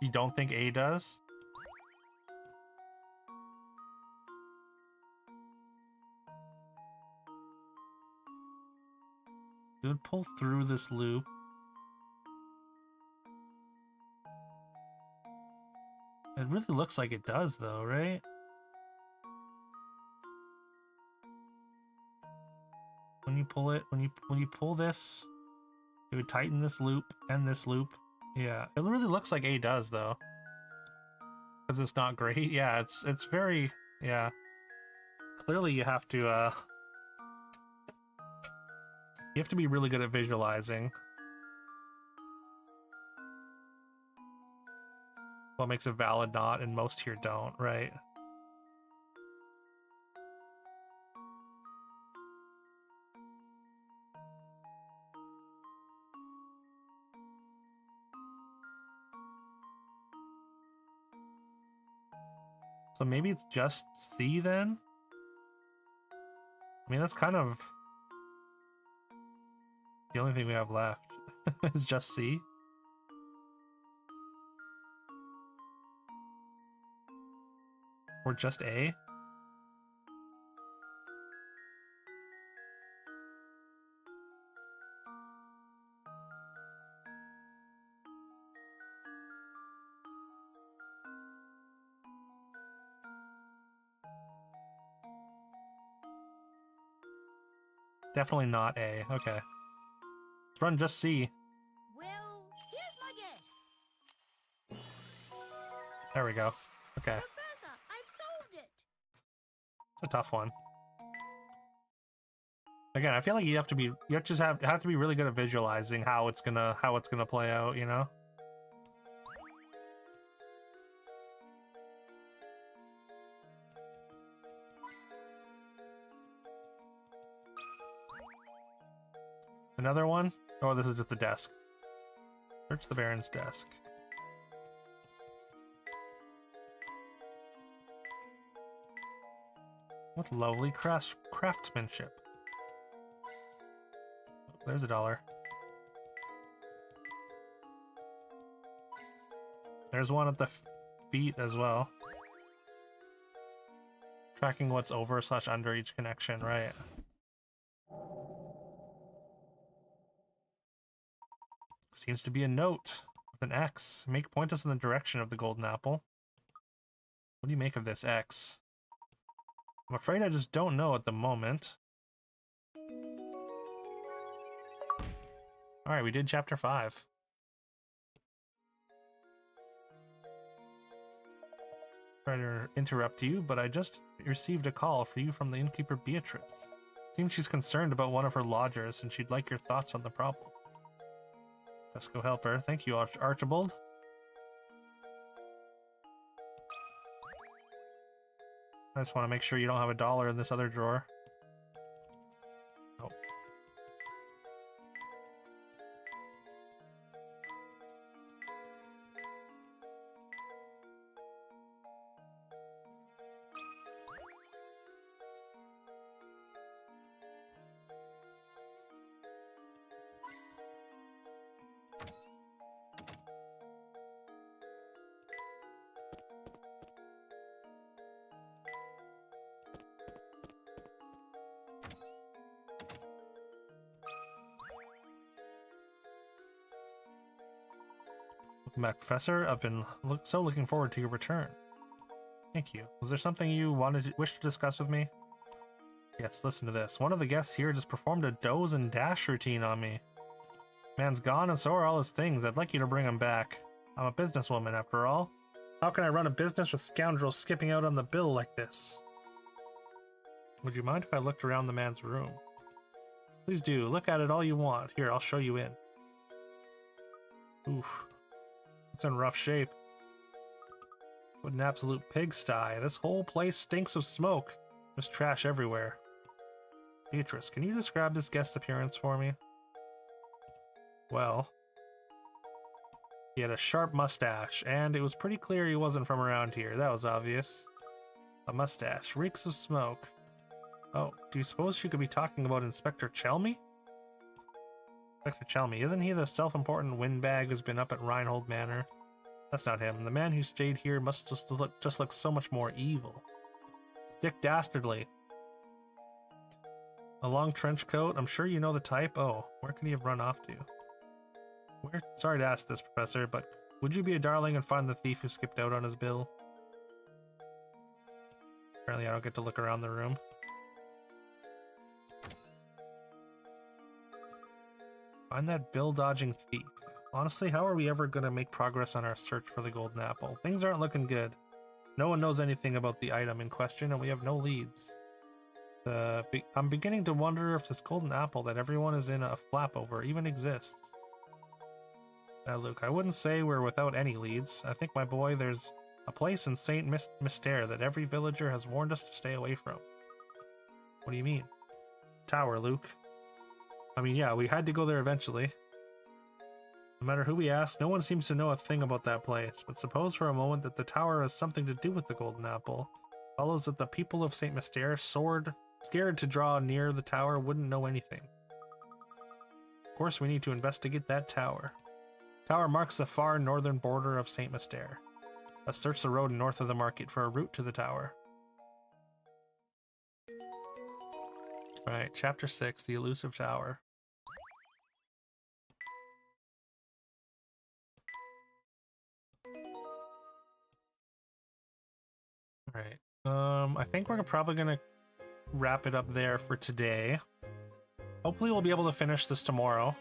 You don't think A does? It would pull through this loop. It really looks like it does though, right? When you pull it, when you pull this, it would tighten this loop and this loop. Yeah, it really looks like A does though. Because it's not great. Yeah, it's very, yeah. Clearly you have to be really good at visualizing. What makes a valid knot, and most here don't, right? So maybe it's just C then? I mean, that's kind of the only thing we have left is just C. Or just A? Definitely not A. Okay. Let's run just C. Well, here's my guess. There we go. Okay. Professor, I've solved it. It's a tough one. Again, I feel like you have to be really good at visualizing how it's gonna play out, you know? Another one? Oh, this is just the desk. Search the Baron's desk. With lovely craftsmanship. There's $1. There's one at the feet as well. Tracking what's over / under each connection, right? Seems to be a note with an X. Point us in the direction of the golden apple. What do you make of this X? I'm afraid I just don't know at the moment. Alright, we did chapter 5. Try to interrupt you, but I just received a call for you from the innkeeper Beatrice. Seems she's concerned about one of her lodgers and she'd like your thoughts on the problem. Let's go help her. Thank you, Archibald. I just want to make sure you don't have $1 in this other drawer. Nope. Welcome back, Professor. I've been so looking forward to your return. Thank you. Was there something you wish to discuss with me? Yes, listen to this. One of the guests here just performed a doze and dash routine on me. Man's gone and so are all his things. I'd like you to bring him back. I'm a businesswoman after all. How can I run a business with scoundrels skipping out on the bill like this? Would you mind if I looked around the man's room? Please do. Look at it all you want. Here, I'll show you in. Oof. It's in rough shape. What an absolute pigsty. This whole place stinks of smoke. There's trash everywhere. Beatrice, can you describe this guest's appearance for me? Well, he had a sharp mustache, and it was pretty clear he wasn't from around here. That was obvious. A mustache. Reeks of smoke. Oh, do you suppose she could be talking about Inspector Chelmy? Inspector Chelmy, isn't he the self-important windbag who's been up at Reinhold Manor? That's not him. The man who stayed here must just look so much more evil. Dick Dastardly. A long trench coat. I'm sure you know the type. Oh, where could he have run off to? Sorry to ask this, Professor, but would you be a darling and find the thief who skipped out on his bill? Apparently I don't get to look around the room. Find that bill-dodging thief. Honestly, how are we ever going to make progress on our search for the golden apple? Things aren't looking good. No one knows anything about the item in question, and we have no leads. I'm beginning to wonder if this golden apple that everyone is in a flap over even exists. Now, Luke, I wouldn't say we're without any leads. I think, my boy, there's a place in Saint Mystère that every villager has warned us to stay away from. What do you mean? Tower, Luke. I mean, yeah, we had to go there eventually. No matter who we ask, no one seems to know a thing about that place. But suppose for a moment that the tower has something to do with the golden apple. Follows that the people of Saint Mystère, scared to draw near the tower, wouldn't know anything. Of course, we need to investigate that tower. Tower marks the far northern border of Saint Mystère. Let's search the road north of the market for a route to the tower. Alright, Chapter 6, The Elusive Tower. Alright, I think we're probably gonna wrap it up there for today. Hopefully we'll be able to finish this tomorrow.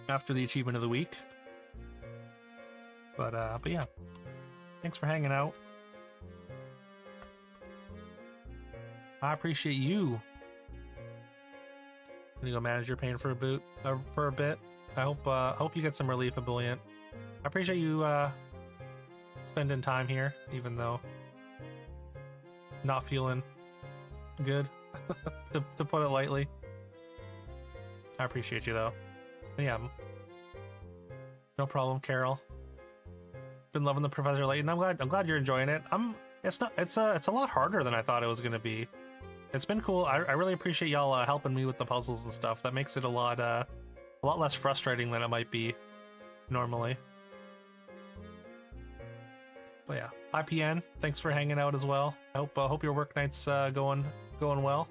After the achievement of the week. But yeah. Thanks for hanging out. I appreciate you. Gonna go manage your pain for a bit. I hope you get some relief, Ebullient. I appreciate you spending time here, even though not feeling good, to put it lightly. I appreciate you though. Yeah, no problem, Carol. Been loving the Professor Layton. I'm glad you're enjoying it. It's a lot harder than I thought it was gonna be. It's been cool. I really appreciate y'all helping me with the puzzles and stuff. That makes it a lot less frustrating than it might be normally. But yeah, IPN, thanks for hanging out as well. I hope your work night's going well.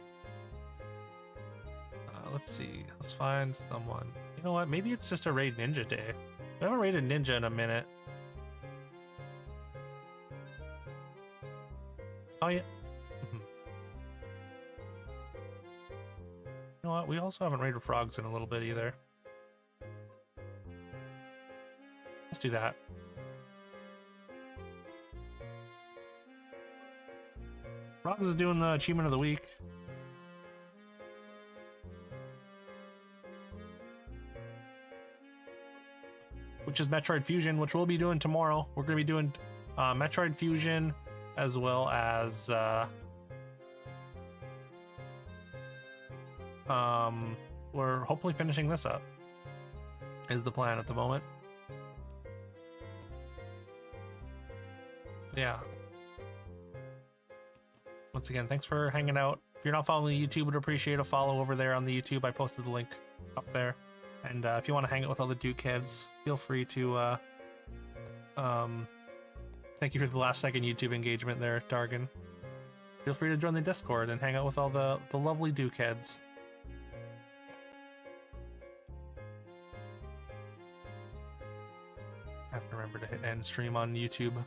Let's see. Let's find someone. You know what? Maybe it's just a raid ninja day. I haven't raided ninja in a minute. Oh yeah. You know what? We also haven't raided frogs in a little bit either. Let's do that. Frogs is doing the achievement of the week. Which is Metroid Fusion, which we'll be doing tomorrow. We're going to be doing Metroid Fusion as well as we're hopefully finishing this up is the plan at the moment. Yeah. Once again, thanks for hanging out. If you're not following the YouTube, would appreciate a follow over there on the YouTube. I posted the link up there. And if you want to hang out with all the Duke heads, feel free to thank you for the last second YouTube engagement there, Dargan. Feel free to join the Discord and hang out with all the lovely Duke heads. have to remember to hit end stream on YouTube before